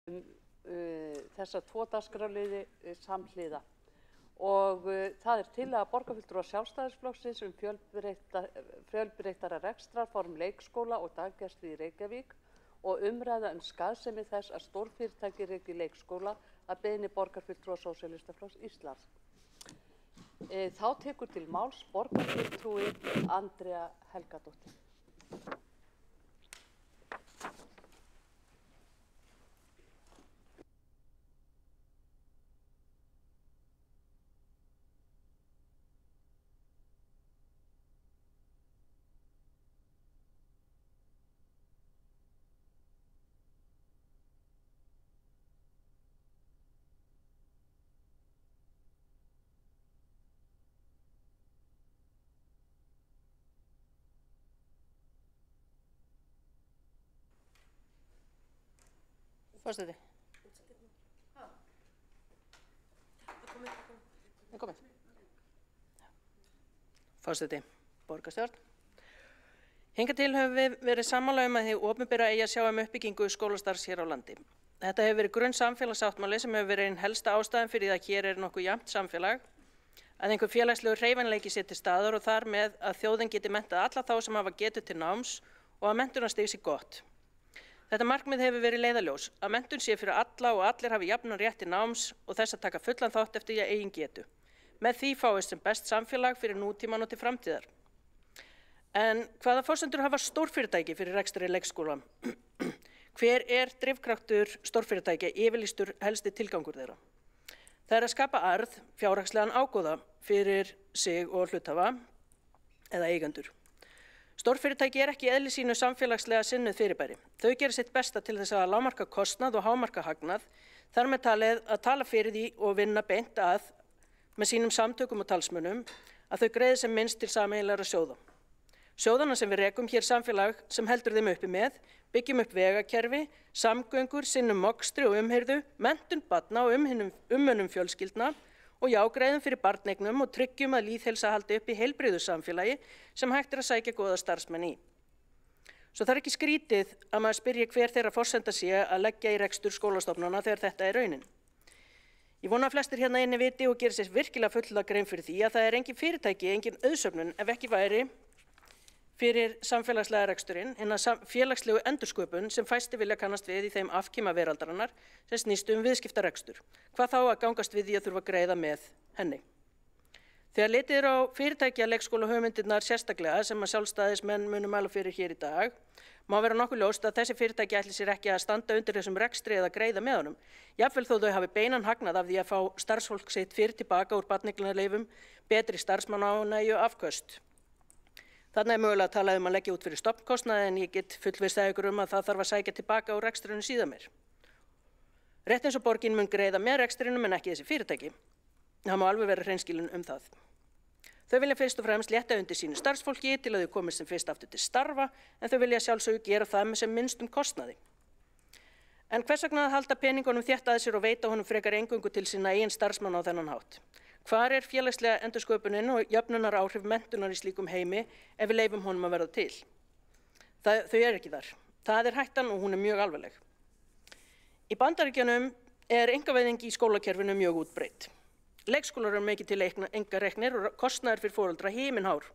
Þessa tvo dagskrárliði samhliða og það tillaga borgarfulltrúa Sjálfstæðisflokksins fjölbreyttara rekstrarform leikskóla og daggæslu í Reykjavík og umræða skaðsemi þess að stórfyrirtæki reki leikskóla að beiðni borgarfulltrúa Sósíalistaflokks Íslands. Þá tekur til máls borgarfulltrúi Andrea Helgadóttir. Forseti. Forseti, borgarstjórn. Hingað til höfum við verið sammála að hið opinbera eigi að sjá uppbyggingu skólastarfs hér á landi. Þetta hefur verið grunn samfélagssáttmáli sem hefur verið ein helsta ástæðan fyrir að hér nokkuð jafnt samfélag, að einhver félagslegur hreyfanleiki sé til staðar og þar með að þjóðin geti menntað alla þá sem hafa getu til náms og að menntunarstig sé gott. Þetta markmið hefur verið leiðarljós, að menntun sé fyrir alla og allir hafi jafnan rétt til náms og þess að taka fullan þátt eftir eigin getu. Með því fáist sem best samfélag fyrir nútíman og til framtíðar. En hvaða forsendur hafa stórfyrirtæki fyrir rekstri leikskóla? Hver drifkraftur stórfyrirtækja yfirlýstur helsti tilgangur þeirra? Það að skapa arð, fjárhagslegan ágóða fyrir sig og hluthafa eða eigendur. Stórfyrirtæki ekki eðli sínu samfélagslega sinnuð fyrirbæri. Þau gera sitt besta til þess að lágmarka kostnað og hámarka hagnað, þar með talið að tala fyrir því og vinna beint að með sínum samtökum og talsmönnum að þau greiði sem minnst til sameiginlegra sjóða. Sjóðana sem við rekum hér samfélag sem heldur þeim uppi með, byggjum upp vegakerfi, samgöngur, sinnum mokstri og umhirðu, menntun barna og umönnum fjölskyldna og greiðum fyrir barneignum og tryggjum að lýðheilsa haldi upp í heilbrigðu samfélagi sem hægt að sækja góða starfsmenn í. Svo það ekki skrítið að maður spyrji hver þeirra forsenda sé að leggja í rekstur skólastofnana þegar þetta raunin. Ég vona að flestir hérna inni viti og geri sér virkilega fulla grein fyrir því að það engin fyrirtæki, engin auðsöfnun ef ekki væri fyrir samfélagslega reksturinn, hina félagslegu endursköpun sem fæstir vilja kannast við í þeim afkima veraldarinnar sem snýst viðskiptarekstur. Hvað þá að gangast við því að þurfa að greiða með henni. Þegar litið á fyrirtækja leikskóla hugmyndirnar sérstaklega sem að sjálfstæðismenn munum mæla fyrir hér í dag, má vera nokkuð ljóst að þessi fyrirtæki ætli sér ekki að standa undir þessum rekstri eða greiða með honum, jafnvel þó þau hafi beinan hagnað af því að fá starfsfólk sitt fyrr tilbaka úr barneignarleyfum, betri starfsmannaánægju og afköst. Þarna mögulega að tala að leggja út fyrir stofnkostnaði en ég get fullvissað ykkur að það þarf að sækja tilbaka úr rekstrinu síðan meir. Rétt eins og borgin mun greiða með rekstrinum en ekki þessi fyrirtæki. Það má alveg vera hreinskilin það. Þau vilja fyrst og fremst létta undir sínu starfsfólki til að þau komist sem fyrst aftur til starfa en þau vilja sjálfsögðu gera það með sem minnstum kostnaði. En hvers vegna að halda peningunum þétt að sér og veita honum frekar eingöngu til sína eigin starfsmanna á þennan hátt? Hvar félagslega endursköpunin og jöfnunar áhrif menntunar í slíkum heimi ef við leyfum honum að verða til? Þau ekki þar. Það hættan og hún mjög alvarleg. Í Bandaríkjunum einkavæðing í skólakerfinu mjög útbreidd. Leikskólar mikið til einkareknir og kostnaðir fyrir foreldra himinhár.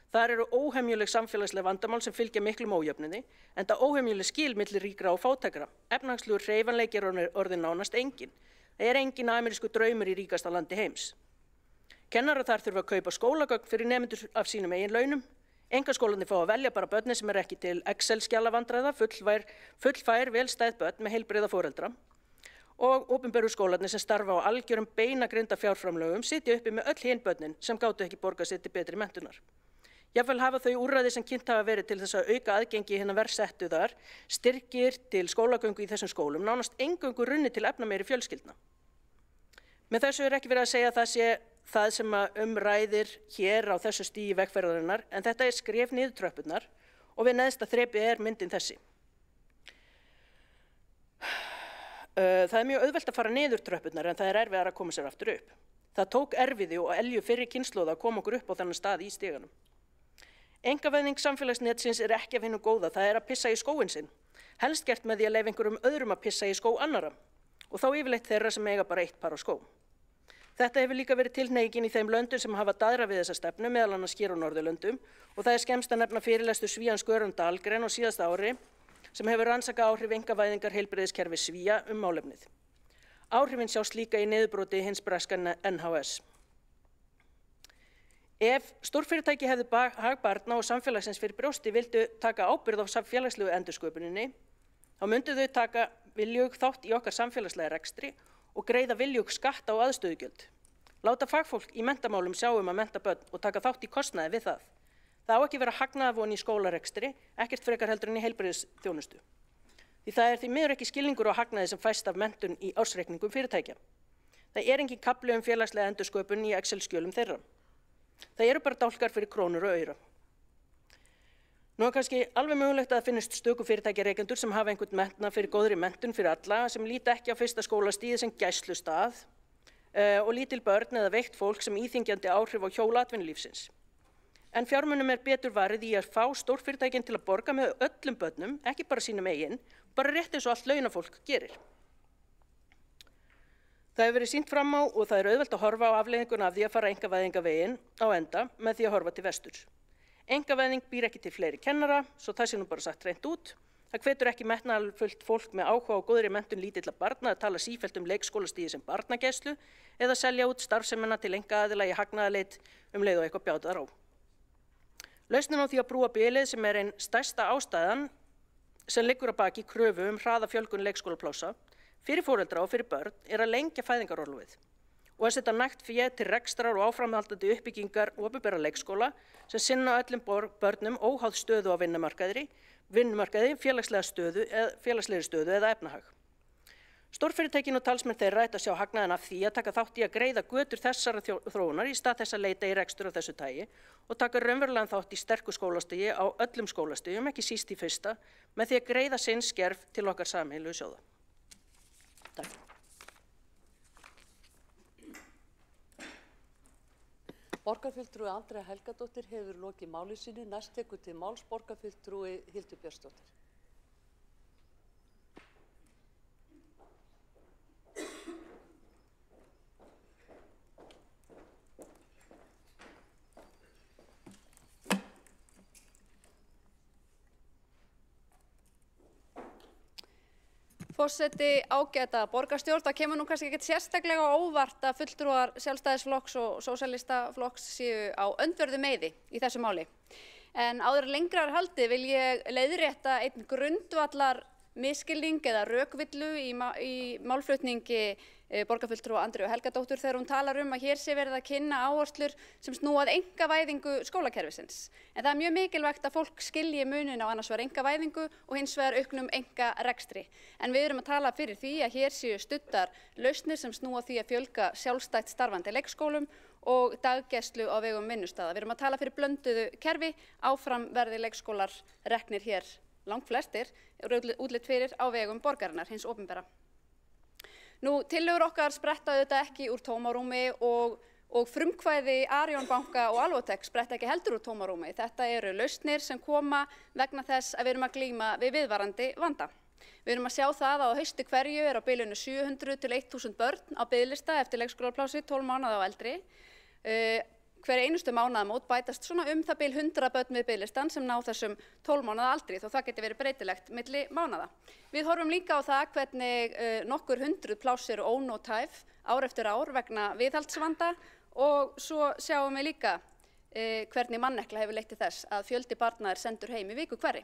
Þar eru óhemjuleg samfélagsleg vandamál sem fylgja miklum ójöfnuði, enda óhemjuleg skil milli ríkra og fátækra. Efnahagslegur hreyfanleiki orðinn nánast engin. Það engin amerísku draumur í ríkasta landi heims. Kennarar þar þurfa að kaupa skólagögn fyrir nemendur af sínum eigin launum. Einkaskólarnir fá að velja bara börnin sem ekki til Excel-skjalavandræða, fullfær, velstæð börn með heilbrigða foreldra. Og opinberu skólarnir sem starfa á algjörum beinagrinda fjárframlögum sitja uppi með öll hin börnin sem gátu ekki borgað sér til betri menntunar. Jafnvel hafa þau úrræði sem kynnt hafa verið til þess að auka aðgengi hinna verst settu þar, styrkir til skólagöngu í þessum skólum, nánast eingöngu runni til efnameiri fjölskyldna. Með þessu ekki verið að segja að það sé það sem ræðir hér á þessu stigi vegferðarinnar, en þetta skref niður tröppurnar og við neðsta þrepi myndin þessi. Það mjög auðvelt að fara niður tröppurnar en það erfiðara að koma sér aftur upp. Það tók erfiði og elju fyrri kynslóða að koma okkur upp á þennan stað í stiganum. Einkavæðing samfélagsnetsins ekki af hinu góða, það að pissa í skóinn sinn. Helst gert með því að leyfa einhverjum öðrum að pissa í skó annarra og þá yfirleitt þeirra sem eiga bara eitt par á skó. Þetta hefur líka verið tilhneiging í þeim löndum sem hafa daðrað við þessa stefnu, meðal annars hér á Norðurlöndum, og það er skemmst að nefna fyrirlestur Svíans Göran Dahlgren á síðasta ári sem hefur rannsakað áhrif einkavæðingar heilbrigðiskerfis Svía málefnið. Áhrifin sjást líka í niðurbroti hins breska NHS. Ef stórfyrirtæki hefðu hag barna og samfélagsins fyrir brjósti vildu taka ábyrgð á félagslegu endursköpuninni, þá myndu þau taka viljug þátt í okkar samfélagslega rekstri og greiða viljug skatt á aðstöðugjöld. Láta fagfólk í menntamálum sjá að mennta börn og taka þátt í kostnaði við það. Það á ekki vera hagnaðarvon í skólarekstri, ekkert frekar heldur en í heilbrigðisþjónustu. Því það er því miður ekki skilningur á hagnaði sem fæst af menntun í ársreikningum fyrirtækja. Það er engin kafli félagslega endursköpun í Excel-skjölum þeirra. Það eru bara dálkar fyrir krónur og aura. Nú er kannski alveg mögulegt að finnast stöku fyrirtækjareikendur sem hafa einhvern metnað fyrir góðri menntun fyrir alla, sem líta ekki á fyrsta skólastigið sem gæslustað og lítil börn eða veikt fólk sem íþyngjandi áhrif á hjól atvinnulífsins. En fjármunum er betur varið í að fá stórfyrirtækin til að borga með öllum börnum, ekki bara sínum eigin, bara rétt eins og allt launafólk gerir. Það hefur verið sýnt fram á og það er auðvelt að horfa á afleiðinguna af því að fara einkavæðingaveginn á enda með því að horfa til vesturs. Einkavæðing býr ekki til fleiri kennara, svo það sé nú bara sagt hreint út. Það hvetur ekki metnaðarfullt fólk með áhuga á góðri menntun lítilla barna að tala sífellt leikskólastigið sem barnagæslu eða selja út starfsemina til einkaaðila í hagnaðarleit leið og eitthvað bjátar á. Lausnin á því að brúa bilið sem er ein stærsta ástæðan sem liggur að baki kröfu hraða fjölgun leikskólaplássa fyrir foreldra og fyrir börn er að lengja fæðingarorlofið og að setja nægt fé til rekstrar og áframhaldandi uppbyggingar opinberra leikskóla sem sinna öllum börnum óháð stöðu á vinnumarkaði, félagslegri stöðu eða efnahag. Stórfyrirtækin og talsmenn þeirra ættu að sjá hagnaðinn af því að taka þátt í að greiða götur þessara þróunar í stað þess að leita í rekstur af þessu tagi og taka raunverulegan þátt í sterku skólastigi á öllum skólastigum, ekki síst í fyrsta, með því að greiða sinn skerf til okkar sameiginlegu sjóða. Takk. Borgarfulltrúi Andrea Helgadóttir hefur lokið máli sínu. Næst tekur til máls borgarfulltrúi Hildur Björnsdóttir. Forseti, ágæta borgarstjórn, það kemur nú kannski ekkert sérstaklega á óvart að fulltrúar Sjálfstæðisflokks og Sósíalistaflokks séu á öndverðu meiði í þessu máli. En áður en lengra er haldið vil ég leiðrétta einn grundvallar misskilning eða rökvillu í málflutningi borgarfulltrúa Andreu Helgadóttur þegar hún talar að hér sé verið að kynna áherslur sem snúa að einkavæðingu skólakerfisins. En það er mjög mikilvægt að fólk skilji muninn á annars vegar einkavæðingu og hins vegar auknum einkarekstri. En við erum að tala fyrir því að hér séu studdar lausnir sem snúa því að fjölga sjálfstætt starfandi leikskólum og daggæslu á vegum vinnustaða. Við erum að tala fyrir blönduðu kerfi, áfram verði leikskólar reknir hér langflestir útlit fyrir á vegum borgarinnar, hins opinbera. Nú, tillögur okkar spretta auðvitað ekki úr tómarúmi og frumkvæði Arion banka og Alvotech spretta ekki heldur úr tómarúmi. Þetta eru lausnir sem koma vegna þess að við erum að glíma við viðvarandi vanda. Við erum að sjá það að á hausti hverju er á bilinu 700 til 1000 börn á biðlista eftir leikskólaplási 12 mánaða og eldri. Hver einustu mánaðamót bætast svona það bil 100 börn við biðlistan sem ná þessum 12 mánaða aldri, þó það geti verið breytilegt milli mánaða. Við horfum líka á það hvernig nokkur 100 pláss eru ónótæf ár eftir ár vegna viðhaldsvanda og svo sjáum við líka hvernig mannekla hefur leitt til þess að fjöldi barna er sendur heim í viku hverri.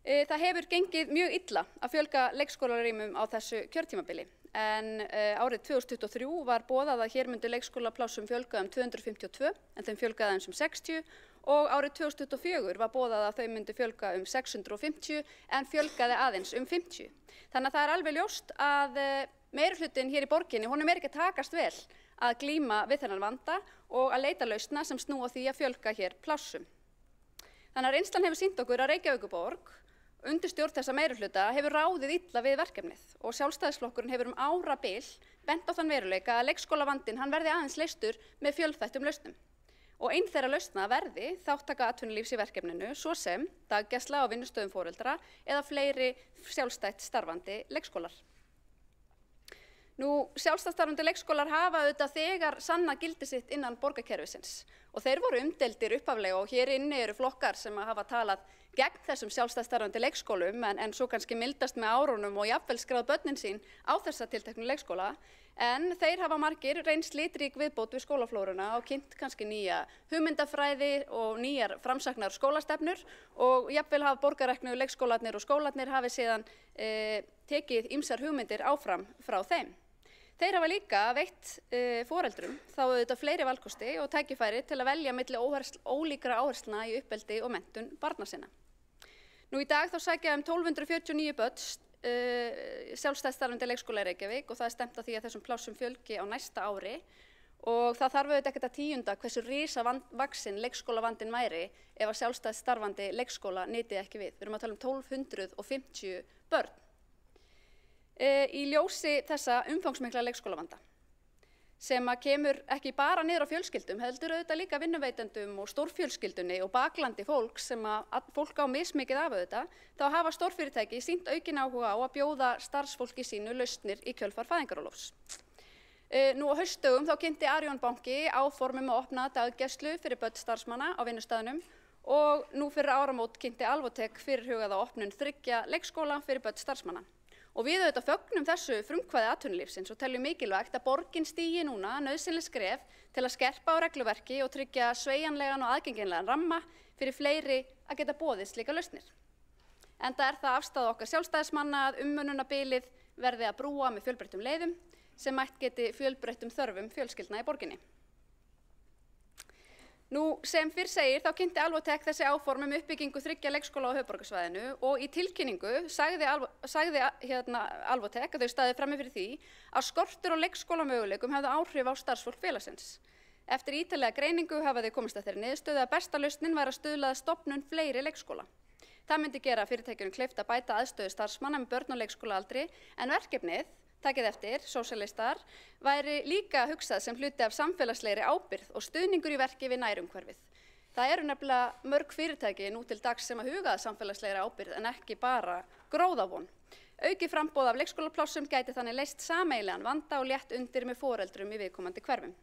Það hefur gengið mjög illa að fjölga leikskólarýmum á þessu kjörtímabili. En árið 2023 var boðað að hér myndu leikskólaplássum fjölga 252 en þeim fjölgaði aðeins 60 og árið 2024 var boðað að þau myndu fjölga 650 en fjölgaði aðeins 50. Þannig að það er alveg ljóst að meirihlutinn hér í borginni, honum er ekki að takast vel að glíma við þennan vanda og að leita lausna sem snúa því að fjölga hér plássum. Þannig að reynslan hefur sýnt okkur að Reykjavíkurborg undir stjórn þessa meirihluta hefur ráðið illa við verkefnið og Sjálfstæðisflokkurinn hefur árabil bent á þann veruleika að leikskólavandinn hann verði aðeins leystur með fjölþættum lausnum. og ein þeirra lausna verði þáttaka atvinnulífs í verkefninu, svo sem daggæsla á vinnustöðum foreldra eða fleiri sjálfstætt starfandi leikskólar. Sjálfstætt starfandi leikskólar hafa auðvitað þegar sannað gildi sitt innan borgarkerfisins og þeir voru umdeildir upphaflega og hér inni eru flokkar sem hafa talað gegn þessum sjálfstætt starfandi leikskólum en svo kannski mildast með árunum og jafnvel skráð börnin sín á þessa tilteknu leikskóla. En þeir hafa margir reynst litrík viðbót við skólaflóruna og kynnt kannski nýja hugmyndafræði og nýjar framsæknar skólastefnur og jafnvel hafa borgarreknu leikskólarnir og skólarnir hafi síðan tekið ýmsar hugmyndir áfram frá þeim. Þeir hafa líka veitt foreldrum þá auðvitað fleiri valkosti og tækifæri til að velja milli ólíkra áherslna í uppeldi og menntun barna sinna. Í dag þá sækja 1249 börn sjálfstætt starfandi leikskóla í Reykjavík og það er stefnt að því að þessum plássum fjölgi á næsta ári og það þarf auðvitað ekkert að tíunda hversu risavaxinn leikskólavandinn væri ef að sjálfstætt starfandi leikskóla nyti ekki við. Við erum að tala 1250 börn. Í ljósi þessa umfangsmikla leikskólavanda sem að kemur ekki bara niður á fjölskyldum, heldur auðvitað líka vinnuveitendum og stórfjölskyldunni og baklandi fólks sem að fólk á mismikið af auðvitað, þá hafa stórfyrirtæki sýnt aukin áhuga á að bjóða starfsfólki sínu lausnir í kjölfar fæðingarorlofs. Nú á haustdögum þá kynnti Arion banki áformum að opna daggæslu fyrir börn starfsmanna á vinnustaðnum og nú fyrir áramót kynnti Alvotech fyrirhugaða opnun 3 leikskóla fyrir börn starfsmanna. Og við auðvitað fögnum þessu frumkvæði atvinnulífsins og teljum mikilvægt að borgin stígi núna nauðsynleg skref til að skerpa á regluverki og tryggja sveigjanlegan og aðgengilegan ramma fyrir fleiri að geta boðið slíkar lausnir. Enda er það afstaða okkar sjálfstæðismanna að umönnunarbilið verði að brúa með fjölbreyttum leiðum sem mætt geti fjölbreyttum þörfum fjölskyldna í borginni. Sem fyrr segir þá kynnti Alvotech þessi áform uppbyggingu 3 leikskóla á höfuðborgarsvæðinu og í tilkynningu sagði Alvotech að þau staðið frammi fyrir því að skortur á leikskólamöguleikum hefði áhrif á starfsfólk félagsins. Eftir ítarlega greiningu hafa þau komist að þeirri niðurstöðu að besta lausnin væri að stuðla að stofnun fleiri leikskóla. Það myndi gera fyrirtækjunum kleift að bæta aðstöðu starfsmanna með börn á leikskólaaldri en verkefnið, takið eftir, sósíalistar, væri líka hugsað sem hluti af samfélagslegri ábyrgð og stuðningur í verki við nærumhverfið. Það eru nefnilega mörg fyrirtæki nú til dags sem að huga að samfélagslegri ábyrgð en ekki bara gróðavon. Aukið framboð af leikskólaplássum gæti þannig leyst sameiginlegan vanda og létt undir með foreldrum í viðkomandi hverfum.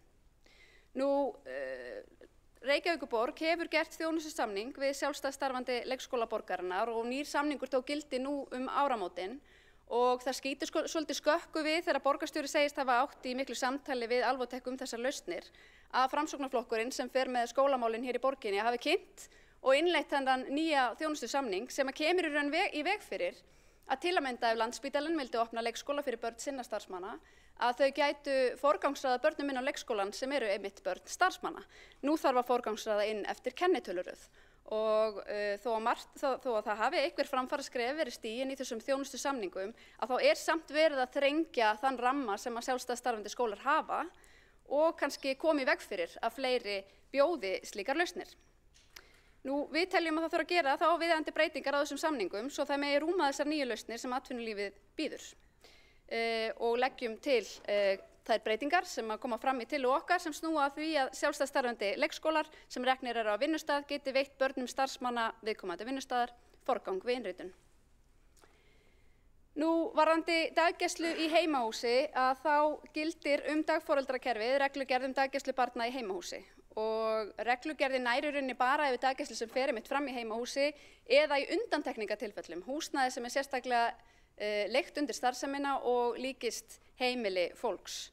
Reykjavíkurborg hefur gert þjónustusamning við sjálfstætt starfandi leikskóla borgarinnar og nýr samningur tók gildi nú áramótin. Og það skýtur svolítið skökku við þegar borgarstjóri segist hafa átt í miklu samtali við Alvotech þessar lausnir að Framsóknarflokkurinn sem fer með skólamálin hér í borginni hafi kynnt og innleitt þennan nýja þjónustusamning sem að kemur í veg fyrir að til að mynda ef Landspítalinn vildi opna leikskóla fyrir börn sinna starfsmanna að þau gætu forgangsraða börnum inn á leikskólan sem eru einmitt börn starfsmanna. Nú þarf að forgangsraða inn eftir kennitöluröð. Og þó að það hafi einhver framfaraskref verið stigin í þessum þjónustusamningum að þá samt verið að þrengja þann ramma sem að sjálfstætt starfandi skólar hafa og kannski komi í veg fyrir að fleiri bjóði slíkar lausnir. Við teljum að það þurfa að gera þá viðeigandi breytingar á þessum samningum svo það megi rúma þessar nýju lausnir sem atvinnulífið býður og leggjum til þær breytingar sem að koma fram í tillögu okkar sem snúa að því að sjálfstætt starfandi leikskólar sem reknir eru á vinnustað geti veitt börnum starfsmanna viðkomandi vinnustaðar forgang við innritun. Varðandi daggæslu í heimahúsi að þá gildir dagforeldrakerfið reglugerð daggæslu barna í heimahúsi og reglugerðin nær í rauninni bara yfir daggæslu sem fer einmitt fram í heimahúsi eða í undantekningatilfellum, húsnæði sem sérstaklega leigt undir starfsemina og líkist heimili fólks.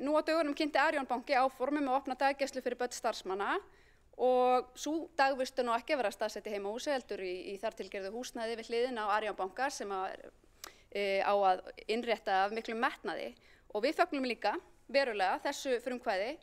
Nú á dögunum kynnti Arion banki áformum að opna daggæslu fyrir börn starfsmanna og sú dagvistun á ekki að vera staðsett í heimahúsi heldur í þar tilgerðu húsnæði við hliðina á Arion banka sem á að innrétta af miklum metnaði og við fögnum líka verulega þessu frumkvæði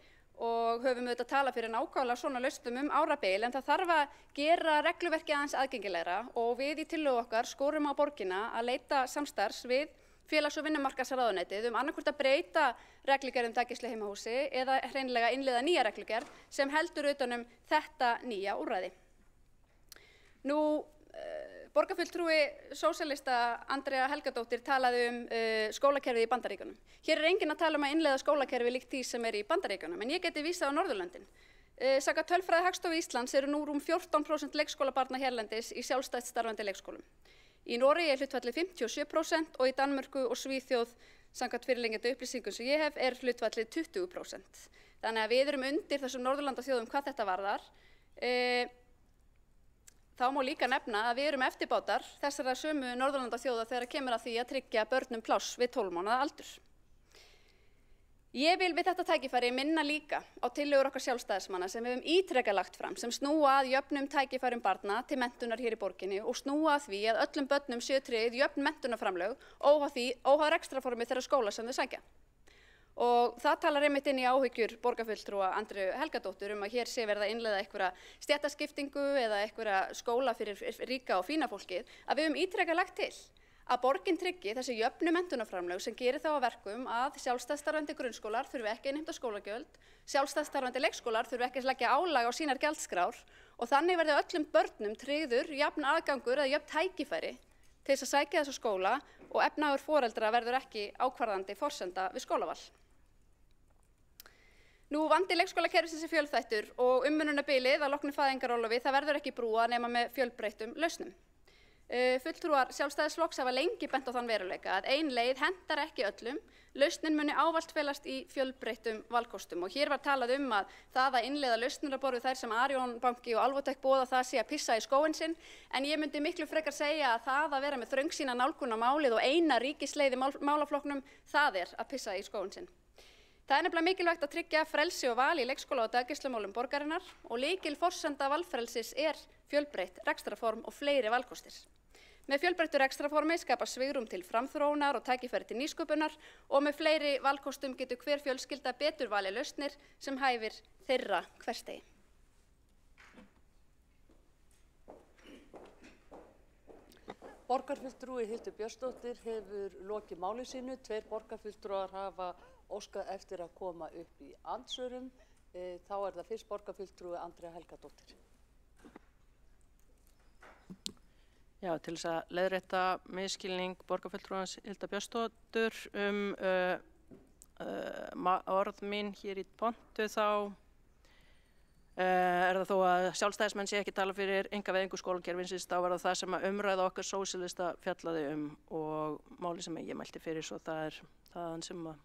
og höfum auðvitað talað fyrir nákvæmlega svona lausnum árabil en það þarf að gera regluverkið aðeins aðgengilegra og við í tillögu okkar skorum á borgina að leita samstarfs við félags- og vinnumarkaðsráðuneytið annarkvort að breyta reglugerð daggæslu í heimahúsi eða hreinlega innleiða nýja reglugerð sem heldur utan þetta nýja úrræði. Borgarfulltrúi sósíalista Andrea Helgadóttir talaði skólakerfið í Bandaríkjunum. Hér enginn að tala að innleiða skólakerfi líkt því sem í Bandaríkjunum, en ég geti vísað á Norðurlöndin. Samkvæmt tölfræði Hagstofu Íslands eru nú rúm 14% leikskólabarna hérlendis í sjálfstætt starfandi leikskólum. Í Noregi er hlutfallið 57% og í Danmörku og Svíþjóð, samkvæmt fyrirliggjandi upplýsingum sem ég hef, er hlutfallið 20%. Þannig að við erum undir þessum Norðurlandaþjóðum hvað þetta varðar. Þá má líka nefna að við erum eftirbátar þessara sömu Norðurlandaþjóða þegar kemur að því að tryggja börnum pláss við 12 mánaða aldur. Ég vil við þetta tækifæri minna líka á tillögur okkar sjálfstæðismanna sem við höfum ítrekað lagt fram sem snúa að jöfnum tækifærum barna til menntunar hér í borginni og snúa að því að öllum börnum séu tryggð jöfn menntunarframlög óháð rekstrarformi þeirra skóla sem þau sækja. Og það talar einmitt inn í áhyggjur borgarfulltrúa Andreu Helgadóttur að hér sé verið að innleiða einhverja stéttaskiptingu eða einhverja skóla fyrir ríka og fína fólkið, að við höfum ítrekað lagt til að borgin tryggi þessi jöfnu menntunarframlög sem gerir þá að verkum að sjálfstætt starfandi grunnskólar þurfi ekki að innheimta skólagjöld, sjálfstætt starfandi leikskólar þurfi ekki að leggja álag á sínar gjaldskrár og þannig verði öllum börnum tryggður jafn aðgangur eða jöfn tækifæri til þess að sækja þessa skóla og efnahagur foreldra verður ekki ákvarðandi forsenda við skólaval. Nú vandi leikskólakerfisins er fjölþættur og umönnunarbilið að loknu fæðingarorlofi það verður ekki brúað nema með fjölbreyttum lausnum. Fulltrúar Sjálfstæðisflokks hafa lengi bent á þann veruleika að ein leið hentar ekki öllum, lausnin muni ávallt felast í fjölbreyttum valkostum og hér var talað að það að innleiða lausnir á borð við þær sem Arion banki og Alvotech boða það sé að pissa í skóinn sinn, en ég myndi miklu frekar segja að það að vera með þröngsýna nálgun á málið og eina ríkisleið í málaflokknum, það er að pissa í skóinn sinn. Það er nefnilega mikilvægt að tryggja frelsi og val í leikskóla og daggæslumálum borgarinnar og lykilforsenda valfrelsis er fjölbreytt rekstrarform og fleiri valkostir. Með fjölbreyttu rekstrarformi skapast svigrúm til framþróunar og tækifæri til nýsköpunar og með fleiri valkostum getur hver fjölskylda betur valið lausnir sem hæfir þeirra hversdegi. Borgarfulltrúi Hildur Björnsdóttir hefur lokið máli sínu. 2 borgarfulltrúar hafa óskað eftir að koma upp í andsvörum. Þá er það fyrst borgarfulltrúi Andrea Helgadóttir. Já, til þess að leiðrétta misskilning borgarfulltrúans Hildar Björnsdóttur orð mín hér í pontu þá er það þó að sjálfstæðismenn sé ekki tala fyrir einkavæðingu skólakerfisins, þá var það sem að umræða okkar sósíalista fjallaði og máli sem ég mælti fyrir, svo það er þaðan sem að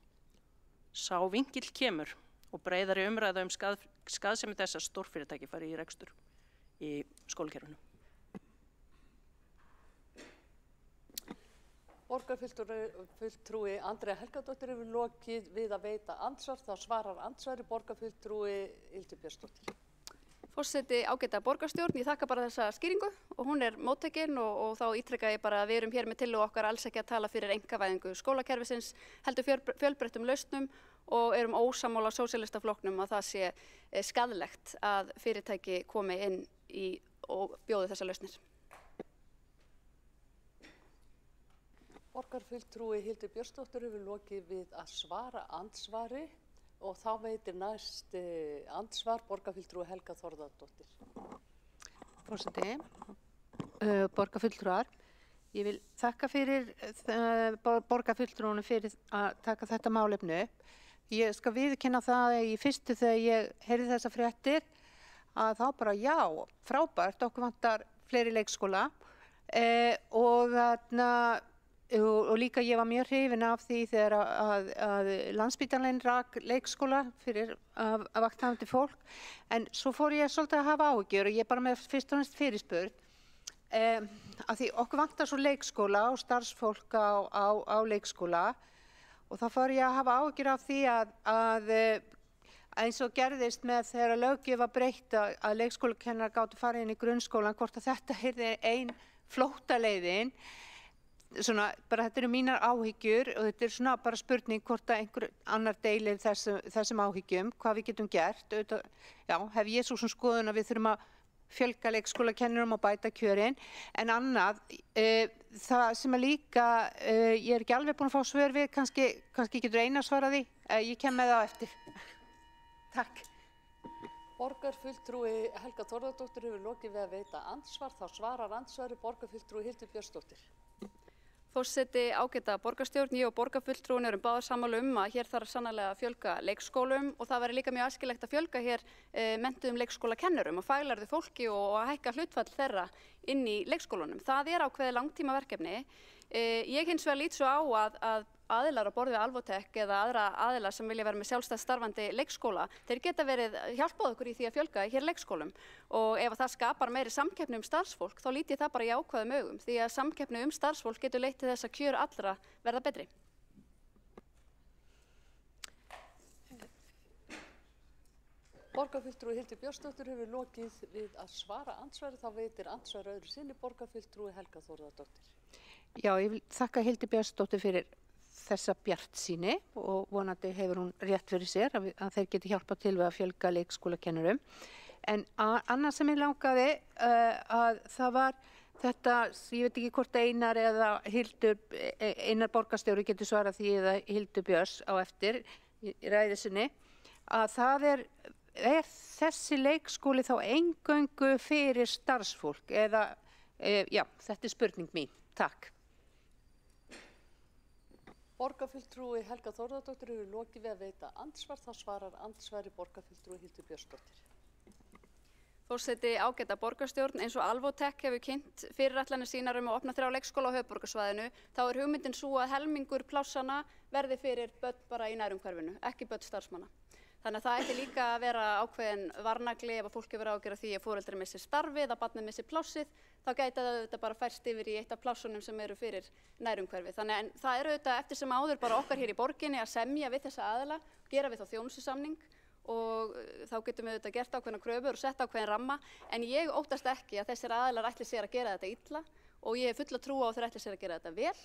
sá vinkill kemur og breiðari umræða skaðsemi þess að stórfyrirtæki fari í rekstur í skólakerfinu. Borgarfulltrúi Andrea Helgadóttir hefur lokið við að veita andsvar. Þá svarar andsvari borgarfulltrúi Hildur Björnsdóttir. Forseti ágæta borgarstjórn, ég þakka bara þessa skýringu og hún er móttekin og þá ítreka ég bara að við erum hér með tillögu okkar alls ekki að tala fyrir einkavæðingu skólakerfisins, heldur fjölbreyttum lausnum og erum ósammála sósíalistaflokknum að það sé skaðlegt að fyrirtæki komi inn í og bjóði þessar lausnir. Borgarfulltrúi Hildur Björnsdóttir hefur lokið við að svara andsvari og þá veitir næst andsvar borgarfulltrúi Helga Þórðardóttir. Forseti, borgarfulltrúar, ég vil þakka fyrir borgarfulltrúunum fyrir að taka þetta málefni upp. Ég skal viðurkenna það í fyrstu þegar ég heyrði þessa fréttir að þá bara já, frábært, okkur vantar fleiri leikskóla og líka ég var mjög hrifin af því þegar að Landspítalinn rak leikskóla fyrir að vakthafandi fólk, en svo fór ég svolítið að hafa áhyggjur og ég bara með fyrst og næst fyrirspurn að því okkur vantar svo leikskóla og starfsfólk á leikskóla og þá fór ég að hafa áhyggjur af því að eins og gerðist með þegar löggjöf var breytt að leikskólakennarar gátu farið inn í grunnskólan, hvort að þetta yrði ein flóttaleiðin. Svona, bara þetta eru mínar áhyggjur og þetta er svona bara spurning hvort að einhver annar deilir þessum áhyggjum, hvað við getum gert. Já, hef ég svo sem skoðun að við þurfum að fjölga leikskólakennurum og bæta kjörin, en annað, það sem að líka, ég er ekki alveg búin að fá svör við, kannski getur Einar svarað því, ég kem með það á eftir. Takk. Borgarfulltrúi Helga Þórðardóttir hefur lokið við að veita andsvar, þá svarar andsvari borgarfulltrúi Hildur Björnsdóttir. Forseti, ágæta borgarstjórn, ég og borgarfulltrúin erum báðar sammála að hér þarf sannarlega að fjölga leikskólum og það væri líka mjög æskilegt að fjölga hér menntuðum leikskólakennurum og faglærðu fólki og að hækka hlutfall þeirra inn í leikskólunum. Það er ákveðið langtímaverkefni. Ég hins vegar lít svo á að aðilar á borð við Alvotech eða aðra aðilar sem vilja vera með sjálfstætt starfandi leikskóla, þeir geta verið hjálpað okkur í því að fjölga hér leikskólum og ef það skapar meiri samkeppni starfsfólk þá lít ég það bara jákvæðum augum því að samkeppni starfsfólk getur leitt til þess að kjör allra verða betri. Borgarfulltrúi Hildur Björnsdóttir hefur lokið við að svara andsvari, þá veitir andsvar öðru sinni borgarfulltrúi Helga Þórðardóttir. Já, ég vil þakka Hildur Björnsdóttir fyrir þessa bjartsýni og vonandi hefur hún rétt fyrir sér að þeir geti hjálpað til við að fjölga leikskólakennurum. En annað sem ég langaði að það var þetta, ég veit ekki hvort Einar eða Einar borgarstjóri getur svarað því eða Hildur Björns á eftir í ræðu sinni, að það er þessi leikskóli þá eingöngu fyrir starfsfólk eða, já, þetta er spurning mín. Takk. Borgarfulltrúi Helga Þórðardóttir hefur lokið við að veita andsvar, þá svarar andsvari borgarfulltrúi Hildur Björnsdóttir. Forseti, ágæta borgarstjórn, eins og Alvotech hefur kynnt fyrirætlanir sínar að opna 3 leikskóla á höfuðborgarsvæðinu, þá er hugmyndin sú að helmingur plássana verði fyrir börn bara í nærumhverfinu, ekki börn starfsmanna. Þannig að það ætti líka að vera ákveðin varnagli ef að fólk hefur ágjörð af því að foreldri missi starfið, að barnið missi plássið, þá gæti það auðvitað bara færst yfir í eitt af plássunum sem eru fyrir nærumhverfið. Þannig en það er auðvitað eftir sem áður bara okkar hér í borginni að semja við þessa aðila, gera við þá þjónustusamning og þá getum við auðvitað gert ákveðna kröfur og sett ákveðin ramma, en ég óttast ekki að þessir aðilar ætli sér að gera þetta illa og ég hef fulla trú á að þeir ætli sér að gera þetta vel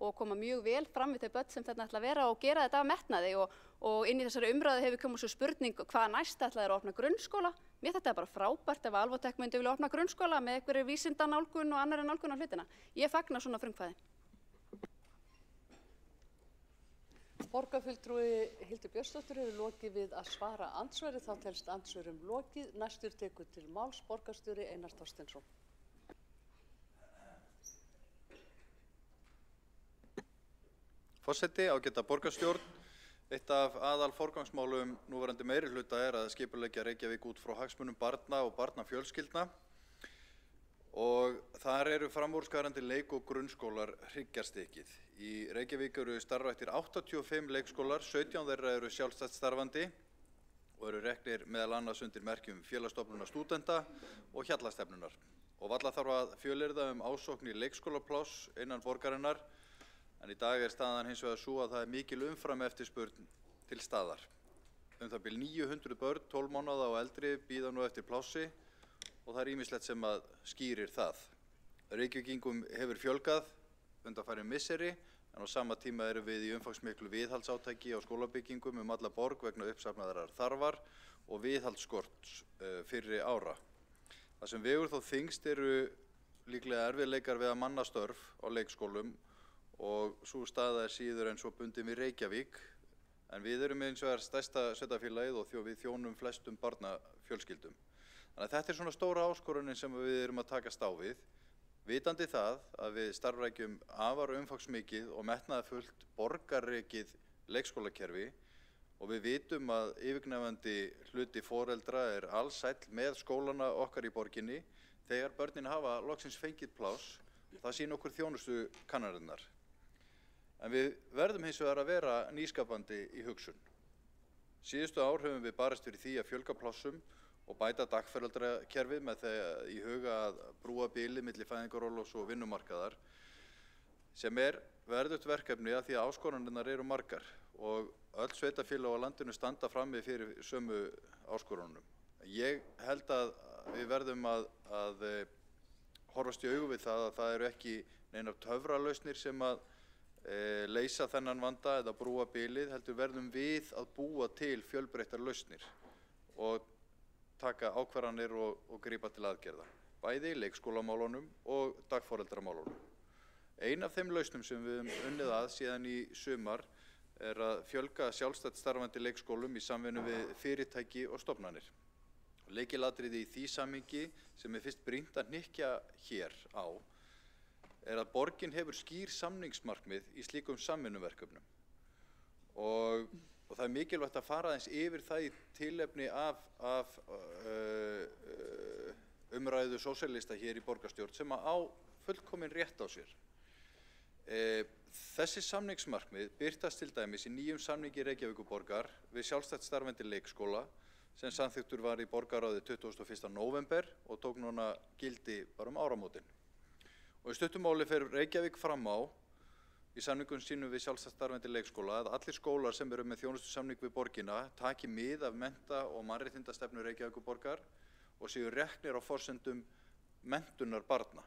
og koma mjög vel fram við þau börn sem þetta ætla að vera og gera þetta af metnaði og inn í þessari umræðu hefur komið svo spurning hvað næst ætla þeir að opna grunnskóla. Mér þetta er bara frábært ef Alvotech myndi vilja opna grunnskóla með einhverju vísindanálgun og annarri nálgun á hlutina. Ég fagna svona frumkvæði. Borgarfulltrúi Hildur Björnsdóttir hefur lokið við að svara andsvari, þá telst andsvörum lokið. Næstur tekur til máls borgarstjóri Einar Þorsteinsson. Forseti, ágæta borgarstjórn. Eitt af aðalforgangsmálum núverandi meirihluta er að skipuleggja Reykjavík út frá hagsmunum barna og barnafjölskyldna og þar eru framúrskarandi leik- og grunnskólar hryggjarstykkið. Í Reykjavík eru starfræktir 85 leikskólar, 17 þeirra eru sjálfstætt starfandi og eru reknir meðal annars undir merkjum Félagsstofnunar stúdenta og Hjallastefnunar. Og varla þarf að fjölyrða ásókn í leikskólapláss innan borgarinnar, en í dag er staðan hins vegar svo að það er mikil umfram eftirspurn til staðar. Það bil 900 börn, 12 mánaða og eldri bíða nú eftir plássi og það er ýmislegt sem að skýrir það. Reykvíkingum hefur fjölgað undanfarin misseri, en á sama tíma erum við í umfangsmiklu viðhaldsáttaki á skólabyggingum alla borg vegna uppsafnaðrar þarfar og viðhaldsskorts fyrri ára. Það sem vegur þó þyngst eru líklega erfiðleikar við að manna störf á leikskólum og sú staða er síður en svo bundin við Reykjavík, en við erum eins og stærsta sveitarfélagið og við þjónum flestum barnafjölskyldum. Þannig að þetta er svona stóra áskorunin sem við erum að takast á við, vitandi það að við starfrækjum afar umfangsmikið og metnaðarfullt borgarrekið leikskólakerfi og við vitum að yfirgnæfandi hluti foreldra er alsæll með skólana okkar í borginni þegar börnin hafa loksins fengið pláss. Það sýn okkur þjónustu kannarinnar. En við verðum hins vegar að vera nýskapandi í hugsun. Síðustu ár höfum við barist fyrir því að fjölga plássum og bæta dagforeldrakerfið með þegar í huga að brúa bilið milli fæðingarorlofs og vinnumarkaðar, sem er verðugt verkefni að því að áskoranirnar eru margar og öll sveitarfélög á landinu standa frammi fyrir sömu áskorunum. Ég held að við verðum að horfast í augu við það að það eru ekki neinar töfralausnir sem að leysa þennan vanda eða brúa bilið, heldur verðum við að búa til fjölbreyttar lausnir og taka ákvarðanir og grípa til aðgerða, bæði í leikskólamálunum og dagforeldramálunum. Ein af þeim lausnum sem við höfum unnið að síðan í sumar er að fjölga sjálfstætt starfandi leikskólum í samvinnu við fyrirtæki og stofnanir. Lykilatriði í því samhengi sem er fyrst brýnt að hnykkja hér á að borgin hefur skýr samningsmarkmið í slíkum samvinnuverkefnum og það mikilvægt að fara aðeins yfir það í tilefni af umræðu sósíalista hér í borgarstjórn sem á fullkomin rétt á sér. Þessi samningsmarkmið birtast til dæmis í nýjum samningi Reykjavíkurborgar við sjálfstætt starfandi leikskóla sem samþykktur var í borgarráði 21. nóvember og tók núna gildi bara áramótin. Og í stuttu máli fer Reykjavík fram á í samningum sínum við sjálfstætt starfandi leikskóla að allir skólar sem eru með þjónustusamning við borgina taki mið af mennta- og mannréttindastefnu Reykjavíkurborgar og séu reknir á forsendum menntunar barna.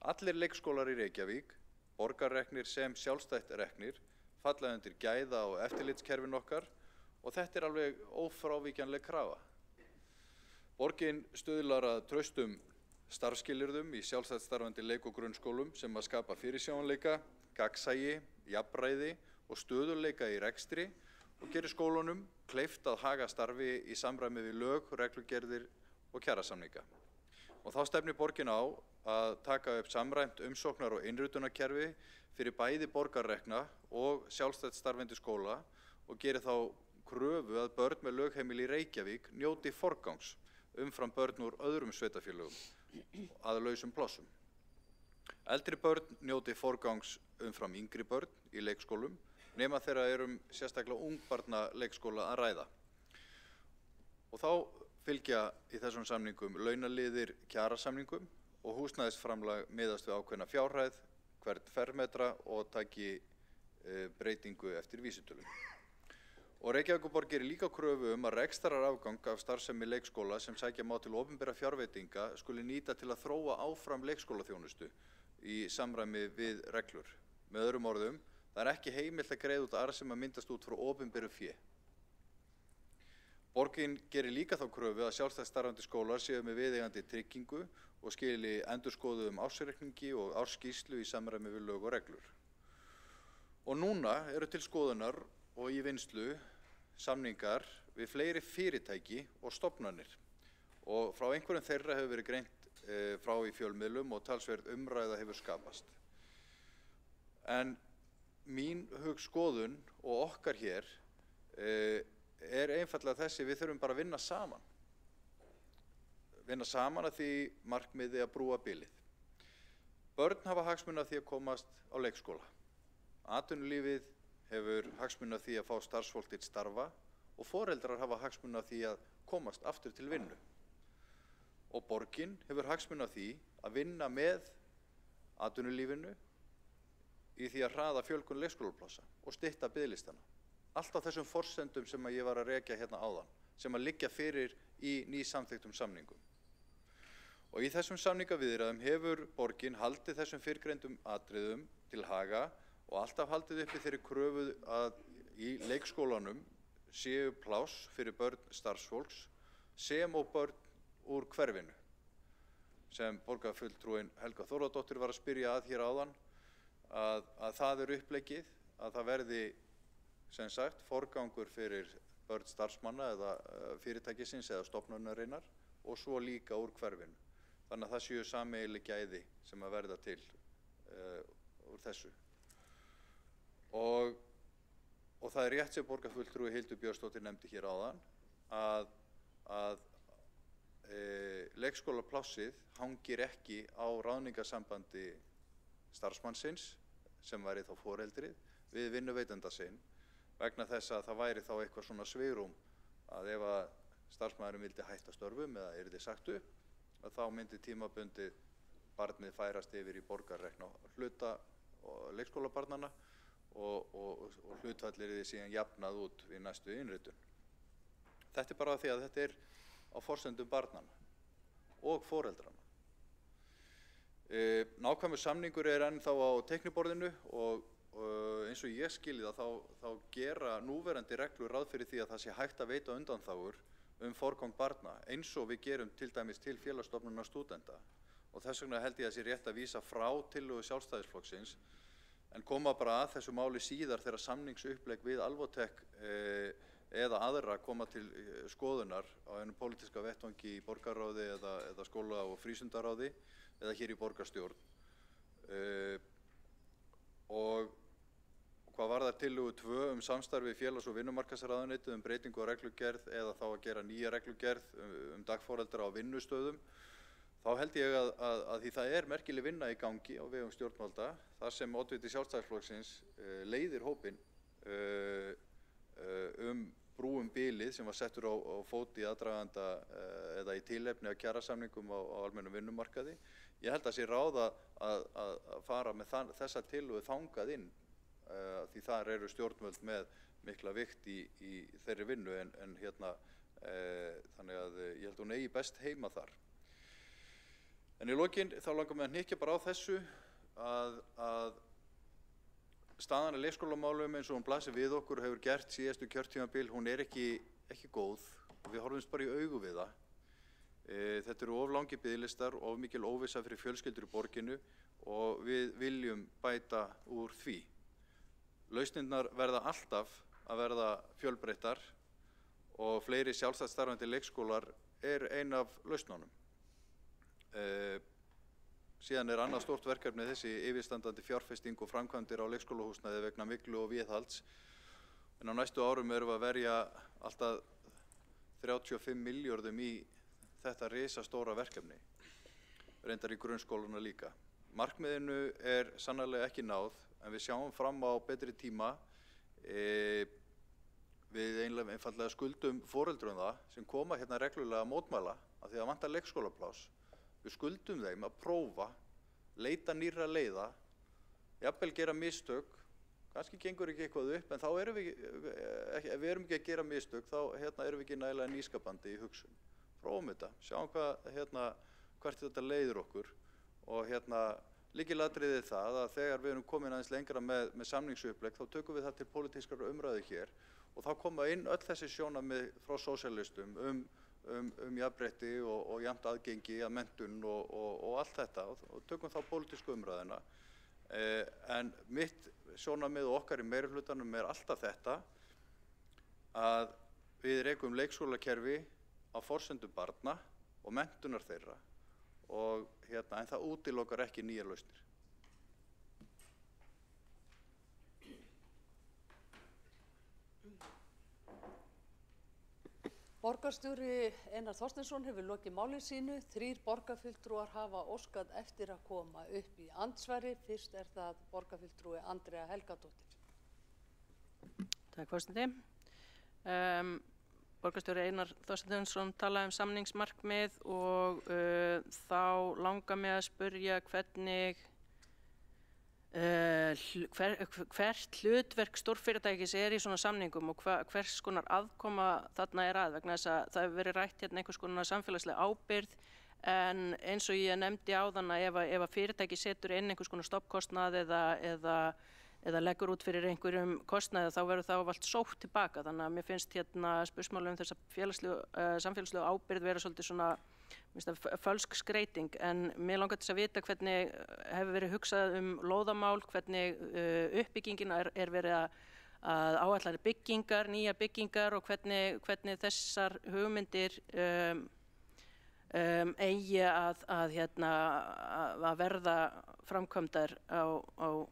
Allir leikskólar í Reykjavík, borgarreknir sem sjálfstætt reknir, falla undir gæða- og eftirlitskerfin okkar og þetta alveg ófrávíkjanleg krafa. Borgin stuðlar að traustum starfsskilyrðum í sjálfstætt starfandi leik- og grunnskólum sem að skapa fyrirsjáanleika, gagnsæi, jafnræði og stöðugleika í rekstri og gerir skólunum kleift að haga starfi í samræmi við lög, reglugerðir og kjarasamninga. Og þá stefnir borgin á að taka upp samræmt umsóknar- og innritunarkerfi fyrir bæði borgarrekna og sjálfstætt starfandi skóla og gerir þá kröfu að börn með lögheimili í Reykjavík njóti forgangs umfram börn úr öðrum sveitarfélögum að lausum plássum. Eldri börn njóti forgangs umfram yngri börn í leikskólum nema þeirra sérstaklega ungbarna leikskóla að ræða. Og þá fylgja í þessum samningum launaliðir kjarasamningum og húsnæðisframlag miðast við ákveðna fjárhæð, hvern fermetra og taki breytingu eftir vísitölum. Og Reykjavíkurborg gerir líka kröfu að rekstrarafgang af starfsemi leikskóla sem sækja má til opinberra fjárveitinga skuli nýta til að þróa áfram leikskólaþjónustu í samræmi við reglur. Með öðrum orðum, það ekki heimilt að greiða út arð sem að myndast út frá opinberu fé. Borgin gerir líka þá kröfu að sjálfstætt starfandi skólar séu með viðeigandi tryggingu og skili endurskoðuðum ársreikningi og ársskýrslu í samræmi við lög og reglur. Og núna eru til skoðunar og í vinnslu samningar við fleiri fyrirtæki og stofnanir og frá einhverjum þeirra hefur verið greint frá í fjölmiðlum og talsverð umræða hefur skapast. En mín hugskoðun og okkar hér einfaldlega þessi: við þurfum bara að vinna saman. Vinna saman að því markmiði að brúa bilið. Börn hafa hagsmuni af því að komast á leikskóla. Atvinnulífið hefur hagsmuni af því að fá starfsfólk til starfa og foreldrar hafa hagsmuni af því að komast aftur til vinnu. Og borgin hefur hagsmuni af því að vinna með atvinnulífinu í því að hraða fjölgun leikskólaplássa og stytta biðlistana. Allt á þessum forsendum sem ég var að rekja hérna áðan, sem að liggja fyrir í nýsamþykktum samningum. Og í þessum samningaviðræðum hefur borgin haldið þessum fyrrgreindum atriðum til haga og alltaf haldið uppi þeirri kröfu að í leikskólanum séu pláss fyrir börn starfsfólks sem og börn úr hverfinu, sem borgarfulltrúinn Helga Þórðardóttir var að spyrja að hér áðan, að það uppleggið að það verði sem sagt forgangur fyrir börn starfsmanna eða fyrirtækisins eða stofnunarinnar og svo líka úr hverfinu. Þannig að það séu sameiginleg gæði sem að verða til úr þessu. Og það rétt sem borgarfulltrúi Hildur Björnsdóttir nefndi hér áðan að leikskólaplássið hangir ekki á ráðningarsambandi starfsmannsins sem væri þá foreldrið við vinnuveitanda sinn vegna þess að það væri þá eitthvað svona svigrúm að ef að starfsmaðurinn vildi hætta störfum eða yrði sagt upp að þá myndi tímabundið barnið færast yfir í borgarrekna hluta leikskólabarnanna og hlutfallir því síðan jafnað út við næstu innritun. Þetta bara því að þetta á forsendum barnanna og foreldrana. Nákvæmur samningur ennþá á teikniborðinu og eins og ég skilji það þá gera núverandi reglur ráð fyrir því að það sé hægt að veita undanþágur forgang barna eins og við gerum til dæmis til Félagsstofnunar stúdenta og þess vegna held ég að sé rétt að vísa frá tillögu Sjálfstæðisflokksins en koma bara að þessu máli síðar þegar samningsupplegg við Alvotech eða aðra koma til skoðunar á einum pólitíska vettvangi í borgarráði eða skóla- og frístundaráði eða hér í borgarstjórn tillögu 2 samstarfi félags- og vinnumarkaðsráðuneytið breytingu á reglugerð eða þá að gera nýja reglugerð dagforeldra á vinnustöðum. Þá held ég að því það merkileg vinna í gangi á vegum stjórnvalda þar sem oddviti Sjálfstæðisflokksins leiðir hópinn brúum bilið sem var settur á fót í aðdraganda eða í tilefni af kjarasamningum á almennum vinnumarkaði. Ég held að sé ráð að fara með þessa tillögu þangað inn því þar eru stjórnvöld með mikla vikt í þeirri vinnu en þannig að ég held hún eigi best heima þar. En í lokin þá langar mig að hnykkja bara á þessu að staðan í leikskólamálum eins og hún blasir við okkur hefur gert síðustu kjörtímabil, hún ekki góð og við horfumst bara í augu við það. Þetta eru of langir biðlistar, of mikil óvissa fyrir fjölskyldur í borginu og við viljum bæta úr því. Lausnirnar verða alltaf að verða fjölbreyttar og fleiri sjálfstætt starfandi leikskólar ein af lausnunum. Síðan annað stórt verkefni þessi yfirstandandi fjárfesting og framkvæmdir á leikskólahúsnæði vegna myglu og viðhalds. En á næstu árum erum við að verja alltaf 35 milljörðum í þetta risastóra verkefni, reyndar í grunnskóluna líka. Markmiðinu sannarlega ekki náð, en við sjáum fram á betri tíma. Við einfaldlega skuldum foreldrum það sem koma hérna reglulega að mótmæla af því að vantar leikskólapláss. Við skuldum þeim að prófa, leita nýrra leiða, jafnvel gera mistök, kannski gengur ekki eitthvað upp, en þá erum ef við erum ekki að gera mistök, þá erum við ekki nægilega nýskapandi í hugsun. Prófum þetta, sjáum hvert þetta leiðir okkur og lykilatriðið það að þegar við erum komin aðeins lengra með samningsupplegg, þá tökum við það til pólitískrar umræðu hér og þá koma inn öll þessi sjónarmið frá sósíalistum jafnrétti og jafnt aðgengi að menntun og allt þetta og tökum þá pólitísku umræðuna. En mitt sjónarmið og okkar í meirihlutanum alltaf þetta að við rekum leikskólakerfi á forsendum barna og menntunar þeirra og en það útilokar ekki nýjar lausnir. Borgarstjóri Einar Þorsteinsson hefur lokið máli sínu. 3 borgarfulltrúar hafa óskað eftir að koma upp í andsvari. Fyrst það borgarfulltrúi Andrea Helgadóttir. Takk forseti. Borgarstjóri Einar Þorsteinsson talaði samningsmarkmið og þá langar mig að spyrja hvernig hvert hlutverk stórfyrirtækis í svona samningum og hvers konar aðkoma þarna að vegna þess að það hefur verið rætt einhvers konar samfélagsleg ábyrgð en eins og ég nefndi áðan að ef fyrirtæki setur inn einhvers konar stoppkostnað eða leggur út fyrir einhverjum kostnaði þá verður það allt sótt tilbaka þannig að mér finnst spursmál þessa samfélagslegu ábyrgð vera svolítið svona fölsk skreyting en mér langar til að vita hvernig hefur verið hugsað lóðamál, hvernig uppbyggingin verið að áætla byggingar, nýja byggingar og hvernig þessar hugmyndir eigi að verða framkvæmdar og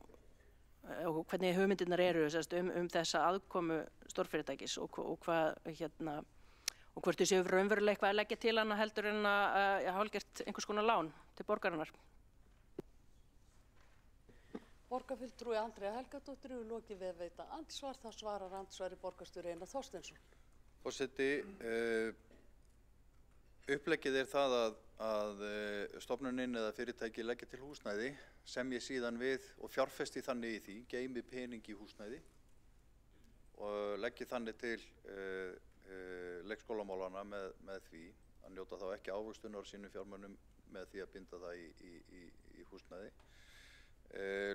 hvernig hugmyndirnar eru þessa aðkomu stórfyrirtækis og hvað og hvort þau séu raunverulega eitthvað að leggja til hana heldur en að hálfgert einhvers konar lán til borgarinnar. Borgarfulltrúi Andrea Helgadóttir hefur lokið við að veita andsvar. Það svarar andsvari borgarstjóri Einar Þorsteinsson. Forseti, uppleggið það að stofnunin eða fyrirtæki leggja til húsnæði sem ég síðan við og fjárfesti þannig í því, geymi pening í húsnæði og leggi þannig til leikskólamálana með því að njóta þá ekki ávöxtunar á sínum fjármunum með því að binda það í húsnæði.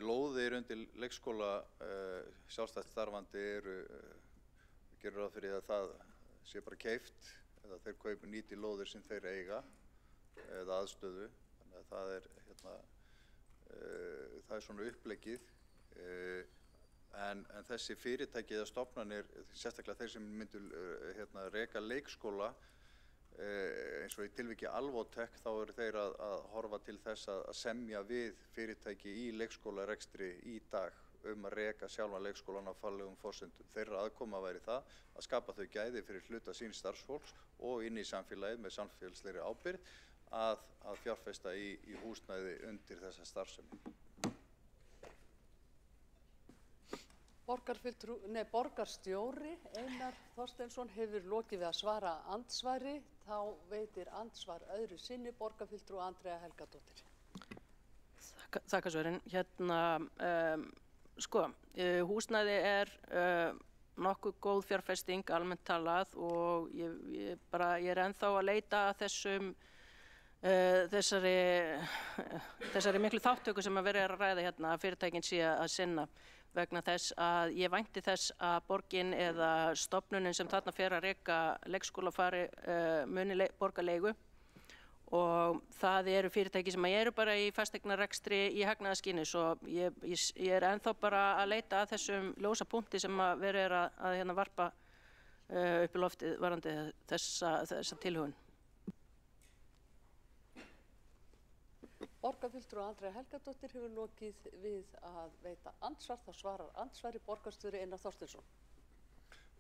Lóðir undir leikskóla sjálfstætt starfandi gerur ráð fyrir að það sé bara keypt eða þeir nýti lóðir sem þeir eiga eða aðstöðu. Þannig að það er svona uppleggið. En þessi fyrirtæki eða stofnanir, sérstaklega þeir sem myndu reka leikskóla, eins og í tilviki Alvotek, þá eru þeir að horfa til þess að semja við fyrirtæki í leikskólarekstri í dag að reka sjálfan leikskólan á faglegum forsendum. Þeirra aðkoma væri það að skapa þau gæði fyrir hluta síns starfsfólks og inn í samfélagið með samfélagslegri ábyrgð að fjárfesta í húsnæði undir þessa starfsemi. Borgarstjóri Einar Þorsteinsson hefur lokið við að svara andsvari. Þá veitir andsvar öðru sinni borgarfulltrúi Andrea Helgadóttir. Þakka svörin. Húsnæði nokkuð góð fjárfesting, almennt talað, og ég er ennþá að leita að þessari miklu þáttöku sem að verið að ræða hérna að fyrirtækin sé að sinna, vegna þess að ég vænti þess að borgin eða stofnunin sem þarna fer að reka leikskóla muni borga leigu, og það eru fyrirtæki sem eru bara í fasteignarekstri í hagnaðarskyni, svo ég er ennþá bara að leita að þessum ljósa punkti sem að verið að varpa upp í loftið varandi þessa tilhögun. Borgarfulltrúi Andrea Helgadóttir hefur lokið við að veita andsvar. Þá svarar andsvari borgarstjóri Einar Þorsteinsson.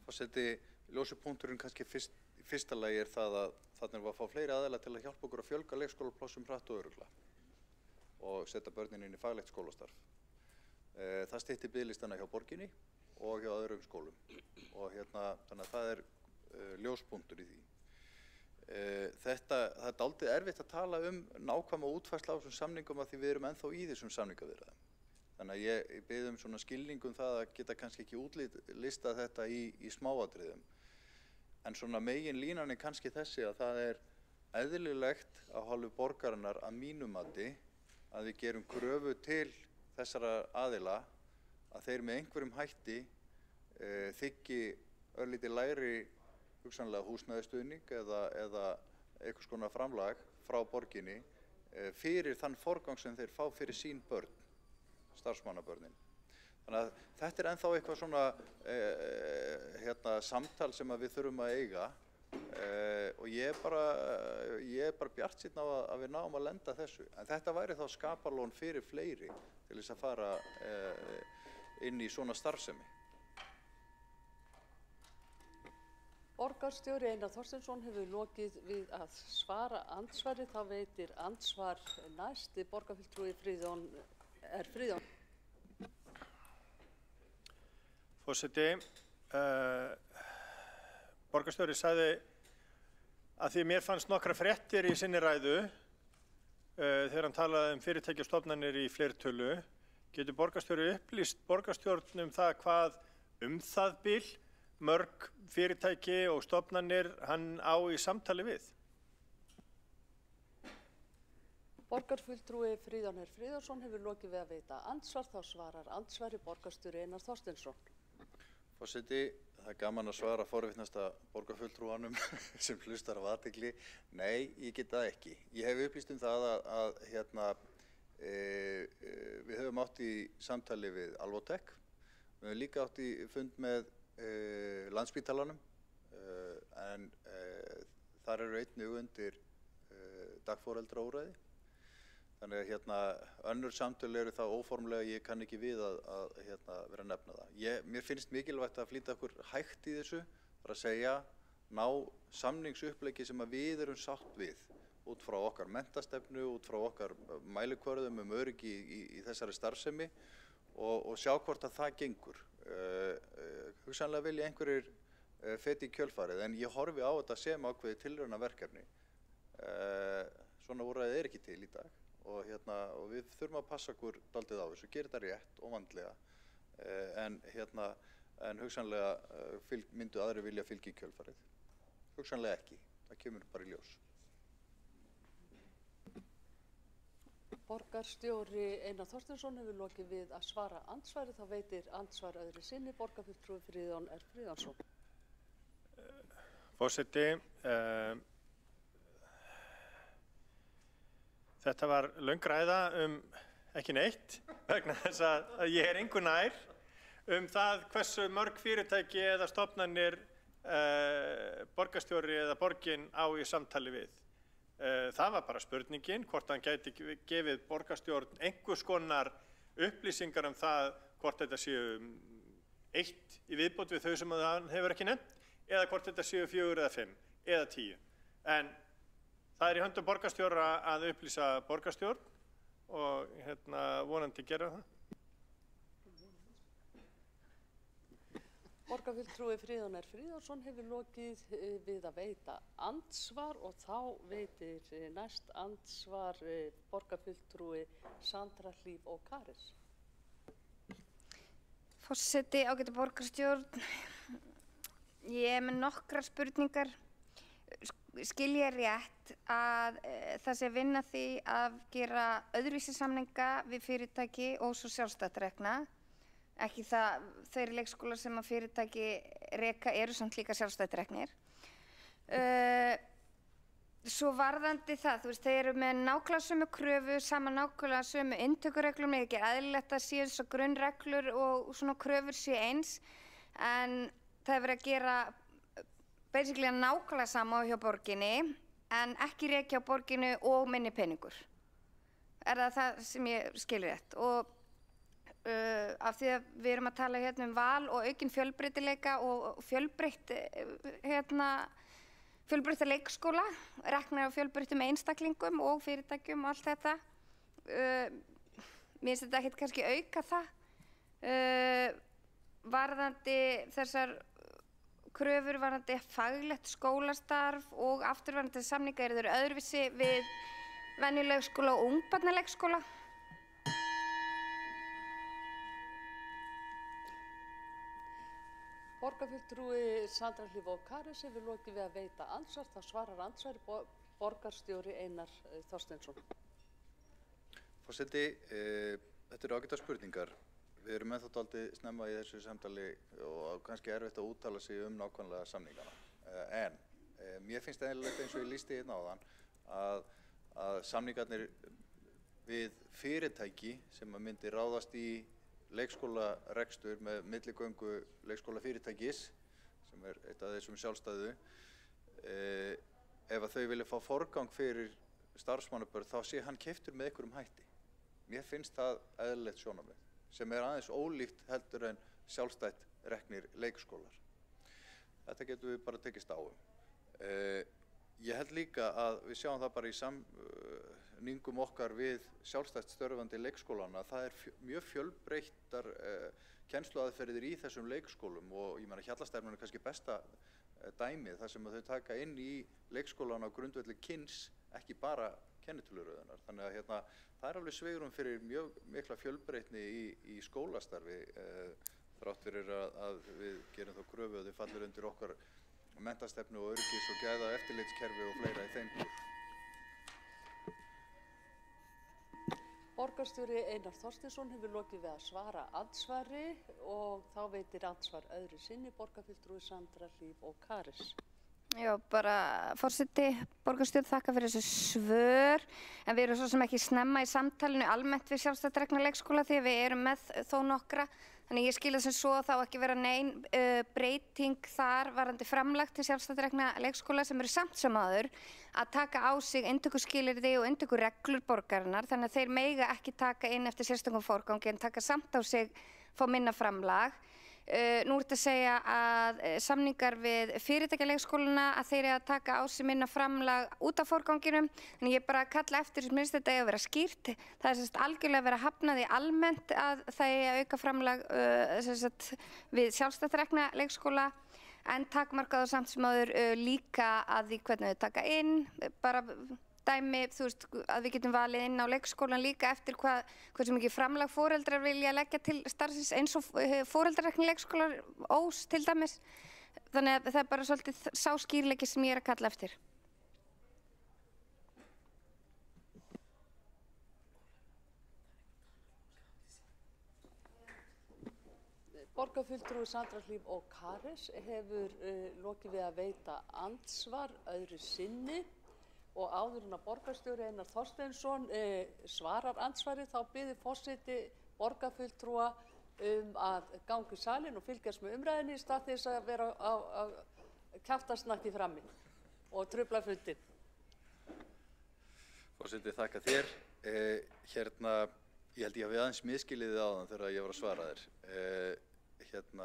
Forseti, ljósi punkturinn kannski fyrsta lagi það að þarna var að fá fleiri aðila til að hjálpa okkur að fjölga leikskólaplássum hratt og örugglega og setja börnin inn í faglegt skólastarf. Það styttir biðlistana hjá borginni og hjá öðrum skólum og þannig að það ljóspunktur í því. Það dálítið erfitt að tala nákvæma útfærslu á þessum samningum af því við erum ennþá í þessum samningaviðræðum. Þannig að ég bið svona skilningum það að geta kannski ekki útlistað þetta í smáatriðum. En svona megin línan kannski þessi að það eðlilegt af hálfu borgarinnar að mínu mati að við gerum kröfu til þessara aðila að þeir með einhverjum hætti þiggi örlítið lægri hugsanlega húsnæðisstuðning eða einhvers konar framlag frá borginni fyrir þann forgang sem þeir fá fyrir sín börn, starfsmannabörnin. Þannig að þetta ennþá eitthvað svona samtal sem við þurfum að eiga og ég er bara bjartsýnn á að við náum að lenda þessu. En þetta væri þá skapalón fyrir fleiri til þess að fara inn í svona starfsemi. Borgarstjóri Einar Þorsteinsson hefur lokið við að svara andsvari. Þá veitir andsvar næsti borgarfulltrúi Friðjón. Forseti, borgarstjóri sagði að því mér fannst nokkra fréttir í sinni ræðu þegar hann talaði fyrirtæki og stofnanir í fleirtölu. Getur borgarstjóri upplýst borgarstjórn það hvað það bil mörg fyrirtæki og stofnanir hann á í samtali við? Borgarfulltrúi Friðjón Friðjónsson hefur lokið við að veita andsvar. Þá svarar andsvari borgarstjóri Einar Þorsteinsson. Forseti, það gaman að svara forvitnasta borgarfulltrúanum sem hlustar af athygli. Nei, ég get það ekki. Ég hef upplýst það að við höfum átt í samtali við Alvotech. Við höfum líka átt í fund með Landspítalanum en þar eru einnig undir dagforeldraúrræði. Þannig að önnur samtöl eru það óformlega, ég kann ekki við að vera að nefna það. Mér finnst mikilvægt að flýta okkur hægt í þessu, þar að segja, ná samningsuppleggi sem að við erum sátt við út frá okkar menntastefnu, út frá okkar mælikvörðum öryggi í þessari starfsemi og sjá hvort að það gengur. Hugsanlega vilja einhverjir feti í kjölfarið, en ég horfi á þetta sem ákveðið tilraunaverkefni. Svona úrræði ekki til í dag og við þurfum að passa okkur dálítið á þessu, gera þetta rétt og vandlega, en hugsanlega myndu aðri vilja fylgja í kjölfarið. Hugsanlega ekki, það kemur bara í ljós. Borgarstjóri Einar Þorsteinsson hefur lokið við að svara andsvari. Þá veitir andsvar öðru sinni borgarfulltrúi Friðjón Friðjónsson. Forseti, þetta var löng ræða ekki neitt, vegna þess að ég engu nær það hversu mörg fyrirtæki eða stofnanir borgarstjóri eða borgin á í samtali við. Það var bara spurningin hvort hann gæti gefið borgarstjórn einhvers konar upplýsingar það hvort þetta séu 1 í viðbót við þau sem hann hefur ekki nefnt, eða hvort þetta séu 4 eða 5 eða 10. En það í höndum borgarstjóra að upplýsa borgarstjórn og vonandi gera það. Borgarfulltrúi Friðjón R. Friðjónsson hefur lokið við að veita andsvar og þá veitir næst andsvar borgarfulltrúi Sandra Hlíf Ókaris. Forseti, ágætu borgarstjórn, ég er með nokkrar spurningar. Skil ég rétt að það sé vinna því að gera öðruvísi samninga við fyrirtæki og svo sjálfstætt rekna? Ekki það, þeir leikskólar sem að fyrirtæki reka eru samt líka sjálfstætt reknir. Svo varðandi það, þú veist, þeir eru með nákvæmlega sömu kröfu, sama nákvæmlega sömu inntökureglum, ekki eðlilegt að séu svo grunnreglur og svona kröfur séu eins, en það er verið að gera basically nákvæmlega sama hjá borginni, en ekki rekja á borginni og minni peningur. Er það sem ég skilur rétt? Og af því að við erum að tala hérna um val og aukinn fjölbreytileika og fjölbreytta leikskóla, reknar á fjölbreyttum einstaklingum og fyrirtækjum og allt þetta. Mér finnst þetta ekkert kannski auka það. Varðandi þessar kröfur, varðandi faglegt skólastarf og afturvarandi samninga eru þeir öðruvísi við venjuleikskóla og ungbarnaleikskóla. Borgarfulltrúi Sandra Hlíf Ókaris hefur lokið við að veita andsvar. Það svarar andsvari borgarstjóri Einar Þorsteinsson. Forseti, þetta eru ágætar spurningar. Við erum ennþá dálítið snemma í þessu samtali og kannski erfitt að úttala sig nákvæmlega samningana. En mér finnst eðlilegt eins og ég lýsti hérna áðan að samningarnir við fyrirtæki sem að myndi ráðast í leikskólarekstur með milligöngu leikskólafyrirtækis sem eitt af þessum sjálfstæðu ef að þau vilja fá forgang fyrir starfsmannabörn þá sé hann keyptur með einhverjum hætti. Mér finnst það eðlilegt sjónarmið sem aðeins ólíkt heldur en sjálfstætt reknir leikskólar. Þetta getum við bara tekist á Ég held líka að við sjáum það bara í samningum okkar við sjálfstætt störfandi leikskólana að það mjög fjölbreyttar kennsluaðferðir í þessum leikskólum og ég meina Hjallastefnan kannski besta dæmið þar sem að þau taka inn í leikskólana á grundvelli kyns, ekki bara kennitöluröðunar. Þannig að það alveg svigrúm fyrir mjög mikla fjölbreytni í skólastarfi þrátt fyrir að við gerum þá kröfu að þau fallir undir okkar menntastefnu og öryggis og gæða eftirlitskerfi og fleira í þeim dúr. Borgarstjóri Einar Þorsteinsson hefur lokið við að svara andsvari og þá veitir andsvar öðru sinni borgarfulltrúi Sandra Hlíf Ókaris. Já, bara forseti, borgarstjórn þakka fyrir þessu svör, en við erum svo sem ekki snemma í samtalinu almennt við sjálfstætt rekna leikskóla því að við erum með þó nokkra, þannig ég skil það sem svo þá ekki vera nein breyting þar varðandi framlag til sjálfstætt rekna leikskóla sem eru samt sem áður að taka á sig inntökuskilyrði og inntökureglur borgarinnar, þannig að þeir mega ekki taka inn eftir sérstökum forgangi en taka samt á sig, fá minna framlag. Nú ertu að segja að samningar við fyrirtækjaleikskólana að þeir eru að taka á sig minna framlag út af forganginum. Þannig ég bara kalla eftir þess að þetta eigi að vera skýrt. Það er sérst algjörlega að vera hafnað í almennt að það eigi að auka framlag við sjálfstætt rekna leikskóla en takmarkað og samt sem áður líka að því hvernig þau taka inn. Bara dæmi, þú veist, að við getum valið inn á leikskólan líka eftir hversu mikið framlag foreldrar vilja leggja til starfsins eins og foreldrarekni leikskólar ós til dæmis. Þannig að það er bara svolítið sá skýrleiki sem ég er að kalla eftir. Borgarfulltrúi Sandra Hlíf Ókaris hefur lokið við að veita andsvar öðru sinni. Og áður en að borgarstjóri Einar Þorsteinsson svarar andsvari þá biður forseti borgarfulltrúa að ganga í salinn og fylgjast með umræðinni í stað þess að vera að kjaftasnakki frammi og trufla fundinn. Forseti, þakka þér. Ég held ég hafi aðeins misskilið þið áðan þegar ég var að svara þér.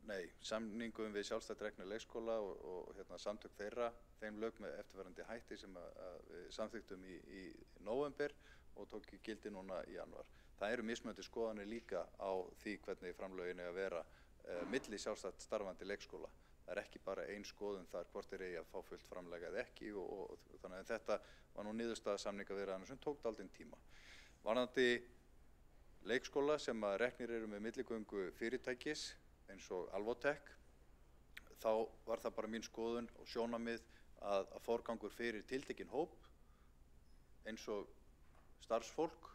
Nei, samningum við sjálfstætt rekna leikskóla og samtök þeirra, þeim lauk með eftirfarandi hætti sem við samþyktum í nóvember og tók í gildi núna í janúar. Það eru mismunandi skoðanir líka á því hvernig framlögin eiga að vera milli sjálfstætt starfandi leikskóla. Það er ekki bara ein skoðun þar hvort þeir eigi að fá fullt framlag eða ekki og þannig að þetta var nú niðurstaða samningaviðræðna sem tók dálítinn tíma. Varðandi leikskóla sem að reknir eru með milligöngu fyrirtækis eins og Alvotech, þá var það bara mín skoðun og sjónarmið að forgangur fyrir tiltekinn hóp eins og starfsfólk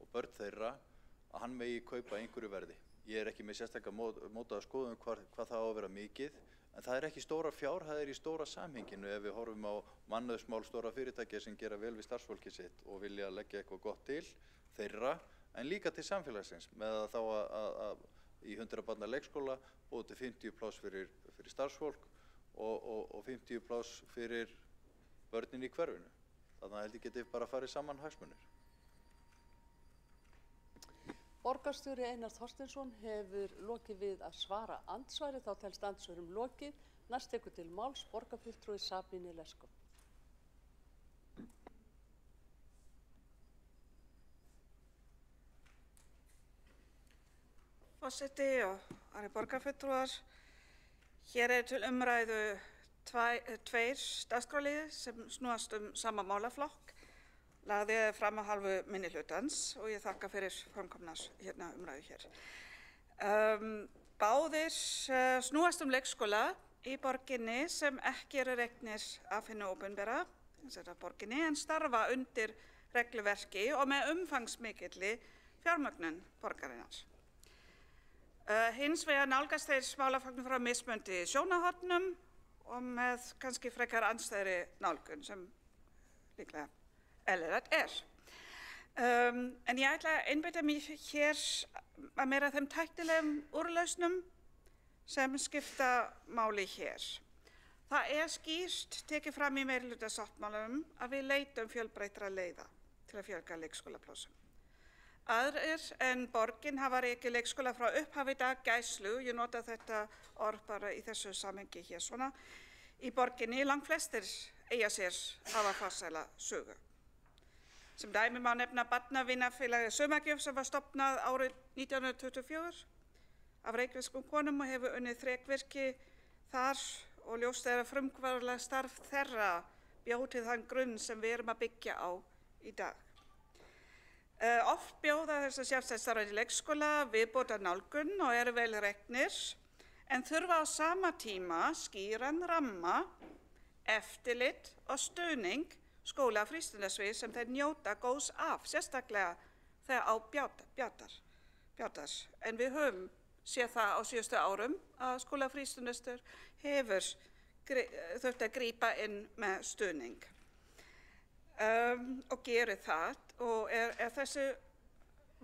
og börn þeirra að hann megi kaupa einhverju verði. Ég er ekki með sérstaklega mótaða skoðun hvað það á að vera mikið, en það er ekki stóra fjárhæðir í stóra samhenginu ef við horfum á mannauðsmál stóra fyrirtækja sem gera vel við starfsfólki sitt og vilja leggja eitthvað gott til þeirra, en líka til samfélagsins með að þá að í 100 barna leikskóla búið til 50 pláss fyrir starfsfólk og 50 pláss fyrir börnin í hverfinu. Þannig að held ég geti bara farið saman hagsmunir. Borgarstjóri Einar Þorsteinsson hefur lokið við að svara andsvari, þá telst andsvörum lokið. Næst tekur til máls borgarfulltrúi Sabine Leskov. Forseti og aðrir borgarfulltrúar, hér til umræðu tveir dagskrárliðir sem snúast sama málaflokk, lagði fram af hálfu minnihlutans og ég þakka fyrir framkomnar umræðu hér. Báðir snúast leikskóla í borginni sem ekki eru reknir af hinu opinbera, borginni, en starfa undir regluverki og með umfangsmikilli fjármögnun borgarinnar. Hins vegar nálgast þeir málaflokkinn frá mismunandi sjónarhornum og með kannski frekar andstæðri nálgun sem líklega eðlilegt er. En ég ætla að einbeita mig hér að meira þeim tæknilegum úrlausnum sem skipta máli hér. Það er skýrt tekið fram í meirihlutasáttmálanum að við leitum fjölbreyttra leiða til að fjölga leikskólaplássum. Aðrir en borgin hafa rekið leikskóla frá upphafi daggæslu, ég nota þetta orð bara í þessu samhengi hér svona, í borginni langflestir eiga sér hafa farsæla sögu. Sem dæmi má nefna Barnavinafélagið Sumargjöf sem var stofnað árið 1924 af reykvískum konum og hefur unnið þrekvirki þar og ljóst er að frumkvöðurlega starf þeirra bjó til þann grunn sem við erum að byggja á í dag. Oft bjóða þessar sjálfstætt starfandi leikskóla viðbótar nálgun og eru vel reknir, en þurfa á sama tíma skýran ramma, eftirlit og stuðning skóla frístundasviðs sem þeir njóta góðs af, sérstaklega þegar á bjátar. En við höfum séð það á síðustu árum að skóla frístundastur hefur þurft að grípa inn með stuðning. Og gerir það og er þessu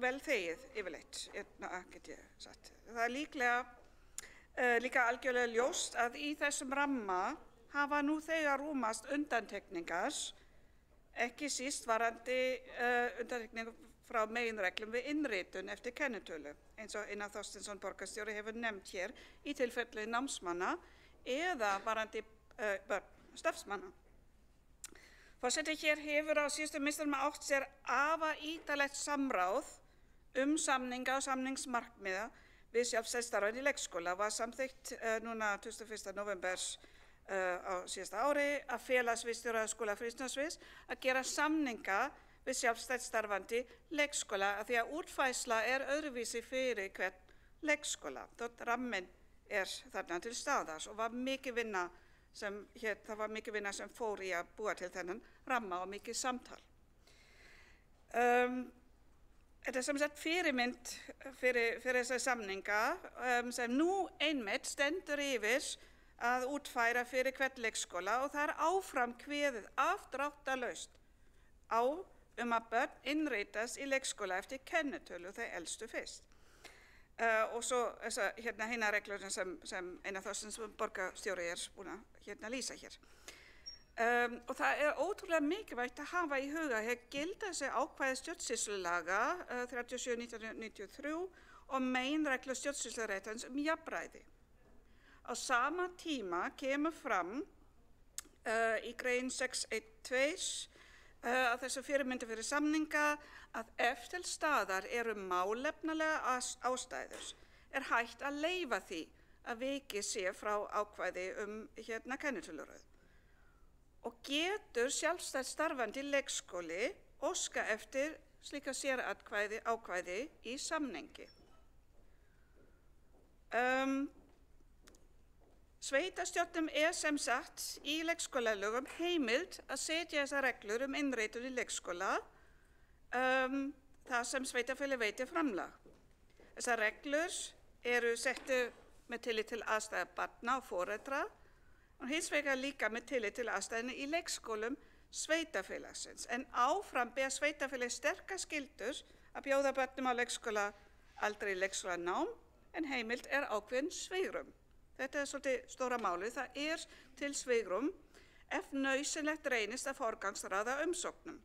vel þegið yfirleitt, get ég sagt. Það er líka algjörlega ljóst að í þessum ramma hafa nú þegar rúmast undantekningar, ekki síst varðandi undantekningar frá meginreglum við innritun eftir kennitölu, eins og Einar Þorsteinsson borgarstjóri hefur nefnt hér í tilfelli námsmanna eða varðandi starfsmanna. Forseti hér hefur á síðustu missirum átt sér afar ítarlegt samráð samninga og samningsmarkmiða við sjálfstætt starfandi leikskóla var samþykkt núna 21. november á síðasta ári að félagsviðstjóra skóla frístundasviðs að gera samninga við sjálfstætt starfandi leikskóla af því að útfærsla er öðruvísi fyrir hvern leikskóla. Þótt ramminn er þarna til staðar og var mikið vinna sem fór í að búa til þennan ramma og mikið samtal. Þetta er sem sagt fyrirmynd fyrir þessa samninga sem nú einmitt stendur yfir að útfæra fyrir hvern leikskóla og það er áfram kveðið afdráttarlaust á að börn innritast í leikskóla eftir kennitölu þau elstu fyrst. Og svo hérna reglur sem Einar Þorsteinsson borgarstjóri er búin að lýsa hér. Og það ótrúlega mikilvægt að hafa í huga hér gilda þessi ákvæði stjórnsýslulaga 37/1993 og meginreglu stjórnsýsluréttarins jafnræði. Á sama tíma kemur fram í grein 612 að þessu fyrirmyndi fyrir samninga að ef til staðar eru málefnalega ástæður hægt að leyfa því að vikið sé frá ákvæði kennitöluröð. Og getur sjálfstætt starfandi leikskóli óska eftir slíka ákvæði í samningi. Sveitarstjórnum sem sagt í leikskólalögum heimild að setja þessar reglur innritun í leikskóla þar sem sveitarfélagið veitir framlag. Þessar reglur eru settar með tillit til aðstæðna barna og foreldra og hins vegar líka með tillit til aðstæðna í leikskólum sveitarfélagsins. En áfram ber sveitarfélagið sterkar skyldur að bjóða börnum á leikskóla aldrei leikskólanám en heimild ákveðin svigrúm. Þetta svolítið stóra málið. Það til svigrúm ef nauðsynlegt reynist að forgangsraða umsóknum.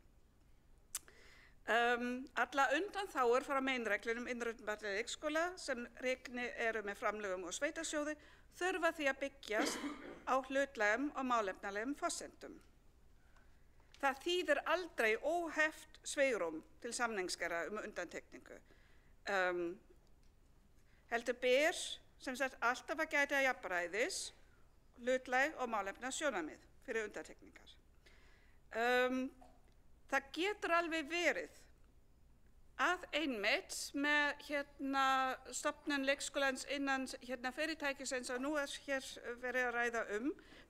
Alla undanþágur frá meginreglunum innritun barna í leikskóla sem reknir eru með framlögum og sveitarsjóði þurfa því að byggjast á hlutlægum og málefnalegum forsendum. Það þýðir aldrei óheft svigrúm til samningsgerðar undantekningu. Heldur ber sem sagt alltaf að gæta jafnræðis, hlutlæg og málefna sjónarmið fyrir undantekningar. Það getur alveg verið að einmitt með stofnun leikskólans innan fyrirtækisins og nú hér verið að ræða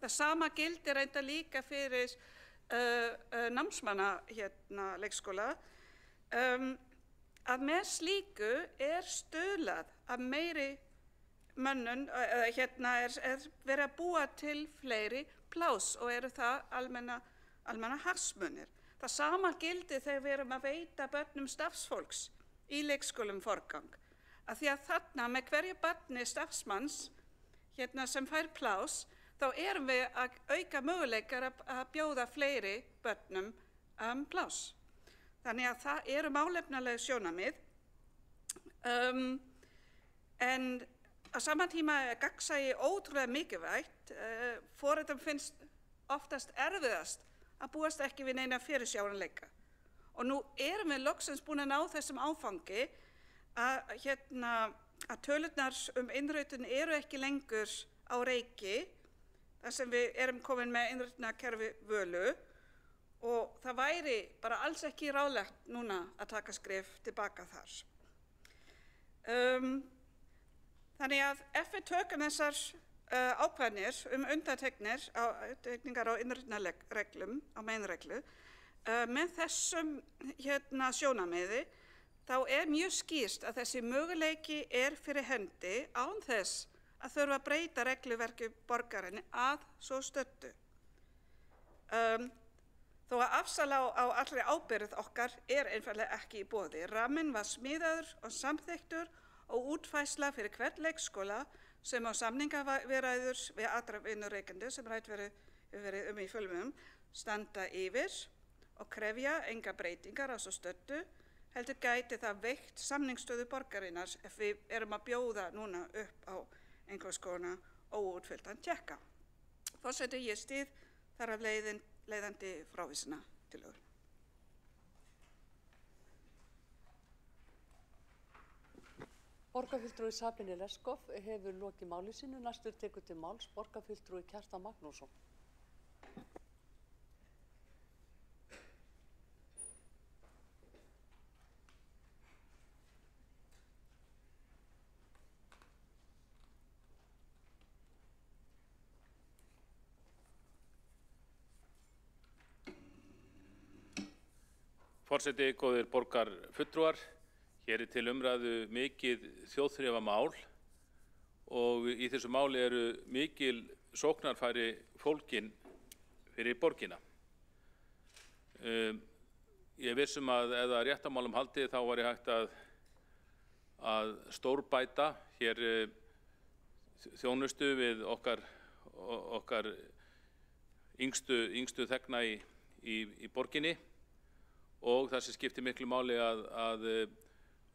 það sama gildir reyndar líka fyrir námsmanna leikskóla, að með slíku stuðlað að meiri mönnun, verið að búa til fleiri pláss og eru það almenna hagsmunir. Það sama gildi þegar við erum að veita börnum starfsfólks í leikskólum forgang. Að því að þarna með hverju barni starfsmanns sem fær pláss, þá erum við að auka möguleikar að bjóða fleiri börnum pláss. Þannig að það eru málefnaleg sjónarmið. En á sama tíma gagnsæi ótrúlega mikilvægt. Foreldrum finnst oftast erfiðast að búast ekki við neina fyrirsjáanleika. Og nú erum við loksins búin að ná þessum áfangi að tölurnar innritun eru ekki lengur á reiki, þar sem við erum komin með innritunarkerfi Völu og það væri bara alls ekki ráðlegt núna að taka skref tilbaka þar. Þannig að ef við tökum þessar ákvæðnir undantekningar á innritunarreglum, á meginreglu, með þessum sjónarmiði, þá mjög skýrt að þessi möguleiki fyrir hendi án þess að þurfa að breyta regluverki borgarinni að svo stöddu. Þó að afsala á allri ábyrgð okkar einfaldlega ekki í boði. Ramminn var smíðaður og samþykktur og útfærsla fyrir hvern leikskóla sem á samningaviðræður við aðra vinnureikendur sem rætt verið í fjölmiðlum standa yfir og krefja enga breytingar á svo stöddu, heldur gæti það veikt samningsstöðu borgarinnar ef við erum að bjóða núna upp á einhvers konar óútfylltan tékka. Forseti, ég styð þar af leiðandi frávísuna tillögu. Borgarfulltrúi Sabine Leskov hefur lokið máli sínu. Næstur tekur til máls borgarfulltrúi Kjartan Magnússon. Forseti, góðir borgarfulltrúar, hér til umræðu mikið þjóðþrifamál og í þessu máli eru mikil sóknarfæri fólkin fyrir borgina. Ég vissum að ef það réttamálum haldið þá var ég hægt að stórbæta hér þjónustu við okkar yngstu þegna í borginni og það sem skiptir miklu máli að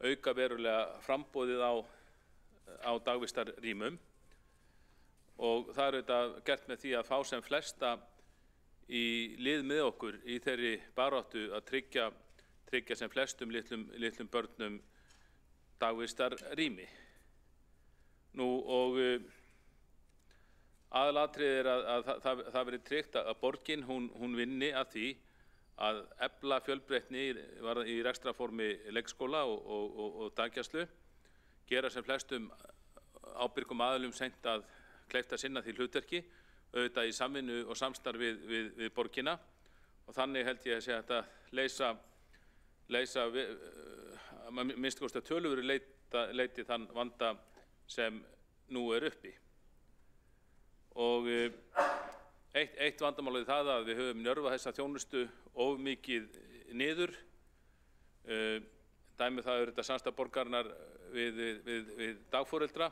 auka verulega framboðið á dagvistarrýmum og það er auðvitað gert með því að fá sem flesta í lið með okkur í þeirri baráttu að tryggja sem flestum litlum börnum dagvistarrými. Nú og aðalatriðið að það verið tryggt að borgin hún vinni að því að efla fjölbreytni í rekstrarformi leikskóla og daggæslu, gera sem flestum ábyrgum aðilum seint að kleift að sinna því hlutverki, auðvitað í samvinnu og samstarf við borgina og þannig held ég að sé hægt að leysa minnst kosti að töluveri leiti þann vanda sem nú er uppi. Og eitt vandamálið það að við höfum njörfað þessa þjónustu of mikið niður. Dæmi það eru þetta samstarf borgarinnar við dagforeldra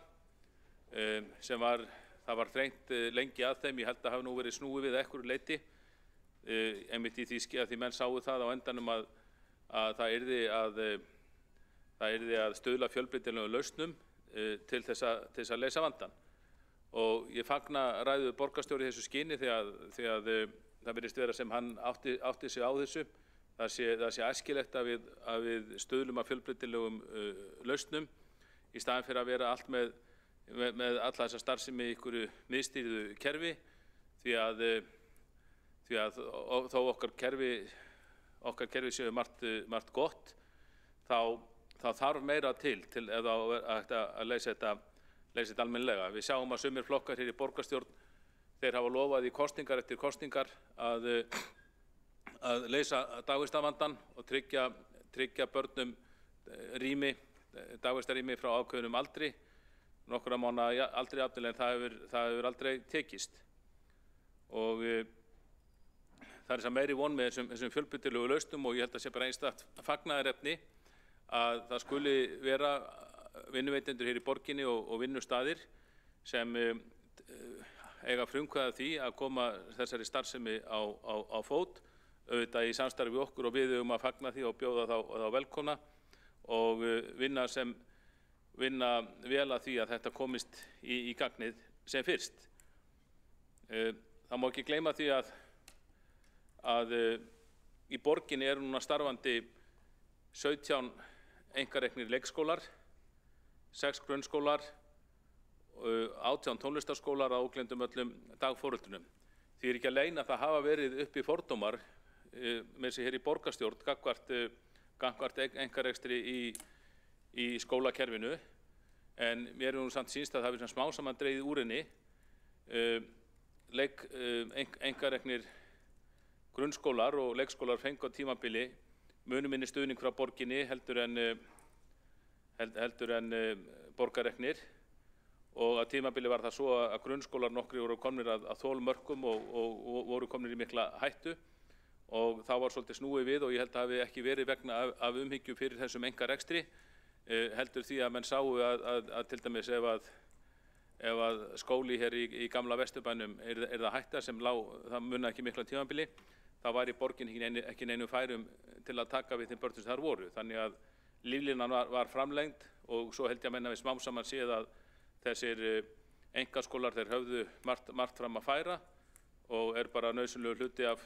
sem það var þrengt lengi að þeim. Ég held að hafa nú verið snúið við einhverju leyti, einmitt í því menn sáu það á endanum að það yrði að stuðla fjölbreytilegum lausnum til þess að leysa vandann. Og ég fagna ræðu borgarstjóri í þessu skyni því að það virðist vera sem hann átti sig á þessu. Það sé æskilegt að við stuðlum að fjölbreytilegum lausnum í staðinn fyrir að vera allt með alla þessa starfsemi í einhverju miðstýrðu kerfi því að þó okkar kerfi séu margt gott þá þarf meira til ef það að leysa þetta almennilega. Við sjáum að sumir flokkar hér í borgarstjórn þeir hafa lofað í kosningar eftir kosningar að leysa dagvistarvandann og tryggja börnum dagvistarrými frá ákveðnum aldri, nokkra mánaða aldri jafnvel, en það hefur aldrei tekist. Og það er sem meiri von með þessum fjölbreytilegu lausnum og ég held að sé bara einstakt fagnaðarefni að það skuli vera vinnuveitendur hér í borginni og vinnustaðir sem eiga frumkvæði því að koma þessari starfsemi á fót, auðvitað í samstarfi við okkur og við höfum að fagna því og bjóða þá velkomna og vinna vel að því að þetta komist í gagnið sem fyrst. Það má ekki gleyma því að í borginni eru núna starfandi 17 einkareknir leikskólar, 6 grunnskólar, 18 tónlistarskólar að ógleymdum öllum dagforeldrunum. Því ekki að leyna að það hafa verið uppi fordómar með sig hér í borgarstjórn gagnvart einkarekstri í skólakerfinu, en mér er nú samt sýnst að það hafi smá saman dregið úr henni. Einkareknir grunnskólar og leikskólar fengu á tímabili munu minni stuðning frá borginni heldur en borgareknir og að tímabili var það svo að grunnskólar nokkri voru komnir að þolmörkum og voru komnir í mikla hættu og þá var svolítið snúið við og ég held að hafi ekki verið vegna af umhyggju fyrir þessum einkarekstri, heldur því að menn sáu að til dæmis ef að skóli hér í gamla Vesturbænum er það hætta sem það munna ekki mikla tímabili, þá væri borgin ekki neinum færum til að taka við þeim börnum sem þar voru. Þannig að líflínan var framlengd og svo held ég að menn hafi smám saman séð að þessir einkaskólar þeir höfðu margt fram að færa og er bara nauðsynlegur hluti af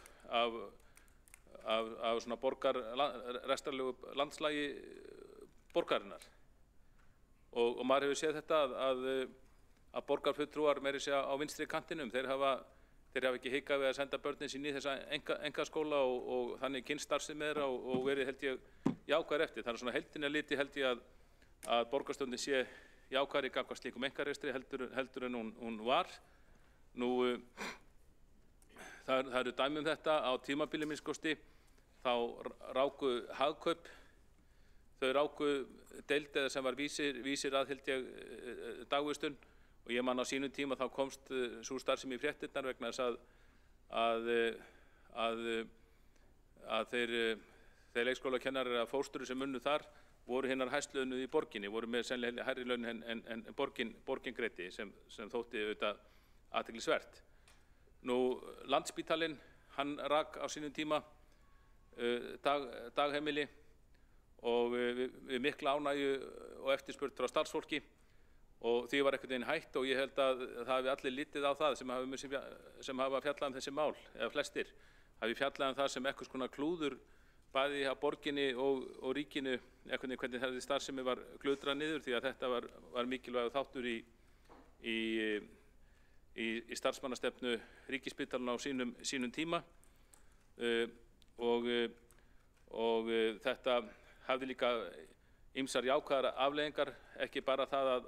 svona rekstrarlegu landslagi borgarinnar. Og maður hefur séð þetta að borgarfulltrúar meira að segja á vinstri kantinum, þeir hafa ekki hikað við að senda börnin sín í þessa einkaskóla og þannig kynnstarfsemi þeirra og verið held ég jákvæðir eftir. Þannig svona heildina liti held ég að borgarstjórnin sé jákvæðari gagnvart slíkum einkarekstri heldur en hún var. Nú það eru dæmi um þetta á tímabili minnsta kosti, þá ráku Hagkaup, þau ráku deild eða sem var vísir að held ég dagvistun og ég man á sínum tíma þá komst sú starfsemi í fréttirnar vegna þess að þeir leikskólakennarar eða fóstrur sem unnu þar voru hinnar hæstlaunuð í borginni, voru með sennilega hærri laun en borgin greiddi sem þótti auðvitað athyglisvert. Landspítalinn, hann rak á sínum tíma dagheimili og við mikla ánægju og eftirspurn frá starfsfólki og því var einhvern veginn hætt og ég held að það hafi allir litið á það sem hafa fjallað þessi mál, eða flestir, hafi fjallað það sem eitthvað svona klúður bæði á borginni og ríkinu, hvernig þessi starfsemi var glutrað niður því að þetta var mikilvægur þáttur í starfsmannastefnu ríkisspítalanna á sínum tíma og þetta hafði líka ýmsar jákvæðar afleiðingar, ekki bara það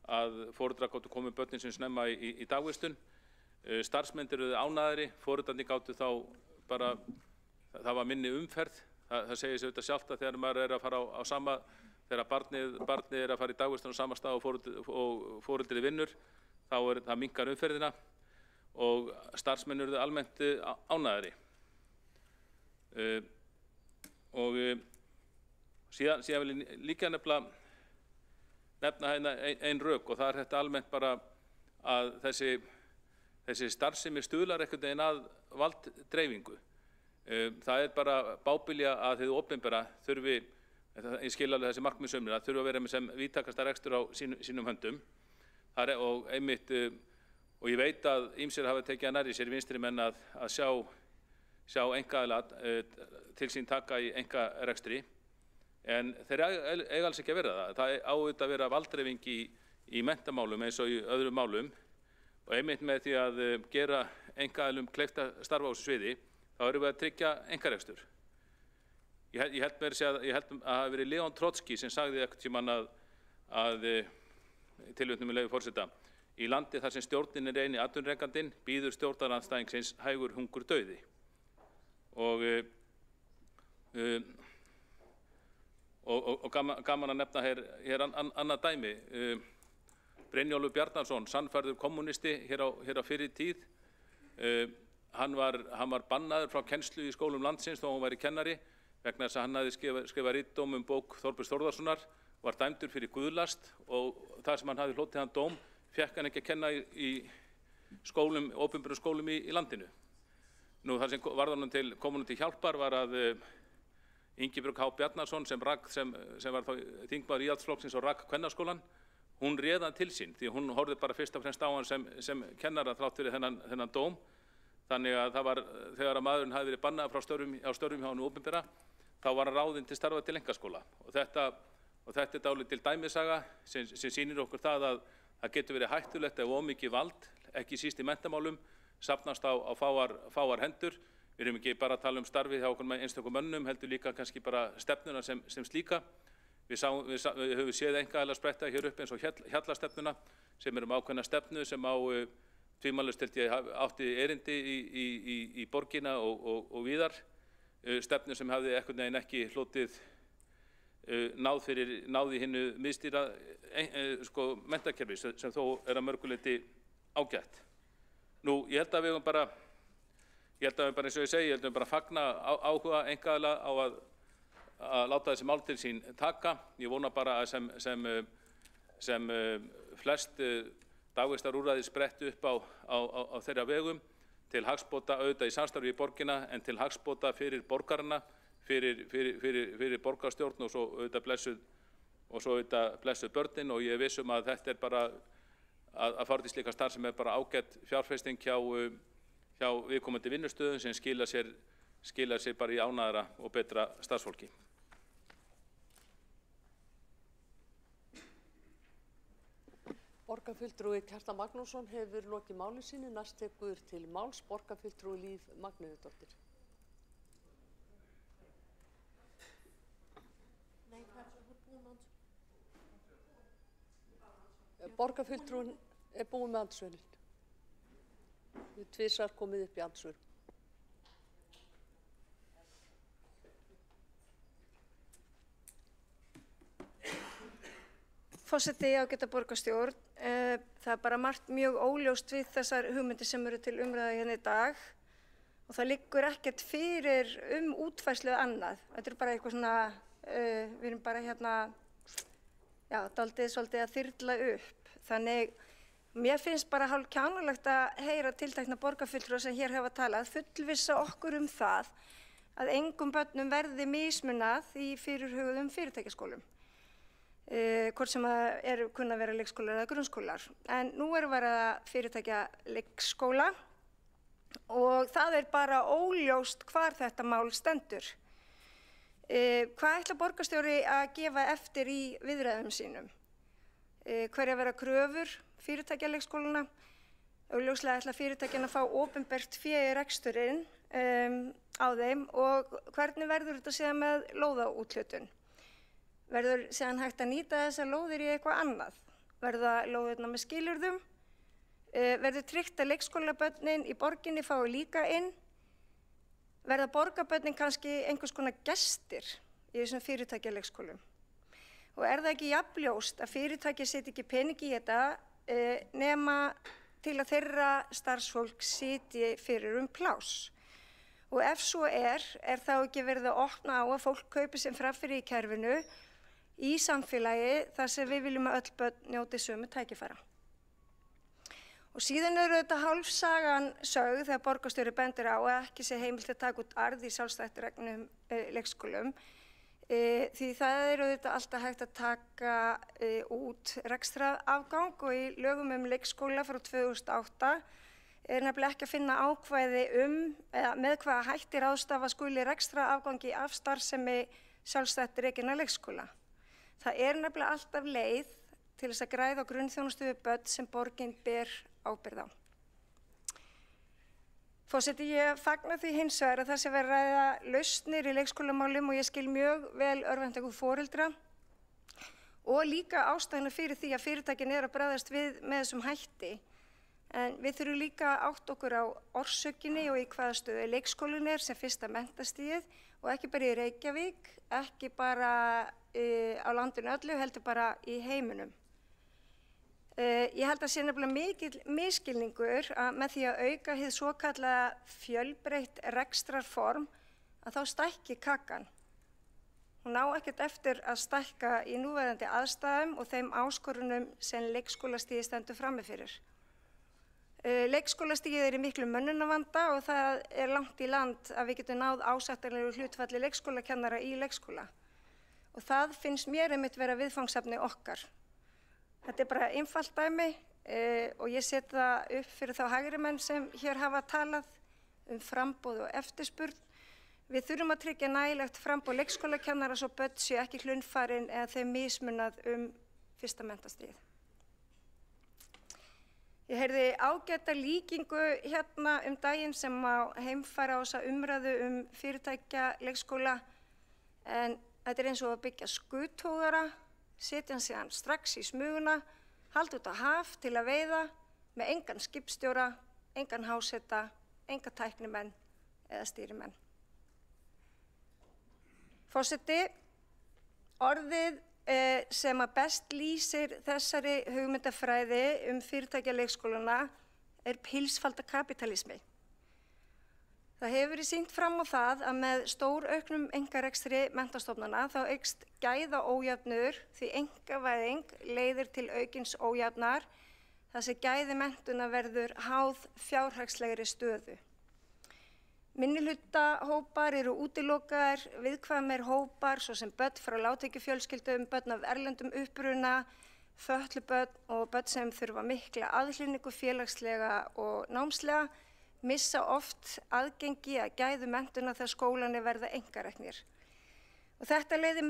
að foreldrar gátu komið börnin sem snemma í dagvistun. Starfsmenn eru ánægðari, foreldrarnir gátu þá bara, það var minni umferð. Það segir sig auðvitað sjálft að þegar maður er að fara á sama, þegar barnið er að fara í dagvistun á sama stað og foreldri vinnur, þá það minnkar umferðina og starfsmenn eru almennt ánægðari. Og síðan vil ég líka nefna hérna ein rök og það er þetta almennt bara að þessi starfsemi stuðlar einhvern veginn að valddreifingu. Það er bara bábilja að hið opinbera þurfi, ég skil alveg þessi markmiðsöfnina, þurfi að vera með sem víðtækasta rekstur á sínum höndum. Og einmitt, og ég veit að ýmsir hafa tekið að nærri sér vinstri menn að sjá einkaaðila til sín taka í einkarekstri, en þeir eiga alls ekki að vera það. Það á auðvitað að vera valddreifing í menntamálum eins og í öðrum málum og einmitt með því að gera einkaaðilum kleift að starfa á þessu sviði, þá erum við að tryggja einkarekstur. Ég held að það hafi verið Leon Trotsky sem sagði einhvern tímann að tilvitnun með leyfi forseta, í landi þar sem stjórnin er eini atvinnurekandinn býður stjórnarandstæðingsins hægur hungur dauði. Og gaman að nefna hér annað dæmi. Brynjólfur Bjarnason, sannfærður kommunisti hér á fyrri tíð, hann var bannaður frá kennslu í skólum landsins þó hann væri kennari vegna þess að hann hafði skrifað ritdóm bók Þorbjörns Þórðarsonar, var dæmdur fyrir guðlast og það sem hann hafði hlotið hann dóm fékk hann ekki að kenna í skólum, opinberum skólum í landinu. Það sem varð honum kom honum til hjálpar var að Ingibjörg H. Bjarnason sem var þá þingmaður Íhaldsflokksins og rak Kvennaskólann, hún réð hann til sín því hún horfði bara fyrst og fremst á hann sem kennara þrátt fyrir þennan dóm. Þannig að það var, þegar að maðurinn hafði verið bannað frá störfum hjá hann opinbera, þá var hann ráðinn til starfa til einkaskóla. Og þetta er dálítil dæmisaga sem sýnir okkur það að það getur verið hættulegt ef of mikið vald, ekki síst í menntamálum, safnast á fáar hendur. Við erum ekki bara að tala starfið hjá okkur með einstökum mönnum, heldur líka kannski bara stefnuna sem slíka. Við höfum séð einkaaðila spretta hér upp eins og hjallastefnuna sem er ákveðna stefnu sem á tvímælalaust held ég átti erindi í borgina og víðar. Stefnu sem hafði einhvern veginn ekki hlotið náð í hinnu miðstýra menntakerfi sem þó er að mörgu leyti ágætt. Ég held að við bara eins og ég segi, ég held að við bara fagna áhuga einkaaðila á að láta þessi mál til sín taka. Ég vona bara að sem flest dagvistarúrræði spretti upp á þeirra vegum til hagsbóta auðvitað í samstarfi í borgina en til hagsbóta fyrir borgarana, fyrir borgarstjórn og svo auðvitað blessuð börnin og ég er viss að þetta er bara að fara til slíka starf sem er bara ágætt fjárfesting hjá viðkomandi vinnustöðum sem skilar sér bara í ánægðara og betra starfsfólki. Borgarfulltrúi Kjartan Magnússon hefur lokið máli sínu. Næst tekur til máls borgarfulltrúi Líf Magnúsdóttir. Borgarfulltrúin er búin með andsvörin. Við tvisvar komið upp í andsvörum. Forseti, ágæta borgarstjórn, það er bara margt mjög óljóst við þessar hugmyndir sem eru til umræðu hérna í dag og það liggur ekkert fyrir útfærslu annað. Þetta er bara eitthvað svona, við erum bara hérna, dálítið svolítið að þyrla upp. Þannig Mér finnst bara hálf kjánulegt að heyra tiltekna borgarfulltrúa sem hér hafa talað fullvissa okkur það að engum börnum verði mismunað í fyrirhuguðum fyrirtækjaskólum. Hvort sem það kunna að vera leikskólar eða grunnskólar. En nú verið að fyrirtækja leikskóla og það bara óljóst hvar þetta mál stendur. Hvað ætlar borgarstjóri að gefa eftir í viðræðum sínum? Hverja vera kröfur fyrirtækja leikskólana? Augljóslega ætla fyrirtækjan að fá opinbert fé í reksturinn á þeim og hvernig verður þetta síðan með lóðaúthlutun? Verður síðan hægt að nýta þessar lóðir í eitthvað annað? Verða lóðirnar með skilyrðum? Verður tryggt að leikskólabörnin í borginni fái líka inn? Verða borgarbörnin kannski einhvers konar gestir í þessum fyrirtækja leikskólum? Og það ekki jafnljóst að fyrirtæki setja ekki peningi í þetta nema til að þeirra starfsfólk sitji fyrir pláss? Og ef svo þá ekki verið að opna á að fólk kaupi sem framfyrir í kerfinu í samfélagi þar sem við viljum að öll börn njóti sömu tækifæra. Og síðan þetta hálfsagan sögð þegar borgarstjóri bendir á að ekki sé heimilt að taka út arð í sjálfstætt reknum leikskólum. Því það þetta alltaf hægt að taka út rekstrarafgang og í lögum leikskóla frá 2008 nefnilega ekki að finna ákvæði eða með hvaða hætti ráðstafa skuli rekstrarafgangi af starfsemi sjálfstætt rekinna leikskóla. Það nefnilega alltaf leið til þess að græða á grunnþjónustu við börn sem borgin ber ábyrgð á. Forseti, ég fagna því hins vegar að það sé verið að ræða lausnir í leikskólamálum og ég skil mjög vel örvæntingu foreldra og líka ástæðuna fyrir því að fyrirtækin að bregðast við með þessum hætti. En við þurfum líka að átta okkur á orsökinni og í hvaða stöðu leikskólinn sem fyrsta menntastigið og ekki bara í Reykjavík, ekki bara á landinu öllu, heldur bara í heiminum. Ég held að sé nefnilega mikill misskilningur að með því að auka hið svokallaða fjölbreytt rekstrarform að þá stækki kakan. Hún á ekkert eftir að stækka í núverandi aðstæðum og þeim áskorunum sem leikskólastigið stendur frammi fyrir. Leikskólastigið í miklu mönnunarvanda og það langt í land að við getum náð ásættanlegu hlutfalli leikskólakennara í leikskóla. Og það finnst mér einmitt vera viðfangsefni okkar. Þetta bara einfalt dæmi og ég set það upp fyrir þá hægrimenn sem hér hafa talað framboð og eftirspurn. Við þurfum að tryggja nægilegt framboð leikskólakennara svo börn séu ekki hlunnfarin eða þeim mismunað fyrsta menntastigið. Ég heyrði ágæta líkingu hérna daginn sem má heimfæra á þessa umræðu fyrirtækja leikskóla en þetta eins og að byggja skuttogara, setja hann síðan strax í smuguna, halda út á haf til að veiða með engan skipstjóra, engan háseta, enga tæknimenn eða stýrimenn. Forseti, orðið sem að best lýsir þessari hugmyndafræði fyrirtækja leikskólana pilsfaldakapítalismi. Það hefur verið sýnt fram á það að með stórauknum einkarekstri menntastofnana þá eykst gæðaójöfnuður því einkavæðing leiðir til aukins ójafnar þar sem gæði menntunar verður háð fjárhagslegri stöðu. Minnihlutahópar eru útilokaðir, viðkvæmir hópar svo sem börn frá lágtekjufjölskyldum, börn af erlendum uppruna, fötluð börn og börn sem þurfa mikla aðhlynningu félagslega og námslega, missa oft aðgengi að gæðu menntunar þegar skólarnir verða einkareknir. Og þetta leiðir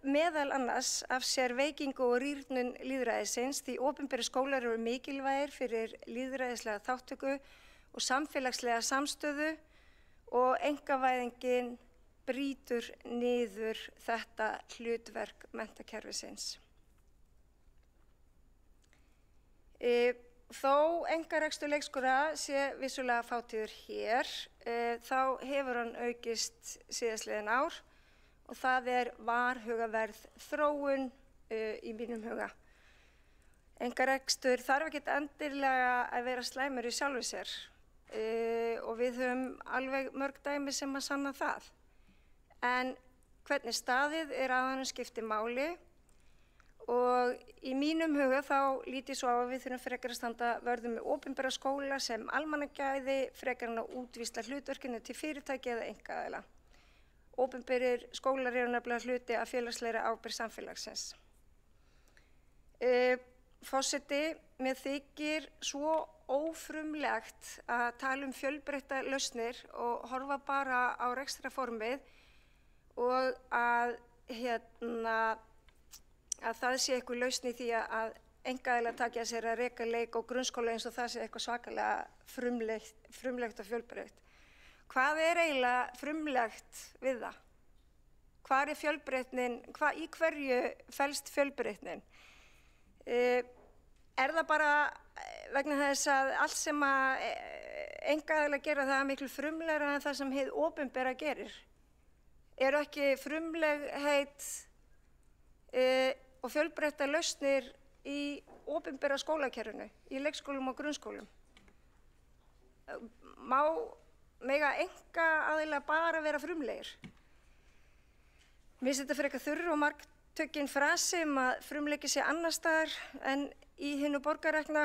meðal annars af sér veikingu og rýrnun lýðræðisins því opinberir skólar eru mikilvægir fyrir lýðræðislega þátttöku og samfélagslega samstöðu og einkavæðingin brýtur niður þetta hlutverk menntakerfisins. Þó einkarekstur leikskóla sé vissulega fátíður hér, þá hefur hann aukist síðastliðin ár og það varhugaverð þróun í mínum huga. Einkarekstur þarf ekkert endilega að vera slæmur í sjálfu sér og við höfum alveg mörg dæmi sem að sanna það. En hvernig staðið að honum skiptir máli Og í mínum huga þá lít ég svo á að við þurfum frekar að standa vörðum með opinbera skóla sem almannagæði frekar en að útvísla hlutverkinu til fyrirtæki eða einkaaðila. Opinberir skólar eru nefnilega hluti af félagslegri ábyrgð samfélagsins. Forseti, mér þykir svo ófrumlegt að tala um fjölbreytta lausnir og horfa bara á rekstrarformið og að það sé eitthvað lausn í því að einkaaðilar taki að sér að reka leik og grunnskóla eins og það sé eitthvað svakalega frumlegt og fjölbreytt. Hvað er eiginlega frumlegt við það? Hvar er fjölbreytnin? Í hverju felst fjölbreytnin? Er það bara vegna þess að allt sem að einkaaðilar gera það er miklu frumlegra en það sem hið opinbera gerir? Eru ekki frumlegheit og fjölbreyttar lausnir í opinbera skólakerfinu, í leikskólum og grunnskólum? Mega einkaaðilar bara vera frumlegir? Mér finnst þetta frekar þurr og margtökin frasi að frumleiki sé annars staðar en í hinu borgarrekna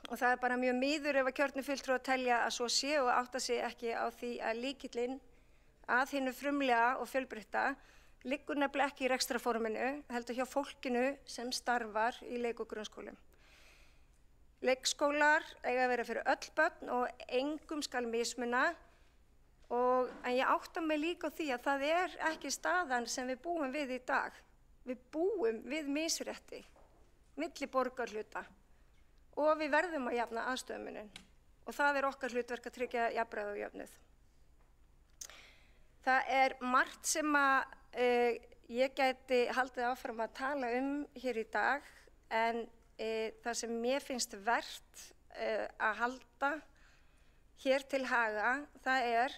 og það er bara mjög miður ef að kjörnir fulltrúar telja að svo sé og átta sig ekki á því að lykillinn að hinu frumlega og fjölbreytta liggur nefnilega ekki í rekstrarforminu, heldur hjá fólkinu sem starfar í leik- og grunnskólum. Leikskólar eiga að vera fyrir öll börn og engum skal mismuna en ég átta mig líka á því að það er ekki staðan sem við búum við í dag. Við búum við misrétti milli borgarhluta og við verðum að jafna aðstöðumunin og það er okkar hlutverk að tryggja jafnræði og jöfnuð. Það er margt sem að ég gæti haldið áfram að tala hér í dag en það sem mér finnst vert að halda hér til haga það er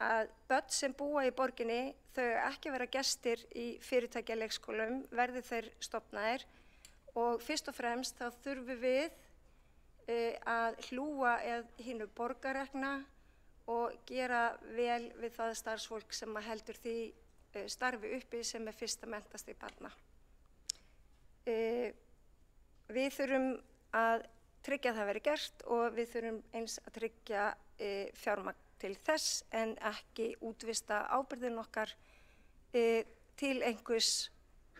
að börn sem búa í borginni þau ekki vera gestir í fyrirtækja leikskólum verði þeir stofnaðir og fyrst og fremst þá þurfum við að hlúa hinu borgarrekna og gera vel við það starfsfólk sem heldur því starfi uppi sem er fyrsta menntast í barna. Við þurfum að tryggja að það veri gert og við þurfum eins að tryggja fjármagn til þess en ekki útvista ábyrgðin okkar til einhvers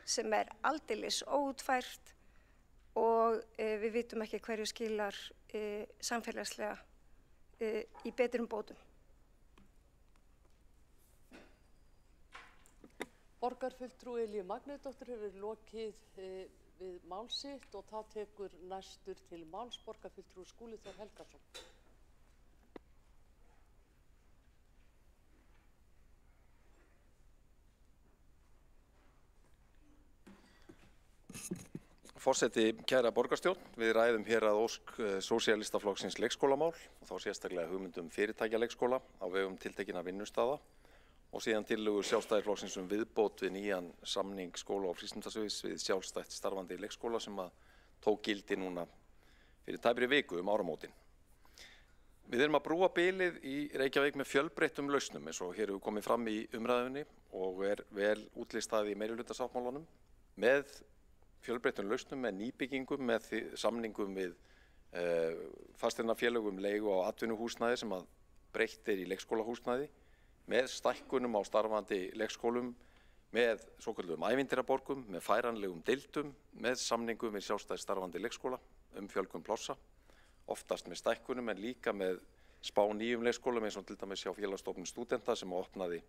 sem er aldeilis óútfært og við vitum ekki hverju skilar samfélagslega í betrum bótum. Borgarfulltrúi Líf Magnúsdóttir hefur lokið við mál sitt og þá tekur næstur til máls borgarfulltrúi Skúli Þór Helgason. Forseti, kæra borgarstjórn, við ræðum hér að ósk Sósíalistaflokksins leikskólamál og þá sérstaklega hugmyndum fyrirtækja leikskóla á vegum tiltekinna vinnustaða og síðan tillögur Sjálfstæðisflokksins viðbót við nýjan samning skóla- og frístundasviðs við sjálfstætt starfandi leikskóla sem að tók gildi núna fyrir tæpri viku áramótin. Við erum að brúa bilið í Reykjavík með fjölbreyttum lausnum eins og hér hefur komið fram í umræðunni og er vel útlistað í meirihlutasáttmálanum með fjölbreyttum lausnum, með nýbyggingum, með samningum við fasteignafélög leigu á atvinnuhúsnæði sem að breytt í leikskólahúsnæði, með stækkunum á starfandi leikskólum, með svokölluðum ævintýraborgum, með færanlegum deildum, með samningum við sjálfstætt starfandi leikskóla fjölgun plássa, oftast með stækkunum en líka með spá nýjum leikskólum eins og til dæmis hjá Félagsstofnun stúdenta sem opnaði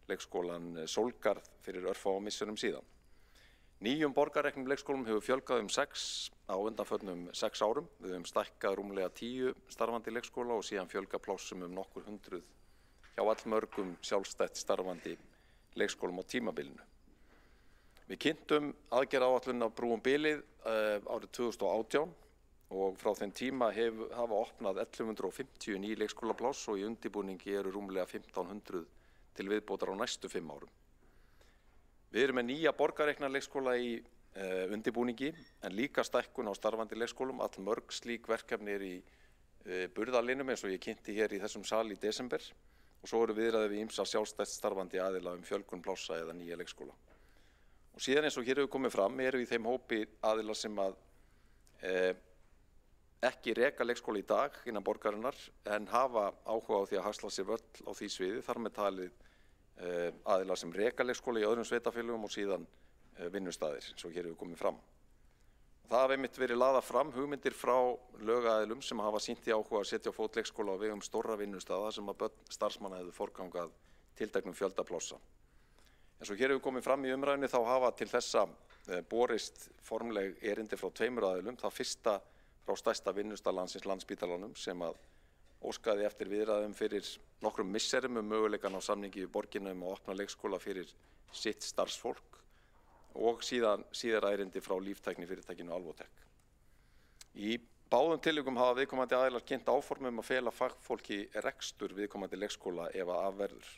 leikskólan Sólgarð fyrir örfáum misserum síðan. Nýjum borgarreknum leikskólum hefur fjölgað 6 á undanförnum 6 árum. Við höfum stækkað rúmlega 10 starfandi leikskóla og síðan fjölgað plássum nokkur hundruð hjá allmörgum sjálfstætt starfandi leikskólum á tímabilinu. Við kynntum aðgerðaáætlun af brúum bilið árið 2018 og frá þeim tíma hafa opnað 1150 ný leikskólapláss og í undirbúningi eru rúmlega 1500 til viðbótar á næstu 5 árum. Við erum með nýja borgarrekna leikskóla í undirbúningi en líka stækkun á starfandi leikskólum. Allmörg slík verkefni í burðarlinum eins og ég kynnti hér í þessum sal í desember og svo eru viðræður við ýmsa sjálfstætt starfandi aðila fjölgun plássa eða nýja leikskóla. Og síðan eins og hér hefur komið fram eru í þeim hópi aðila sem að ekki reka leikskóla í dag innan borgarinnar en hafa áhuga á því að hasla sér völl á því sviði, þar með talið aðilar sem reka leikskóla í öðrum sveitarfélögum og síðan vinnustaðir eins og hér hefur komið fram. Það hafa einmitt verið lagðar fram hugmyndir frá lögaðilum sem hafa sýnt í áhuga að setja á fót leikskóla á vegum stórra vinnustaða sem að börn starfsmanna hefðu forgangað tilteknum fjölda plássa. En svo hér hefur komið fram í umræðunni þá hafa til þessa borist formleg erindi frá 2 aðilum. Það fyrsta frá stærsta vinnustað landsins, Landspítalanum, sem að óskaði eftir viðræðum fyrir nokkrum misserum möguleikan á samningi við borgina að opna leikskóla fyrir sitt starfsfólk og síðara erindi frá líftæknifyrirtækinu Alvotech. Í báðum tilvikum hafa viðkomandi aðilar kynnt áformum að fela fagfólki rekstur viðkomandi leikskóla ef að af verður.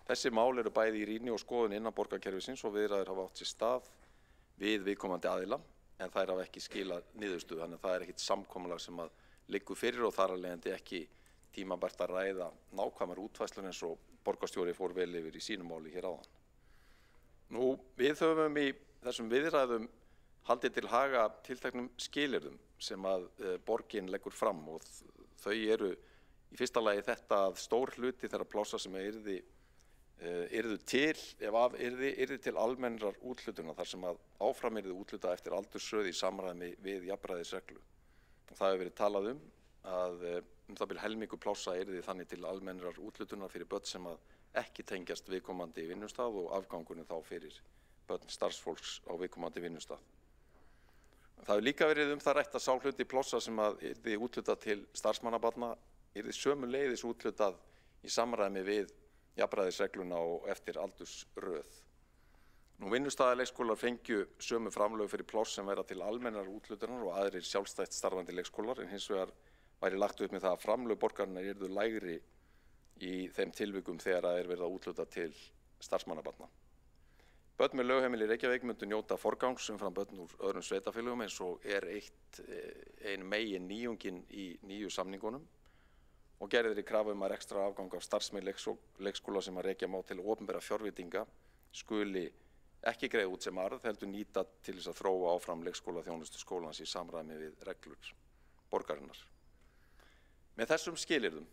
Þessi mál eru bæði í rýni og skoðun innan borgarkerfisins og viðræður hafa átt sér stað við viðkomandi aðila en þær hafa ekki skilað niðurstöðu, þannig að það ekkert samkomulag sem að liggur fyrir og þar af leiðandi ekki tímabært að ræða nákvæmar útfærslur eins og borgarstjóri fór vel yfir í sínu máli hér áðan. Nú, við höfum í þessum viðræðum haldið til haga tilteknum skilyrðum sem að borgin leggur fram og þau eru í fyrsta lagi þetta að stór hluti þeirra plássa sem yrðu til, ef af yrði til almennrar úthlutunar þar sem að áfram yrði úthluta eftir aldursröð í samræmi við jafnræðisreglu. Og það hefur verið talað að það bil helmingur plássa yrði þannig til almennrar úthlutunar fyrir börn sem að ekki tengjast viðkomandi vinnustað og afgangurinn þá fyrir börn starfsfólks á viðkomandi vinnustað. Það hefur líka verið það rætt að sá hluti plássa sem að yrði úthlutað til starfsmannabarna yrði sömuleiðis úthlutað í samræmi við jafnræðisregluna og eftir aldursröð. Nú, vinnustaðaleikskólar fengju sömu framlög fyrir pláss sem verða til almennar úthlutunar og aðrir sjálfstætt starfandi leikskólar en hins vegar væri lagt upp með það að framlög borgarinnar yrðu lægri í þeim tilvikum þegar það verið að úthluta til starfsmannabarna. Börn með lögheimili í Reykjavík myndu njóta forgangs umfram börn úr öðrum sveitarfélögum eins og ein megin nýjungin í nýju samningunum og gerðir í krafu að ekstra afgang af starfsmenn leikskóla sem að rekja má til opinberra fjárveitinga skuli ekki greiða út sem arð heldur nýta til þess að þróa áfram leikskólaþjónustu skólans í samræmi við reglur borgarinnar. Með þessum skilyrðum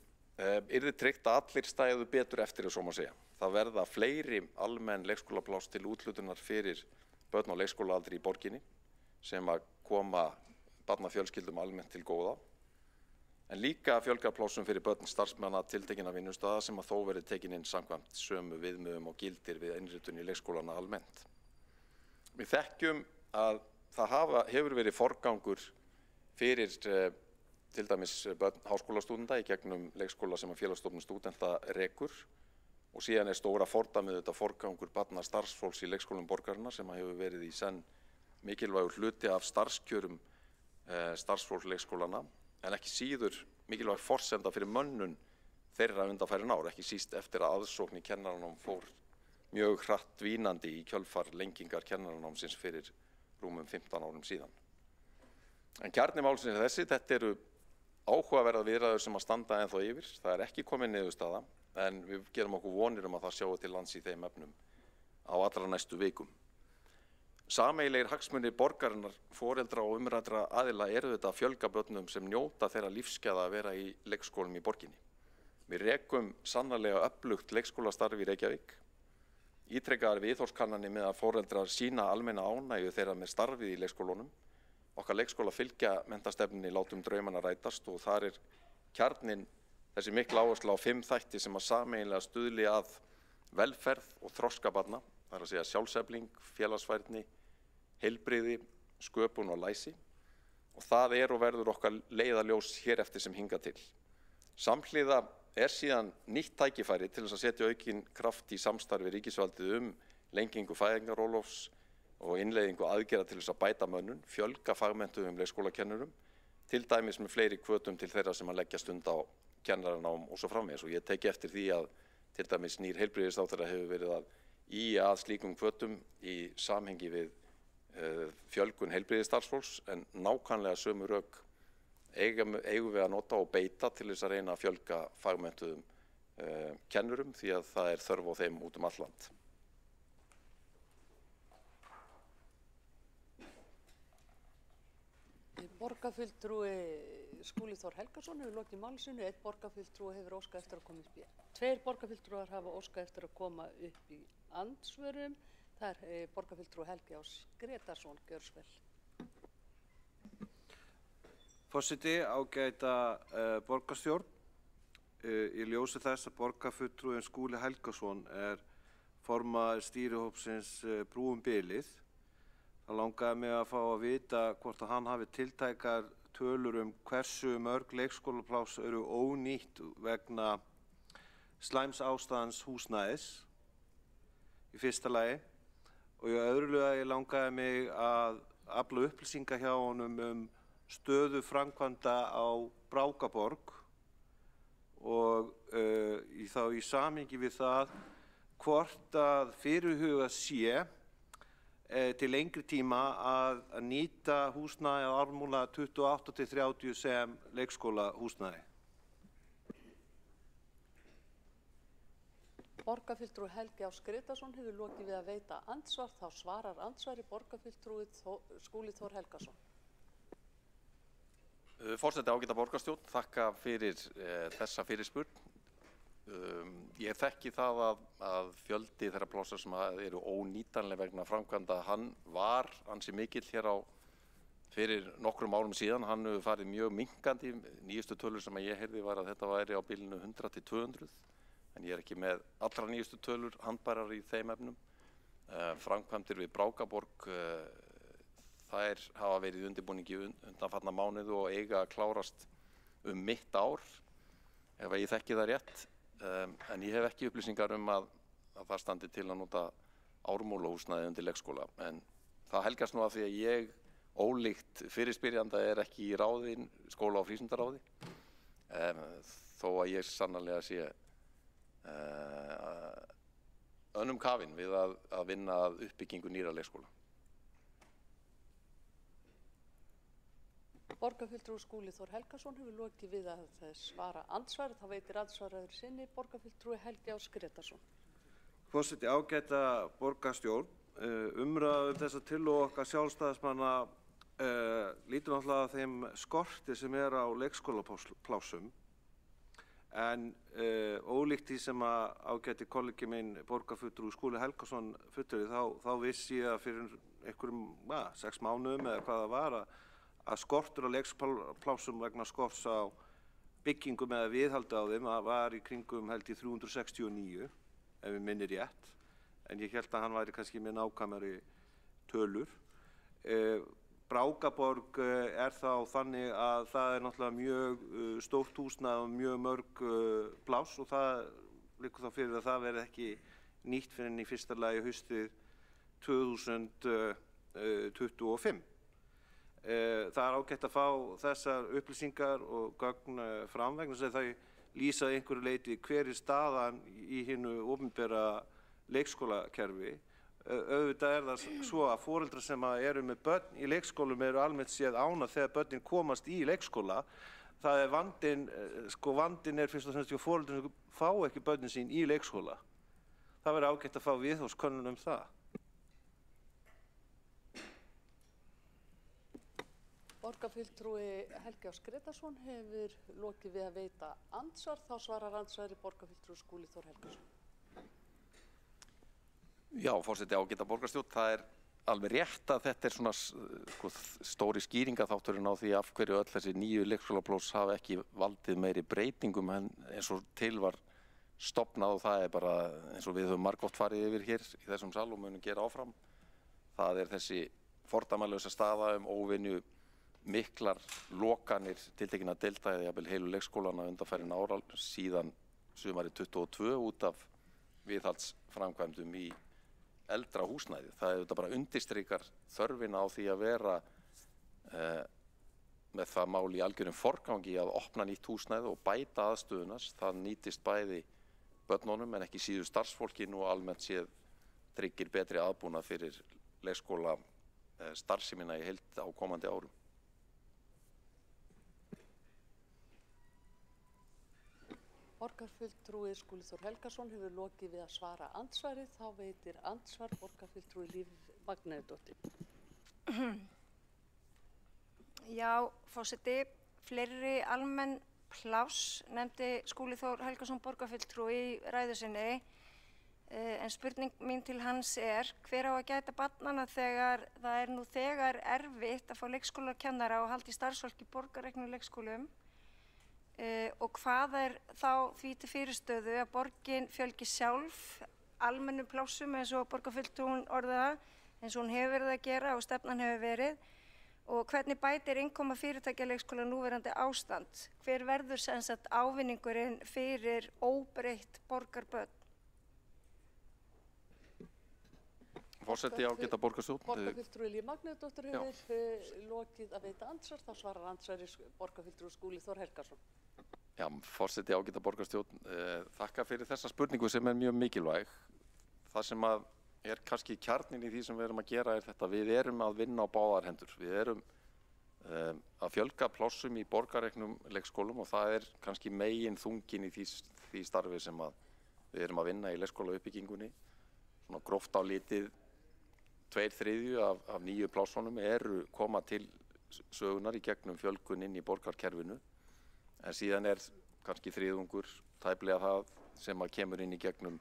yrði tryggt að allir stæðu betur eftir ef svo má segja. Það verða fleiri almenn leikskólapláss til úthlutunar fyrir börn á leikskólaaldri í borginni sem að koma barnafjölskyldum almennt til góða en líka fjölgaplássum fyrir börn starfsmanna tiltekinna vinnustaða sem að þó verði tekin inn samkvæmt sömu viðmiðum og gildir við innritun í leikskólana almennt. Við þekkjum að það hefur verið forgangur fyrir til dæmis börn háskólastúdenta í gegnum leikskóla sem að Félagsstofnun stúdenta rekur og síðan stóra fordæmið þetta forgangur barna starfsfólks í leikskólum borgarinnar sem hefur verið í senn mikilvægur hluti af starfskjörum starfsfólks leikskólana en ekki síður mikilvæg forsenda fyrir mönnun þeirra undanfærin ár, ekki síst eftir að aðsókn í kennaranám fór mjög hratt dvínandi í kjölfar lengingar kennaranámsins fyrir rúmum 15 árum síðan. En kjarni málsins er þessi, þetta eru áhugaverðar viðræður sem að standa ennþá yfir. Það er ekki komin niðurstaða en við gerum okkur vonir að það sjáu til lands í þeim efnum á allra næstu vikum. Sameiginlegir hagsmunir borgarinnar, foreldra og umræddra aðila eru þetta að fjölga börnum sem njóta þeirra lífsgæða að vera í leikskólum í borginni. Við rekum sannarlega öflugt leikskólastarf í Reykjavík. Ítrekaðar viðhorfskannanir með að foreldrar sýna almenna ánægju þeirra með starfið í leikskólunum. Okkar leikskóla fylgja menntastefnunni látum draumana rætast og þar er kjarninn þessi mikla áhersla á 5 þætti sem að sameiginlega stuðli að velferð og þroska barna, það er að segja sjálfsefling, félagsfærni, heilbrigði, sköpun og læsi og það er og verður okkar leiðarljós hér eftir sem hingað til. Samhliða síðan nýtt tækifæri til þess að setja aukinn kraft í samstarfi ríkisvaldið lengingu fæðingarorlofs og innleiðingu aðgerða til þess að bæta mönnun, fjölga fagmenntuðum leikskólakennurum, til dæmis með fleiri hvötum til þeirra sem að leggja stund á kennaranám og svo framvegis. Og ég teki eftir því að til dæmis nýr heilbrigðisráðherra hefur verið að ýja að slíkum hvötum í samhengi við fjölgun heilbrigðisstarfsfólks en nákvæmlega sömu rök eigum við að nota og beita til þess að reyna að fjölga fagmenntuðum kennurum því að það er þörf á þeim út allt land. Borgarfulltrúi Skúli Þór Helgason hefur lokið máli sínu, einn borgarfulltrúi hefur óskað eftir að koma upp í. Tveir borgarfulltrúar hafa óskað eftir að koma upp í andsvörum. Það er borgarfulltrúi Helgi Ás Gretarsson, gjörðu svo vel. Forseti, ágæta borgarstjórn. Í ljósi þess að borgarfulltrúin Skúli Helgason formaður stýrihópsins Brúum bilið. Það langaði mig að fá að vita hvort að hann hafi tiltækar tölur hversu mörg leikskólapláss eru ónýtt vegna slæms ástæðans húsnæðis í fyrsta lagi. Og í öðru lagi langaði mig að afla upplýsinga hjá honum stöðu framkvæmda á Brákaborg og þá í samhengi við það hvort að fyrirhugað sé til lengri tíma að nýta húsnæði á Ármúla 28-30 sem leikskólahúsnæði. Borgarfulltrúi Helgi Ás Gretarsson hefur lokið við að veita andsvar, þá svarar andsvari borgarfulltrúi Skúli Þór Helgason. Forseti, ágæta borgarstjórn, þakka fyrir þessa fyrirspurn. Ég þekki það að fjöldi þeirra plássa sem eru ónýtanleg vegna framkvæmda, hann var ansi mikill hér fyrir nokkrum árum síðan. Hann hefur farið mjög minnkandi. Nýjustu tölur sem ég heyrði var að þetta væri á bilinu 100-200, en ég ekki með allra nýjustu tölur handbærar í þeim efnum. Framkvæmdir við Brákaborg, þær hafa verið í undirbúningi undanfarna mánuði og eiga að klárast mitt ár, ef ég þekki það rétt. En ég hef ekki upplýsingar að það standi til að nota Ármúlahúsnæði undir leikskóla. En það helgast nú af því að ég, ólíkt fyrirspyrjanda, ekki í ráðin, skóla- og frístundaráði, þó að ég sannarlega sé önnum kafinn við að vinna að uppbyggingu nýra leikskóla. Borgarfulltrúi Skúli Þór Helgason hefur lokið við að svara andsvari, þá veitir andsvaraður sinni borgarfulltrúi Helgi Ás Gretarsson. Forseti, ágæta borgarstjórn, umræða þessa tillögu okkar sjálfstæðismanna lítur náttúrulega að þeim skorti sem á leikskólaplássum, en ólíkt því sem að ágæti kollegi minn borgarfulltrúi Skúli Helgason fulltrúi, þá vissi ég að fyrir einhverjum 6 mánuðum eða hvað það var að skortur á leikskólaplássum vegna skorts á byggingum eða viðhaldi á þeim var í kringum held í 369, ef ég minni rétt, en ég held að hann væri kannski með nákvæmari tölur. Brákaborg þá þannig að það náttúrulega mjög stórt húsnæði og mjög mörg pláss og það liggur þá fyrir að það verði ekki nýtt fyrir í fyrsta lagi haustið 2025. Það ágætt að fá þessar upplýsingar og gögn fram vegna þess að þau lýsa einhverju leyti hver staðan í hinu opinbera leikskólakerfi. Auðvitað það svo að foreldrar sem eru með börn í leikskólum eru almennt séð ánað þegar börnin komast í leikskóla. Það vandinn fyrst og fremst hjá foreldrum sem fá ekki börnin sín í leikskóla. Það verður ágætt að fá viðhorfskönnun það. Borgarfulltrúi Helgi Ás Gretarsson hefur lokið við að veita andsvar, þá svarar andsvari borgarfulltrúi Skúli Þór Helgason. Já, forseti, ágæta borgarstjórn, það alveg rétt að þetta svona stóri skýringaþátturinn á því af hverju öll þessi nýju leikskólapláss hafa ekki valdið meiri breytingum en eins og til var stofnað, og það bara eins og við höfum margoft farið yfir hér í þessum sal og munum gera áfram. Það þessi fordæmalausa staða óvenju miklar lokanir tiltekinna deilda eða jafnvel heilu leikskólana undanfarin ára síðan sumarið 22 út af viðhaldsframkvæmdum í eldra húsnæði. Það þetta bara undirstrikar þörfina á því að vera með það mál í algjörum forgangi að opna nýtt húsnæði og bæta aðstöðunars. Það nýtist bæði börnunum en ekki síður starfsfólkinu og almennt séð tryggir betri aðbúnað fyrir leikskóla starfsemina í heild á komandi árum. Borgarfulltrúi Skúli Þór Helgason hefur lokið við að svara andsvari, þá veitir andsvar borgarfulltrúi Líf Magneiðdóttir. Já, forseti, fleiri almenn pláss nefndi Skúli Þór Helgason borgarfulltrúi í ræðu sinni. En spurning mín til hans hver á að gæta barnanna þegar það nú þegar erfitt að fá leikskólakennara og halda í starfsfólki í borgarreknum leikskólum? Og hvað þá því til fyrirstöðu að borgin fjölgi sjálf almennum plássum eins og borgarfulltrúin orðaði það, eins og hún hefur verið að gera og stefnan hefur verið? Og hvernig bætir innkoma fyrirtækja leikskóla núverandi ástand? Hver verður sem sagt ávinningurinn fyrir óbreytt borgarbörn? Forseti ágæta borgarstjórn. Borgarfulltrúi Líf Magnúsdóttir hefur lokið að veita andsvar, þá svarar andsvari borgarfulltrúi Skúli Þór Helgason. Já, forseti ágæta borgarstjórn. Þakka fyrir þessa spurningu sem mjög mikilvæg. Það sem kannski kjarnin í því sem við erum að gera þetta, við erum að vinna á báðar hendur. Við erum að fjölga plássum í borgarreknum leikskólum og það kannski megin þungin í því starfi sem við erum að vinna í leikskóla uppbyggingunni. Svona gróft á litið 2/3 af nýju plássunum koma til sögunar í gegnum fjölgun inn í borgarkerfinu. En síðan kannski þriðungur tæplega það sem kemur inn í gegnum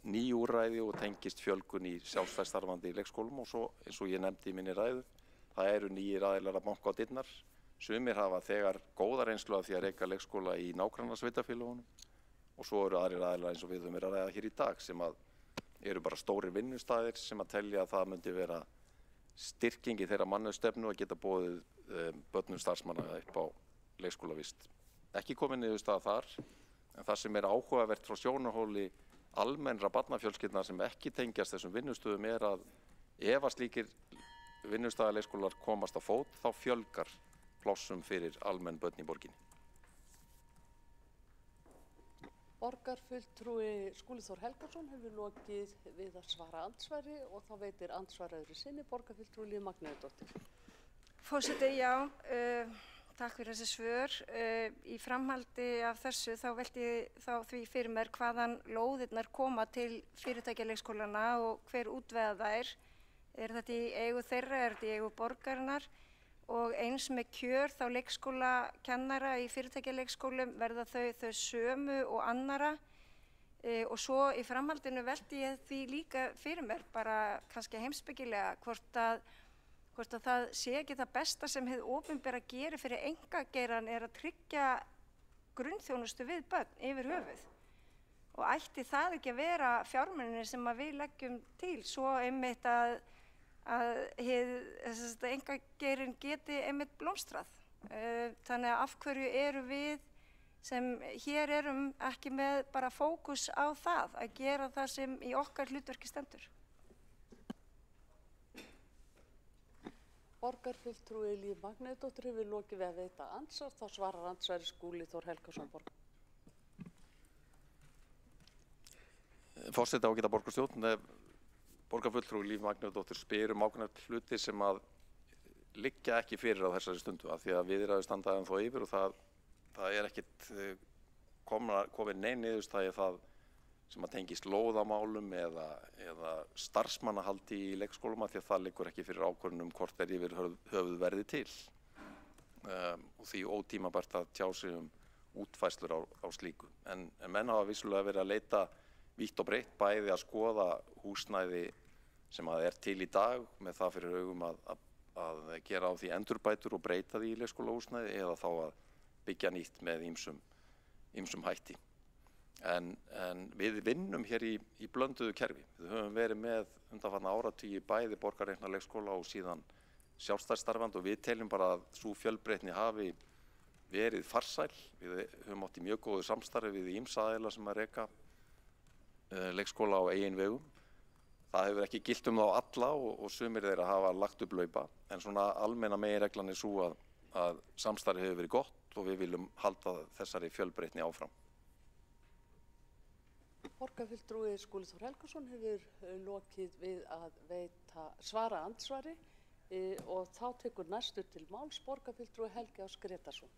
ný úrræði og tengist fjölgun í sjálfstætt starfandi leikskólum og svo eins og ég nefndi í minni ræðu, það nýjir aðilar að banka á dyrnar. Sumir hafa þegar góða reynslu af því að reka leikskóla í nágrannasveitarfélögunum og svo aðrir aðilar eins og við höfum verið að ræða hér í dag sem bara stórir vinnustaðir sem telja að það myndi vera styrking í þeirra mannauðsstefnu að geta boðið börnum starfsmanna upp á leikskólavist. Ekki komin niðurstaða þar, en það sem áhugavert frá sjónarhóli almennra barnafjölskyldna sem ekki tengjast þessum vinnustöðum að ef að slíkir vinnustaðaleikskólar komast á fót þá fjölgar plássum fyrir almenn börn í borginni. Borgarfulltrúi Skúli Þór Helgason hefur lokið við að svara andsvari og þá veitir andsvar öðru sinni borgarfulltrúi Líf Magnúsdóttir. Forseti, já, takk fyrir þessi svör. Í framhaldi af þessu þá velti ég því fyrir mér hvaðan lóðirnar koma til fyrirtækja leikskólana og hver útveða þær. Þetta í eigu þeirra, þetta í eigu borgarinnar? Og eins með kjör þá leikskólakennara í fyrirtækjaleikskólum verða þau sömu og annara og svo í framhaldinu velti ég því líka fyrir mér bara kannski heimspekilega hvort að það sé ekki það besta sem hið opinbera gerir fyrir einkageirann að tryggja grunnþjónustu við börn yfir höfuð og ætti það ekki að vera fjármunir sem við leggjum til svo einmitt að einkageirinn geti einmitt blómstrað. Þannig að af hverju erum við sem hér erum ekki með bara fókus á það að gera það sem í okkar hlutverki stendur? Borgarfulltrúi Líf Magnúsdóttir hefur lokið við að veita andsvar, þá svarar andsvari Skúli Þór Helgason. Forseti ágæta borgarstjórn. Borgarfulltrúi Líf Magnúsdóttir spyr ákveðna hluti sem liggja ekki fyrir á þessari stundu af því að viðræður standa ennþá yfir og það ekkert komin nein niðurstaða í það sem tengist lóðamálum eða starfsmannahaldi í leikskólum af því að það liggur ekki fyrir ákvörðun hvort yfir höfuð verði til og því ótímabært að tjá sig útfærslur á slíku. En menn hafa vissulega verið að leita vítt og breytt bæði að skoða húsnæði sem til í dag með það fyrir augum að gera á því endurbætur og breyta því í leikskólahúsnæði eða þá að byggja nýtt með ýmsum hætti. En við vinnum hér í blönduðu kerfi. Við höfum verið með undanfarna áratugi bæði borgarrekna leikskóla og síðan sjálfstætt starfandi og við teljum bara að sú fjölbreytni hafi verið farsæl. Við höfum átt í mjög góðu samstarfi við ýmsa aðila sem reka leikskóla á eigin vegum. Það hefur ekki gilt þá alla og sumir þeirra hafa lagt upp laupa en svona almenna meginreglan sú að samstarfi hefur verið gott og við viljum halda þessari fjölbreytni áfram. Borgarfulltrúi Skúli Þór Helgason hefur lokið við að svara andsvari og þá tekur næstur til máls borgarfulltrúi Helgi Ás Grétarsson.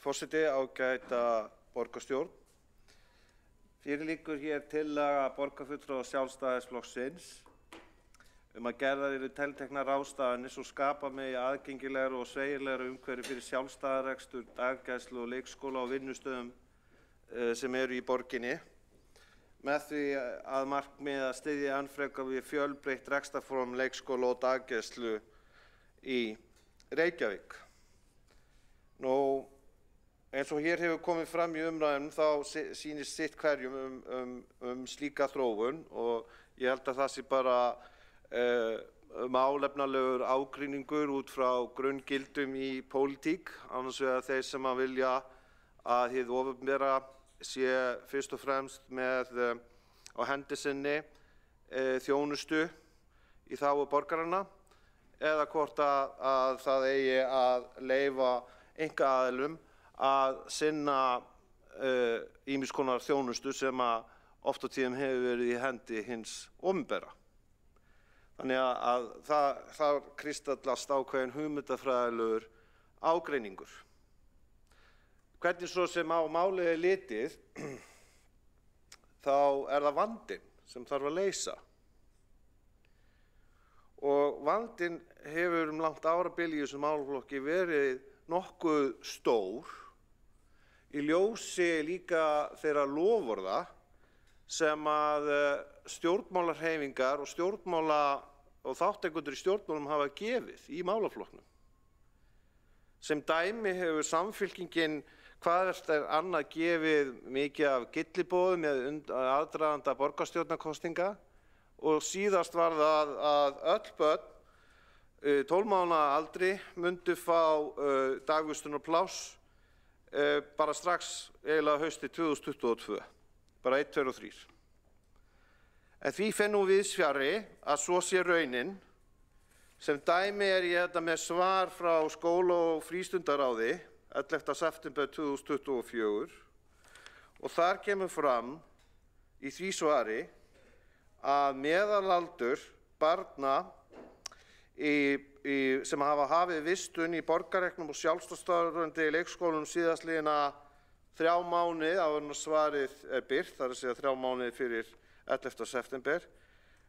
Forseti, ágæta borgarstjórn. Fyrir liggur hér tillaga borgarfulltrúa Sjálfstæðisflokksins að gerðar eru tilteknar ráðstafanir svo skapa megi aðgengilegra og sveigjanlegra umhverfi fyrir sjálfstæðan rekstur, daggæslu og leikskóla og vinnustöðum sem eru í borginni, með því að markmiði að styðja enn frekar við fjölbreytt rekstrarform leikskóla og daggæslu í Reykjavík. Nú, eins og hér hefur komið fram í umræðum þá sýnist sitt hverjum slíka þróun og ég held að það sé bara málefnalegur ágreiningur út frá grunngildum í pólitík, annars vegar þeir sem að vilja að hið opinbera sé fyrst og fremst með á hendi sinni þjónustu í þágu borgaranna eða hvort að það eigi að leyfa einkaaðilum að sinna ýmiss konar þjónustu sem að oft á tíðum hefur verið í hendi hins opinbera. Þannig að það kristallast ákveðin hugmyndafræðilegur ágreiningur. Hvernig svo sem á málið litið, þá það vandinn sem þarf að leysa. Og vandinn hefur langt árabil í þessum málaflokki verið nokkuð stór, í ljósi líka þeirra loforða sem að stjórnmálahreyfingar og þátttakendur í stjórnmálum hafa gefið í málaflokknum. Sem dæmi hefur Samfylkingin hvað eftir annað gefið mikið af gylliboðum með aðdraganda borgarstjórnarkosninga og síðast var það að öll börn 12 mánaða aldri myndu fá dagvistunarpláss bara strax eiginlega haustið 2022, bara 1, 2 og 3. En því fer nú víðs fjarri að svo sé raunin. Sem dæmi ég þetta með svar frá skóla- og frístundaráði 11. september 2024 og þar kemur fram í því svari að meðalaldur barna sem hafa hafið vistun í borgarreknum og sjálfstætt leikskólum síðastliðina 3 mánuði áður en svarið birt, það er að segja 3 mánuði fyrir 11. september,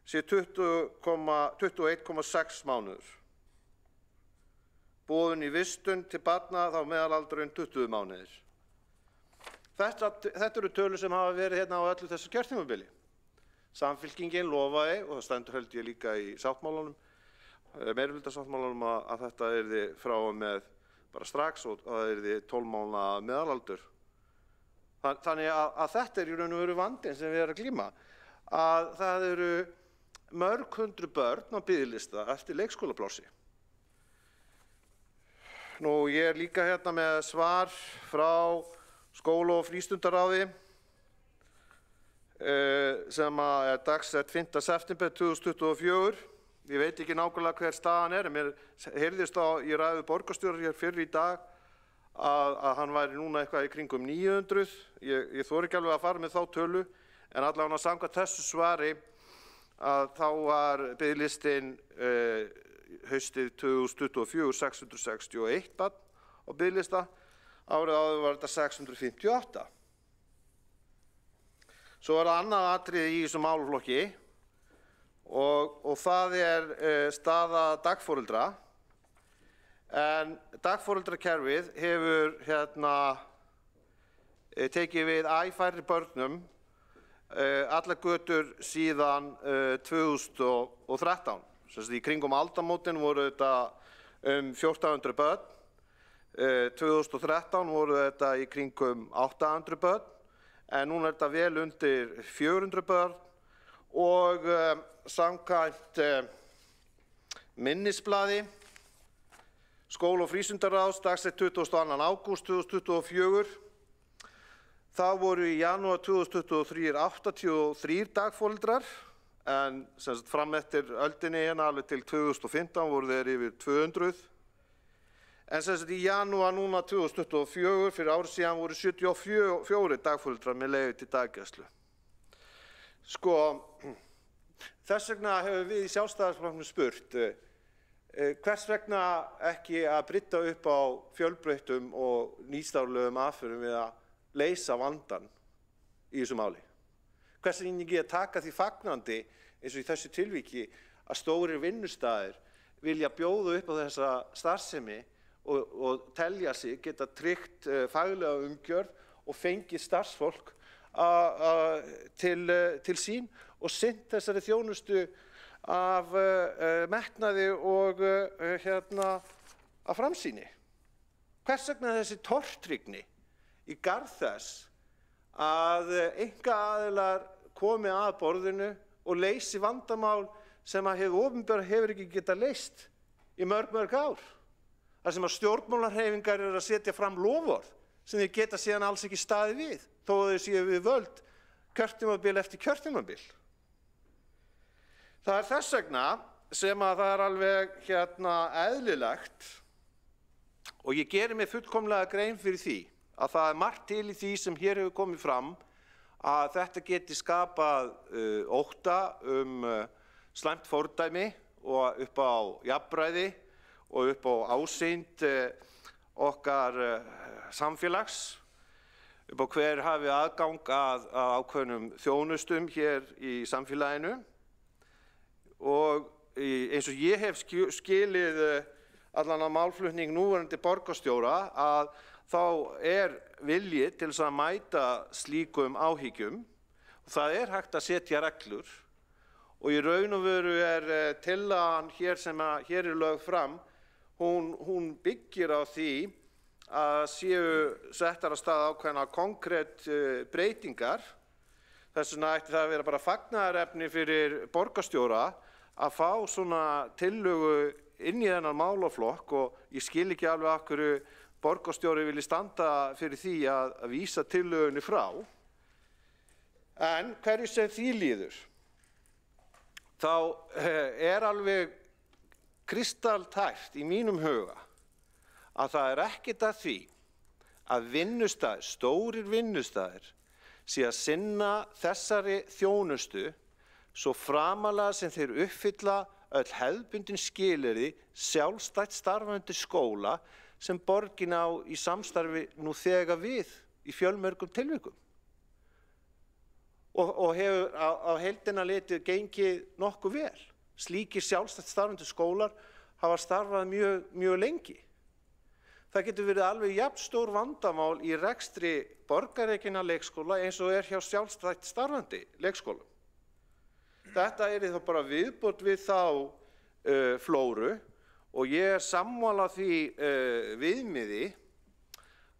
sé 21,6 mánuður. Boðun í vistun til barna þá meðalaldurinn 20 mánuðir. Þetta eru tölur sem hafa verið hérna á öllu þessu kjörtímabili. Samfylkingin lofaði, og það stendur held ég líka í sáttmálanum, meirihlutasáttmálanum að þetta yrði frá og með bara strax og það yrði 12 mánaða meðalaldur. Þannig að þetta í raun og veru vandinn sem við erum að glíma. Að það eru mörg hundruð börn á biðlista eftir leikskólaplássi. Nú, ég líka hérna með svar frá skóla- og frístundaráði sem er dagsett 5. september 2024. Ég veit ekki nákvæmlega hver staðan en mér heyrðist í ræðu borgarstjóra hér fyrr í dag að hann væri núna eitthvað í kringum 900. Ég þori ekki alveg að fara með þá tölu, en allavega samkvæmt þessu svari að þá var biðlistinn haustið 2024 661 barn á biðlista, árið áður var þetta 658. Svo það annað atriði í þessum málaflokki og það staða dagforeldra. En dagforeldrakerfið hefur tekið við æ færri börnum allar götur síðan 2013. Í kringum aldamótin voru þetta 1400 börn, 2013 voru þetta í kringum 800 börn, en núna þetta vel undir 400 börn og samkvæmt minnisblaði skóla- og frístundaráðs dagsett 22. ágúst 2024. Það voru í janúar 2023 83 dagforeldrar, en fram eftir öldinni alveg til 2015 voru þeir yfir 200. En í janúar núna 2024, fyrir árið síðan, voru 74 dagforeldrar með leyfi til daggæslu. Þess vegna hefur við í Sjálfstæðisflokknum spurt, Hvers vegna ekki að brydda upp á fjölbreyttum og nýstárlegum aðferðum við að leysa vandann í þessu máli? Hvers vegna ekki að taka því fagnandi, eins og í þessu tilviki, að stórir vinnustaðir vilja bjóða upp á þessa starfsemi og telja sig, geta tryggt faglega umgjörð og fengið starfsfólk til sín og sinnt þessari þjónustu af metnaði og af framsýni. Hvers vegna þessi tortryggni í garð þess að einkaaðilar komi að borðinu og leysi vandamál sem að hið opinbera hefur ekki getað leyst í mörg ár. Þar sem að stjórnmálahreyfingar eru að setja fram loforð sem þeir geta síðan alls ekki staðið við, þó að þeir séu við völd kjörtímabil eftir kjörtímabil. Það er þess vegna sem að það er alveg eðlilegt, og ég geri mig fullkomlega grein fyrir því að það er margt til í því sem hér hefur komið fram, að þetta geti skapað ótta slæmt fordæmi og upp á jafnræði og upp á ásýnd okkar samfélags, upp á hver hafi aðgang að ákveðnum þjónustum hér í samfélaginu. Og eins og ég hef skilið allan að málflutning núverandi borgarstjóra, að þá vilji til þess að mæta slíkum áhyggjum. Það hægt að setja reglur og í raun og veru tillagan hér sem hér lögð fram, hún byggir á því að séu settar af stað ákveðna konkrét breytingar. Þess vegna ætti það að vera bara fagnaðarefni fyrir borgarstjóra að fá svona tillögu inn í þennan málaflokk, og ég skil ekki alveg af hverju borgarstjóri vilji standa fyrir því að vísa tillögunni frá. En hverju sem því líður, þá alveg kristaltært í mínum huga að það ekkert að því að vinnustaðir, stórir vinnustaðir, sé að sinna þessari þjónustu svo framalega sem þeir uppfylla öll hefðbundin skilyrði sjálfstætt starfandi skóla sem borgin á í samstarfi nú þegar við í fjölmörgum tilvikum. Og hefur á heildina litið gengið nokkuð vel. Slíkir sjálfstætt starfandi skólar hafa starfað mjög lengi. Það getur verið alveg jafn stór vandamál í rekstri borgarrekinna leikskóla eins og hjá sjálfstætt starfandi leikskólum. Þetta þá bara viðbót við þá flóru, og ég sammála því viðmiði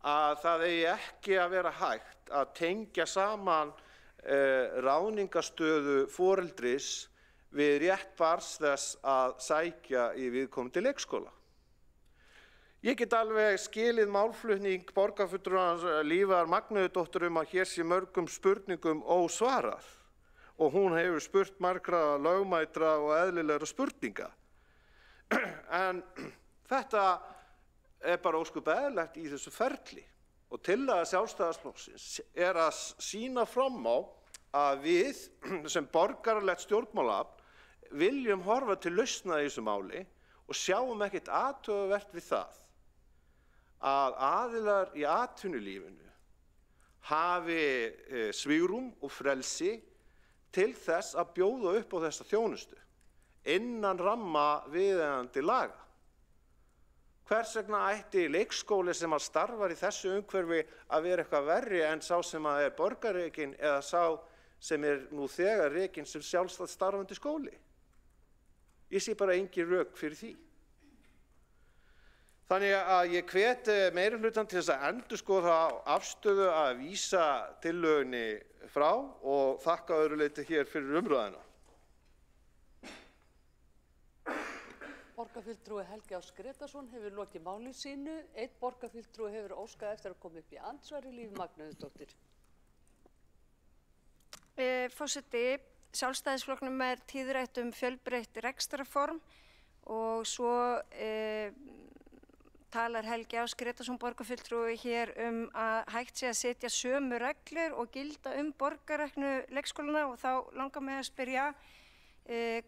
að það eigi ekki að vera hægt að tengja saman ráðningarstöðu foreldris við rétt barns þess að sækja í viðkomandi leikskóla. Ég get alveg skilið málflutning borgarfulltrúans Lífar Magnúsdóttur að hér sé mörgum spurningum ósvarað, og hún hefur spurt margra lögmætra og eðlilegra spurninga. En þetta bara ósköp eðlilegt í þessu ferli, og tillaga Sjálfstæðisflokksins að sýna fram á að við sem borgaralegt stjórnmálaafl viljum horfa til lausna í þessu máli og sjáum ekkert athugavert við það að aðilar í atvinnulífinu hafi svigrúm og frelsi til þess að bjóða upp á þessa þjónustu innan ramma viðeigandi laga. Hvers vegna ætti leikskóli sem að starfar í þessu umhverfi að vera eitthvað verri en sá sem að borgarrekinn eða sá sem nú þegar rekinn sem sjálfstætt starfandi skóli? Ég sé bara engin rök fyrir því. Þannig að ég hvet meirihlutann til þess að endurskoða afstöðu að vísa tillögunni frá og þakka öðru leyti hér fyrir umræðuna. Borgarfulltrúi Helgi Áss Grétarsson hefur lokið máli sínu. Einn borgarfulltrúi hefur óskað eftir að koma upp í andsvari, Líf Magnúsdóttir. Forseti, Sjálfstæðisflokknum tíðrætt fjölbreytt rekstrarform og svo talar Helgi Áss Grétarsson borgarfulltrúi hér að hægt sé að setja sömu reglur og gilda borgarreknu leikskólana, og þá langar mig að spyrja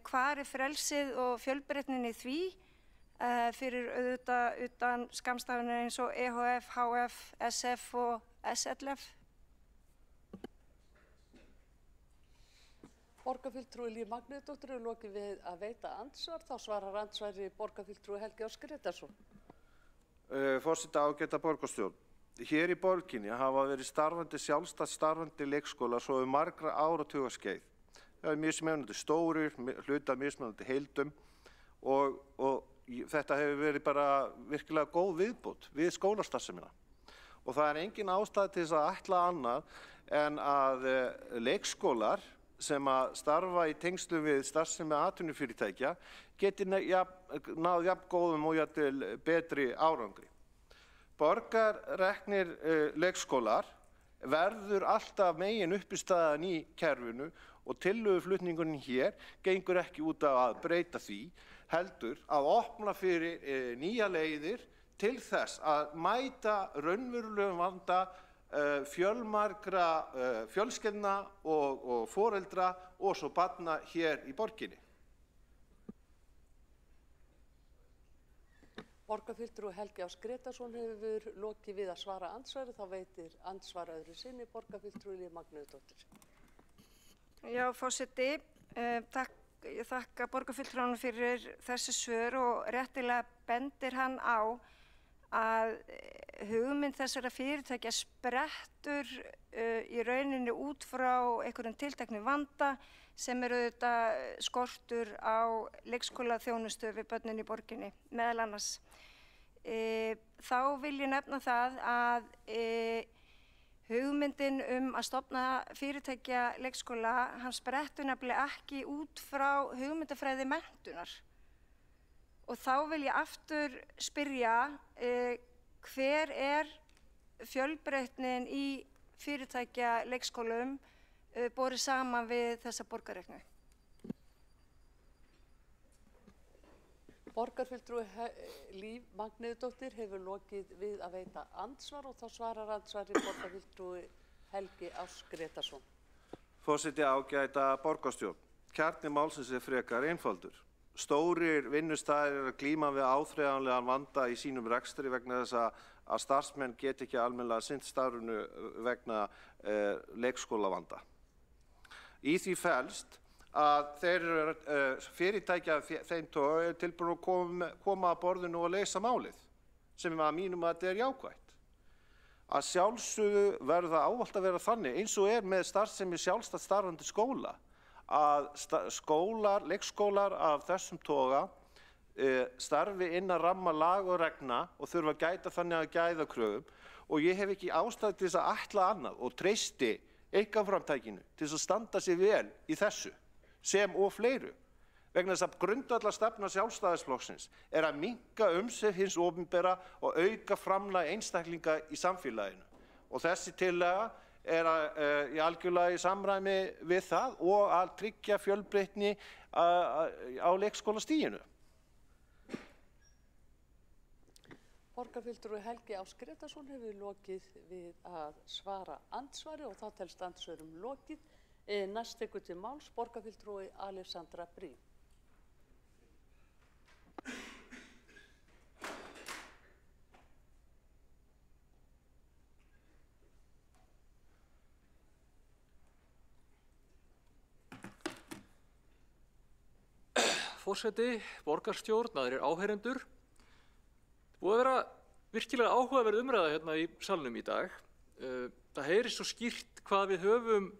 hvar frelsið og fjölbreytnin í því fyrir auðvitað utan skammstafanir eins og EHF, HF, SF og SLF. Borgarfulltrúi Líf Magnúsdóttir er lokið við að veita andsvar. Þá svarar andsvari borgarfulltrúi Helgi Ás Grétarsson. Forseti, ágæta borgarstjórn. Hér í borginni hafa verið sjálfstætt starfandi leikskólar svo margra áratuga skeið. Það er mismunandi stórir, hluta mismunandi heildum og þetta hefur verið bara virkilega góð viðbót við skólastarfsemina. Og það er engin ástæða til þess að ætla annað en að leikskólar sem að starfa í tengslum við starfsemi atvinnufyrirtækja geti náð jafn góðum og jafnvel betri árangri. Borgarreknir leikskólar verður alltaf megin uppistaðan í kerfinu og tillöguflutningurinn hér gengur ekki út af að breyta því, heldur að opna fyrir nýja leiðir til þess að mæta raunverulegum vanda fjölmargra fjölskyldna og foreldra og svo barna hér í borginni. Borgarfulltrúi Helgi Ás Grétarsson hefur lokið við að svara andsvari. Þá veitir andsvar öðru sinni borgarfulltrúi Líf Magnúsdóttir. Já, forseti, ég þakka borgarfulltrúanum fyrir þessi svör og réttilega bendir hann á að hugmynd þessara fyrirtækja sprettur í rauninni út frá einhverjum tilteknum vanda sem auðvitað skortur á leikskólaþjónustu við börnin í borginni, meðal annars. Þá vil ég nefna það að hugmyndin að stofna fyrirtækja leikskóla, hann sprettur nefnilega ekki út frá hugmyndafræði menntunar. Og þá vil ég aftur spyrja, hver er fjölbreytnin í fyrirtækja leikskólum borið saman við þessa borgarreknu? Borgarfulltrúi Líf Magnúsdóttir hefur lokið við að veita andsvar og þá svarar andsvari borgarfulltrúi Helgi Ás Grétarsson. Forseti, ágæta borgarstjórn. Kjarni málsins er frekar einfaldur. Stórir vinnustæðir eru að glíma við áþreifanlegan vanda í sínum rekstri vegna þess að starfsmenn get ekki almennilega sinnt starfinu vegna leikskólavanda. Í því felst að fyrirtækja þeim toga er tilbúin að koma að borðinu og leysa málið, sem að mínum að þetta er jákvætt. Að sjálfsögðu verður það ávallt að vera þannig, eins og er með starfsemi sjálfstætt starfandi skóla, að leikskólar af þessum toga starfi innan ramma lag og regna og þurfa að gæta þannig að gæðakröfum og ég hef ekki ástæðu til þess að ætla annað og treysti einkaframtakinu til þess að standa sig vel í þessu sem og fleiru. Vegna þess að grundvallarstefna Sjálfstæðisflokksins er að minnka umsvif hins opinbera og auka framlag einstaklinga í samfélaginu. Og þessi tillaga er í algjörlega í samræmi við það og að tryggja fjölbreytni á leikskólastiginu. Borgarfulltrúi Helgi Ás Grétarsson hefur lokið við að svara andsvari og þá telst andsvörum lokið. Næst tekur til máls borgarfulltrúi Alexandra Briem. Forseti, borgarstjórn, aðrir áheyrendur. Búið að vera virkilega áhugaverð umræða hérna í salnum í dag. Það heyrist svo skýrt hvað við höfum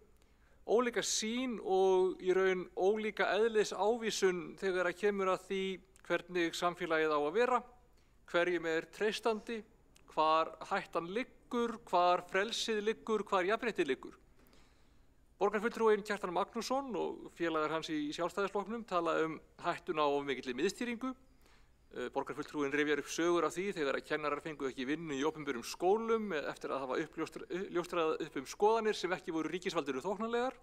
ólíka sýn og í raun ólíka eðlis ávísun þegar að kemur að því hvernig samfélagið á að vera, hverjum er treystandi, hvar hættan liggur, hvar frelsið liggur, hvar jafnréttið liggur. Borgarfulltrúinn Kjartan Magnússon og félagar hans í Sjálfstæðisflokknum tala hættuna á of mikilli miðstýringu. Borgarfulltrúinn rifjar upp sögur af því þegar að kennarar fengu ekki vinnu í opinberum skólum eftir að hafa ljóstrað upp skoðanir sem ekki voru ríkisvaldinu þóknanlegar.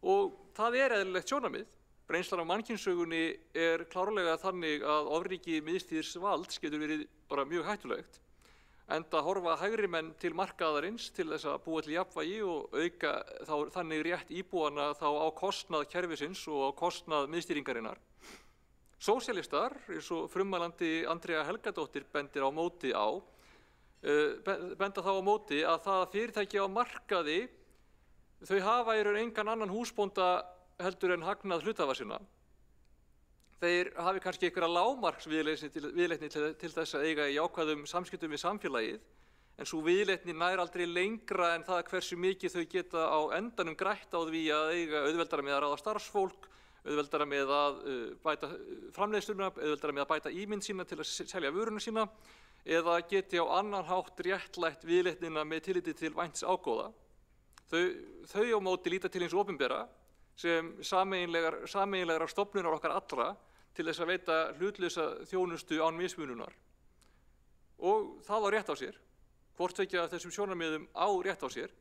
Og það er eðlilegt sjónarmið. Reynslan af mannkynssögunni er klárlega þannig að ofríki miðstýrs valds getur verið bara mjög hættulegt. Enda horfa hægri menn til markaðarins til þess að búa til jafnvægi og auka þannig rétt íbúana þá á kostnað kerfisins og á kostnað miðstýringarinnar. Sósíalistar, eins og frummælandi Andrea Helgadóttir benda þá á móti að það að fyrirtæki á markaði, þau hafa í raun engan annan húsbónda heldur en hagnað hluthafa sinna. Þeir hafi kannski einhverja lágmarksviðleitni til þess að eiga í jákvæðum samskiptum við samfélagið, en svo viðleitni nær aldrei lengra en það hversu mikið þau geta á endanum grætt á því að eiga auðveldara með að ráða starfsfólk, auðveldara með að bæta framleiðsluna, auðveldara með að bæta ímynd sína til að selja vöruna sína, eða geti á annan hátt réttlætt viðleitnina með tilliti til vænts ágóða. Þau á móti líta til hins opinbera sem sameiginlegar stofnunar okkar allra til þess að veita hlutlausa þjónustu án mismununar. Og það á rétt á sér. Hvort tveggja af þessum sjónarmiðum á rétt á sér.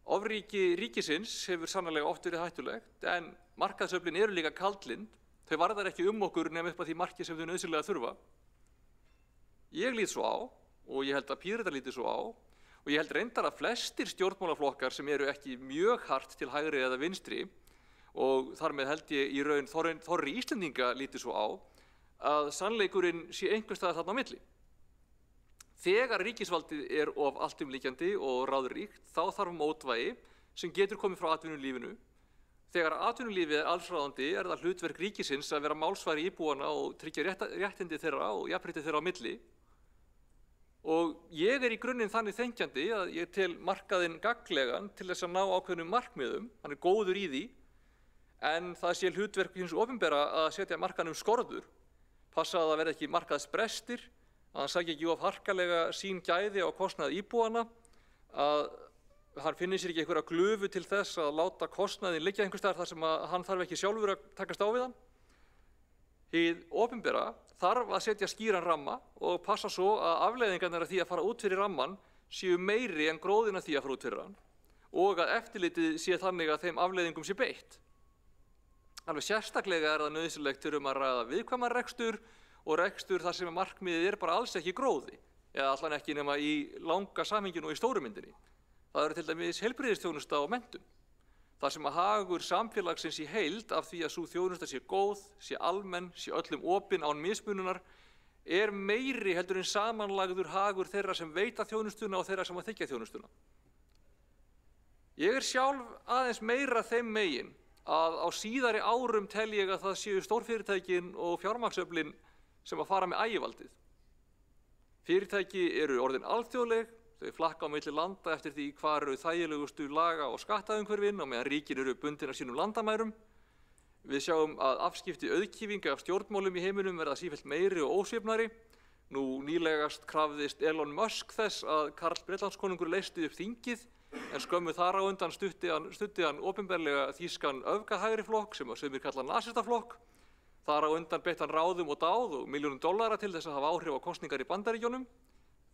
Ofríki ríkisins hefur sannarlega oft verið hættulegt, en markaðsöflin eru líka kaldlynd. Þau varðar ekki okkur nema upp að því marki sem þau nauðsynlega þurfa. Ég lít svo á, og ég held að Píratar líti svo á, og ég held reyndar að flestir stjórnmálaflokkar sem eru ekki mjög hart til hægri eða vinstri, og þar með held ég í raun þorri Íslendinga líti svo á, að sannleikurinn sé einhvers staðar þarna á milli. Þegar ríkisvaldið er of alltumlíkjandi og ráðríkt, þá þarf mótvægi sem getur komið frá atvinnulífinu. Þegar atvinnulífið er allsráðandi er það hlutverk ríkisins að vera málsvari íbúana og tryggja réttindi þeirra og jafnrétti þeirra á milli. Og ég er í grunninn þannig þenkjandi að ég tel markaðinn gagnlegan til þess að ná ákveðnum markmiðum, hann er góður í því, en það sé hlutverk hins opinbera að setja markaðnum skorður, passa að það verði ekki markaðsbrestir, að hann sæki ekki of harkalega sín gæði á kostnað íbúana, að hann finnir sér ekki einhverja glufu til þess að láta kostnaðinn liggja einhvers staðar þar sem hann þarf ekki sjálfur að takast á við hann. Hið opinbera þarf að setja skýran ramma og passa svo að afleiðingarnar af því að fara út fyrir ramman séu meiri en gróðin af því að fara út fyrir hann og að eftirlitið sé þannig að þeim afleiðingum sé beitt. Alveg sérstaklega er það nauðsynlegt til að ræða viðkvæman rekstur og rekstur þar sem markmiðið er bara alls ekki gróði, eða allan ekki nema í langa samhenginu og í stóru myndinni. Það eru til dæmis heilbrigðisþjónusta og menntun. Það sem að hagur samfélagsins í heild af því að sú þjónusta sé góð, sé almenn, sé öllum opin án mismununar, er meiri heldur en samanlagður hagur þeirra sem veita þjónustuna og þeirra sem að þiggja þjónustuna. Ég er sjálf aðeins meira þeim megin að á síðari árum tel ég að það séu stórfyrirtækin og fjármagnsöflin sem að fara með ægivaldið. Fyrirtæki eru orðin alþjóðleg, þau flakka á milli landa eftir því hvar eru þægilegustu laga- og skattaumhverfin og meðan ríkin eru bundin af sínum landamærum. Við sjáum að afskipti auðkýfinga af stjórnmálum í heiminum verða sífellt meiri og ósvifnari. Nú nýlegast krafðist Elon Musk þess að Karl Bretlandskonungur leysti upp þingið, en skömmu þar á undan studdi hann opinberlega þýskan öfgahægri flokk sem sumir kalla nasistaflokk. Þar á undan beitti hann ráðum og dáð og milljónum dollara til þess að hafa áhrif á kosningar í Bandaríkjunum.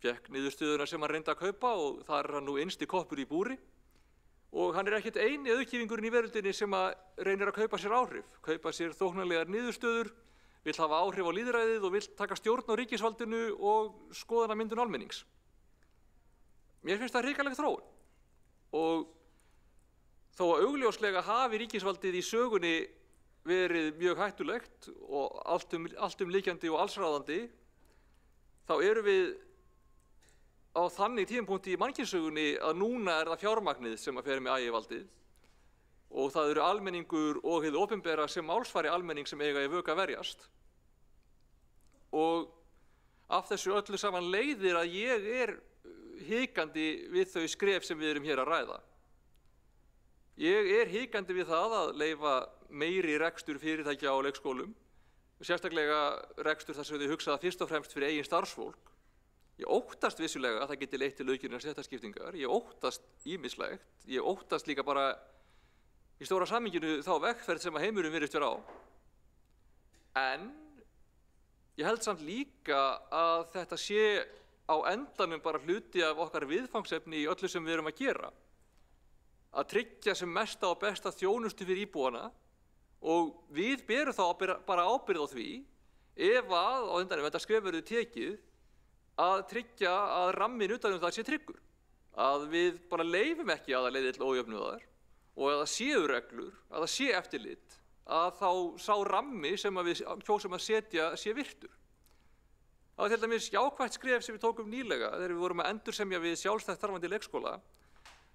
Fékk niðurstöðuna sem hann reyndi að kaupa og þar er hann nú innsti koppur í búri. Og hann er ekkert eini auðkýfingurinn í veröldinni sem að reynir að kaupa sér áhrif, kaupa sér þóknanlegar niðurstöður, vill hafa áhrif á lýðræðið og vill taka stjórn á ríkisvaldinu og skoðanamyndun almennings. Mér finnst það hrikaleg þróun. Og þó að augljóslega hafi ríkisvaldið í sögunni verið mjög hættulegt og alltumlíkjandi og allsráðandi, þá erum við á þannig tímapunkti í mannkynssögunni að núna er það fjármagnið sem að fer með ægivaldið og það eru almenningur og hið opinbera sem málsvari almenning sem eiga í vök að verjast. Og af þessu öllu saman leiðir að ég er hikandi við þau skref sem við erum hér að ræða. Ég er hikandi við það að leyfa meiri rekstur fyrirtækja á leikskólum, sérstaklega rekstur þar sem þau hugsaða fyrst og fremst fyrir eigin starfsfólk. Ég óttast vissulega að það geti leitt til aukinnar stéttaskiptingar, ég óttast ýmislegt, ég óttast líka bara í stóra samhenginu þá vegferð sem að heimurinn virðist vera á. En ég held samt líka að þetta sé á endanum bara hluti af okkar viðfangsefni í öllu sem við erum að gera. Að tryggja sem mesta og besta þjónustu fyrir íbúana og við berum þá bara ábyrgð á því ef að á endanum þetta skref verður tekið að tryggja að ramminn utan það sé tryggur. Að við bara leyfum ekki að það leiði til ójöfnuðar og að það séu reglur, að það sé eftirlit að þá sá rammi sem að við kjósum að setja sé virtur. Það var til dæmis jákvætt skref sem við tókum nýlega þegar við vorum að endursemja við sjálfstætt starfandi leikskóla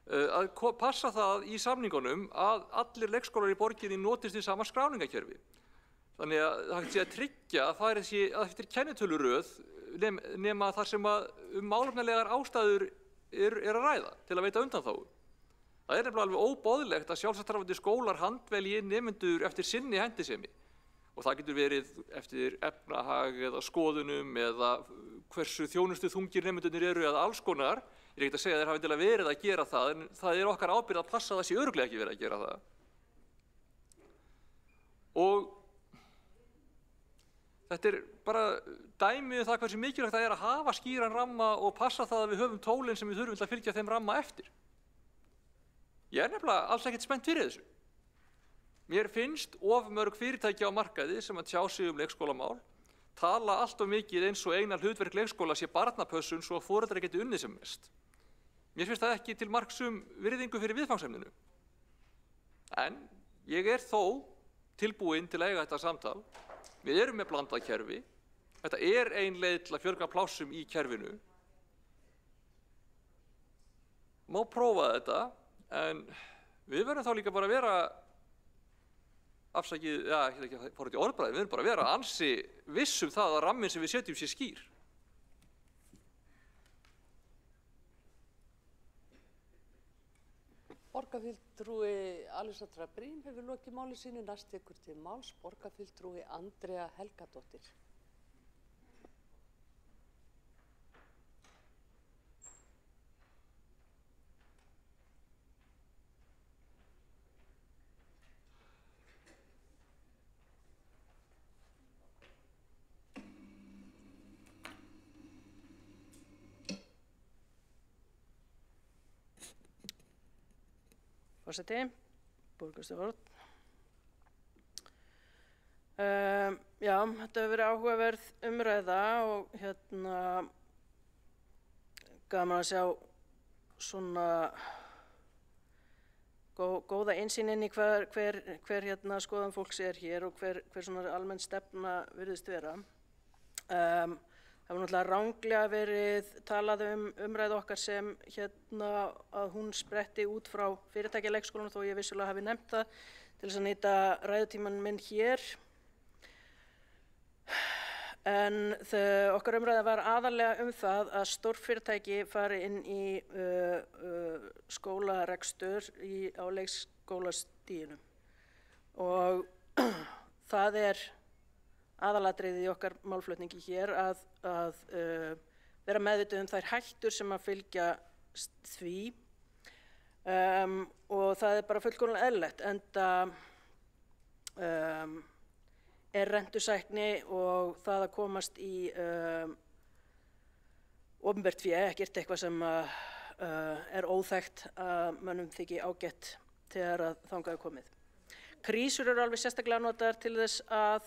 að passa það í samningunum að allir leikskólar í borginni notist við sama skráningakerfi. Þannig að það sé að tryggja að það sé að eftir kennitöluröð nema þar sem að málefnalegar ástæður er að ræða til að veita undanþágu. Það er nefnilega alveg óboðlegt að sjálfstætt starfandi skólar handvelji nemendur eftir sinni hendisemi. Og það getur verið eftir efnahag eða skoðunum eða hversu þjónustu þungir nemendurnir eru eða alls konar. Ég er ekkert að segja að þeir hafi endilega verið að gera það, en það er okkar ábyrgð að passa að það sé örugglega ekki verið að gera það. Og þetta er bara dæmi um það hversu mikilvægt það er að hafa skýran ramma og passa það að við höfum tólin sem við þurfum til að fylgja þeim ramma eftir. Ég er nefnilega alls ekkert spennt fyrir þessu. Mér finnst of mörg fyrirtæki á markaði sem að tjá sig leikskólamál, tala allt of mikið eins og eina hlutverk leikskóla sé barnapössun svo að foreldrar geti unnið sem mest. Mér finnst það ekki til marks virðingu fyrir viðfangsefninu. En ég er þó tilbúinn til að eiga þetta samtal. Við erum með blandað kerfi. Þetta er ein leið til að fjölga plássum í kerfinu. Má prófa þetta, en við verðum þá líka bara að vera afsakið, já, ekki fór þetta í orðbragði, við verðum bara að vera ansi viss það að ramminn sem við setjum sé skýr. Borgarfulltrúi Alexandra Brím hefur lokið máli sínu. Næst tekur til máls borgarfulltrúi Andrea Helgadóttir. Forseti, borgarstjórn. Já, þetta hefur verið áhugaverð umræða og gaman að sjá svona góða innsýn inn í hver skoðun fólks er hér og hver svona almenn stefna virðist vera. Það hefur náttúrulega ranglega verið talað umræðu okkar sem að hún spretti út frá fyrirtækjaleikskólanum þó ég vissulega hafi nefnt það til þess að nýta ræðutímann minn hér. En okkar umræða var aðallega það að stórfyrirtæki fari inn í skólarekstur á leikskólastiginu. Og það er aðalatriðið í okkar málflutningi hér að vera meðvituð þær hættur sem að fylgja því og það er bara fullkomlega eðlilegt enda er rentusækni og það að komast í opinbert fé ekkert eitthvað sem er óþekkt að mönnum þykir ágætt þegar að þangað er komið. Krísur eru alveg sérstaklega notaðar til þess að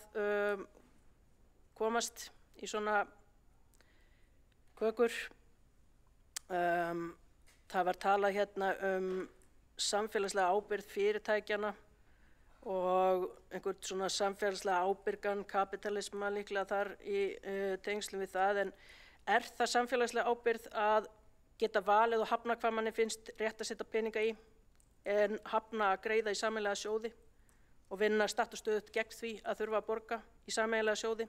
komast í svona kökur. Það var talað hérna samfélagslega ábyrgð fyrirtækjanna og einhvern svona samfélagslega ábyrgan kapitalisma líklega þar í tengslum við það. En er það samfélagslega ábyrgð að geta valið og hafna hvað manni finnst rétt að setja peninga í en hafna að greiða í sameiginlega sjóði og vinna statt og stöðugt gegn því að þurfa að borga í sameiginlega sjóði?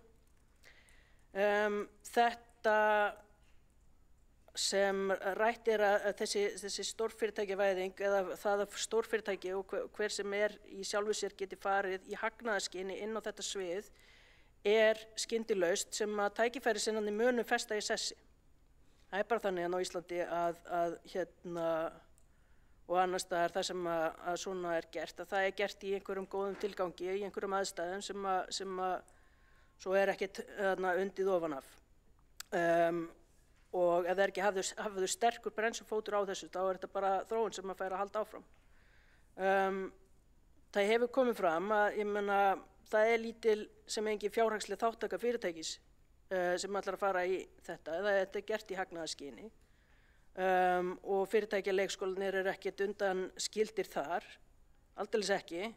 Þetta sem rætt er að þessi stórfyrirtækjavæðing eða það að stórfyrirtæki og hver sem er í sjálfu sér geti farið í hagnaðarskyni inn á þetta svið er skyndilaust sem að tækifærisinnarnir munu festa í sessi. Það er bara þannig á Íslandi að og annars staðar þar sem að svona er gert, að það er gert í einhverjum góðum tilgangi, í einhverjum aðstæðum sem að svo er ekkert undið ofan af. Og ef það er ekki hafður sterkur bremsufótur á þessu, þá er þetta bara þróun sem að færa að halda áfram. Það hefur komið fram að, það er lítil sem engin fjárhagsleg þáttaka fyrirtækis sem ætlar að fara í þetta, eða þetta er gert í hagnaðarskyni. Og fyrirtækjaleikskólarnir eru ekkert undan skildir þar, aldeilis ekki.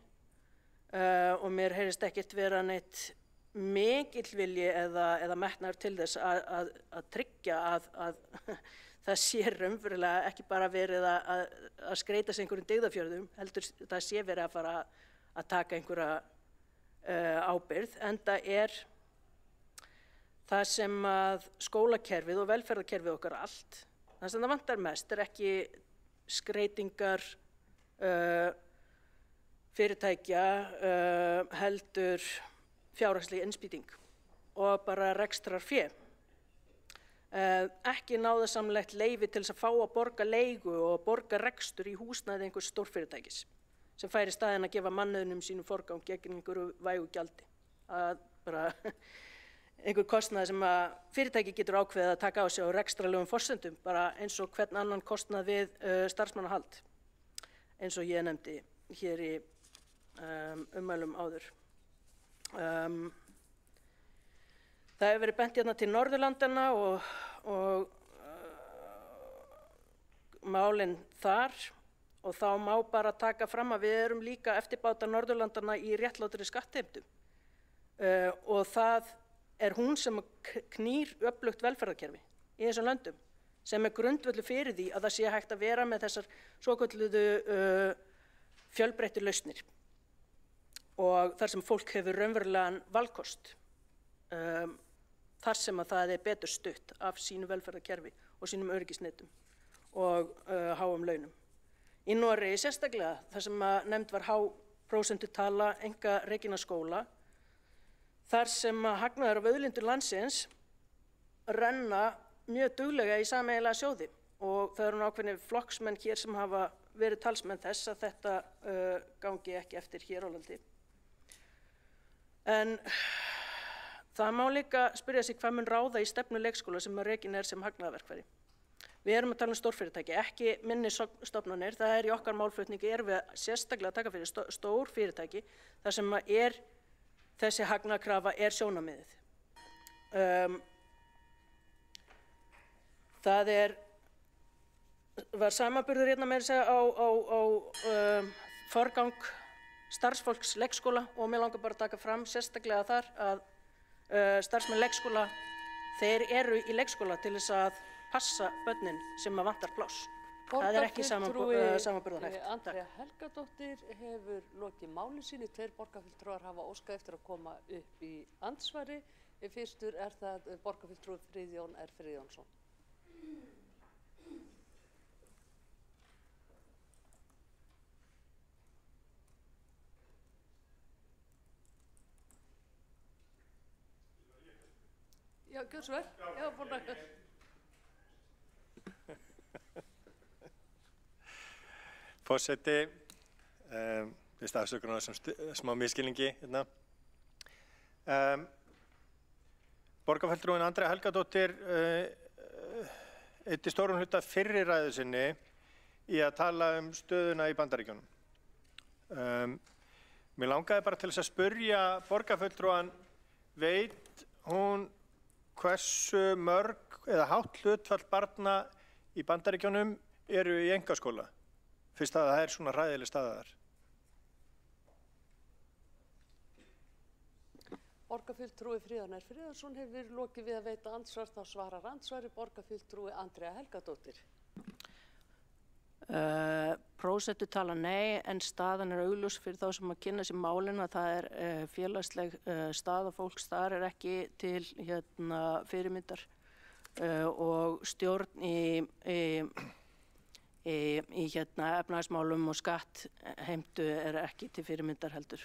og mér heyrist ekkert vera neitt mikill vilji eða metnaður til þess að tryggja að það sé raunverulega ekki bara verið að skreita sig einhverjum dyggðafjörðum, heldur það sé verið að fara að taka einhverja ábyrgð, enda það sem að skólakerfið og velferðarkerfið okkar allt, það sem það vantar mest ekki skreitingar fyrirtækja, heldur fjárhagsleg innspýting og bara rekstrarfé. Ekki náðarsamlegt leyfi til þess að fá að borga leigu og borga rekstur í húsnæði einhvers stórfyrirtækis sem fær í staðinn að gefa mannauðnum sínum forgang gegn einhverju vægu gjaldi. Bara einhver kostnað sem að fyrirtæki getur ákveðið að taka á sig á rekstrarlegum forsendum, bara eins og hvern annan kostnað við starfsmannahald, eins og ég nefndi hér í ummælum áður. Það hefur verið bent hérna til Norðurlandanna og málin þar, og þá má bara taka fram að við erum líka eftirbátar Norðurlandanna í réttlátri skattheimtu og það hún sem knýr öflugt velferðarkerfi í þessum löndum, sem grundvöllur fyrir því að það sé hægt að vera með þessar svokölluðu fjölbreyttu lausnir og þar sem fólk hefur raunverulegan valkost, þar sem að það betur stutt af sínu velferðarkerfi og sínum öryggisnetum og háum launum. Í Noregi sérstaklega, þar sem að nefnd var há prósentutala einkarekinna skóla, þar sem að hagnaður af auðlindum landsins renna mjög duglega í sameiginlega sjóði og það eru ákveðnir flokksmenn hér sem hafa verið talsmenn þess að þetta gangi ekki eftir hér á landi. En það má líka spyrja sig hvað mun ráða í stefnu leikskóla sem að rekin sem hagnaðarverkfæri. Við erum að tala stórfyrirtæki, ekki minni stofnanir. Það í okkar málflutningi erum við sérstaklega að taka fyrir stór fyrirtæki þar sem að þessi hagnaðarkrafa sjónarmiðið. Það var samanburður hérna meira að segja á forgang starfsfólks leikskóla og mér langar bara að taka fram sérstaklega þar að starfsmenn leikskóla, þeir eru í leikskóla til þess að passa börnin sem að vantar pláss. Það ekki samanburðarhæft. Andrea Helgadóttir hefur lokið máli sínu. 2 borgarfulltrúar hafa óskað eftir að koma upp í andsvari. Fyrstur það borgarfulltrúi Friðjón R. Friðjónsson. Já, gjör svo vel. Já, búin að... Forseti, við afsökunar á þessum smá misskilningi hérna. Borgarfulltrúin Andrea Helgadóttir eyddi stórum hluta fyrri ræðu sinni í að tala stöðuna í Bandaríkjunum. Mér langaði bara til þess að spyrja borgarfulltrúan, veit hún hversu mörg eða hátt hlutfall barna í Bandaríkjunum eru í einkaskóla? Fyrst að það svona hræðileg staða þar. Borgarfulltrúi Friðjón R. Friðjónsson hefur lokið við að veita andsvar, þá svarar andsvari borgarfulltrúi Andrea Helgadóttir. Prósentutala nei, en staðan augljós fyrir þá sem að kynna sér málin að það félagsleg staða fólks þar ekki til fyrirmyndar og stjórn í efnahagsmálum og skattheimtu ekki til fyrirmyndar heldur.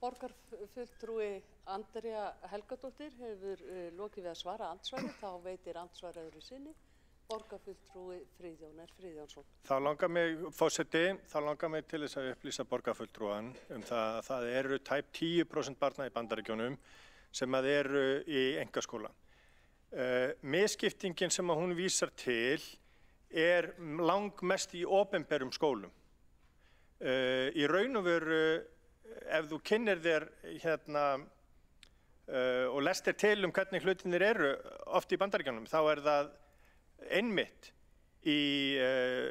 Borgarfulltrúi Andrea Helgadóttir hefur lokið við að svara andsvari, þá veitir andsvar öðru sinni. Borgarfulltrúi Friðjón R. Friðjónsson. Þá langar mig, forseti, til þess að upplýsa borgarfulltrúan það að það eru tæp 10% barna í Bandaríkjunum sem að eru í einkaskóla. Misskiptingin sem að hún vísar til langmest í opinberum skólum. Í raun og veru, ef þú kynnir þér og lestir til hvernig hlutinir eru oft í Bandaríkjunum, þá það einmitt í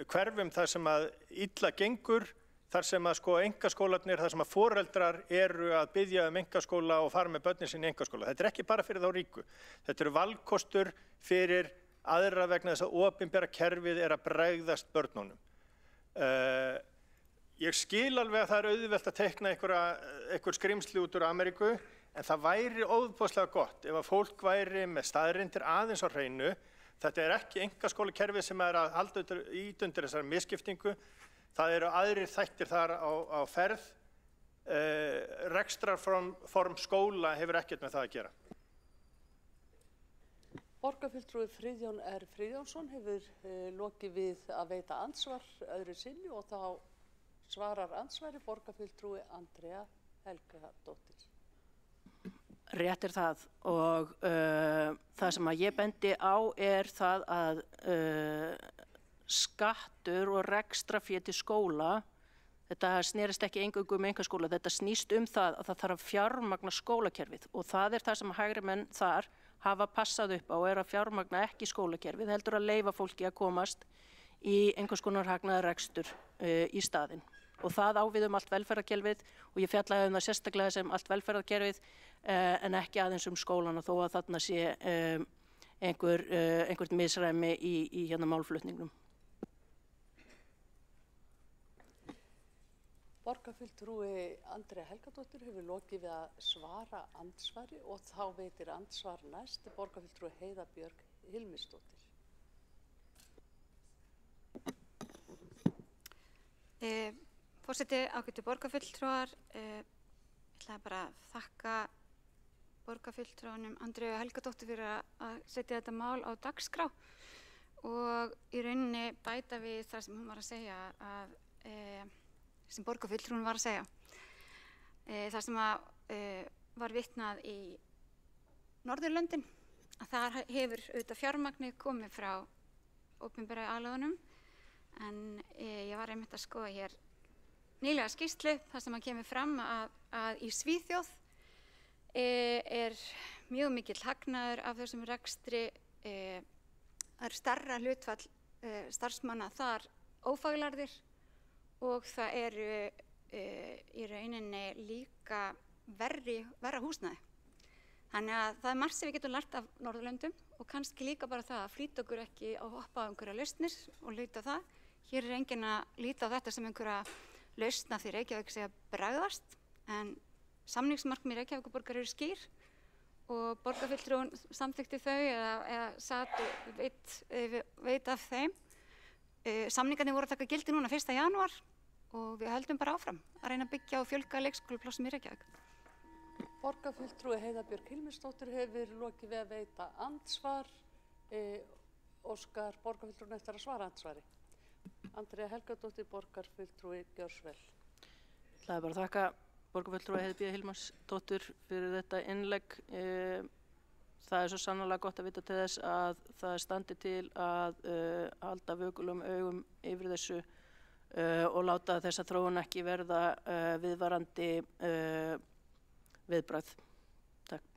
hverfum þar sem að illa gengur, þar sem að sko einkaskólarnir, þar sem að foreldrar eru að biðja einkaskóla og fara með börnin sinni í einkaskóla. Þetta ekki bara fyrir þá ríku. Þetta eru valkostur fyrir aðra vegna þess að opinbera kerfið að bregðast börnunum. Ég skil alveg að það auðvelt að teikna einhver skrimsli út úr Ameríku, en það væri óbúðslega gott ef að fólk væri með staðreyndir aðeins á hreinu. Þetta ekki einkaskólakerfið sem að halda undir þessari misskiptingu. Það eru aðrir þættir þar á ferð. Rekstrarform skóla hefur ekkert með það að gera. Borgarfulltrúi Friðjón R. Friðjónsson hefur lokið við að veita andsvar öðru sinni og þá svarar andsvari borgarfulltrúi Andrea Helgadóttir. Rétt það og það sem að ég bendi á það að skattur og rekstrafé til skóla, þetta snerist ekki eingöngu einkaskóla, þetta snýst það að það þarf að fjármagna skólakerfið og það það sem hægri menn þar hafa passað upp á að fjármagna ekki skólakerfið, heldur að leyfa fólki að komast í einhvers konar hagnaðarrekstur í staðinn. Og það á við allt velferðarkerfið og ég fjallaði það sérstaklega sem allt velferðarkerfið en ekki aðeins skólana þó að þarna sé einhvert misræmi í málflutningnum. Borgarfulltrúi Andrea Helgadóttir hefur lokið við að svara andsvari og þá veitir andsvar næst borgarfulltrúi Heiða Björg Hilmisdóttir. Forseti, ágætu borgarfulltrúar, ég ætlaði bara að þakka borgarfulltrúanum Andreu Helgadóttur fyrir að setja þetta mál á dagskrá og í rauninni bæta við það sem hún var að segja sem borgarfulltrúin var að segja. Það sem var vitnað í Norðurlöndin, að þar hefur auðvitað fjármagnið komið frá opinbera aðlögunum en ég var einmitt að skoða hér nýlega skýrslu þar sem kemur fram að í Svíþjóð mjög mikill hagnaður af þessum rekstri, það stærra hlutfall starfsmanna þar ófaglærðir og það eru í rauninni líka verra húsnæði. Þannig að það margt sem við getum lært af Norðurlöndum og kannski líka bara það að flýta okkur ekki að hoppa á einhverja lausnir og líta á það. Hér enginn að líta á þetta sem einhverja lausna því Reykjavík sé að bregðast en samningsmarkmið Reykjavíkurborgar eru skýr og borgarfulltrúin samþykkti þau eða satt og veit af þeim. Samningarnir voru að taka gildi núna 1. janúar og við höldum bara áfram að reyna að byggja og fjölga leikskólaplássum í Reykjavík. Borgarfulltrúi Heiða Björg Hilmisdóttir hefur lokið við að veita andsvar. Óskar borgarfulltrúin eftir að svara andsvari. Andrea Helgadóttir, borgarfulltrúi, gjörðu svo vel. Það bara að þakka borgarfulltrúi Heiðu Björg Hilmisdóttur fyrir þetta innlegg. Það svo sannarlega gott að vita til þess að það standi til að halda vökulum augum yfir þessu og láta þessa þróun ekki verða viðvarandi viðbragð. Takk.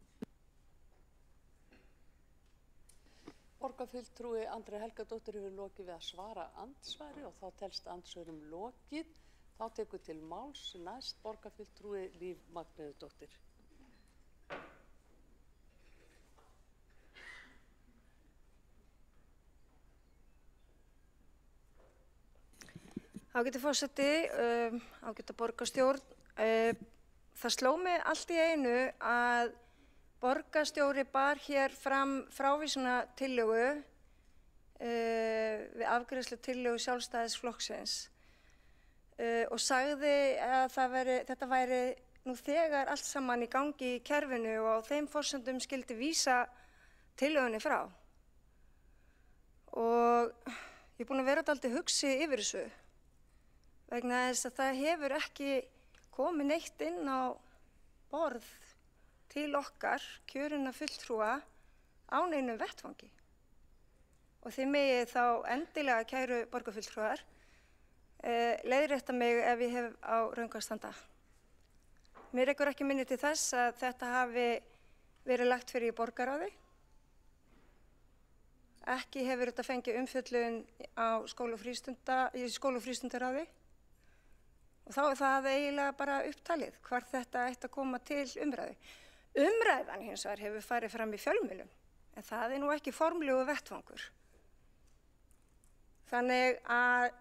Borgarfulltrúi Andrea Helgadóttir hefur lokið við að svara andsvari og þá telst andsvörum lokið. Þá tekur til máls næst borgarfulltrúi Líf Magnúsdóttir. Ágæti forseti, ágæta borgarstjórn. Það sló mig allt í einu að borgarstjóri bar hér fram frávísunartillögu við afgreiðslu tillögu Sjálfstæðisflokksins og sagði að þetta væri nú þegar allt saman í gangi í kerfinu og á þeim forsendum skyldi vísa tillögunni frá. Og ég búin að vera dálítið hugsi yfir þessu vegna þess að það hefur ekki komið neitt inn á borð til okkar kjörinna fulltrúa á neinum vettvangi. Og þið megið þá endilega kæru borgarfulltrúar leiðrétta mig ef ég hef á röngu að standa. Mér rekur ekki minni til þess að þetta hafi verið lagt fyrir í borgarráði. Ekki hefur þetta fengið umfjöllun í skóla- og frístundaráði Og þá er það eiginlega bara upptalið hvar þetta ætti að koma til umræðu. Umræðan hins vegar hefur farið fram í fjölmiðlum, en það er nú ekki formlegu vettvangur. Þannig að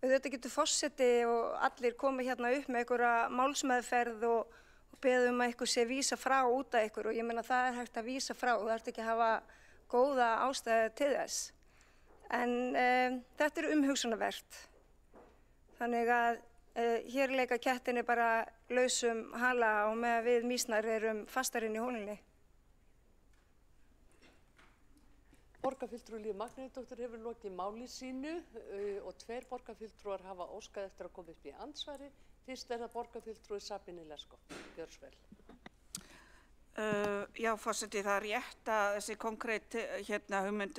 auðvitað getur forseti og allir komið hérna upp með einhverja málsmeðferð og beðum að eitthvað sé vísa frá út af ykkur, og ég meina það er hægt að vísa frá, þú ert ekki að hafa góða ástæðu til þess. En þetta er umhugsunarvert. Þannig að hér leika kettinni bara lausum hala og með við mýsnar erum fastar inn í hólunni. Borgarfulltrúi Líf Magnúsdóttir hefur lokið máli sínu og 2 borgarfulltrúar hafa óskað eftir að koma upp í andsvari. Fyrst er það borgarfulltrúi Sabine Leskov. Björnsvel. Já, forseti, það er rétt að þessi konkrét hugmynd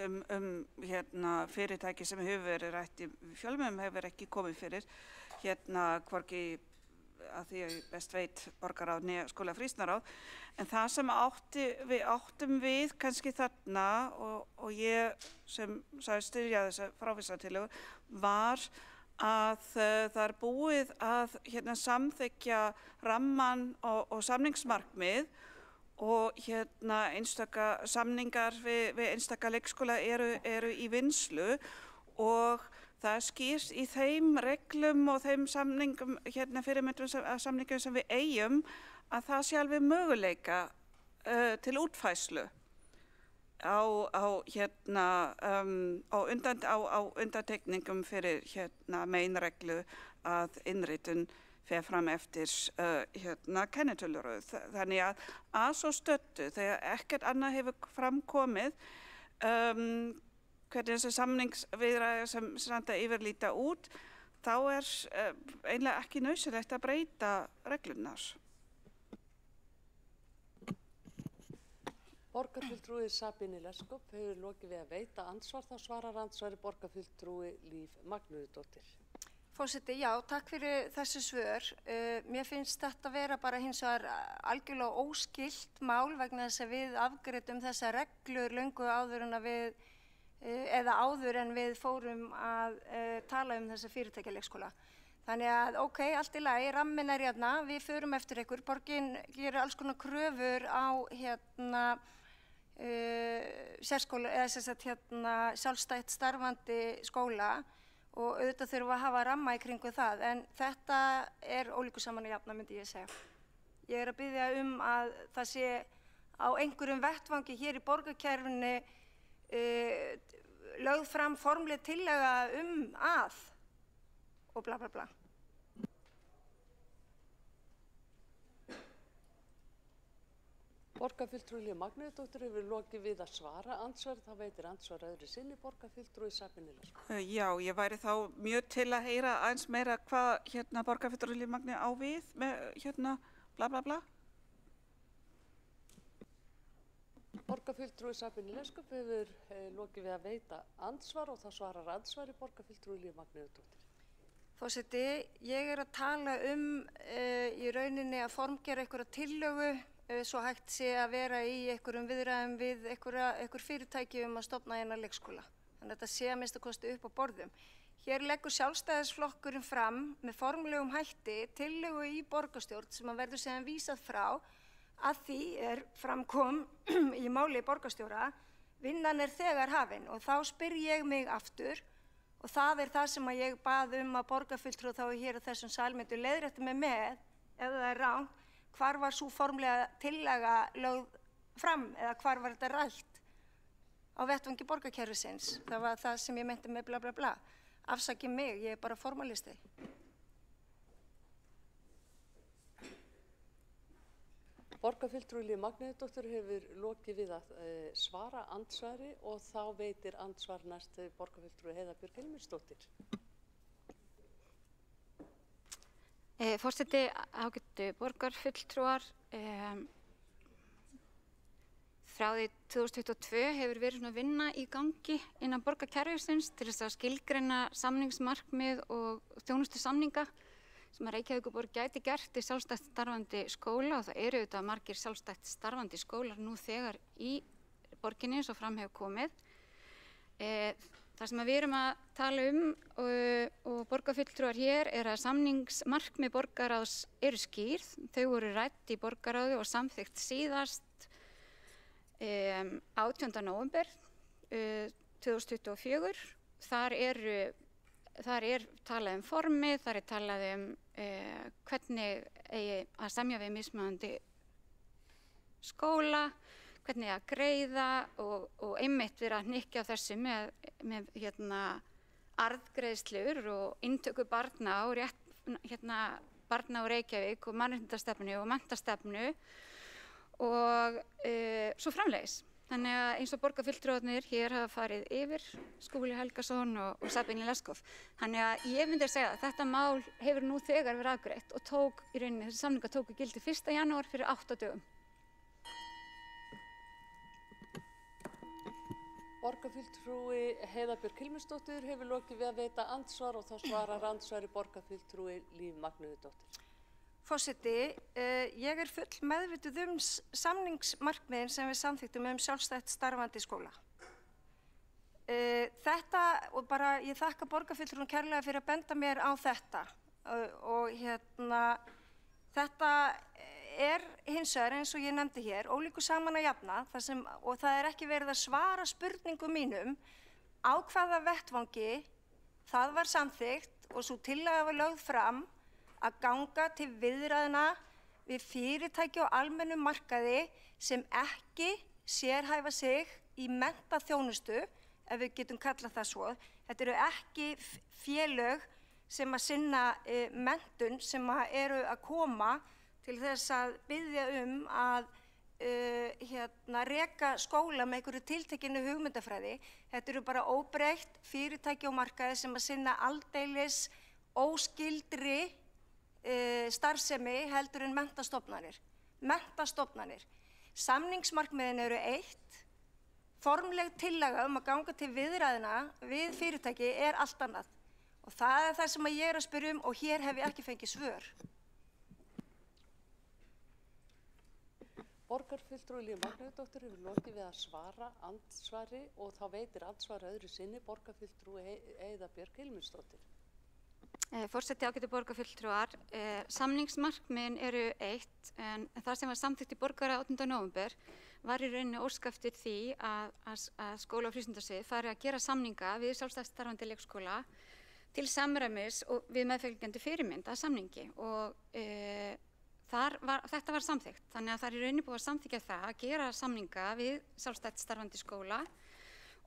fyrirtæki sem hefur verið rætt í fjölmiðlum hefur ekki komið fyrir hvorki að því að ég best veit borgarráð né skólafrísnaráð. En það sem við áttum við kannski þarna og ég sem sagði styðja þessa frávísunartillögu var að það er búið að samþykkja rammann og samningsmarkmið og einstaka samningar við einstaka leikskóla eru í vinnslu og það er skýrt í þeim reglum og þeim samningum, fyrirmyndum samningum sem við eigum að það sé alveg möguleika til útfærslu á undantekningum fyrir meginreglu að innritun fer fram eftir kennitöluröð. Þannig að svo stöddu þegar ekkert annað hefur framkomið hvernig þessi samningsviðræður sem standa yfirlíta út, þá er eiginlega ekki nauðsynlegt að breyta reglurnar. Borgarfulltrúi Sabine Leskov hefur lokið við að veita ansvar, þá svarar ansvari borgarfulltrúi Líf Magnúsdóttir. Forseti, já, takk fyrir þessi svör. Mér finnst þetta vera bara hins vegar algjörlega óskilt mál vegna þess að við afgreiddum þessa reglur löngu áður en við fórum að tala um þessa fyrirtækjaleikskóla. Þannig að ok, allt í lagi, ramminn er hérna, við förum eftir ykkur, borgin gerir alls konar kröfur á sérskóla, eða sjálfstætt starfandi skóla og auðvitað þurfum við að hafa ramma í kringu það, en þetta er ólíku saman að jafna, myndi ég segja. Ég er að biðja að það sé á einhverjum vettvangi hér í borgarkerfinu lögð fram formleg tillaga að og bla bla bla. Borgarfulltrúi Líf Magnúsdóttir hefur lokið við að svara ansvar, þá veitir ansvar öðru sinni borgarfulltrúi Sabine Leskov. Já, ég væri þá mjög til að heyra aðeins meira hvað borgarfulltrúi Líf Magnúsdóttir á við með bla bla bla. Borgarfulltrúi Sabine Leskov hefur lokið við að veita ansvar og þá svarar ansvari borgarfulltrúi Líf Magnúsdóttir. Forseti, ég er að tala í rauninni að formgera einhverja tillögu svo hægt sé að vera í einhverjum viðræðum við einhver fyrirtæki að stofna hérna leikskóla. Þannig að þetta sé að minnsta kosti upp á borðum. Hér leggur Sjálfstæðisflokkurinn fram með formlegum hætti tillögu í borgarstjórn sem að verður síðan vísað frá að því framkom í máli borgarstjóra, vinnan er þegar hafin og þá spyr ég mig aftur og það er það sem að ég bað að borgarfulltrúi þá hér á þessum sal myndu leiðrétta mig með, ef það er rangt, hvar var svo formlega tillaga lögð fram eða hvar var þetta rætt á vettvangi borgarkerfisins. Það var það sem ég meinti með bla bla bla. Afsakið mig, ég er bara formalisti. Borgarfulltrúi Líf Magnúsdóttir hefur lokið við að svara ansvari og þá veitir ansvar næst borgarfulltrúi Heiða Björg Hilmarsdóttir. Forseti, ágætu borgarfulltrúar, frá því 2022 hefur verið svona vinna í gangi innan borgarkerfisins til þess að skilgreina samningsmarkmið og þjónustu samninga sem að Reykjavíkurborg gæti gert í sjálfstætt starfandi skóla og það eru auðvitað margir sjálfstætt starfandi skólar nú þegar í borginni eins og fram hefur komið. Það sem við erum að tala og borgarfulltrúar hér er að samningsmarkmið borgarráðs eru skýrð. Þau voru rædd í borgarráði og samþykkt síðast 18. nóvember 2024. Þar er talað formið, þar er talað hvernig eigi að semja við mismunandi skóla, hvernig að greiða og einmitt vera að hnykkja á þessu með arðgreiðslur og inntöku barna og barna á Reykjavík og mannréttindastefnu og menntastefnu og svo framvegis. Þannig að eins og borgarfulltrúarnir hér hafa farið yfir, Skúli Helgason og Sabine Leskov. Þannig að ég myndi að segja að þetta mál hefur nú þegar verið afgreitt og þessi samningar tóku gildi 1. janúar fyrir 8 dögum. Borgarfulltrúi Heiða Björk Hilmisdóttir hefur lokið við að veita andsvar og þá svarar andsvari borgarfulltrúi Líf Magnúðardóttir. Forseti, ég er full meðvituð samningsmarkmiðin sem við samþyktum sjálfstætt starfandi skóla. Þetta, og bara ég þakka borgarfulltrúnum kærlega fyrir að benda mér á þetta og þetta er hins vegar eins og ég nefndi hér, ólíku saman að jafna og það er ekki verið að svara spurningum mínum á hvaða vettvangi það var samþykkt og svo tillaga var lögð fram að ganga til viðræðna við fyrirtæki á almennum markaði sem ekki sérhæfa sig í menntaþjónustu, ef við getum kallað það svo. Þetta eru ekki félög sem að sinna menntun sem eru að koma til þess að biðja að reka skóla með einhverju tiltekinu hugmyndafræði. Þetta eru bara óbreytt fyrirtæki á markaði sem að sinna aldeilis óskyldri starfsemi heldur en menntastofnanir. Samningsmarkmiðin eru eitt, formleg tillaga að ganga til viðræðna við fyrirtæki er allt annað. Og það er það sem ég er að spyrja og hér hef ég ekki fengið svör. Borgarfulltrúi Líf Magnúðardóttir hefur lokið við að svara andsvari og þá veitir andsvar öðru sinni borgarfulltrúi Heiða Björk Hilmisdóttir. Forseti, ágætu borgarfulltrúar, samningsmarkmiðin eru eitt en það sem var samþykkt í borgarráði 8. nóvember var í rauninni ósk eftir því að skóla- og frístundasvið fari að gera samninga við sjálfstætt starfandi leikskóla til samræmis og við meðfylgjandi fyrirmynd að samningi og þetta var samþykkt. Þannig að það er í rauninni búið að samþykkja það að gera samninga við sjálfstætt starfandi skóla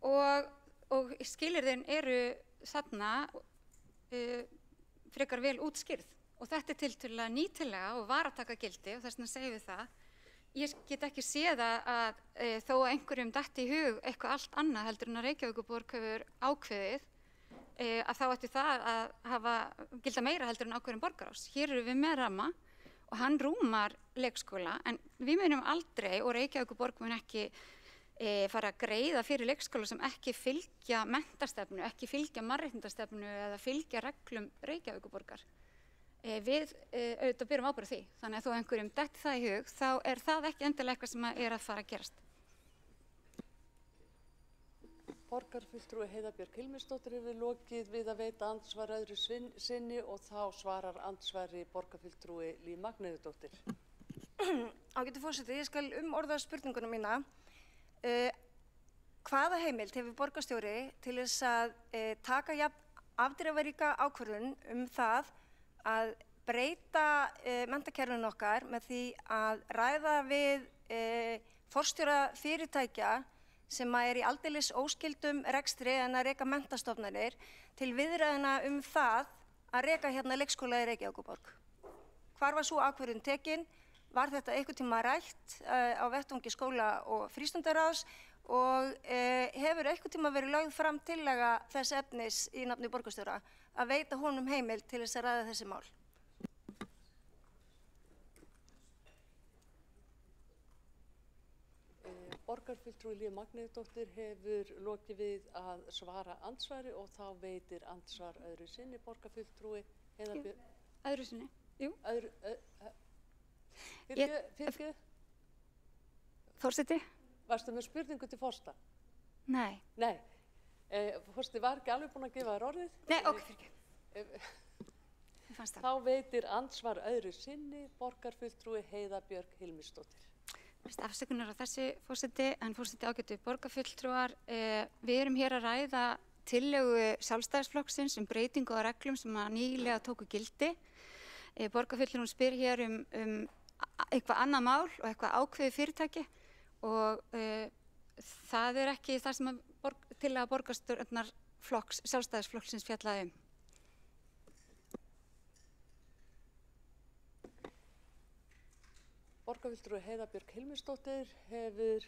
og skilyrðin eru þarna frekar vel útskýrð og þetta er tiltölulega nýtilega og var að taka gildi og þess vegna segjum við það. Ég get ekki séð að þó að einhverjum detti í hug eitthvað allt annað heldur en að Reykjavíkurborg hefur ákveðið að þá ætti það að gilda meira heldur en ákveðin borgarráðs. Hér eru við með ramma og hann rúmar leikskóla en við munum aldrei og Reykjavíkurborg mun ekki fara að greiða fyrir leikskóla sem ekki fylgja menntastefnu, ekki fylgja mannréttindastefnu eða fylgja reglum Reykjavíkurborgar. Við auðvitað berum ábyrgð á því, þannig að þó einhverjum detti það í hug, þá er það ekki endilega eitthvað sem er að fara að gerast. Borgarfulltrúi Heiða Björk Hilmisdóttir hefur lokið við að veita andsvar öðru sinni og þá svarar andsvari borgarfulltrúi Líf Magnúðardóttir. Ágætu forseti, ég skal orða spurninguna mína. Hvaða heimild hefur borgarstjóri til þess að taka afdrifaríka ákvörðun það að breyta menntakerfinu okkar með því að ræða við forstjóra fyrirtækja sem er í aldeilis óskyldum rekstri en að reka menntastofnanir til viðræðna það að reka hérna leikskóla í Reykjavíkurborg. Hvar var svo ákvörðun tekin? Var þetta einhvern tíma rætt á vettvangi skóla- og frístundaráðs og hefur einhvern tíma verið lögð fram tillaga þess efnis í nafni borgarstjóra að veita honum heimild til þess að ræða þessi mál? Borgarfulltrúi Líf Magnúðardóttir hefur lokið við að svara andsvari og þá veitir andsvar öðru sinni borgarfulltrúi Heiða Björk. Öðru sinni? Jú. Fyrirgefðu? Forseti? Varstu með spurningu til forsta? Nei. Nei. Forseti var ekki alveg búin að gefa þér orðið. Nei, ok, fyrir ekki. Þá veitir andsvar öðru sinni borgarfulltrúi Heiða Björk Hilmisdóttir. Afsökunar á þessu, forseti, en forseti ágætu borgarfulltrúar. Við erum hér að ræða tillögu Sjálfstæðisflokksins breytingu á reglum sem að nýlega tóku gildi. Borgarfulltrúin spyr hér eitthvað annað mál og eitthvað ákveðið fyrirtæki og það ekki það sem tillaga borgarstjórnarflokks Sjálfstæðisflokksins fjallaði Borgarfulltrúi Heiða Björk Hilmisdóttir hefur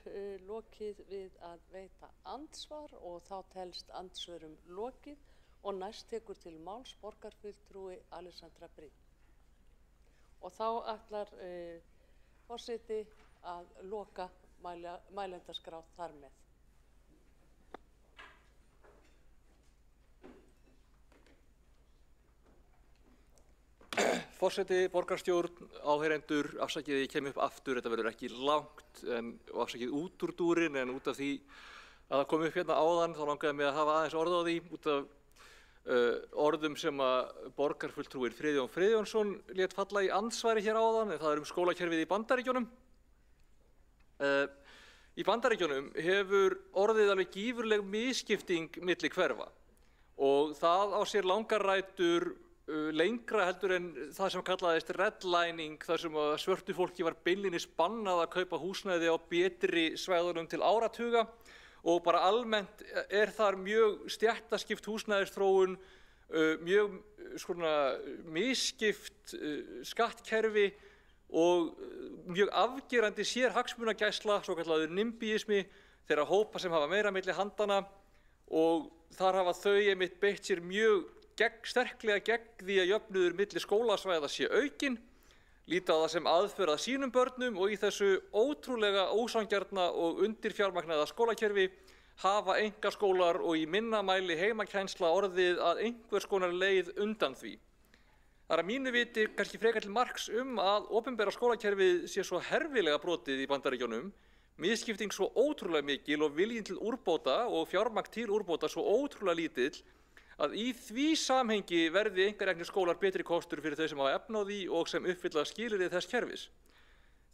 lokið við að veita andsvar og þá telst andsvörum lokið og næst tekur til máls borgarfulltrúi Alexandra Briem. Og þá ætlar forseti að loka mælendaskrá þar með. Forseti, borgarstjórn, áheyrendur, afsakið ég kem upp aftur, þetta verður ekki langt og afsakið út úr dúrin en út af því að það kom upp hérna áðan þá langaði mig að hafa aðeins orð á því út af orðum sem að borgarfulltrúinn Friðjón Friðjónsson lét falla í andsvari hér áðan en það skólakerfið í Bandaríkjunum. Í Bandaríkjunum hefur orðið alveg gífurleg misskipting milli hverfa og það á sér langar rætur lengra heldur en það sem kallaðist redlining, þar sem svörtu fólki var beinlínis bannað að kaupa húsnæði á betri svæðunum til áratuga og bara almennt þar mjög stéttaskipt húsnæðisþróun, mjög misskipt skattkerfi og mjög afgerandi sérhagsmunagæsla, svo kallaður nimbíismi, þeirra hópa sem hafa meira milli handana og þar hafa þau einmitt beitt sér mjög sterklega gegn því að jöfnuður milli skólasvæða sé aukinn, líta á það sem aðferð að sínum börnum og í þessu ótrúlega ósanngjarna og undirfjármagnaða skólakerfi hafa einkaskólar og í minna mæli heimakennsla orðið að einhvers konar leið undan því. Það að mínu viti kannski frekar til marks að opinbera skólakerfið sé svo herfilega brotið í Bandaríkjunum, misskipting svo ótrúlega mikil og viljinn til úrbóta og fjármagn til úrbóta svo ótrúlega lítill að í því samhengi verði einkareknir skólar betri kostur fyrir þau sem hafa efni á því og sem uppfylla skilyrði þess kerfis.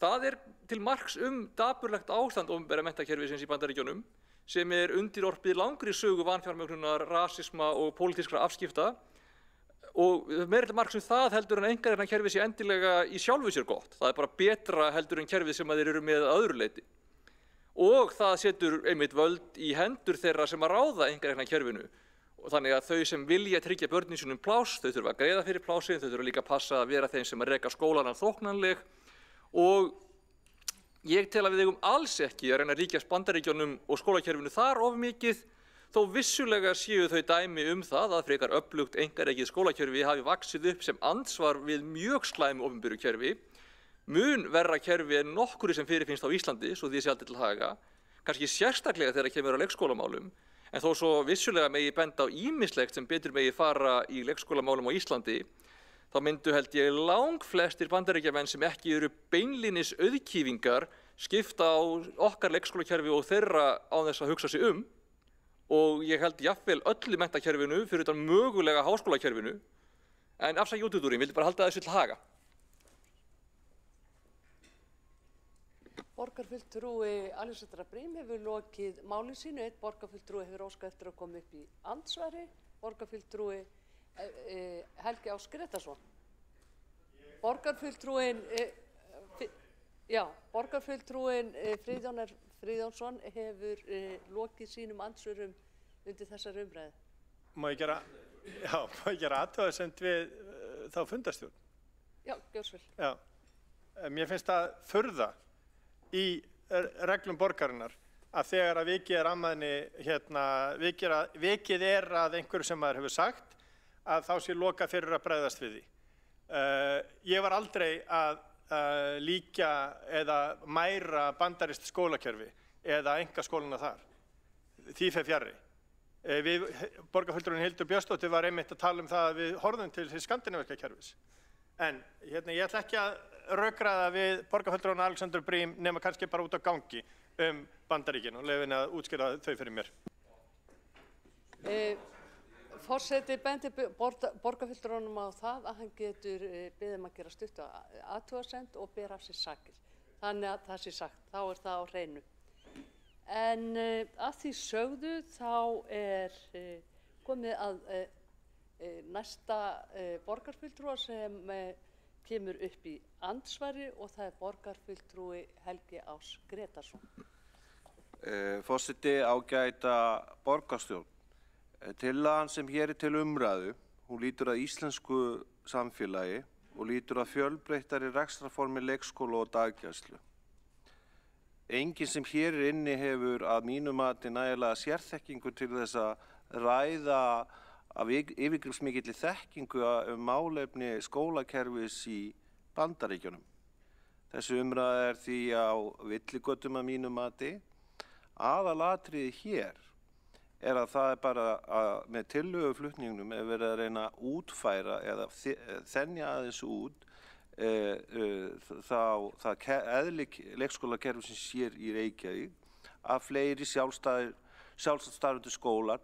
Það til marks dapurlegt ástand opinbera menntakerfisins í Bandaríkjunum sem undirorpið langri sögu vanfjármögnunar, rasisma og pólitískra afskipta og meira til marks það heldur en einkarekna kerfið sé endilega í sjálfu sér gott. Það bara betra heldur en kerfið sem þeir eru með að öðru leyti. Og það setur einmitt völd í hendur þeirra sem að ráða einkarekna kerfinu. Og þannig að þau sem vilja tryggja börnin sínum pláss, þau þurfa að greiða fyrir plássin, þau þurfa líka að passa að vera þeim sem að reka skólana þóknanleg og ég tel að við eigum alls ekki að reyna að líkjast Bandaríkjunum og skólakerfinu þar of mikið, þó vissulega séu þau dæmi það að frekar öflugt einkarekið skólakerfi hafi vaxið upp sem andsvar við mjög slæmu opinberu kerfi, mun verra kerfi en nokkru sem fyrirfinnst á Íslandi, svo því sé aldrei til haga, kannski sérstaklega þegar kemur að leikskólamálum. En þó svo vissulega megi benda á ýmislegt sem betur megi fara í leikskólamálum á Íslandi, þá myndu held ég langflestir Bandaríkjamenn sem ekki eru beinlínis auðkýfingar skipta á okkar leikskólakerfi og þeirra án þess að hugsa sig og ég held jafnvel öllu menntakerfinu fyrir utan mögulega háskólakerfinu, en afsakið út úr því, vildi bara halda þessu til haga. Borgarfulltrúi Alexandra Briem hefur lokið máli sínu, einn borgarfulltrúi hefur óskað eftir að koma upp í andsvari, borgarfulltrúi Helgi Ás Grétarsson. Borgarfulltrúin Friðjón Friðjónsson hefur lokið sínum andsvörum undir þessar umræðu. Má ég gera athugasemd við þá fundarstjórn? Já, gjörðu svo vel. Já, mér finnst það furða í reglum borgarinnar að þegar að vikið að einhverju sem maður hefur sagt að þá sé lokað fyrir að bregðast við því. Ég var aldrei að líkja eða mæra bandarískt skólakerfi eða einkaskólana þar. Því fer fjarri. Borgarfulltrúinn Hildur Björnsdóttir var einmitt að tala það að við horfum til hins skandinavíska kerfis. En ég ætla ekki að rökræða við borgarfulltrúinn Alexandru Briem nema kannski bara út á gangi Bandaríkin og leyfa henni að útskýra þau fyrir mér. Forseti bendi borgarfulltrúanum á það að hann getur beðið að gera stuttu athugasemd og bera af sér sakir. Þannig að það sé sagt, þá er það á hreinu. En að því sögðu þá komið að næsta borgarfulltrúa sem kemur upp í andsvari og það er borgarfulltrúi Helgi Ás Gretarsson. Forseti, ágæta borgarstjórn. Tillagan sem hér til umræðu, hún lýtur að íslensku samfélagi og lýtur að fjölbreyttari rekstrarformi leikskóla og daggæslu. Enginn sem hér inni hefur að mínu mati nægilega sérþekkingu til þess að ræða af yfirgripsmikilli þekkingu málefni skólakerfis í Bandaríkjunum. Þessi umræða er því á villigötum að mínu mati. Aðalatriði hér er að það er bara að með tillöguflutningnum er verið að reyna að útfæra eða þenja aðeins út það eðli leikskólakerfisins hér í Reykjavík að fleiri sjálfstætt skólar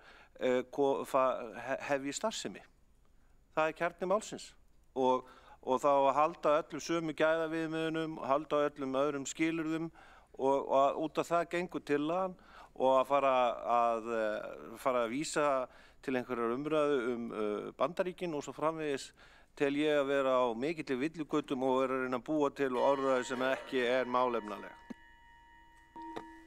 hefji starfsemi. Það er kjarni málsins og þá að halda öllum sömu gæðaviðmiðunum, halda öllum öðrum skilyrðum og út af það gengur tillagan og að fara að vísa til einhverjar umræðu Bandaríkin og svo framvegis tel ég að vera á mikilli villigötum og vera að reyna að búa til orðræðu sem ekki er málefnaleg.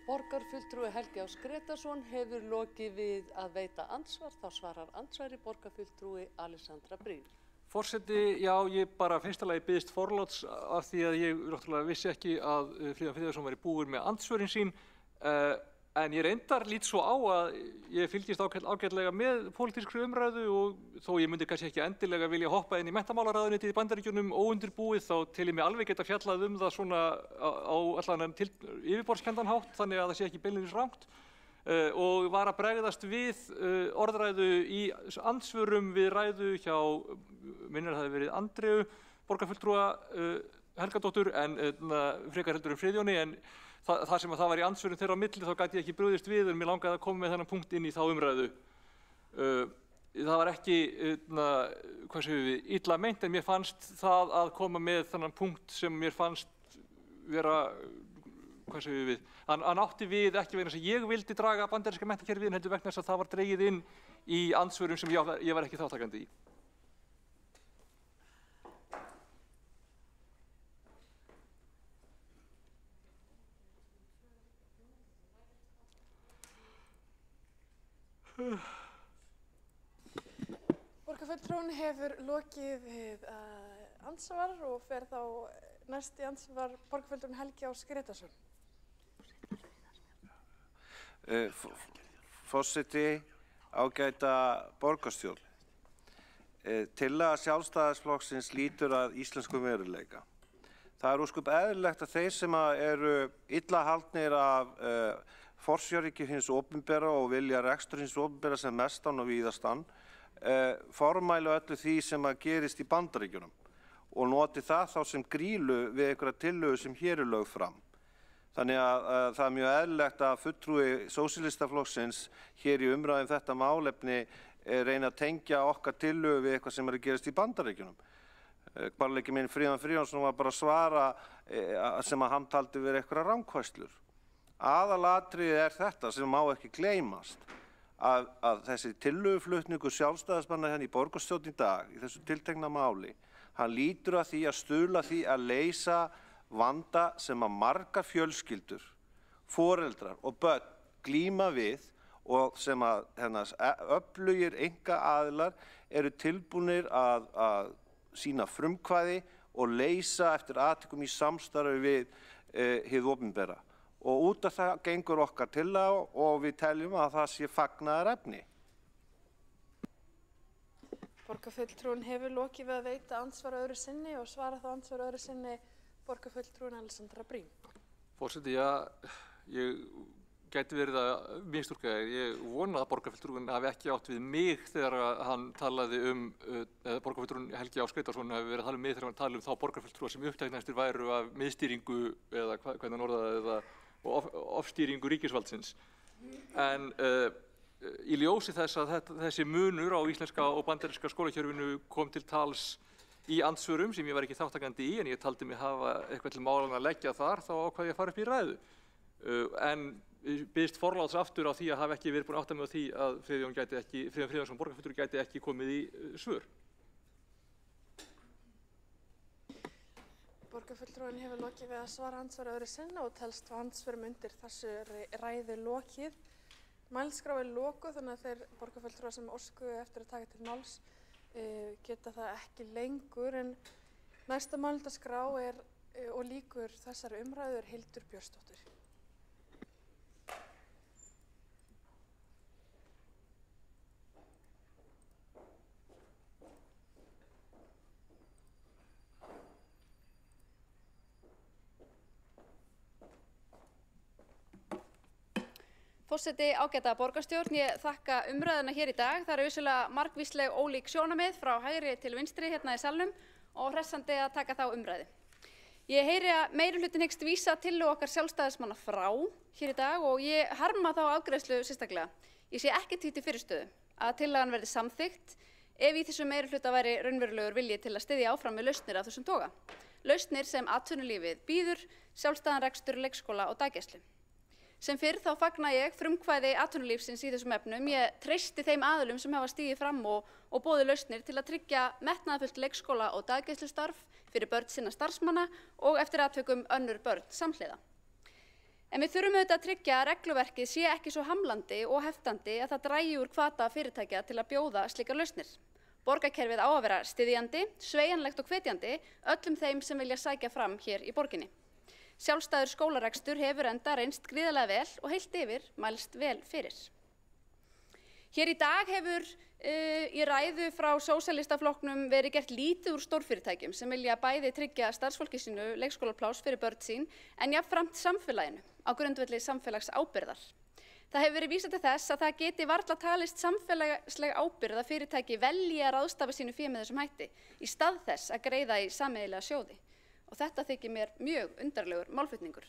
Borgarfulltrúi Helgi Ás Gretarsson hefur lokið við að veita andsvar, þá svarar andsvari borgarfulltrúi Alessandra Brím. Forseti, já, ég bara fyrsta lagi biðst forláts af því að ég náttúrulega vissi ekki að Fríðan Friðjónsson væri búinn með andsvörin sín, en ég reyndar lít svo á að ég fylgist ágætlega með pólitískri umræðu og þó ég myndi kannski ekki endilega vilja hoppa inn í menntamálaráðuneytið í Bandaríkjunum óundirbúið þá tel ég mig alveg geta fjallað það svona á allan yfirborðskenndan hátt þannig að það sé ekki beinlínis rangt og var að bregðast við orðræðu í andsvörum við ræðu hjá, minnir það hefði verið Andreu, borgarfulltrúa Helgadóttur en frekar heldur Friðjóni en það sem það var í andsvörum þeirra á milli þá gæti ég ekki brugðist við en mér langaði að koma með þennan punkt inn í þá umræðu. Það var ekki, hvað segjum við, illa meint en mér fannst það að koma með þennan punkt sem mér fannst vera, hvað segjum við, hann átti við ekki vegna þess að ég vildi draga bandaríska menntakerfið en heldur vegna þess að það var dregið inn í andsvörum sem ég var ekki þátttakandi í. Borgarfulltrúin hefur lokið við andsvar og fer þá næst í andsvar borgarfulltrúin Helgi Ás Gretarsson. Forseti, ágæta borgarstjórn. Tillaga Sjálfstæðisflokksins lýtur að íslenskum veruleika. Það er ósköp eðlilegt að þeir sem eru illa haldnir af forsjárhyggju hins opinbera og vilja rekstur hins opinbera sem mestan og víðastan formælu öllu því sem gerist í Bandaríkjunum og noti það þá sem grýlu við einhverja tillögu sem hér er lögð fram. Þannig að það er mjög eðlilegt að fulltrúi Sósíalistaflokksins hér í umræðum þetta málefni reyna að tengja okkar tillögu við eitthvað sem er að gerast í Bandaríkjunum. Hvarfleiki minn Fríðan Friðjónsson var bara að svara sem að hann taldi verið einhverjar rangfærslur. Aðalatriðið er þetta sem má ekki gleymast að þessi tillöguflutningur sjálfstæðismanna hérna í borgarstjórn í dag í þessu tiltekna máli, hann lýtur að því að stuðla því að leysa vanda sem að margar fjölskyldur, foreldrar og börn glíma við og sem að öflugir einkaaðilar eru tilbúnir að sýna frumkvæði og leysa eftir atvikum í samstarfi við hið opinbera. Og út af það gengur okkar tillaga og við teljum að það sé fagnaðarefni. Borgarfulltrúin hefur lokið við að veita andsvar öðru sinni og svara þá andsvar öðru sinni borgarfulltrúin Alessandra Brím. Forseti, já, ég gæti verið að mistúlka. Ég vona að borgarfulltrúin hafi ekki átt við mig þegar hann talaði borgarfulltrúin Helgi Ás Gretarsson hafi verið að tala um mig þegar hann talaði þá borgarfulltrúa sem uppteknastir væru af miðstýringu eða hvernig hann orðaði það og ofstýringu ríkisvaldsins. En í ljósi þess að þessi munur á íslenska og bandaríska skólakerfinu kom til tals í andsvörum sem ég var ekki þáttakandi í, en ég taldi mig hafa eitthvað til málanna að leggja þar, þá ákvað ég að fara upp í ræðu. En biðst forláts aftur á því að hafa ekki verið búin að átta mig á því að Friðjón Friðjónsson borgarfulltrúi gæti ekki komið í svör. Borgarfulltrúinn hefur lokið við að svara andsvari öðru sinna og telst andsvörum undir þessu ræðu lokið. Mælskrá er lokuð, þannig að þeir borgarfulltrúar sem óskuðu eftir að taka til máls geta það ekki lengur, en næsta málendaskrá og lýkur þessari umræðu Hildur Björnsdóttir. Forseti, ágæta borgarstjórn, ég þakka umræðuna hér í dag. Það eru vissulega margvísleg ólík sjónarmið frá hægri til vinstri hérna í salnum og hressandi að taka þá umræðu. Ég heyri að meirihlutinn hyggst vísa tillögu okkar sjálfstæðismanna frá hér í dag og ég harma þá afgreiðslu sérstaklega. Ég sé ekki því til fyrirstöðu að tillagan verði samþykkt ef í þessu meirihluta væri raunverulegur vilji til að styðja áfram með lausnir af þessum toga. Lausnir sem atvinnulífið býður, sjálfstæðan rekstur, leikskóla og daggæslu. Sem fyrr þá fagna ég frumkvæði atvinnulífsins í þessum efnum. Ég treysti þeim aðilum sem hafa stigið fram og boðið lausnir til að tryggja metnaðarfullt leikskóla og daggæslustarf fyrir börn sinna starfsmanna og eftir atvikum önnur börn samhliða. En við þurfum auðvitað að tryggja að regluverkið sé ekki svo hamlandi og heftandi að það dragi úr hvata fyrirtækja til að bjóða slíkar lausnir. Borgarkerfið á að vera styðjandi, sveigjanlegt og hvetjandi öllum þeim sem vilja sækja fram hér í borginni. Sjálfstæður skólarekstur hefur enda reynst gríðarlega vel og heilt yfir mælst vel fyrir. Hér í dag hefur í ræðu frá Sósíalistaflokknum verið gert lítið úr stórfyrirtækjum sem vilja bæði tryggja starfsfólki sínu leikskólapláss fyrir börn sín en jafnframt samfélaginu á grundvelli samfélagsábyrgðar. Það hefur verið vísað til þess að það geti varla talist samfélagsleg ábyrgð að fyrirtæki velji að ráðstafa sínu fé með þessum hætti í stað þess að greiða í sameiginlega sjóði. Og þetta þykir mér mjög undarlegur málflutningur.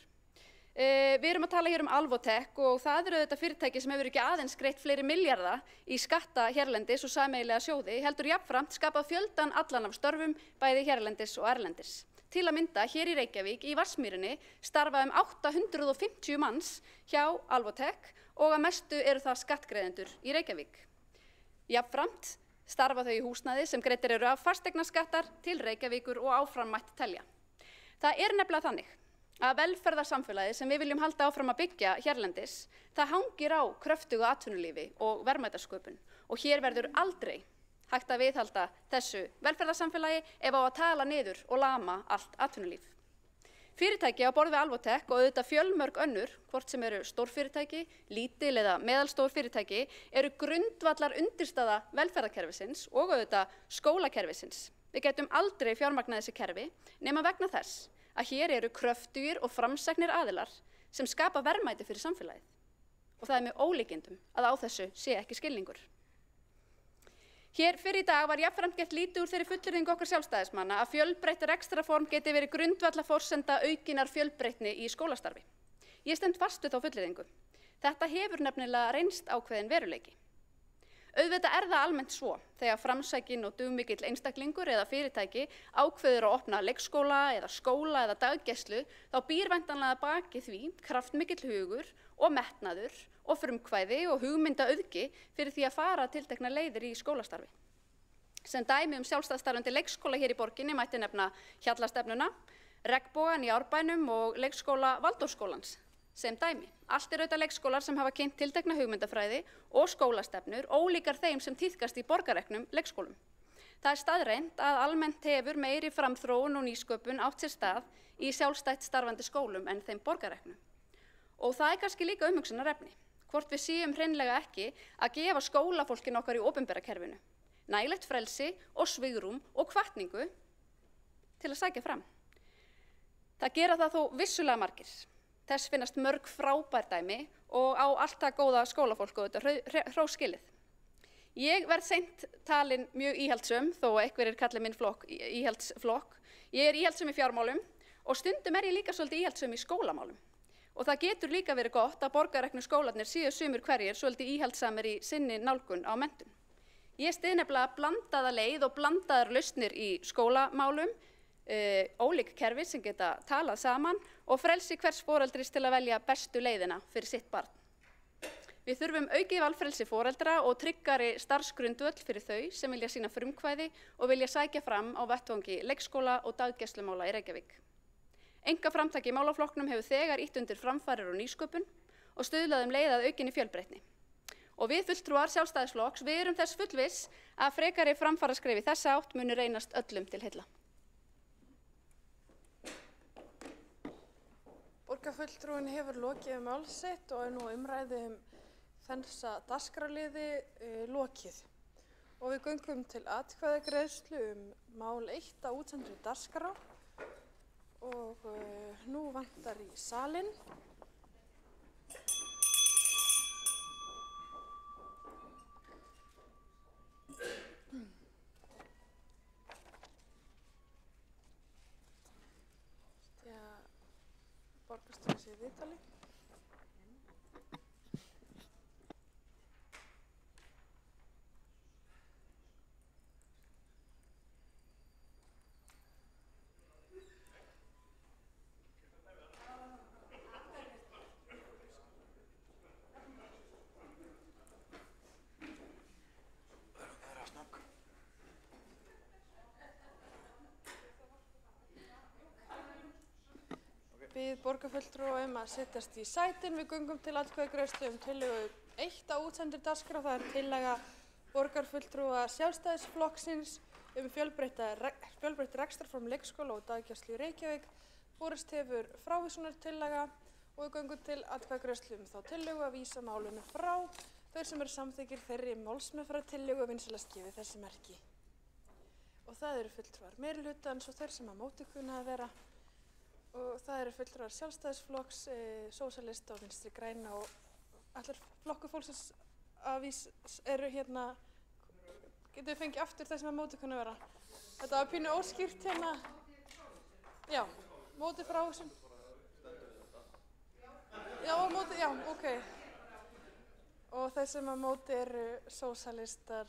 Við erum að tala hér um Alvotech og það eru þetta fyrirtæki sem hefur ekki aðeins greitt fleiri milljarða í skatta hérlendis og sameiginlega sjóði, heldur jafnframt skapað fjöldan allan af störfum bæði hérlendis og erlendis. Til að mynda hér í Reykjavík í Vatnsmýrinni starfa 850 manns hjá Alvotech og að mestu eru það skattgreiðendur í Reykjavík. Jafnframt starfa þau í húsnæði sem greiddir eru af fasteignaskattar til Reykjavíkur og áfram mætti telja. Það er nefnilega þannig að velferðarsamfélagið sem við viljum halda áfram að byggja hérlendis, það hangir á kröftugu atvinnulífi og verðmætasköpun og hér verður aldrei hægt að viðhalda þessu velferðarsamfélagi ef á að tala niður og lama allt atvinnulíf. Fyrirtæki á borð við Alvotech og auðvitað fjölmörg önnur, hvort sem eru stórfyrirtæki, lítil eða meðalstór fyrirtæki, eru grundvallar undirstaða velferðarkerfisins og auðvitað skólakerfisins. Við getum aldrei fjármagnað þessi kerfi nema vegna þess að hér eru kröftugir og framsæknir aðilar sem skapa verðmæti fyrir samfélagið. Og það er með ólíkindum að á þessu sé ekki skilningur. Hér fyrr í dag var jafnframt gert lítið úr þeirri fullyrðingu okkar sjálfstæðismanna að fjölbreytt rekstrarform geti verið grundvallaforsenda aukinnar fjölbreytni í skólastarfi. Ég stend fast við þá fullyrðingu. Þetta hefur nefnilega reynst ákveðin veruleiki. Auðvitað er það almennt svo þegar framsækinn og dugmikill einstaklingur eða fyrirtæki ákveður að opna leikskóla eða skóla eða daggæslu, þá býr væntanlega baki því kraftmikill hugur og metnaður og frumkvæði og hugmyndaauðgi fyrir því að fara tilteknar leiðir í skólastarfi. Sem dæmi sjálfstætt starfandi leikskóla hér í borginni mætti nefna Hjallastefnuna, Regnbogann í Árbænum og leikskóla Valdórsskólans. Sem dæmi. Allt eru auðvitað leikskólar sem hafa kynnt tiltekna hugmyndafræði og skólastefnur, ólíkar þeim sem tíðkast í borgarreknum leikskólum. Það er staðreynt að almennt hefur meiri framþróun og nýsköpun átt sér stað í sjálfstætt starfandi skólum en þeim borgarreknum. Og það er kannski líka umhugsunarefni, hvort við séum hreinlega ekki að gefa skólafólkinu okkar í opinbera kerfinu nægilegt frelsi og svigrúm og hvatningu til að sækja fram. Það gera það þó vissulega margir. Þess finnast mörg frábær dæmi og á allt það góða skólafólk og þetta hrós skilið. Ég verð seint talin mjög íhaldssöm þó að einhverjir kalli minn íhaldsflokk. Ég er íhaldssöm í fjármálum og stundum er ég líka svolítið íhaldssöm í skólamálum. Og það getur líka verið gott að borgarreknu skólarnir séu sumir hverjir svolítið íhaldsamir í sinni nálgun á menntun. Ég styð nefnilega blandaða leið og blandaðar lausnir í skólamálum, ólík kerfi sem geta talað saman og frelsi hvers foreldris til að velja bestu leiðina fyrir sitt barn. Við þurfum aukið valfrelsi foreldra og tryggari starfsgrundvöll fyrir þau sem vilja sína frumkvæði og vilja sækja fram á vettvangi leikskóla og daggæslumála í Reykjavík. Einkaframtak í málaflokknum hefur þegar ýtt undir framfarir og nýsköpun og stuðlað leið að aukinni fjölbreytni. Og við fulltrúar Sjálfstæðisflokks, við erum þess fullviss að frekari framfaraskref í þessa átt muni reynast öllum til heilla. Borgarfulltrúinn hefur lokið mál sitt og nú umræðu þessa dagskrárliði lokið. Og við göngum til atkvæðagreiðslu mál 1 á útsendri dagskrá. Og nú vantar í salinn. Borgarstjóri sé í viðtali. Við borgarfulltrúa að setjast í sætin. Við göngum til atkvæðagreiðslu tillögu 1 á útsendir dagskrá. Það er tillaga borgarfulltrúa Sjálfstæðisflokksins fjölbreytt rekstrarform leikskóla og daggæslu í Reykjavík. Borist hefur frávísunartillaga og við göngum til atkvæðagreiðslu þá tillögu að vísa málinu frá. Þau sem eru samþykkir þeirri málsmeðferðartillögu vinsælast gefið þessi merki. Og það eru fulltrúar meirihlutans og þeir sem að móti kunna að vera. Og það eru fulltrúar Sjálfstæðisflokks, Sósíalista og Vinstri græna og allir flokkur fólksins eru hérna, getum við fengið aftur þeir sem að móti kunna vera. Þetta var pínu óskýrt hérna, já, móti frávísun. Já, móti, já, ok. Og þeir sem að móti eru Sósíalistar,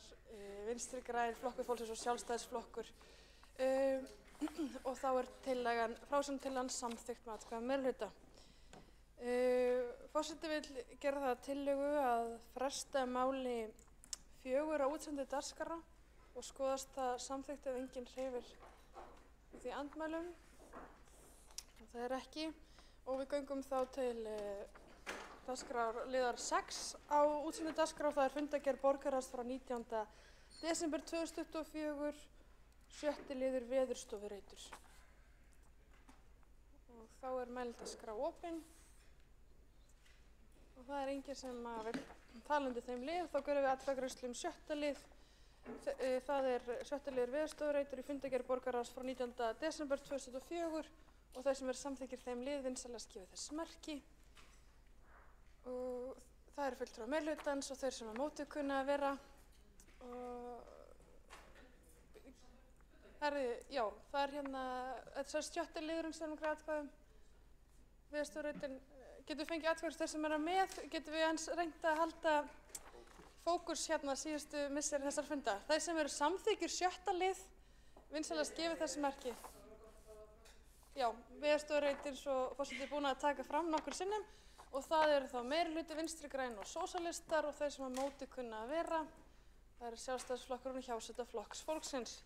Vinstri græn, flokkur fólksins og Sjálfstæðisflokkur. Og þá er frávísunartillagan samþykkt með atkvæði meirihluta. Forseti vill gera það tillögu að fresta máli 4 á útsendu dagskrá og skoðast það samþykkt ef enginn hreyfir því andmælum. Það er ekki. Og við göngum þá til dagskrárliðar 6 á útsendu dagskrá. Það er fundargerð borgarráðs frá 19. desember 2024. 7. liður veðurstofureitur. Og þá er mælendaskrá opin. Og það er enginn sem vil tala undir þeim lið. Þá görum við atkvæðagreiðslu 7. lið. Það er 7. liður veðurstofureitur í fundargerð borgarráðs frá 19. desember 2024. Og þeir sem eru samþykkir þeim lið vinsælast gefið þess merki. Og það eru fulltrúar meirihlutans og þeir sem að móti kunna að vera. Já, það er hérna, þetta er 7. liðurinn sem við atkvæðum. Veðurstofureitin, getum við fengið atkvæðis þeir sem eru með, getum við eins reynt að halda fókus hérna síðustu misseri þessar funda. Þeir sem eru samþykir 7. lið, vinsælast gefið þessi merki. Já, veðurstofureitin svo forseti búin að taka fram nokkur sinnum og það eru þá meirihluti Vinstri græn og Sósíalistar og þeir sem að móti kunna að vera. Það eru Sjálfstæðisflokkurinn og hjáseta Flokks fólksins.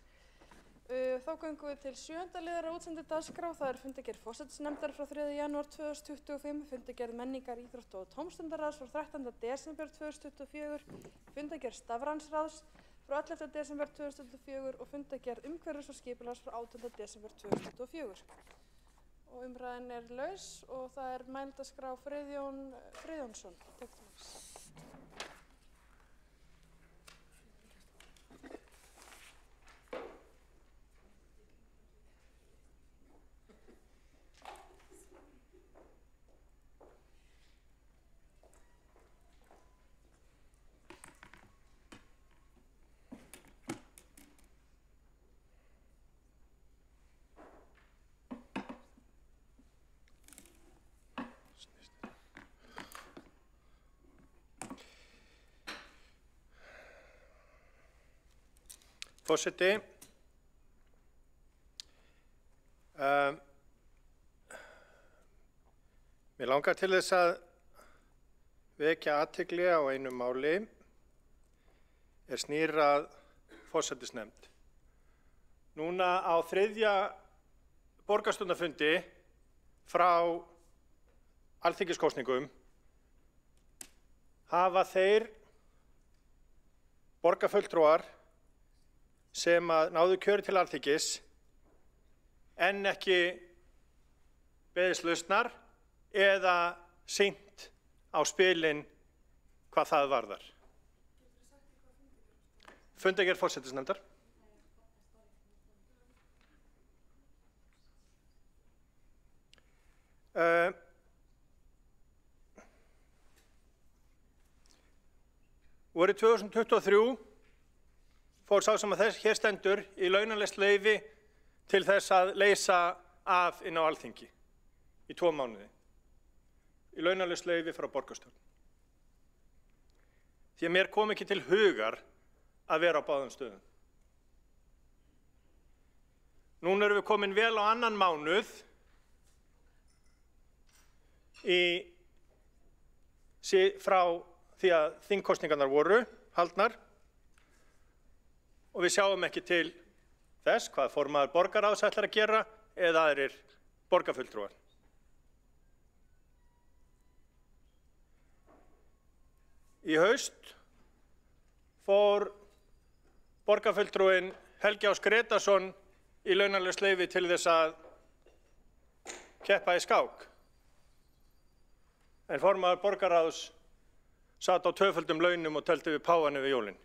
Þá göngum við til 7. liðar á útsendu dagskrá. Það er fundargerð forsætisnefndar frá 3. janúar 2025, fundargerð menningar, íþrótta og tómstundaráðs frá 13. desember 2024, fundargerð stafrænsráðs frá 11. desember 2024 og fundargerð umhverfis og skipulags frá 18. desember 2024. Og umræðan er laus og það er mælendaskrá Friðjón Friðjónsson. Forseti, mér langar til þess að vekja athygli á einu máli snýr að forsætisnefnd. Núna á 3. borgarstjórnarfundi frá alþingiskosningum hafa þeir borgarfulltrúar sem náðu kjöri til Alþingis en ekki beðist lausnar eða sýnt á spilin hvað það varðar. Fundargerð forsætisnefndar. Vorið 2023 fór sá sem að hér stendur í launalaust leyfi til þess að leysa af inn á Alþingi í 2 mánuði. Í launalaust leyfi frá borgarstjórn. Því að mér kom ekki til hugar að vera á báðum stöðum. Núna erum við komin vel á 2. mánuð frá því að þingkosningarnar voru haldnar og við sjáum ekki til þess hvað formaður borgarráðs ætlar að gera eða aðrir borgarfulltrúar. Í haust fór borgarfulltrúinn Helgi Ás Gretarsson í launalaust leyfi til þess að keppa í skák. En formaður borgarráðs sat á 2-földum launum og töldu við páfan yfir jólin.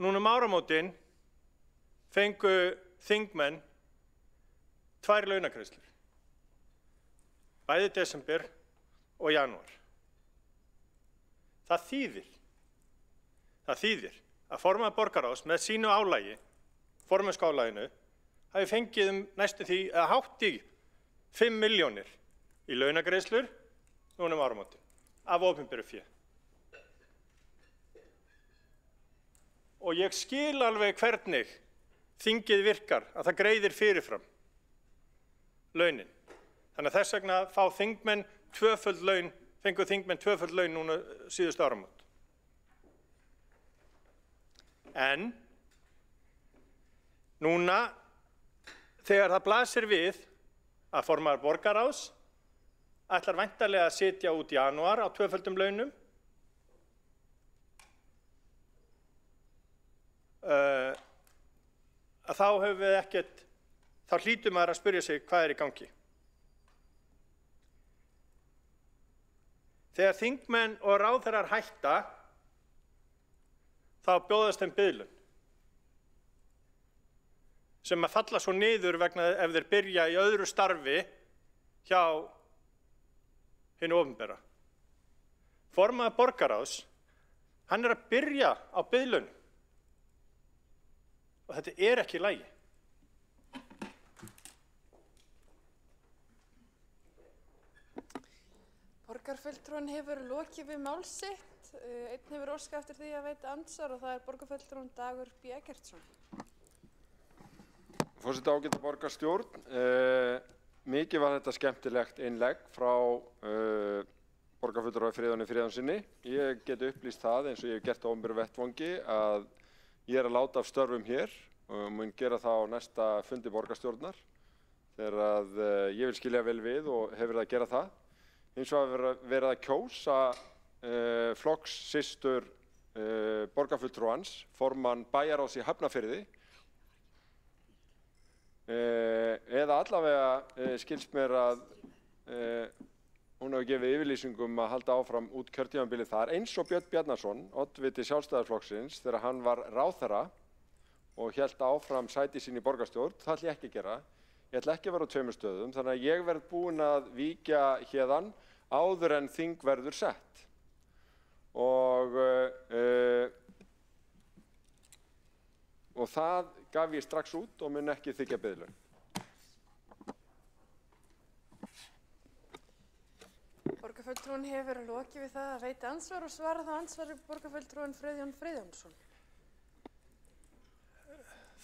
Núna áramótin fengu þingmenn 2 launagreiðslur, bæði desember og janúar. Það þýðir að formaður borgarráðs með sínu álagi, formennskuálaginu, hafi fengið næstum því að hátt í 5 milljónir í launagreiðslur núna áramótin af opinberu fé. Og ég skil alveg hvernig þingið virkar að það greiðir fyrirfram launin. Þannig að þess vegna fengu þingmenn 2-föld laun núna síðustu áramót. En núna þegar það blasir við að formaður borgarráðs ætlar væntanlega að sitja út í janúar á 2-földum launum, að þá höfum við ekkert, þá hlýtur maður að spyrja sig hvað í gangi. Þegar þingmenn og ráðherrar hætta, þá bjóðast þeim biðlaun sem að falla svo niður vegna ef þeir byrja í öðru starfi hjá hinu opinbera. Formaður borgarráðs, hann að byrja á biðlaunum og þetta ekki í lagi. Borgarfulltrúinn hefur lokið við mál sitt. Einn hefur óskað eftir því að veita andsvar og það borgarfulltrúinn Dagur B. Eggertsson. Forseti, ágæta borgarstjórn, mikið var þetta skemmtilegt innlegg frá borgarfulltrúa Friðjóni Friðjónssyni. Ég get upplýst það eins og ég hef gert á opinberum vettvangi að ég að láta af störfum hér og mun gera það á næsta fundi borgarstjórnar þegar að ég vil skilja vel við og hef verið að gera það. Hins vegar verið að kjósa flokkssystur borgarfulltrúans, formann bæjarráðs í Hafnarfirði, eða allavega skilst mér að hún hefur gefið yfirlýsingum að halda áfram út kjörtímabilið þar, eins og Björn Bjarnason, oddviti Sjálfstæðisflokksins, þegar hann var ráðherra og hélt áfram sæti sín í borgarstjórn. Það ætla ég ekki að gera. Ég ætla ekki að vera á 2 stöðum, þannig að ég verð búinn að víkja héðan áður en þing verður sett. Og það gaf ég strax út og mun ekki þiggja biðlaun. Borgarfulltrúinn hefur lokið við það að veita andsvar og svara það andsvari borgarfulltrúinn Friðjón Friðjónsson.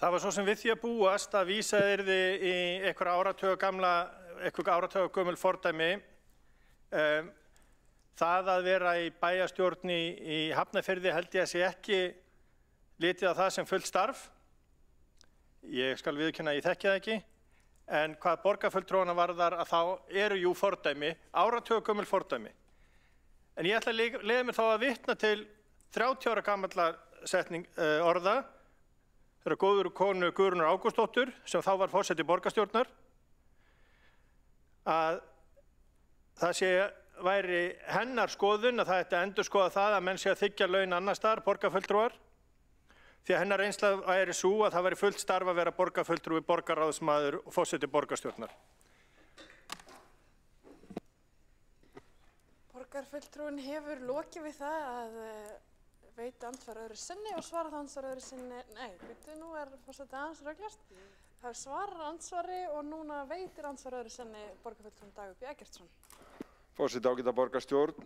Það var svo sem við því að búast að vísað yrði í einhver áratuga gömul fordæmi. Það að vera í bæjarstjórn í Hafnarfirði held ég að sé ekki litið á það sem fullt starf. Ég skal viðurkenna að ég þekki það ekki. En hvað borgarfulltrúana varðar að þá eru jú fordæmi, áratuga gömul fordæmi. En ég ætla að leyfa mér þá að vitna til 30 ára gamalla orða þeirra góður konu Guðrúnar Ágústsdóttur, sem þá var forseti borgarstjórnar, að það væri hennar skoðun að það ætti að endurskoða það að menn sé að þiggja laun annars staðar, borgarfulltrúar, því að hennar reynsla væri sú að það væri fullt starf að vera borgarfulltrúi, borgarráðsmaður og forseti borgarstjórnar. Borgarfulltrúinn hefur lokið við það að veita andsvar öðru sinni og svara það andsvar öðru sinni. Nei, veitu, nú forseti aðeins röglast. Það svarar andsvari og núna veitir andsvar öðru sinni borgarfulltrúinn Dagur B. Eggertsson. Forseti ágæta borgarstjórn,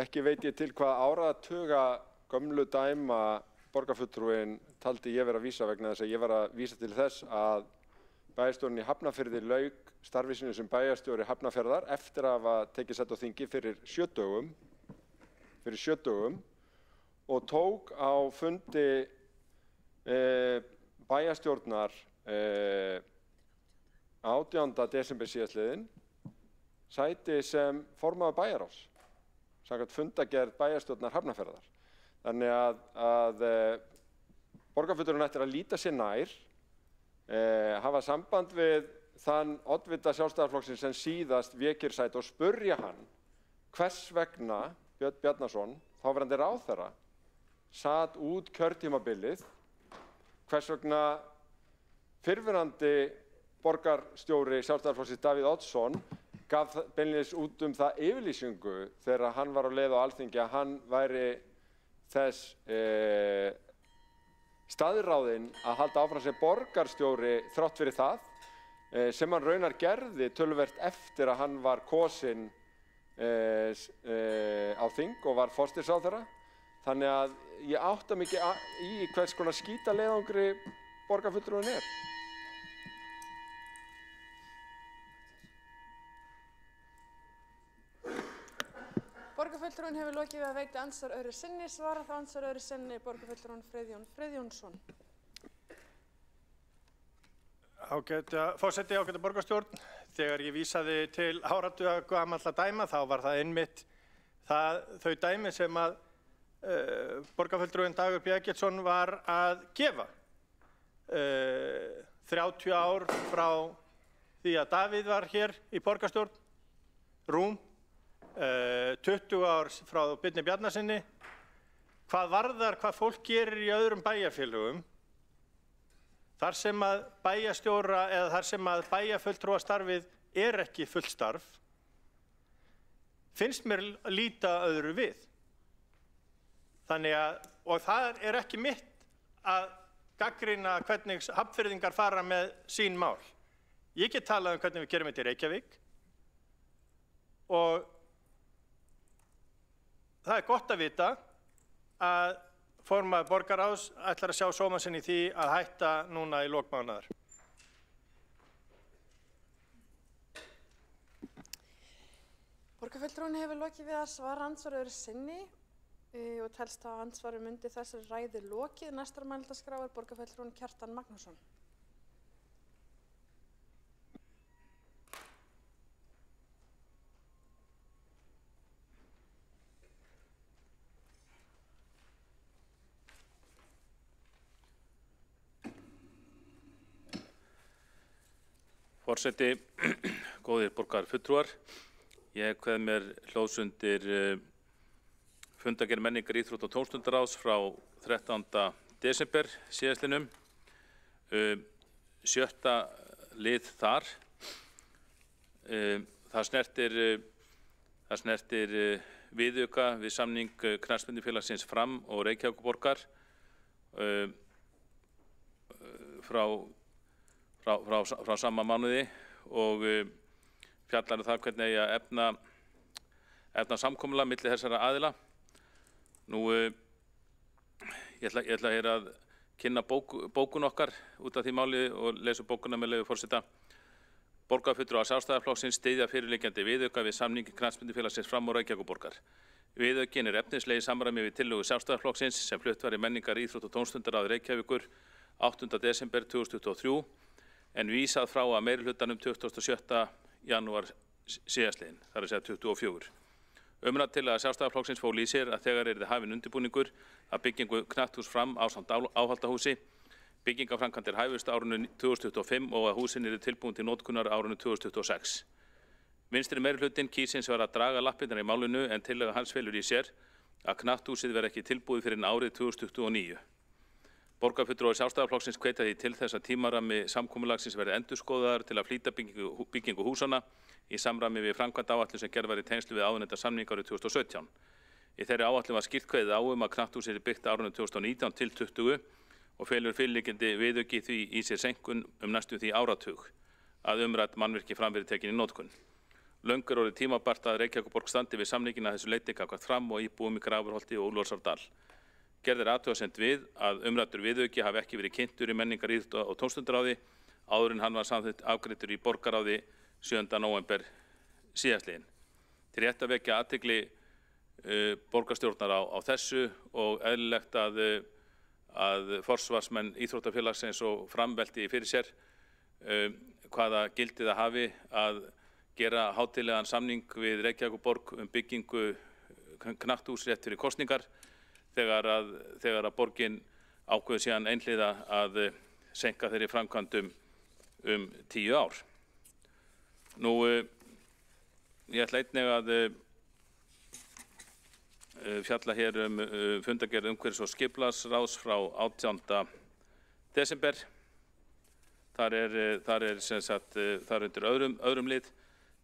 ekki veit ég til hvað áratuga gömlu dæma borgarfulltrúinn taldi ég vera að vísa vegna þess að ég var að vísa til þess að bæjarstjórinn í Hafnarfirði lauk starfi sínu sem bæjarstjóri Hafnarfjarðar eftir að hafa tekið sæti á þingi fyrir 7 dögum og tók á fundi bæjarstjórnar 18. desember síðastliðinn sæti sem formaður bæjarráðs samkvæmt fundargerð bæjarstjórnar Hafnarfjarðar. Þannig að borgarfulltrúinn ættir að líta sér nær, hafa samband við þann oddvita Sjálfstæðisflokksins sem síðast vék sér sæti og spurja hann hvers vegna Björn Bjarnason, þáverandi ráðherra, sat út kjörtímabilið, hvers vegna fyrrverandi borgarstjóri Sjálfstæðisflokksins Davíð Oddsson gaf beinlínis út það yfirlýsingu þegar hann var á leið á Alþingi að hann væri þess staðráðinn að halda áfram sem borgarstjóri þrátt fyrir það, sem hann raunar gerði töluvert eftir að hann var kosinn á þing og var forsætisráðherra. Þannig að ég átta mig ekki í hvers konar skítaleiðangri borgarfulltrúinn er. Borgarfulltrúinn hefur lokið við að veita andsvar öðru sinni, svara það andsvar öðru sinni borgarfulltrúinn Friðjón Friðjónsson. Forseti ágæta borgarstjórn, þegar ég vísaði til áratuga gamalla dæma þá var það einmitt þau dæmi sem að borgarfulltrúinn Dagur B. Eggertsson var að gefa. 30 ár frá því að Davíð var hér í borgarstjórn, rúm, 20 ár frá Birni Bjarnasyni, hvað varðar hvað fólk gerir í öðrum bæjarfélögum, þar sem að bæjarstjóra eða þar sem að bæjarfulltrúastarfið er ekki fullt starf, finnst mér líta öðru við. Þannig að, og það er ekki mitt að gagnrýna hvernig Hafnfirðingar fara með sín mál. Ég get talað hvernig við gerum þetta í Reykjavík og það er gott að vita að formaður borgarráðs ætlar að sjá sóma sinn í því að hætta núna í lok mánaðar. Borgarfulltrúinn hefur lokið við að svara andsvar öðru sinni og telst á andsvarum undir þessari ræðu lokið. Næstar mælendaskrá er borgarfulltrúinn Kjartan Magnússon. Forseti, góðir borgarfulltrúar, ég kveð mér hljóðs undir fundargerð menningar, íþrótta og tómstundaráðs frá 13. desember síðastliðnum, 7. lið þar. Það snertir viðauka við samning knattspyrnufélagsins Fram og Reykjavíkurborgar frá sama mánuði og fjallar það hvernig eigi að efna samkomulag milli þessara aðila. Nú, ég ætla hér að kynna bókun okkar út af því máli og lesa bókuna með leyfi forseta. Borgarfulltrúar Sjálfstæðisflokksins styðja fyrirliggjandi viðauka við samning Knattspyrnufélagsins Fram og Reykjavíkurborgar. Viðaukinn efnislega í samræmi við tillögu Sjálfstæðisflokksins sem flutt var í menningar, íþrótt og tómstundaráð Reykjavíkur 8. desember 2023 en vísað frá að meirihlutanum 27. janúar síðastliðinn, þar að segja 24. Umrædd Sjálfstæðisflokksins fól í sér að þegar yrði hafinn undirbúningur að byggingu knatthús Fram ásamt áhaldahúsi, byggingaframkvæmdir hæfust árinu 2025 og að húsin yrði tilbúin til notkunar árinu 2026. Vinstri meirihlutinn kýs hins vegar að draga lappirnar í málinu en tillaga hans felur í sér að knatthúsið verði ekki tilbúið fyrir árið 2029. Borgarfulltrúar Sjálfstæðisflokksins hvetja því til þess að tímarammi samkomulagsins verði endurskoðaður til að flýta byggingu húsana í samræmi við framkvæmdaáætlun sem gerð var í tengslu við áðurnefnda samning árið 2017. Í þeirri áætlun var skýrt kveðið á að knatthúsið yrði byggt árinu 2019 til 20 og felur fyrirliggjandi viðauki því í sér seinkun næstum því áratug að umrædd mannvirki fram verið tekin í notkun. Löngu er orðið tímabært að Reykjavíkurborg standi við samningina að þessu leyti gagnvart Fram og íbúum í Grafarholti og Úlfarsárdal. Gerð athugasemd við að umræddur viðauki hafi ekki verið kynntur í menningar, íþrótta og tómstundaráði áður en hann var samþykkt afgreiddur í borgarráði 7. nóvember síðastliðinn. Til rétt að vekja athygli borgarstjórnar á þessu og eðlilegt að forsvarsmenn íþróttafélagsins og Fram velti fyrir sér hvaða gildi það hafi að gera hátíðlegan samning við Reykjavíkurborg byggingu knatthús rétt fyrir kosningar þegar að borgin ákveður síðan einhliða að seinka þeirri framkvæmdum 10 ár. Nú, ég ætla einnig að fjalla hér fundargerð umhverfis- og skipulagsráðs frá 18. desember. Þar er sem sagt, þar undir öðrum lið,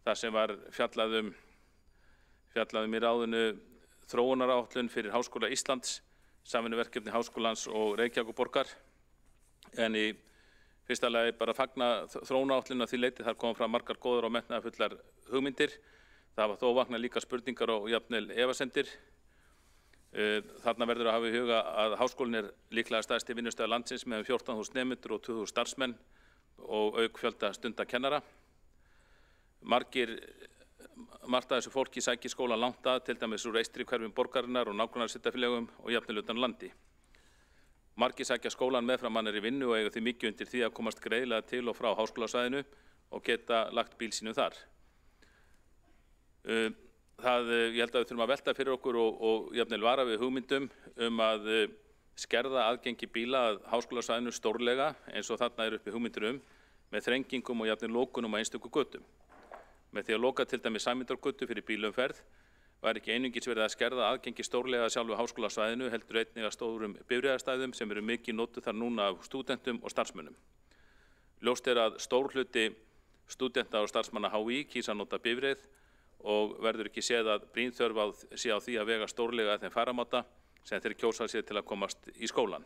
þar sem var fjallað í ráðinu þróunaráætlun fyrir Háskóla Íslands, samvinnuverkefni Háskólans og Reykjavíkurborgar. En í fyrsta lagi bara fagna þróunaráætlun að því leyti þar kom fram margar góðar og metnaðarfullar hugmyndir. Það hafa þó vaknað líka spurningar og jafnvel efasemdir. Þarna verður að hafa í huga að háskólinn er líklega stærsti vinnustæður landsins með 14.000 nemendur og 2.000 starfsmenn og auk fjölda stunda kennara. Margt af þessu fólki sækir skóla langt að, til dæmis úr eystri hverfum borgarinnar og nágrannasveitarfélögum og jafnvel utan landi. Margir sækja skólan meðfram hann í vinnu og eiga því mikið undir því að komast greiðlega til og frá háskólasvæðinu og geta lagt bíl sínum þar. Ég held að við þurfum að velta fyrir okkur og jafnvel vara við hugmyndum að skerða aðgengi bíla að háskólasvæðinu stórlega eins og þarna uppi hugmyndir með þrengingum og jafnvel lokunum á einstöku götum. Með því að loka til dæmis Sæmundargötu fyrir bílaumferð var ekki einungis verið að skerða aðgengi stórlega að sjálfu háskólasvæðinu heldur einnig að stórum bifreiðastæðum sem eru mikið notuð þar núna af stúdentum og starfsmönnum. Ljóst er að stór hluti stúdenta og starfsmanna HÍ kýsa að nota bifreið og verður ekki séð að brýn þörf sé á því að vega stórlega þeim faramáta sem þeir kjósa sér til að komast í skólan.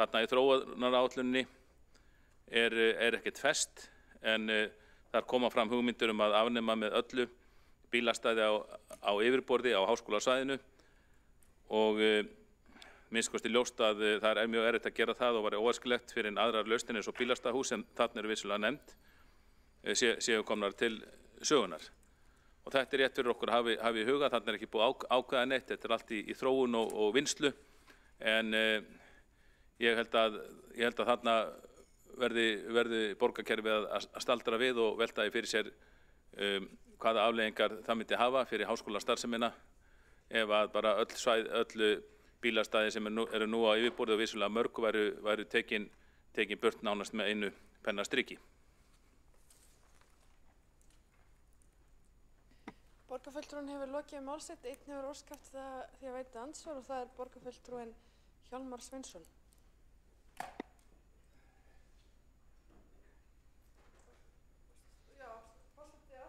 Þarna í þróunaráætluninni er ekkert fest en þar koma fram hugmyndir að afnema með öllu bílastæði á yfirborði á háskólasvæðinu og minnst kosti ljóst að það er mjög erfitt að gera það og væri óæskilegt fyrir aðrar lausnir eins og bílastæðahús sem þarna eru vissulega nefnd séu komnar til sögunar. Og þetta rétt fyrir okkur að hafa í huga, þarna ekki búið ákveða neitt, þetta allt í þróun og vinnslu en ég held að þarna verði borgarkerfið að staldra við og velta því fyrir sér hvaða afleiðingar það myndi hafa fyrir háskólastarfsemina ef að bara öll bílastæði sem eru nú á yfirborði og vissulega mörg væru tekin burt nánast með einu pennastriki. Borgarfulltrúinn hefur lokið mál sitt, einn hefur óskað því að veita andsvar og það er borgarfulltrúinn Hjálmar Sveinsson.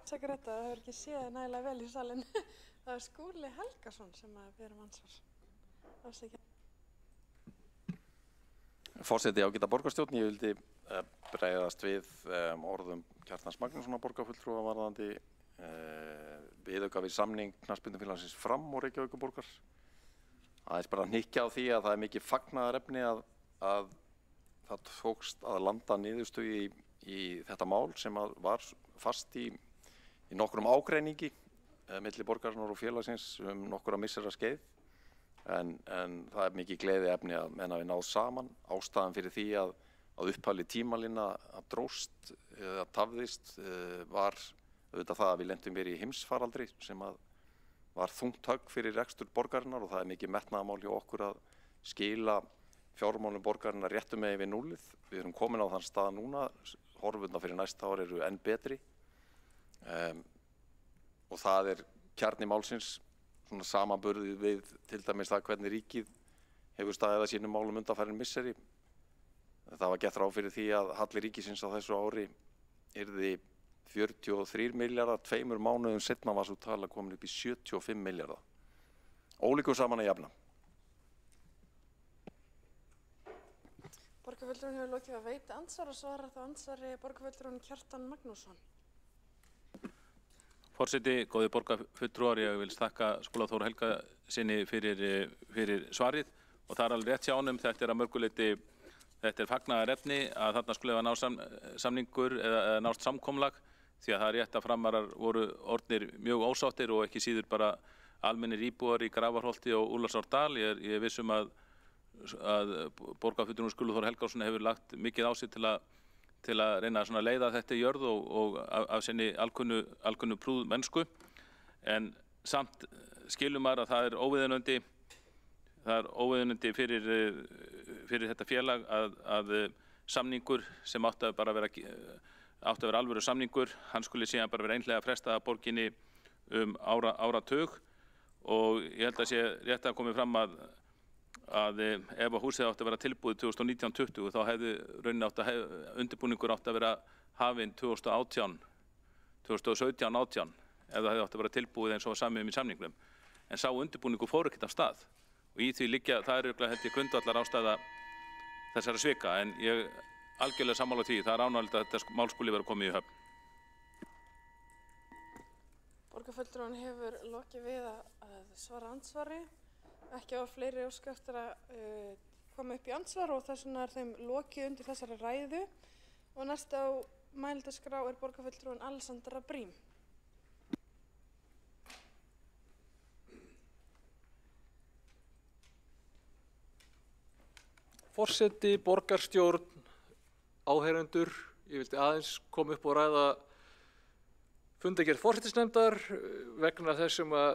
Afsakar þetta, það hefur ekki séð nægilega vel í salinn. Það er Skúli Helgason sem við erum ansvar. Afsakar. Forseti ágæta borgarstjórn, ég vildi bregðast við orðum Kjartans Magnússonar borgarfulltrúa varðandi viðauka við samning knattspyrnufélagsins Fram og Reykjavíkurborgar. Aðeins bara að hnykkja á því að það er mikið fagnaðarefni að það tókst að landa niðurstöðu í þetta mál sem var fast í nokkrum ágreiningi milli borgarinnar og félagsins nokkura missera skeið. En það er mikið gleðiefni að menn hafi náð saman. Ástæðan fyrir því að upphafleg tímalína að dróst eða tafðist var auðvitað það að við lentum í heimsfaraldri sem var þungt högg fyrir rekstur borgarinnar og það er mikið metnaðarmál hjá okkur að skila fjármálum borgarinnar réttu megin við núllið. Við erum komin á þann stað núna, horfurnar fyrir næsta ár eru enn betri og það er kjarni málsins, svona samanburðið við til dæmis það hvernig ríkið hefur staðið að sínum málum undanfarin misseri. Það var gert ráð fyrir því að halli ríkisins á þessu ári yrði 43 milljarðar, 2 mánuðum seinna var svo tala komin upp í 75 milljarðar. Ólíkum saman að jafna. Borgarfulltrúinn hefur lokið að veita andsvar og svarar þá andsvari borgarfulltrúinn Kjartan Magnússon. Forseti, góðir borgarfulltrúar, ég vil þakka Skúla Þór Helgasyni fyrir svarið og það er alveg rétt hjá honum. Þetta er að mörguleyti, þetta er fagnaðarefni að þarna skulle hafa náð samningur eða nást samkomulag því að það er rétt að Framarar voru orðnir mjög ósáttir og ekki síður bara almennir íbúar í Grafarholti og Úlfarsárdal. Ég er viss að borgarfulltrúinn Skúli Þór Helgason hefur lagt mikið á sig til að reyna að leiða þetta í jörð og af sinni alkunnu prúð mennsku. En samt skilum maður að það er óviðunandi fyrir þetta félag að samningur sem átti að vera alvöru samningur, hann skuli síðan bara vera einhlega frestað að borginni áratug og ég held að sé rétt að komið fram að ef húsið átti að vera tilbúið 2019-20 þá hefði undirbúningur átti að vera hafinn 2017-18 ef það hefði átti að vera tilbúið eins og samið í samningnum. En sá undirbúningur fór ekkert af stað og í því liggja, það er örugglega held ég grundvallar ástæða þessara svika en ég algjörlega sammála því, það er ánægjulegt að þetta mál skuli vera komið í höfn. Borgarfulltrúinn hefur lokið við að svara andsvari. Ekki á fleiri óska eftir að koma upp í andsvar og þess vegna er þeim lokið undir þessari ræðu og næst á mælendaskrá er borgarfulltrúinn Alexandra Brím. Forseti, borgarstjórn, áheyrendur, ég vildi aðeins koma upp og ræða fundargerð forsætisnefndar vegna þess sem að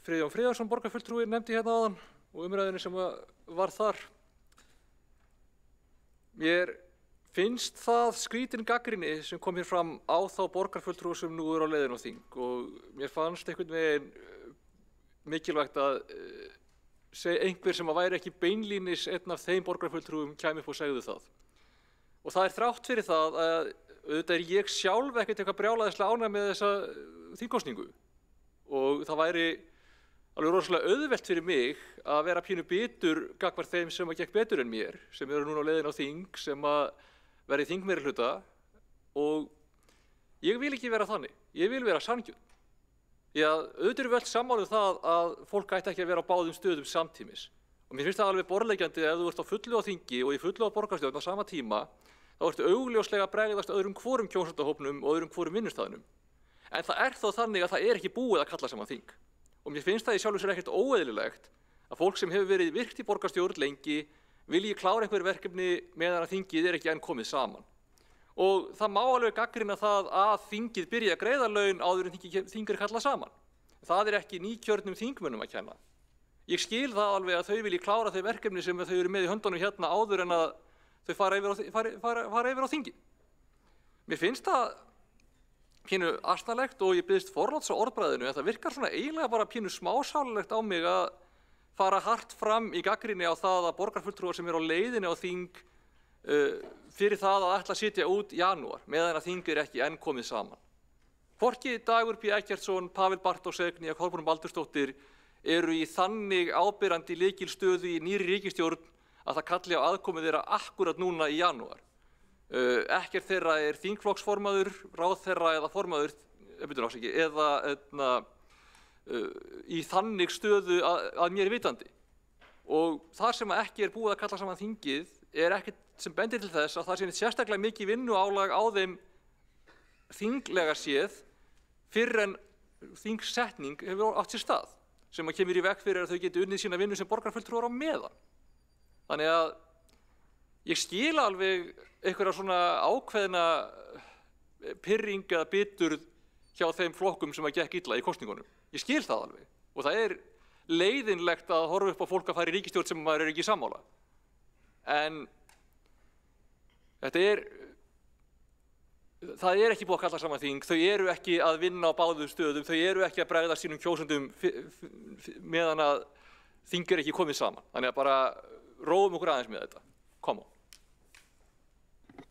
Friðjón Friðjónsson borgarfulltrúi nefndi hérna áðan og umræðinu sem var þar. Mér finnst það skrítin gagnrýni sem kom hér fram á þá borgarfulltrúi sem nú er á leiðin á þing og mér fannst einhvern veginn mikilvægt að einhver sem væri ekki beinlínis einn af þeim borgarfulltrúum kæmi upp og segðu það. Og það er þrátt fyrir það að auðvitað er ég sjálf ekkert eitthvað brjálæðislega ánægð með þessa þingkosningu og það væri alveg rosalega auðvelt fyrir mig að vera pínu bitur gagnvart þeim sem gekk betur en mér, sem eru núna á leiðin á þing, sem að vera í þingmeirihluta og ég vil ekki vera þannig, ég vil vera sanngjörn. Því að auðvitað eru við öll sammála um það að fólk ætti ekki að vera á báðum stöðum samtímis og mér finnst það alveg borðleggjandi ef þú ert á fullu á þingi og í fullu á borgarstjórn á sama tíma þá ertu augljóslega að bregðast öðrum hvorum kjósendahópnum og öðrum hvorum vinnustæðnum. En það er þó þannig að það er ekki búið að kalla saman þing. Og mér finnst það í sjálfu sér ekkert óeðlilegt að fólk sem hefur verið virkt í borgarstjórn lengi vilji klára einhver verkefni meðan að þingið er ekki enn komið saman. Og það má alveg gagnrýna það að þingið byrji að greiða laun áður en þing er kallað saman. Það er ekki nýkjörnum þingmönnum að kenna. Ég skil það alveg að þau vilji klára þau verkefni sem þau eru með í höndunum hérna áður en að þau fara yfir á þingi. Mér finnst það pínu asnalegt og ég biðst forláts á orðbragðinu en það virkar svona eiginlega bara pínu smásálilegt á mig að fara hart fram í gagnrýni á það að borgarfulltrúar sem eru á leiðinni á þing fyrir það að ætla að sitja út janúar meðan að þing er ekki enn komið saman. Hvorki Dagur B. Eggertsson, Pavel Bartósek eða Kolbrún Baldursdóttir eru í þannig ábyrrandi lykilstöðu í nýrri ríkisstjórn að það kalli á aðkomu þeirra akkurat núna í janúar. Ekkert þeirra er þingflokksformaður, ráðherra eða formaður í þannig stöðu að mér vitandi. Og þar sem ekki er búið að kalla saman þingið er ekkert sem bendir til þess að það sé sérstaklega mikið vinnuálag á þeim þinglega séð fyrr en þingsetning hefur átt sér stað, sem að kemur í veg fyrir að þau geti unnið sína vinnu sem borgarfulltrúar á meðan. Þannig að ég skil alveg einhverja svona ákveðna pirring eða biturð hjá þeim flokkum sem að gekk illa í kosningunum. Ég skil það alveg og það er leiðinlegt að horfa upp á fólk að fara í ríkisstjórn sem maður er ekki sammála. En það er ekki búið að kalla saman þing, þau eru ekki að vinna á báðum stöðum, þau eru ekki að bregða sínum kjósendum meðan að þing er ekki komið saman. Þannig að bara róum okkur aðeins með þetta. Come on.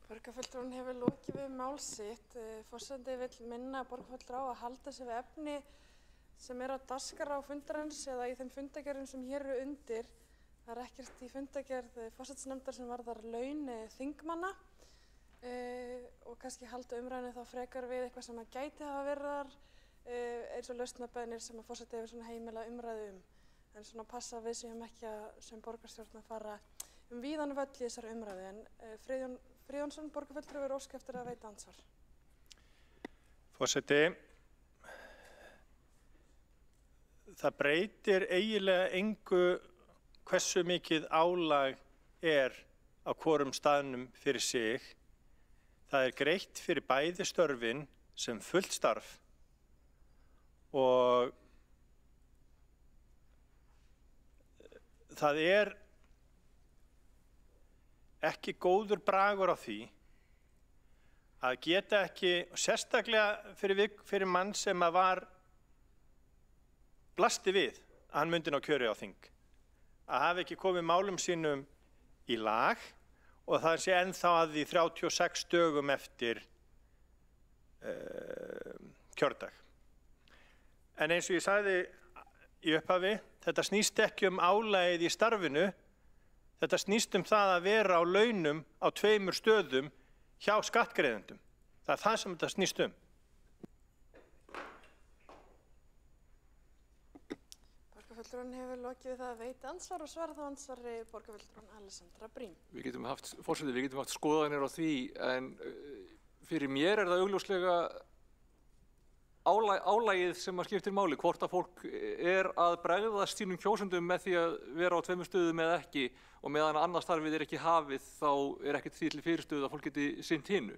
Borgarfulltrúinn hefur lokið við mál sitt. Forseti vill minna borgarfulltrúa á að halda sig við efni sem er á dagskrá fundarins eða í þeim fundargerðum sem hér eru undir. Það er ekkert í fundargerð forsætisnefndar sem varðar laun þingmanna og kannski halda umræðinu þá frekar við eitthvað sem að gæti hafa verið þar eins og lausnabeiðnir sem að forseti hefur heimilað umræðu En svona passa við séum ekki að sem borgarstjórn að fara víðan völl í þessari umræðu. En Friðjón Friðjónsson, borgarfulltrúi, er ósk eftir að veita andsvar. Forseti, það breytir eiginlega engu hversu mikið álag er á hvorum staðnum fyrir sig. Það er greitt fyrir bæði störfin sem fullt starf og það er ekki góður bragur á því að geta ekki, sérstaklega fyrir mann sem að var blasti við að hann myndi ná kjöri á þing, að hafa ekki komið málum sínum í lag og það sé ennþá að því 36 dögum eftir kjördag. En eins og ég sagði í upphafi, þetta snýst ekki álagið í starfinu, þetta snýst það að vera á launum á 2 stöðum hjá skattgreiðendum. Það er það sem þetta snýst Borgarfulltrúinn hefur lokið við það að veita ansvar og svara þá ansvari borgarfulltrúinn Alessandra Brím. Við getum haft skoðanir á því, en fyrir mér er það augljóslega álagið sem að skiptir máli, hvort að fólk er að bregðast sínum kjósendum með því að vera á 2 stöðum eða ekki, og meðan annars starfið er ekki hafið, þá er ekkert því til fyrirstöðu að fólk geti sinnt hinu.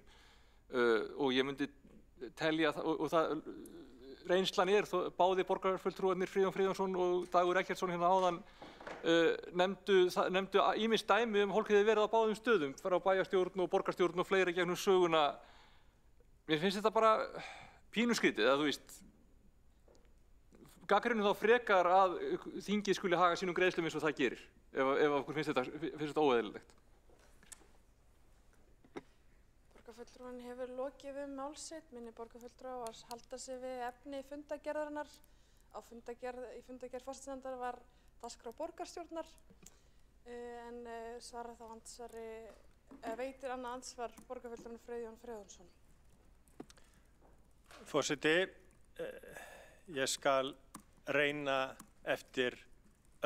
Og ég myndi telja, og það reynslan er, báði borgarfulltrúarnir Friðjón Friðjónsson og Dagur Eggertsson hérna áðan nefndu ýmis dæmi fólk hefði verið á báðum stöðum, frá bæjarstjórn og borgarstjórn og fleiri gegnum söguna. Mér finnst þetta bara pínuskrítið, að þú veist, gagnrýnum þá frekar að þingið skuli haga sínum greiðslum eins og það gerir, ef okkur finnst þetta óeðlilegt. Borgarfulltrúinn hefur lokið við mál sitt, minni borgarfulltrúa að halda sig við efni fundargerðarinnar. Í fundargerð forsætisnefndar var dagskrá borgarstjórnar, en svarar þá andsvari, veitir annað ansvar borgarfulltrúinn Friðjón Friðjónsson. Forseti, ég skal reyna eftir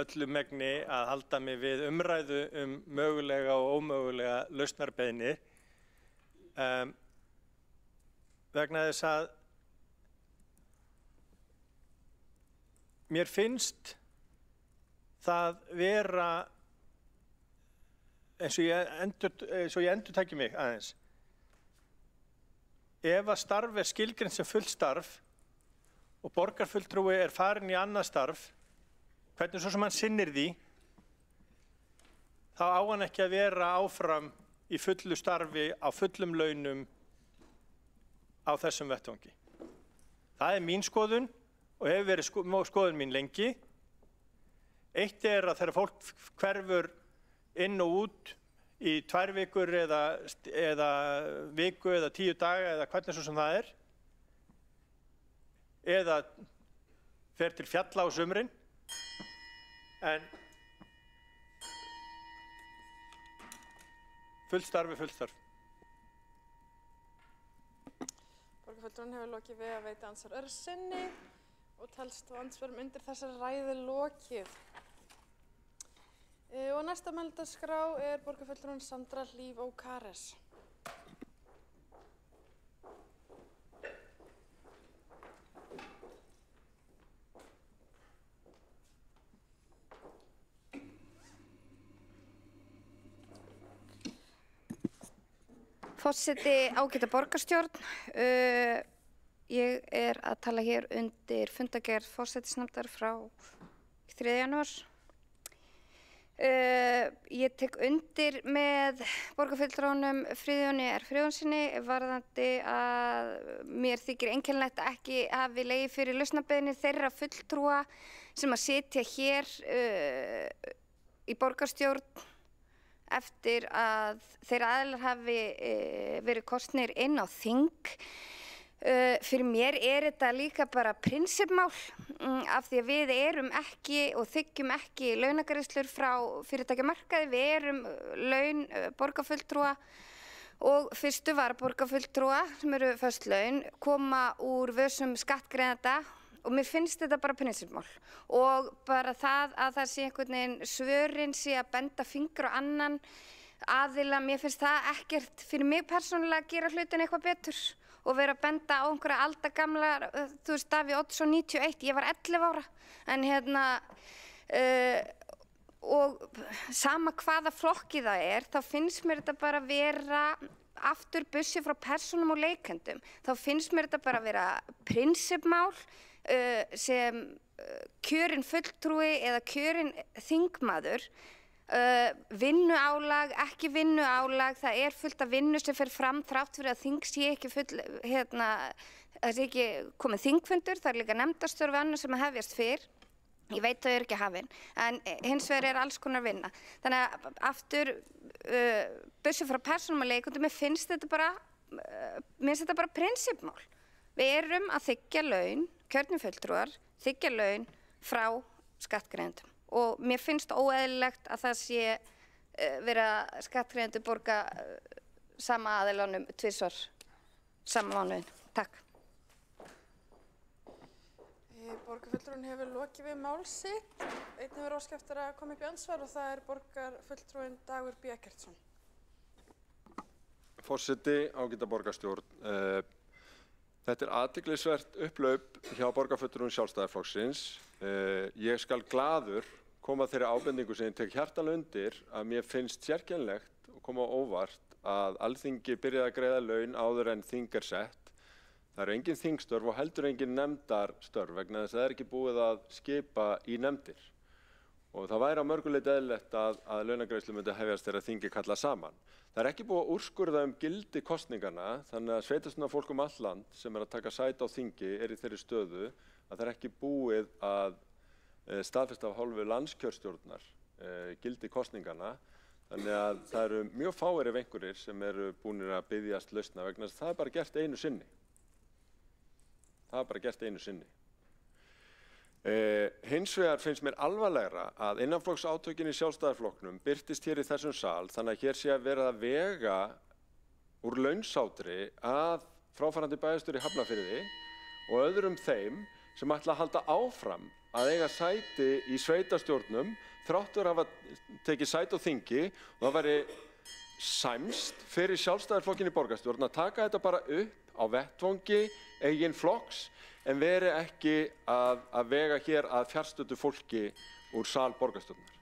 öllu megni að halda mig við umræðu mögulega og ómögulega lausnarbeiðni, vegna þess að mér finnst það vera, eins og ég endurtaki mig aðeins, ef að starf er skilgreint sem fullt starf og borgarfulltrúi er farin í annað starf, hvernig svo sem hann sinnir því, þá á hann ekki að vera áfram í fullu starfi á fullum launum á þessum vettvangi. Það er mín skoðun og hefur verið skoðun mín lengi. Eitt er að þegar fólk hverfur inn og út í 2 vikur eða viku eða 10 daga eða hvernig svo sem það er, eða fer til fjalla á sumrin, en fullt starf er fullt starf. Borgarfulltrúinn hefur lokið við að veita andsvar öðru sinni og telst þá andsvörum undir þessari ræðu lokið. Og næsta mælendaskrá er borgarfulltrúin Sandra Hlíf Ókares. Forseti, ágæta borgarstjórn, ég er að tala hér undir fundargerð forsetisnefndar frá 3. janúar. Ég tek undir með borgarfulltrúnum Friðjóni R. Friðjónsinni varðandi að mér þykir einkennilegt að ekki hafi legið fyrir lausnarbeiðni þeirra fulltrúa sem að sitja hér í borgarstjórn eftir að þeir aðilar hafi verið kosnir inn á þing. Fyrir mér er þetta líka bara prinsippmál af því að við erum ekki og þiggjum ekki launagreiðslur frá fyrirtækjamarkaði. Við erum laun borgarfulltrúa og fyrstu varaborgarfulltrúa sem eru föst laun koma úr vösum skattgreiðenda. Og mér finnst þetta bara prinsippmál og bara það að það sé einhvern veginn svörin sé að benda fingur á annan aðila, mér finnst það ekkert fyrir mig persónulega að gera hlutin eitthvað betur og vera að benda á einhverja aldagamla, þú veist, Davíð Oddsson 91, ég var 11 ára, en og sama hvaða flokki það er, þá finnst mér þetta bara vera aftur bussi frá persónum og leikendum, þá finnst mér þetta bara vera prinsippmál sem kjörinn fulltrúi eða kjörinn þingmaður, vinnuálag, ekki vinnuálag, það er fullt af vinnu sem fer fram þrátt fyrir að þing sé ekki það sé ekki komið þingfundur, það er líka nefndastörf annað sem að hefjast fyrr. Ég veit þau eru ekki hafin, en hins vegar er alls konar vinna. Þannig að aftur, bussi frá persónum og leikundum, mér finnst þetta bara prinsippmál. Við erum að þiggja laun, kjörnir fulltrúar, þiggja laun frá skattgreiðendum og mér finnst óeðlilegt að það sé vera skattgreiðendur borga sama aðilanum tvisvar sama mánuðin. Takk. Borgarfulltrúinn hefur lokið við mál sitt. Einn hefur óskað eftir að koma upp í andsvar og það er borgarfulltrúinn Dagur B. Eggertsson. Forseti, ágæta borgarstjórn. Þetta er athyglisvert upplaup hjá borgarfulltrúum Sjálfstæðisflokksins. Ég skal glaður koma þeirri ábendingu sem ég tek hjartanlega undir að mér finnst sérkennilegt og koma á óvart að Alþingi byrjaði að greiða laun áður en þing er sett. Það eru engin þingstörf og heldur engin nefndarstörf vegna þess að það er ekki búið að skipa í nefndir. Og það væri á mörgu leyti eðlilegt að launagreiðslur myndi hefjast þegar þingi kallað saman. Það er ekki búið að úrskurða gildi kosninganna, þannig að sveitarstjórnarfólk allt land sem er að taka sæti á þingi er í þeirri stöðu að það er ekki búið að staðfesta af hálfu landskjörstjórnar gildi kosninganna. Þannig að það eru mjög fáir ef einhverjir sem eru búnir að biðjast lausna vegna þess að það er bara gert einu sinni. Það er bara gert einu sinni. Hins vegar finnst mér alvarlegra að innanflokksátökin í Sjálfstæðisflokknum birtist hér í þessum sal þannig að hér sé að vera að vega úr launsátri að fráfarandi bæjarstjóri í Hafnarfirði og öðrum þeim sem ætla að halda áfram að eiga sæti í sveitarstjórnum þráttur að hafa tekið sæti á þingi og það væri sæmst fyrir Sjálfstæðisflokkin í borgarstjórn að taka þetta bara upp á vettvangi eigin flokks en veri ekki að vega hér að fjarstöddu fólki úr sal borgarstjórnar.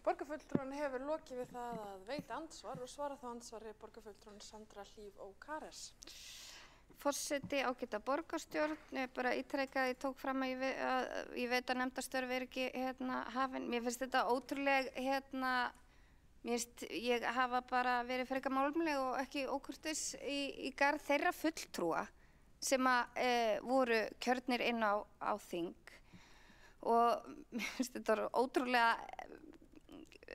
Borgarfulltrúinn hefur lokið við það að veita andsvar og svara þá andsvari borgarfulltrúinn Sandra Hlíf Ókares. Forseti, ágæta borgarstjórn, bara ítrekað ég tók fram að ég veit að nefndastörf er ekki hafin. Mér finnst þetta ótrúleg mér finnst ég hafa bara verið frekar málumleg og ekki ókurteis í garð þeirra fulltrúa sem voru kjörnir inn á þing og mér finnst þetta ótrúlega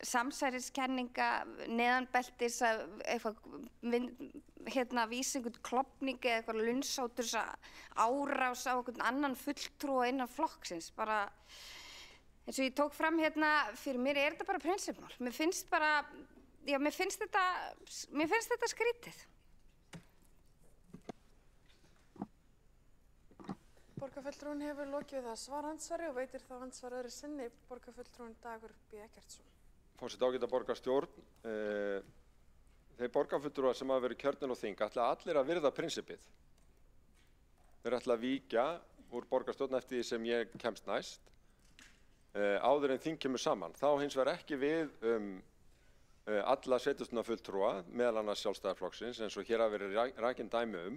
samsæriskenninga neðanbeltis að eitthvað vísa einhvern klofning eða eitthvað lunsáturs árás á einhvern annan fulltrúa innan flokksins. Bara eins og ég tók fram fyrir mér er þetta bara prinsippmál. Mér finnst bara já, mér finnst þetta skrítið. Borgarfulltrúinn hefur lokið við það svaransvari og veitir þá ansvar öðru sinni borgarfulltrúinn Dagur B. Eggertsson. Forseti ágæta borgarstjórn, þeir borgarfulltrúar sem hafa verið kjörnir á þing ætla allir að virða prinsippið. Þeir ætla að víkja úr borgarstjórn eftir því sem ég kemst næst, áður en þing kemur saman. Þá hins vegar ekki við alla sveitarstjórnarfulltrúa, meðal annars Sjálfstæðisflokksins, eins og hér hafa verið rakin dæmi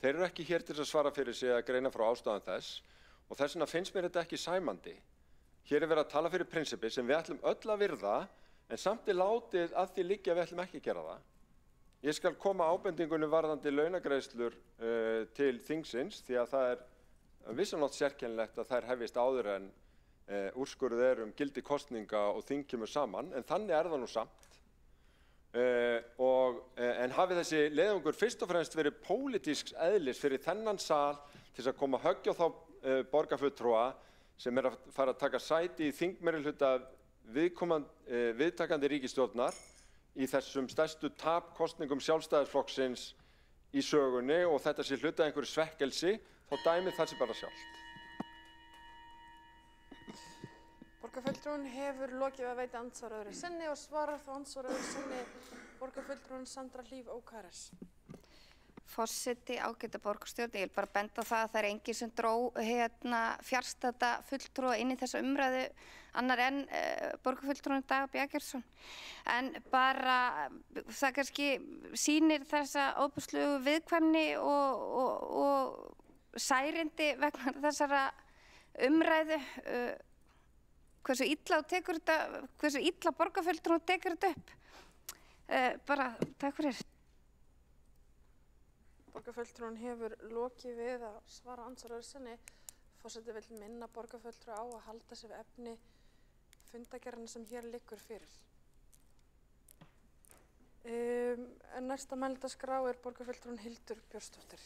Þeir eru ekki hér til að svara fyrir sig að greina frá ástæðan þess og þess vegna finnst mér þetta ekki sæmandi. Hér er verið að tala fyrir prinsippi sem við ætlum öll að virða en samt látið að því liggja að við ætlum ekki að gera það. Ég skal koma ábendingunni varðandi launagreiðslur til þingsins því að það vissunátt sérkennilegt að þær hefjist áður en úrskurðið gildi kosninga og þing kemur saman en þannig það nú samt. En hafi þessi leiðangur fyrst og fremst verið pólitísks eðlis fyrir þennan sal til að koma höggja á þá borgarfulltrúa sem að fara að taka sæti í þingmeirihluta viðtakandi ríkisstjórnar í þessum stærstu tapkosningum Sjálfstæðisflokksins í sögunni og þetta sé hluta einhverju svekkelsi, þá dæmið það sé bara sjálft. Borgarfulltrúinn hefur lokið að veita ansvar öðru sinni og svarar þá ansvar öðru sinni borgarfulltrúinn Sandra Hlíf Ókares. Forseti ágæta borgarstjórn, ég vil bara benda á það að það er enginn sem dró fjarstadda fulltrúa inn í þessa umræðu annar en borgarfulltrúinn Dagur B. Eggertsson. En bara það kannski sýnir þessa ofboðslegu viðkvæmni og særindi vegna þessara umræðu. Hversu illa borgarfulltrúinn tekur þetta upp. Bara takk fyrir. Borgarfulltrúinn hefur lokið við að svara ansvar öðru sinni. Forseti vill minna borgarfulltrúa á að halda sig við efni fundargerðarinnar sem hér liggur fyrir. Næsta mælendaskrá er borgarfulltrúinn Hildur Björnsdóttir.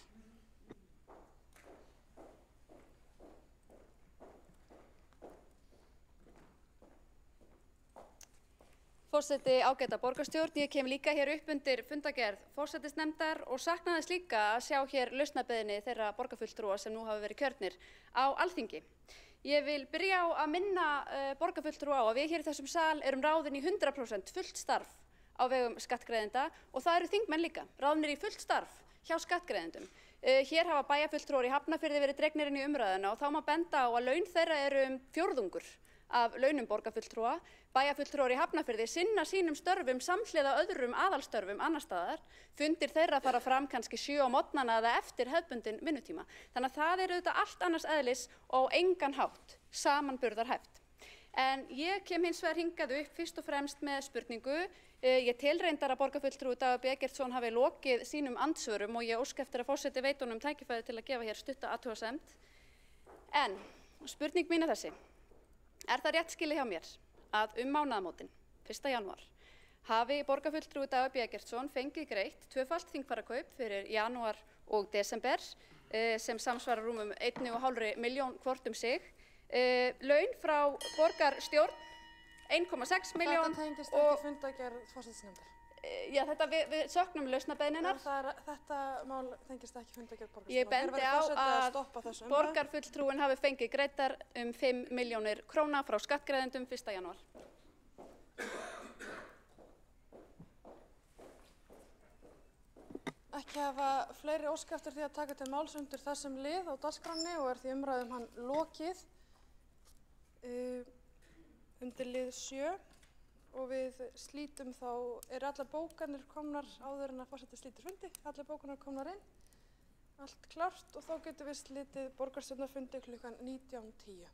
Forseti ágæta borgarstjórn, ég kem líka hér upp undir fundargerð forsætisnefndar og sakna þess líka að sjá hér lausnarbeiðni þeirra borgarfulltrúa sem nú hafa verið kjörnir á Alþingi. Ég vil byrja á að minna borgarfulltrúa á að við hér í þessum sal erum ráðin í 100% fullt starf á vegum skattgreiðenda og það eru þingmenn líka, ráðnir í fullt starf hjá skattgreiðendum. Hér hafa bæjarfulltrúar í Hafnarfirði verið dregnir inn í umræðuna og þá má benda á að laun þeirra eru 1/4 af launum borgarfulltrúa. Bæjarfulltrúar í Hafnarfirði sinna sínum störfum samhliða öðrum aðalstörfum annars staðar. Fundir þeirra fara fram kannski 7 á morgnana eða eftir hefðbundinn vinnutíma. Þannig að það auðvitað allt annars eðlis og á engan hátt samanburðarhæft. En ég kem hins vegar hingað upp fyrst og fremst með spurningu. Ég tel reyndar að borgarfulltrúi Dagur B. Eggertsson hafi lokið sínum andsvörum og ég óska eftir að forseti veiti honum tækifæri til að gefa hér stutta athugasemd. En spurning mín er þessi. Er það rétt skilið hjá mér að mánaðamótin 1. janúar hafi borgarfulltrúi Dagur B. Eggertsson fengið greitt 2-falt þingfararkaup fyrir janúar og desember sem samsvarar rúmum 1,5 milljón hvort sig, laun frá borgarstjórn 1,6 milljón Þetta tengist ekki fundargerð forsætisnefndar. Já, við söknum lausnarbeiðninnar. Þetta mál tengist ekki fundargerð borgarstjórnar. Ég bendi á að borgarfulltrúin hafi fengið greiddar 5 milljónir króna frá skattgreiðendum 1. janúar. Ekki hafa fleiri óska eftir því að taka til máls undir þessum lið á dagskránni og er því umræðum hann lokið undir lið 7. Og við slítum þá, allar bókanir komnar áður en að forseti slítir fundi, allar bókanir komnar inn, allt klárt og þá getum við slítið borgarstjórnarfundi klukkan 19:10.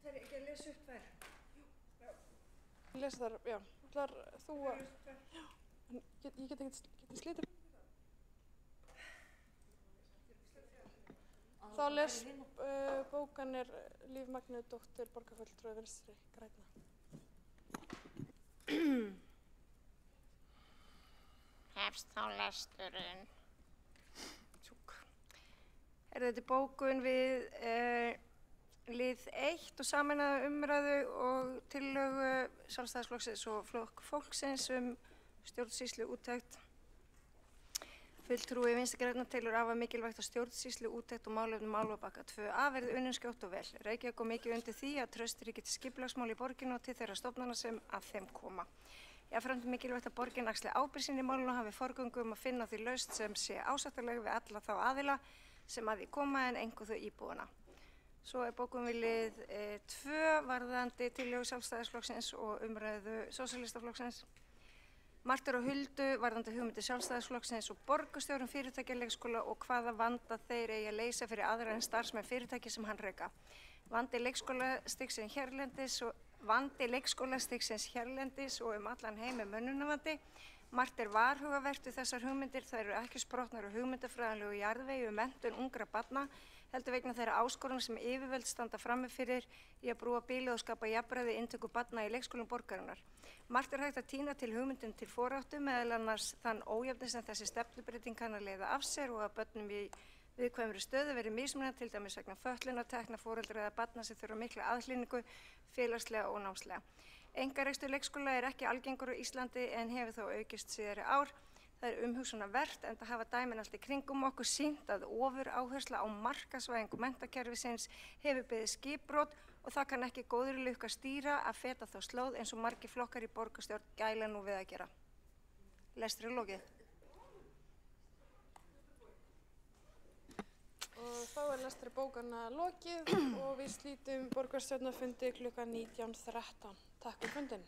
Það er ekki að lesa upp þær? Já. Lesa þar, já. Ætlar þú að... Já, en ég get slítið. Þá les bókanir Líf Magnúsdóttir, borgarfulltrúi Vinstri grænna. Hefst þá lesturinn. Þetta er bókun við lið 1 og sameinaða umræðu og tillögu Sjálfstæðisflokksins og Flokks fólksins stjórnsýslu úttekt. Fulltrúi Vinstri grænna telur afar mikilvægt að stjórnsýslu úttekt og málefnum Álfabakka 2a verði unnin skjótt og vel. Reykjavík kom mikið undir því að traust ríki til skipulagsmál í borginni og til þeirra stofnana sem að þeim koma. Jafnframt mikilvægt að borgin axli ábyrgð sín í málinu og hafi forgöngu að finna því lausn sem sé ásættanleg við alla þá aðila sem að því koma en einhver þau íbúana. Svo bókum við lið 2 varðandi tillögu Sjálfstæðisflokksins og umræðu Sósíalistaflokksins. Margt á huldu varðandi hugmyndir Sjálfstæðisflokksins og borgarstjórum fyrirtækja leikskóla og hvaða vanda þeir eigi að leysa fyrir aðra en starfsmenn fyrirtæki sem hann reka. Vandi leikskólastigsins hérlendis og allan heim mönnunarvandi. Margt varhugavert við þessar hugmyndir, þær eru ekki sprottnar á hugmyndafræðilegu jarðvegi menntun ungra barna, heldur vegna þeirra áskorun sem yfirvöld standa frammi fyrir í að brúa bilið og skapa jafnræði inntöku barna í leikskólum borgarinnar. Margt hægt að tína til hugmyndum til foráttu, meðal annars þann ójöfni sem þessi stefnubreyting kann að leiða af sér og að börnum í viðkvæmri stöðu verið mismunandi, til dæmis vegna fötlunar, tekna, foreldra eða barna sem þurfa mikla aðhlynningu félagslega og námslega. Einkarekstur leikskóla ekki algengur á Íslandi en hefur þó aukist síðari ár. Það umhugsunarvert enda hafa dæmin allt í kringum okkur sýnt að ofuráhersla á markaðsvæðingu menntakerfisins hefur beðið skipbrot og það kann ekki góðri lukku að stýra að feta þá slóð eins og margir flokkar í borgarstjórn gæla nú við að gera. Lestri lokið. Og þá lestri bókanna lokið og við slítum borgarstjórnarfundi klukkan 19:13. Takk fyrir fundinn.